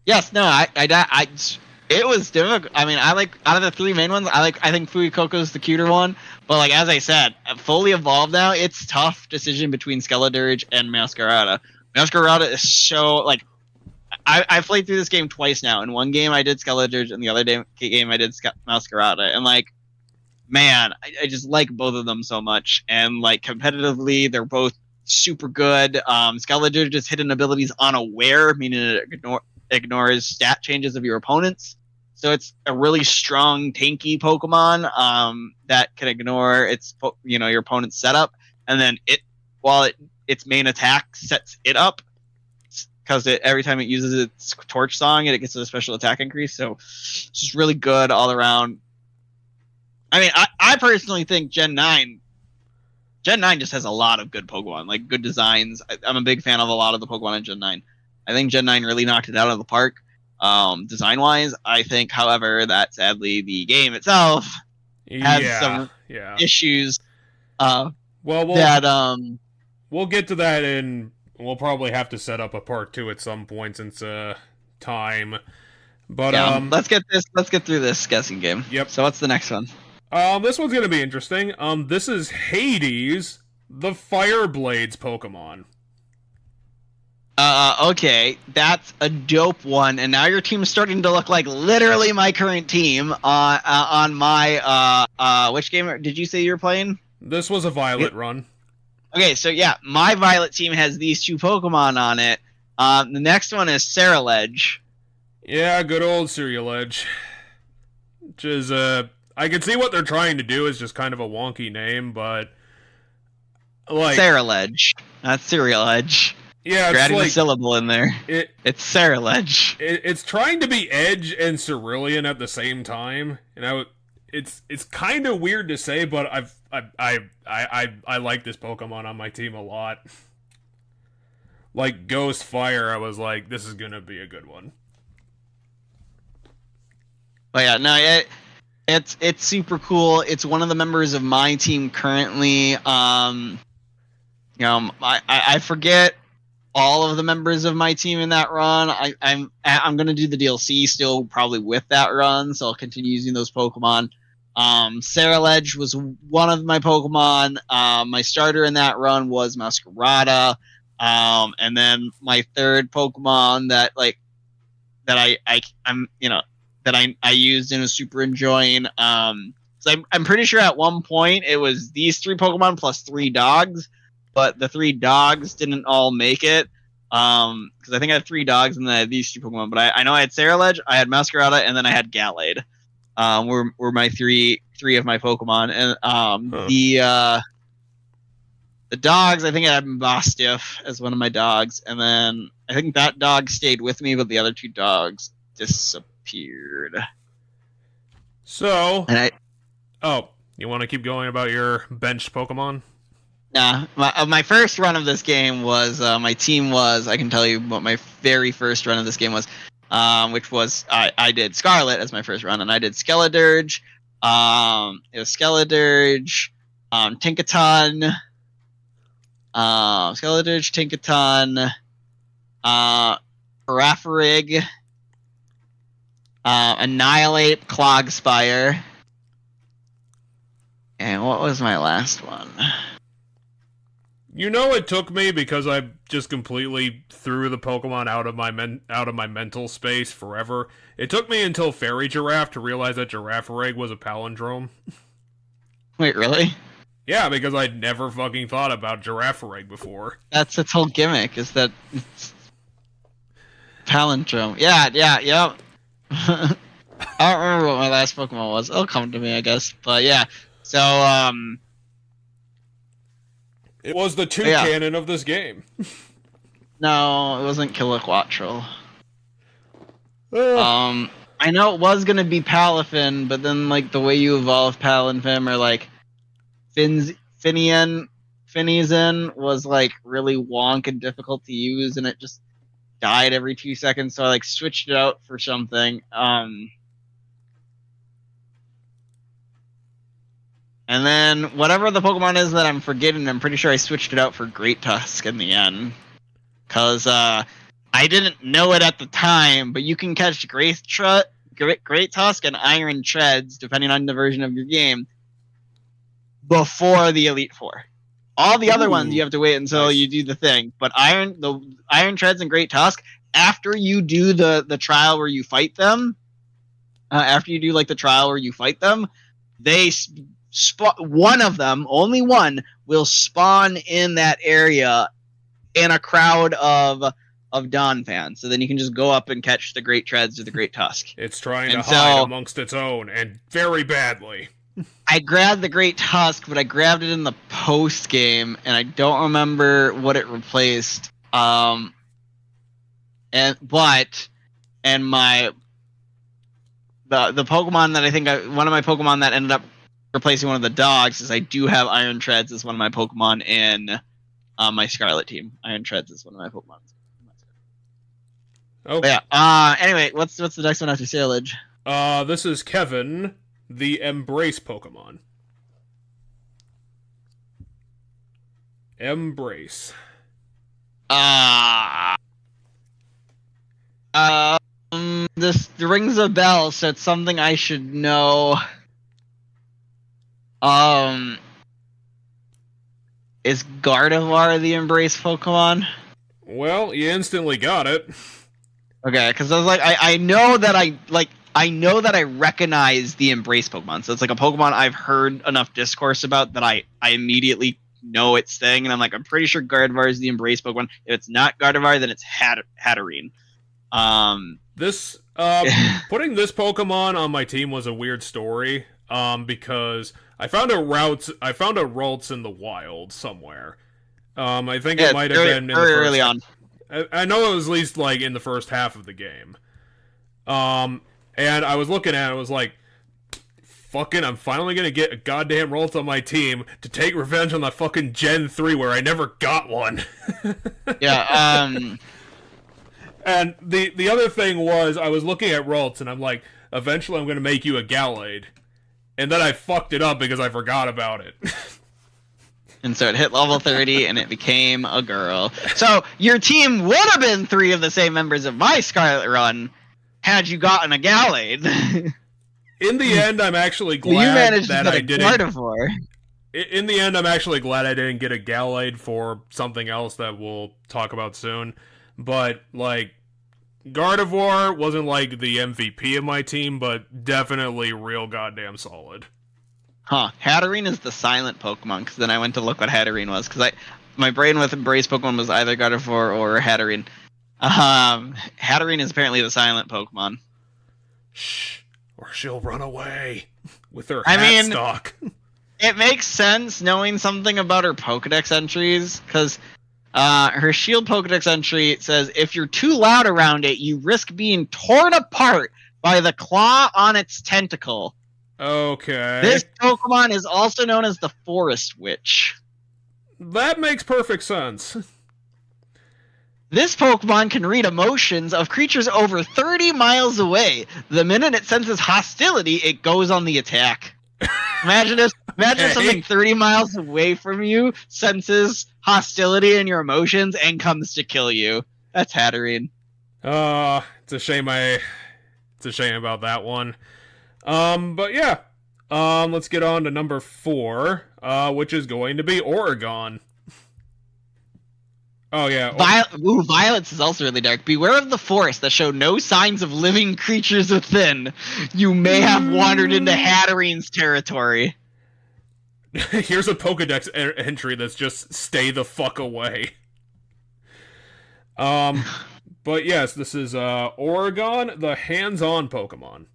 Yes, no, it was difficult. I mean, I like out of the 3 main ones, I think Fuecoco's the cuter one. But like as I said, fully evolved now, it's tough decision between Skeledirge and Masquerada. Masquerada is so like. I played through this game twice now. In one game I did Skeledirge, and the other game I did Masquerada. And like, man, I just like both of them so much. And like competitively, they're both super good. Skeletor's hidden ability is unaware, meaning it ignores stat changes of your opponents. So it's a really strong, tanky Pokemon that can ignore your opponent's setup, and then its main attack sets it up because every time it uses its Torch Song, it gets a special attack increase. So it's just really good all around. I mean, I personally think Gen 9 just has a lot of good Pokemon, like good designs. I'm a big fan of a lot of the Pokemon in Gen 9. I think Gen 9 really knocked it out of the park. Design-wise, I think, however, that sadly the game itself has some issues. We'll get to that, and we'll probably have to set up a part 2 at some point since time. But let's get through this guessing game. Yep. So what's the next one? This one's gonna be interesting. This is Hades, the Fire Blades Pokemon. Okay, that's a dope one, and now your team is starting to look like literally my current team on my which game did you say you were playing? This was a Violet run. Okay, so yeah, my Violet team has these 2 Pokemon on it. The next one is Ceruledge. Yeah, good old Ceruledge. Which is I can see what they're trying to do. Is just kind of a wonky name, but like Ceruledge, not Ceruledge. Yeah, you're adding a syllable in there. It's Ceruledge. It's trying to be Edge and Cerulean at the same time, and it's kind of weird to say, but I like this Pokemon on my team a lot. Like Ghost Fire, I was like, this is gonna be a good one. Oh yeah, no, it's super cool. It's one of the members of my team currently. I forget all of the members of my team in that run. I'm gonna do the DLC still probably with that run, so I'll continue using those Pokemon. Ceruledge was one of my Pokemon. My starter in that run was Masquerada, and then my third Pokemon that I used and was super enjoying. So I'm pretty sure at one point it was these 3 Pokemon plus 3 dogs, but the 3 dogs didn't all make it. Because I think I had 3 dogs and then I had these 2 Pokemon. But I know I had Ceruledge, I had Masquerada, and then I had Gallade. Were my three of my Pokemon, and the dogs, I think I had Mastiff as one of my dogs, and then I think that dog stayed with me, but the other 2 dogs disappeared. So, you want to keep going about your benched Pokemon? Nah, my first run of this game was my team was. I can tell you what my very first run of this game was. Which was I did Scarlet as my first run, and I did Skeledirge. It was Skeledirge, Tinkaton, Skeledirge, Tinkaton, Parafarig, Annihilate, Clogspire, and what was my last one? You know, it took me because I just completely threw the Pokemon out of my mental space forever. It took me until Fairy Giraffe to realize that Girafarig was a palindrome. Wait, really? Yeah, because I'd never fucking thought about Girafarig before. That's its whole gimmick, is that it's palindrome. Yeah. I don't remember what my last Pokemon was. It'll come to me, I guess. But yeah, so it was the Toucannon of this game. No, it wasn't Kilowattrel. I know it was gonna be Palafin, but then like the way you evolve Palinfim or like Finizen was like really wonk and difficult to use, and it just died every 2 seconds. So I like switched it out for something. And then whatever the Pokemon is that I'm forgetting, I'm pretty sure I switched it out for Great Tusk in the end. Because I didn't know it at the time, but you can catch Great Tusk and Iron Treads, depending on the version of your game, before the Elite Four. All the other ones you have to wait until you do the thing. But Iron Treads and Great Tusk, after you do the trial where you fight them, they one of them, only one, will spawn in that area in a crowd of Dawn fans. So then you can just go up and catch the Great Treads or the Great Tusk. It's trying to hide amongst its own, and very badly. I grabbed the Great Tusk, but I grabbed it in the post game, and I don't remember what it replaced. And my the Pokemon that I think one of my Pokemon that ended up replacing one of the dogs is I do have Iron Treads as one of my Pokemon in my Scarlet team. Iron Treads is one of my Pokemon. Oh yeah. Anyway, what's the next one after Sailage? This is Kevin, the Embrace Pokemon. Embrace. This rings a bell, so it's something I should know. Is Gardevoir the Embrace Pokemon? Well, you instantly got it. Okay, because I was like, I know that I recognize the Embrace Pokemon, so it's like a Pokemon I've heard enough discourse about that I immediately know its thing, and I'm like, I'm pretty sure Gardevoir is the Embrace Pokemon. If it's not Gardevoir, then it's Hatterene. This putting this Pokemon on my team was a weird story. Because I found a Ralts in the wild somewhere. I think it might have been in very early on. I know it was at least like in the first half of the game. And I was looking at it, I was like, fucking, I'm finally gonna get a goddamn Ralts on my team to take revenge on that fucking Gen 3 where I never got one. Yeah, And the other thing was, I was looking at Ralts and I'm like, eventually I'm gonna make you a Gallade. And then I fucked it up because I forgot about it. And so it hit level 30 and it became a girl. So your team would have been 3 of the same members of my Scarlet run had you gotten a Gallade. In the end, I'm actually glad that I didn't. Gardevoir. In the end, I'm actually glad I didn't get a Gallade for something else that we'll talk about soon. But, like, Gardevoir wasn't like the MVP of my team, but definitely real goddamn solid. Huh. Hatterene is the silent Pokemon, because then I went to look what Hatterene was, because my brain with Embrace Pokemon was either Gardevoir or Hatterene. Hatterene is apparently the silent Pokemon. Shh, or she'll run away with her hat stock. It makes sense knowing something about her Pokedex entries, because her Shield Pokedex entry says, if you're too loud around it, you risk being torn apart by the claw on its tentacle. Okay. This Pokemon is also known as the Forest Witch. That makes perfect sense. This Pokemon can read emotions of creatures over 30 miles away. The minute it senses hostility, it goes on the attack. Imagine something 30 miles away from you senses hostility in your emotions and comes to kill you. That's Hatterene. It's a shame about that one. But yeah. Let's get on to number 4, which is going to be Oregon. Oh yeah. Violence is also really dark. Beware of the forest that show no signs of living creatures within. You may have wandered into Hatterene's territory. Here's a Pokedex entry that's just stay the fuck away. But yes, this is Oregon, the hands-on Pokemon.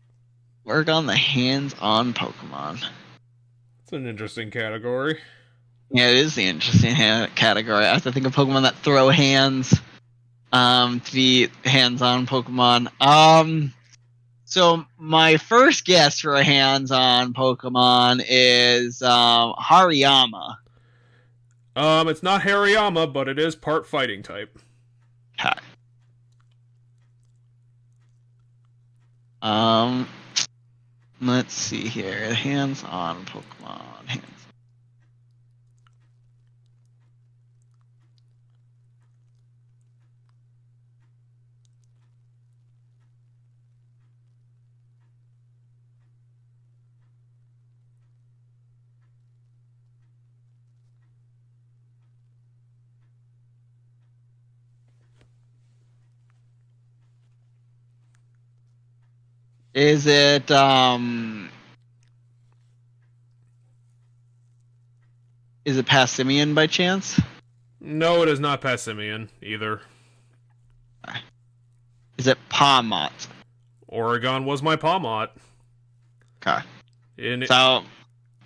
Oregon, the hands-on Pokemon. It's an interesting category. Yeah, it is the interesting category. I have to think of Pokemon that throw hands to be hands-on Pokemon. So my first guess for a hands-on Pokemon is Hariyama. It's not Hariyama, but it is part fighting type. Okay. Let's see here. Hands-on Pokemon. Is it Is it Passimian by chance? No, it is not Passimian either. Is it Palmot? Oregon was my Palmot. Okay. In So,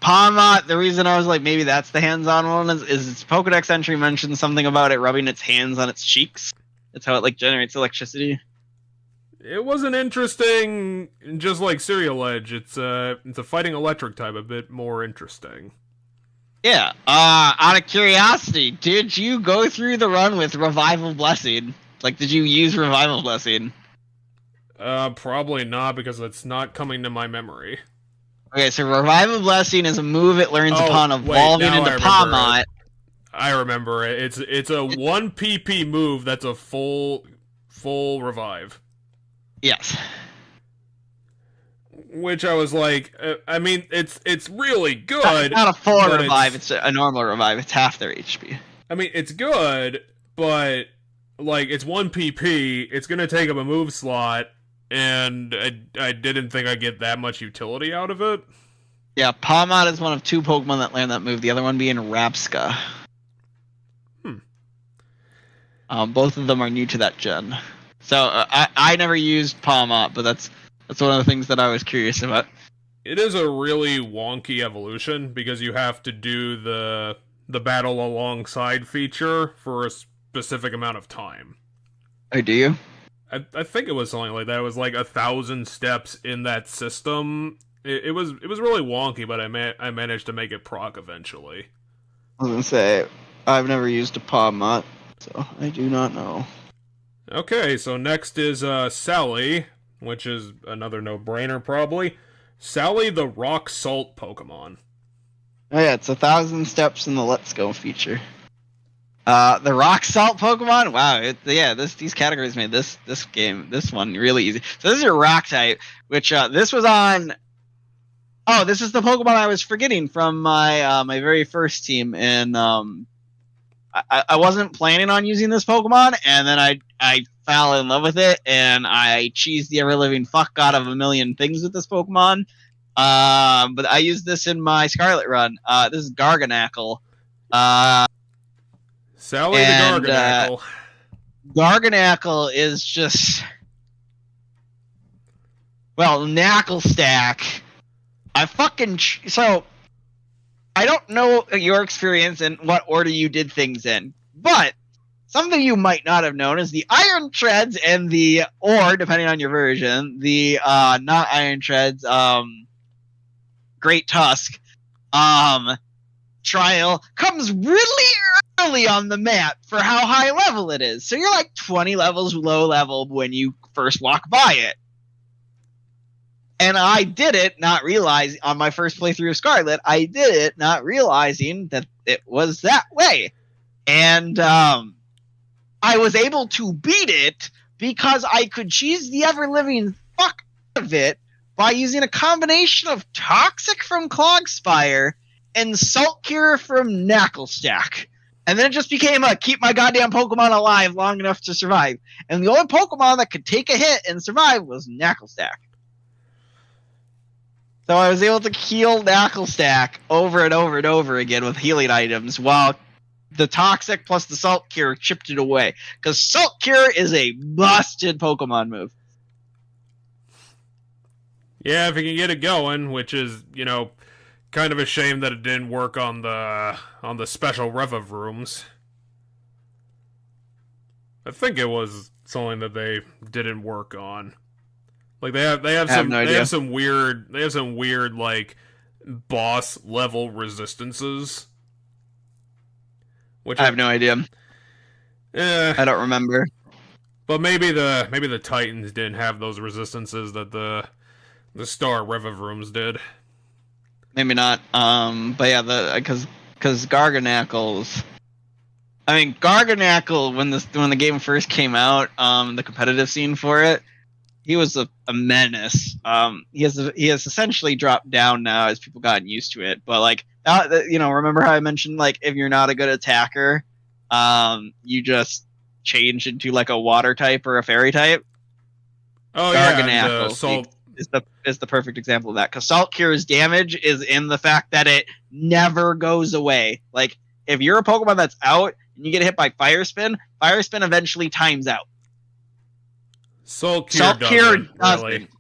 Palmot, the reason I was like, maybe that's the hands-on one is its Pokedex entry mentions something about it rubbing its hands on its cheeks. That's how it like generates electricity. It wasn't interesting, just like Serial Edge. It's a fighting electric type, a bit more interesting. Yeah. Out of curiosity, did you go through the run with Revival Blessing? Like, did you use Revival Blessing? Probably not, because it's not coming to my memory. Okay, so Revival Blessing is a move it learns upon evolving into Palmot. I remember it. It's a 1 PP move that's a full revive. Yes. Which I was like, I mean, it's really good. Not a full revive, it's a normal revive. It's half their HP. I mean, it's good, but like it's 1 PP. It's gonna take up a move slot, and I didn't think I'd get that much utility out of it. Yeah, Palmot is one of 2 Pokemon that learn that move. The other one being Rapska. Both of them are new to that gen. So I never used Palmot, but that's one of the things that I was curious about. It is a really wonky evolution because you have to do the battle alongside feature for a specific amount of time. Oh, do you? I think it was something like that. It was like 1,000 steps in that system. It was really wonky, but I managed to make it proc eventually. I was gonna say I've never used a Palmot, so I do not know. Okay, so next is Sally, which is another no-brainer probably. Sally the Rock Salt Pokemon. Oh yeah, it's 1,000 steps in the Let's Go feature. The Rock Salt Pokemon? Wow, these categories made this one really easy. So this is your Rock type, which this was on. Oh, this is the Pokemon I was forgetting from my my very first team, and I wasn't planning on using this Pokemon, and then I fell in love with it, and I cheesed the ever-living fuck out of a million things with this Pokemon. But I used this in my Scarlet run. This is Garganackle. Sally the Garganackle. Garganackle is just... Well, Knackle Stack. So, I don't know your experience and what order you did things in, but something you might not have known is the Iron Treads or depending on your version, the not Iron Treads, Great Tusk, trial comes really early on the map for how high level it is. So you're like 20 levels low level when you first walk by it. And I did it not realizing, on my first playthrough of Scarlet, I did it not realizing that it was that way. And I was able to beat it because I could cheese the ever-living fuck out of it by using a combination of Toxic from Clogspire and Salt Cure from Knacklestack. And then it just became a keep my goddamn Pokemon alive long enough to survive. And the only Pokemon that could take a hit and survive was Knacklestack. So I was able to heal Knacklestack over and over and over again with healing items while the Toxic plus the Salt Cure chipped it away. Because Salt Cure is a busted Pokemon move. Yeah, if you can get it going, which is, kind of a shame that it didn't work on the special Reviv rooms. I think it was something that they didn't work on. Like they have some weird like boss level resistances. Which I have no idea. I don't remember. But maybe the Titans didn't have those resistances that the Star Reviv rooms did. Maybe not. But yeah, because Garganackles. I mean, Garganackle when the game first came out, the competitive scene for it, he was a menace. He has essentially dropped down now as people gotten used to it. But like, remember how I mentioned like if you're not a good attacker, you just change into like a water type or a fairy type. Oh yeah, is the perfect example of that. Because Salt Cure's damage is in the fact that it never goes away. Like, if you're a Pokemon that's out and you get hit by Fire Spin eventually times out. Salt Cure doesn't.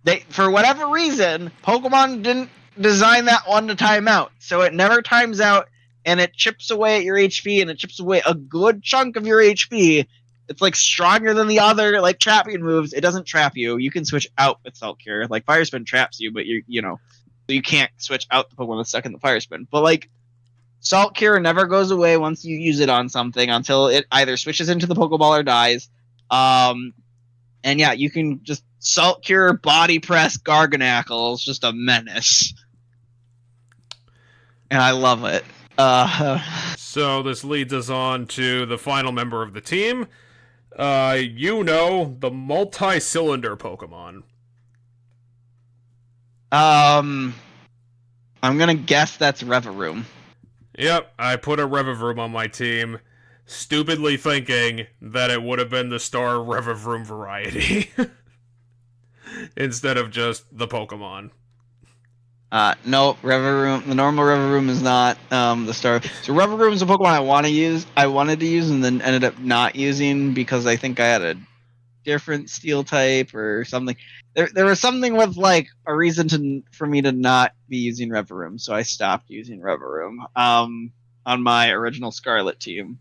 Really. For whatever reason, Pokemon didn't design that one to time out. So it never times out, and it chips away at your HP, and it chips away a good chunk of your HP. It's like stronger than the other like trapping moves. It doesn't trap you. You can switch out with Salt Cure. Like Fire Spin traps you, but so you can't switch out the Pokemon that's stuck in the Fire Spin. But like Salt Cure never goes away once you use it on something until it either switches into the Pokeball or dies. And yeah, you can just Salt Cure, Body Press, Garganacl. It's just a menace. And I love it. So this leads us on to the final member of the team. The multi-cylinder Pokemon. I'm gonna guess that's Revavroom. Yep, I put a Revavroom on my team, stupidly thinking that it would have been the star Revavroom variety. Instead of just the Pokemon. No, Revavroom. The normal Revavroom is not the star. So Revavroom is a Pokemon I wanted to use, and then ended up not using because I think I had a different Steel type or something. There was something with like a reason for me to not be using Revavroom, so I stopped using Revavroom on my original Scarlet team.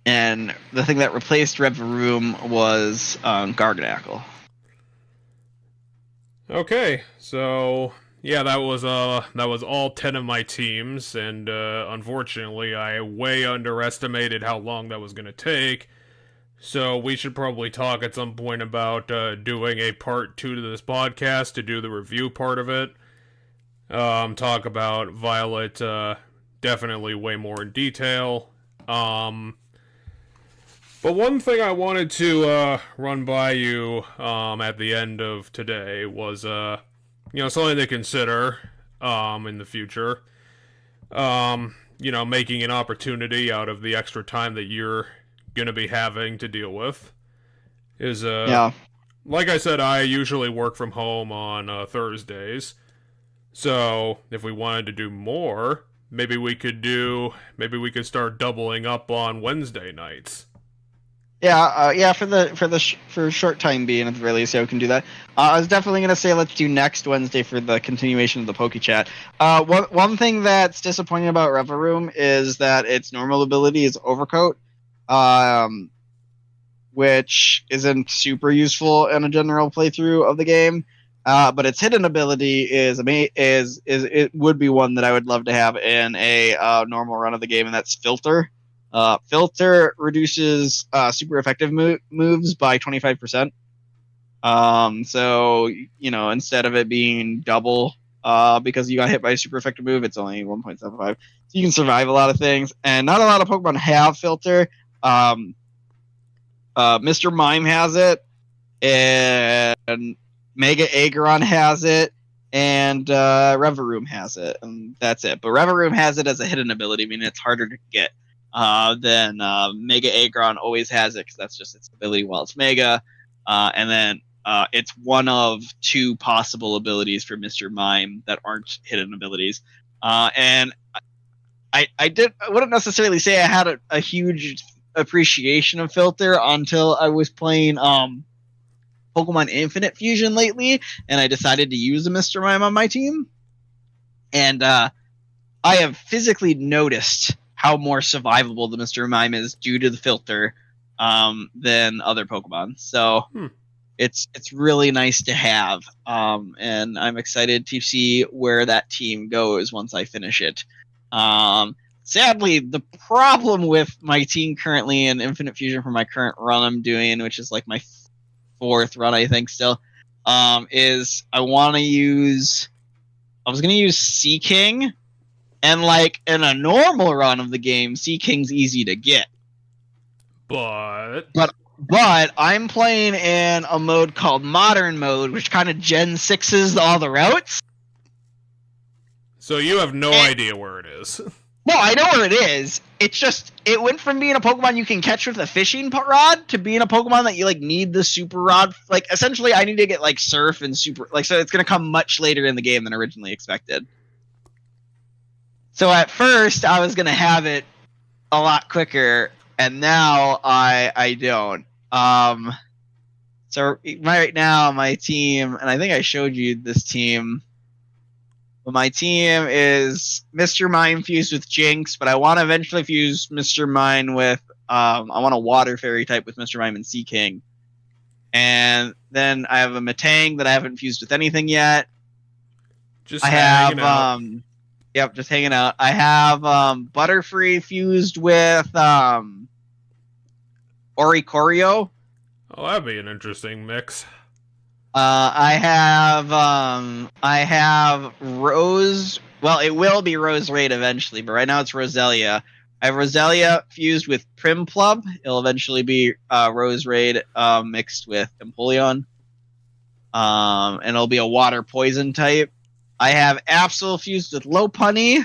And the thing that replaced Revavroom was Garganacl. Okay, so yeah, that was all 10 of my teams, and unfortunately, I way underestimated how long that was going to take. So we should probably talk at some point about doing a part 2 to this podcast to do the review part of it. Talk about Violet definitely way more in detail. But one thing I wanted to run by you at the end of today was something to consider in the future. Making an opportunity out of the extra time that you're going to be having to deal with is like I said, I usually work from home on Thursdays. So if we wanted to do more, maybe we could start doubling up on Wednesday nights. For short time being at the very least, we can do that. I was definitely going to say let's do next Wednesday for the continuation of the PokéChat. One thing that's disappointing about Revavroom is that its normal ability is Overcoat, which isn't super useful in a general playthrough of the game. But its hidden ability is it would be one that I would love to have in a normal run of the game, and that's Filter. Filter reduces super effective moves by 25%. So instead of it being double because you got hit by a super effective move, it's only 1.75. So you can survive a lot of things, and not a lot of Pokemon have Filter. Mr. Mime has it, and Mega Aggron has it, and Revavroom has it, and that's it. But Revavroom has it as a hidden ability, meaning it's harder to get. Then Mega Aggron always has it because that's just its ability while it's Mega. And then it's one of 2 possible abilities for Mr. Mime that aren't hidden abilities. And I wouldn't necessarily say I had a huge appreciation of Filter until I was playing Pokemon Infinite Fusion lately, and I decided to use a Mr. Mime on my team. And I have physically noticed how more survivable the Mr. Mime is due to the Filter than other Pokemon. So it's really nice to have. And I'm excited to see where that team goes once I finish it. Sadly, the problem with my team currently in Infinite Fusion for my current run I'm doing, which is like my 4th run, I think still, is I was going to use Seaking. And like in a normal run of the game, Seaking's easy to get. But I'm playing in a mode called Modern Mode, which kind of Gen 6's all the routes. So you have no idea where it is. Well, I know where it is. It's just it went from being a Pokemon you can catch with a fishing rod to being a Pokemon that you like need the super rod. Like essentially, I need to get like Surf and Super. Like so, it's gonna come much later in the game than originally expected. So at first, I was gonna have it a lot quicker, and now I don't. So right now my team, and I think I showed you this team. But my team is Mr. Mime fused with Jinx, but I want to eventually fuse Mr. Mime with I want a Water Fairy type with Mr. Mime and Sea King. And then I have a Metang that I haven't fused with anything yet. Just hanging out. Yep, just hanging out. I have Butterfree fused with Oricorio. Oh, that'd be an interesting mix. I have Rose. Well, it will be Rose Raid eventually, but right now it's Roselia. I have Roselia fused with Primplub. It'll eventually be Rose Raid mixed with Empoleon. And it'll be a water poison type. I have Absol fused with Lopunny.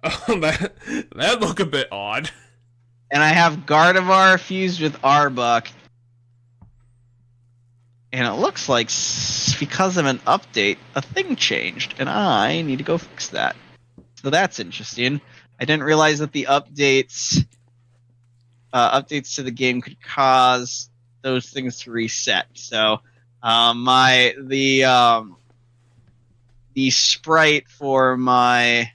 Oh, that look a bit odd. And I have Gardevoir fused with Arbok. And it looks like because of an update, a thing changed, and I need to go fix that. So that's interesting. I didn't realize that the updates to the game could cause those things to reset. So the sprite for my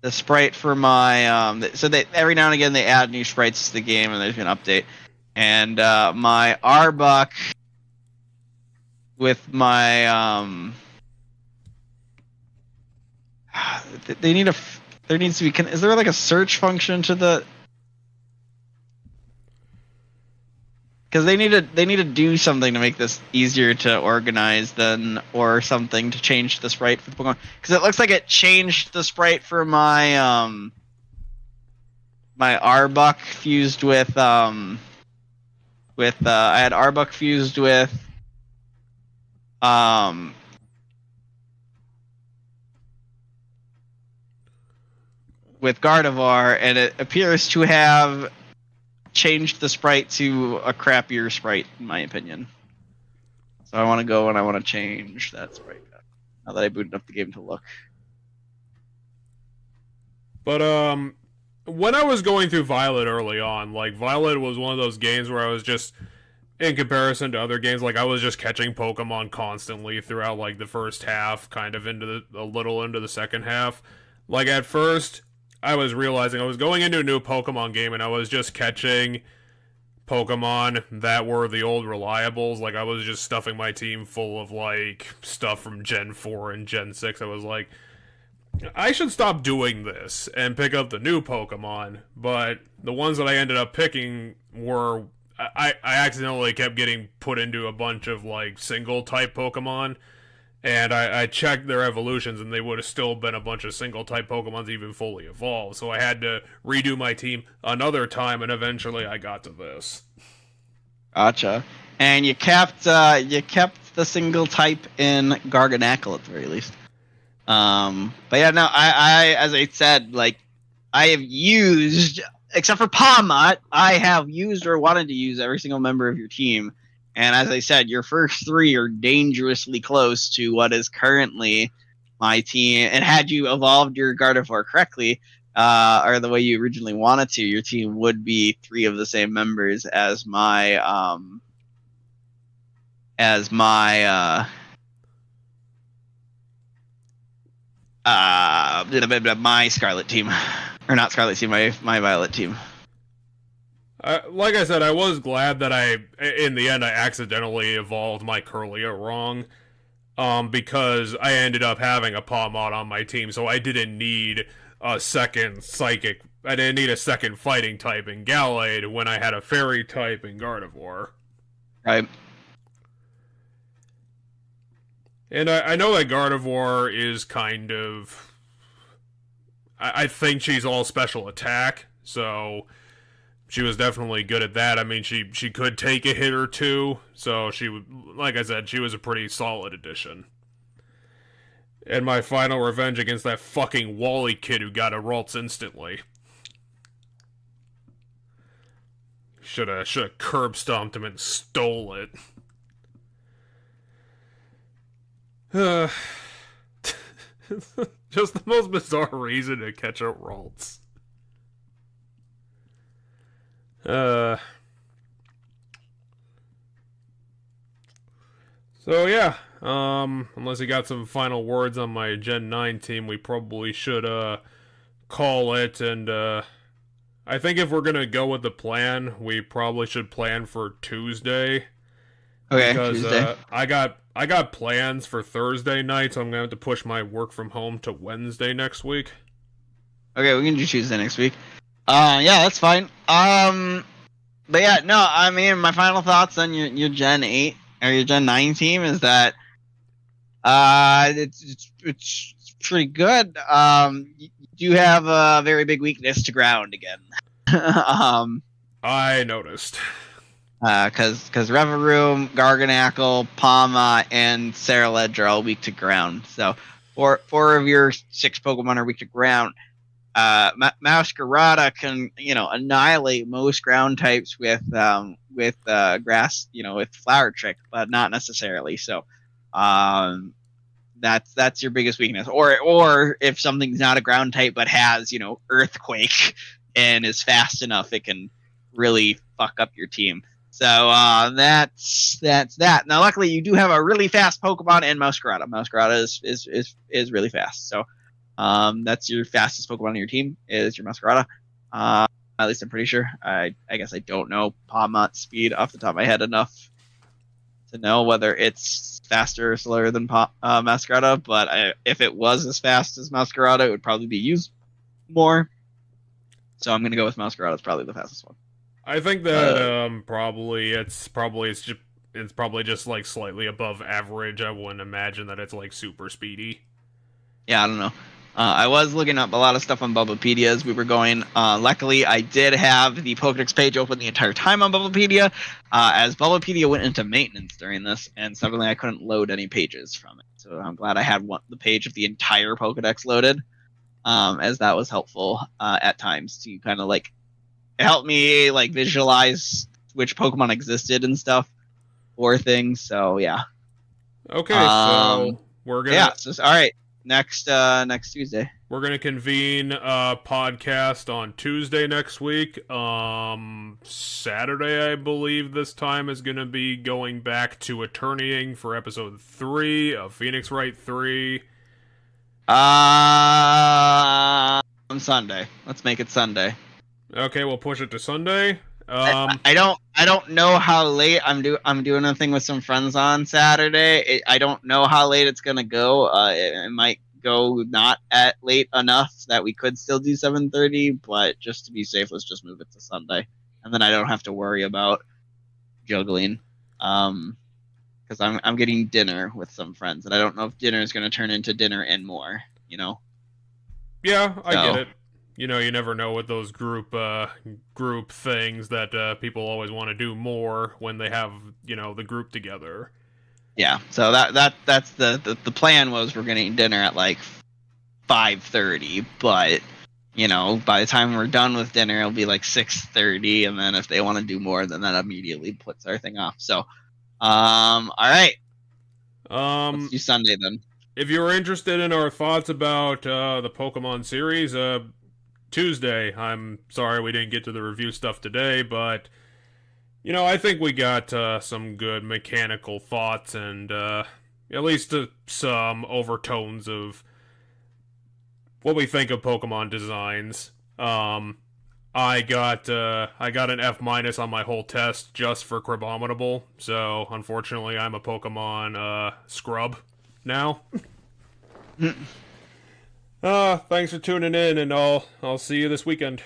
so they every now and again they add new sprites to the game, and there's an update. And my Arbok with my there needs to be. Is there like a search function to the? Because they need to do something to make this easier to organize or something to change the sprite for the Pokemon. Because it looks like it changed the sprite for my my Arbok fused with I had Arbok fused with Gardevoir, and it appears to have changed the sprite to a crappier sprite, in my opinion. So I want to go and I want to change that sprite now that I booted up the game to look. But when I was going through Violet early on, like Violet was one of those games where I was just, in comparison to other games, like I was just catching Pokemon constantly throughout like the first half, kind of a little into the second half. Like at first, I was realizing I was going into a new Pokemon game and I was just catching Pokemon that were the old reliables. Like I was just stuffing my team full of like stuff from Gen 4 and Gen 6. I was like, I should stop doing this and pick up the new Pokemon. But the ones that I ended up picking were, I accidentally kept getting put into a bunch of like single type Pokemon. And I checked their evolutions, and they would have still been a bunch of single-type Pokemons even fully evolved. So I had to redo my team another time, and eventually I got to this. Gotcha. And you kept the single type in Garganacl at the very least. But yeah, no, I as I said, like I have used, except for Palmot, I have used or wanted to use every single member of your team. And as I said, your first three are dangerously close to what is currently my team. And had you evolved your Gardevoir correctly, or the way you originally wanted to, your team would be three of the same members as my my Scarlet team, or not Scarlet team, my Violet team. Like I said, I was glad that in the end, I accidentally evolved my Curlia wrong, because I ended up having a Palmot on my team, so I didn't need a second Psychic. I didn't need a second Fighting type in Gallade when I had a Fairy type in Gardevoir. Right. And I know that Gardevoir is kind of... I think she's all special attack, so... She was definitely good at that. I mean, she could take a hit or two, so she would, like I said, she was a pretty solid addition. And my final revenge against that fucking Wally kid who got a Ralts instantly. Shoulda curb stomped him and stole it. Just the most bizarre reason to catch a Ralts. So yeah, unless you got some final words on my Gen 9 team, we probably should call it. And I think if we're gonna go with the plan, we probably should plan for Tuesday. Okay, Because Tuesday. I got plans for Thursday night, so I'm gonna have to push my work from home to Wednesday next week. Okay, we can do Tuesday next week. Yeah, that's fine. But yeah, no, I mean, my final thoughts on your Gen 8 or your Gen 9 team is that it's pretty good. You do have a very big weakness to ground again. I noticed. Because Reveroom, Garganackle, Palma, and Ceruledge are all weak to ground. So four of your 6 Pokemon are weak to ground. Masquerada can, annihilate most ground types with grass, with Flower Trick, but not necessarily. So, that's your biggest weakness. Or if something's not a ground type but has, Earthquake and is fast enough, it can really fuck up your team. So that's that. Now, luckily, you do have a really fast Pokemon in Masquerada. Masquerada is really fast. So. That's your fastest Pokemon on your team is your Masquerada. At least I'm pretty sure. I guess I don't know Palmot's speed off the top of my head enough to know whether it's faster or slower than Masquerada, but if it was as fast as Masquerada, it would probably be used more. So I'm gonna go with Masquerada. It's probably the fastest one. I think that probably it's probably just like slightly above average. I wouldn't imagine that it's like super speedy. Yeah, I don't know. I was looking up a lot of stuff on Bulbapedia as we were going. Luckily, I did have the Pokedex page open the entire time on Bulbapedia, as Bulbapedia went into maintenance during this, and suddenly I couldn't load any pages from it. So I'm glad I had the page of the entire Pokedex loaded, as that was helpful at times to kind of it helped me visualize which Pokemon existed and stuff for things. So yeah. Okay, so we're gonna all right. Next Tuesday. We're gonna convene a podcast on Tuesday next week. Saturday, I believe this time is gonna be going back to attorneying for episode 3 of Phoenix Wright 3. On Sunday. Let's make it Sunday. Okay, we'll push it to Sunday. I don't know how late I'm doing a thing with some friends on Saturday. I don't know how late it's gonna go. It might go not at late enough that we could still do 7:30, but just to be safe, let's just move it to Sunday, and then I don't have to worry about juggling. Because I'm getting dinner with some friends, and I don't know if dinner is gonna turn into dinner and more. Yeah, I get it. You never know with those group things that people always want to do more when they have, the group together. Yeah, so that's the plan was we're gonna eat dinner at 5:30, but by the time we're done with dinner it'll be 6:30, and then if they want to do more, then that immediately puts our thing off. So all right. Let's do Sunday then. If you're interested in our thoughts about the Pokemon series, Tuesday. I'm sorry we didn't get to the review stuff today, but I think we got some good mechanical thoughts and at least some overtones of what we think of Pokemon designs. I got an F- on my whole test just for Crabominable, so unfortunately I'm a Pokemon scrub now. Thanks for tuning in, and I'll see you this weekend.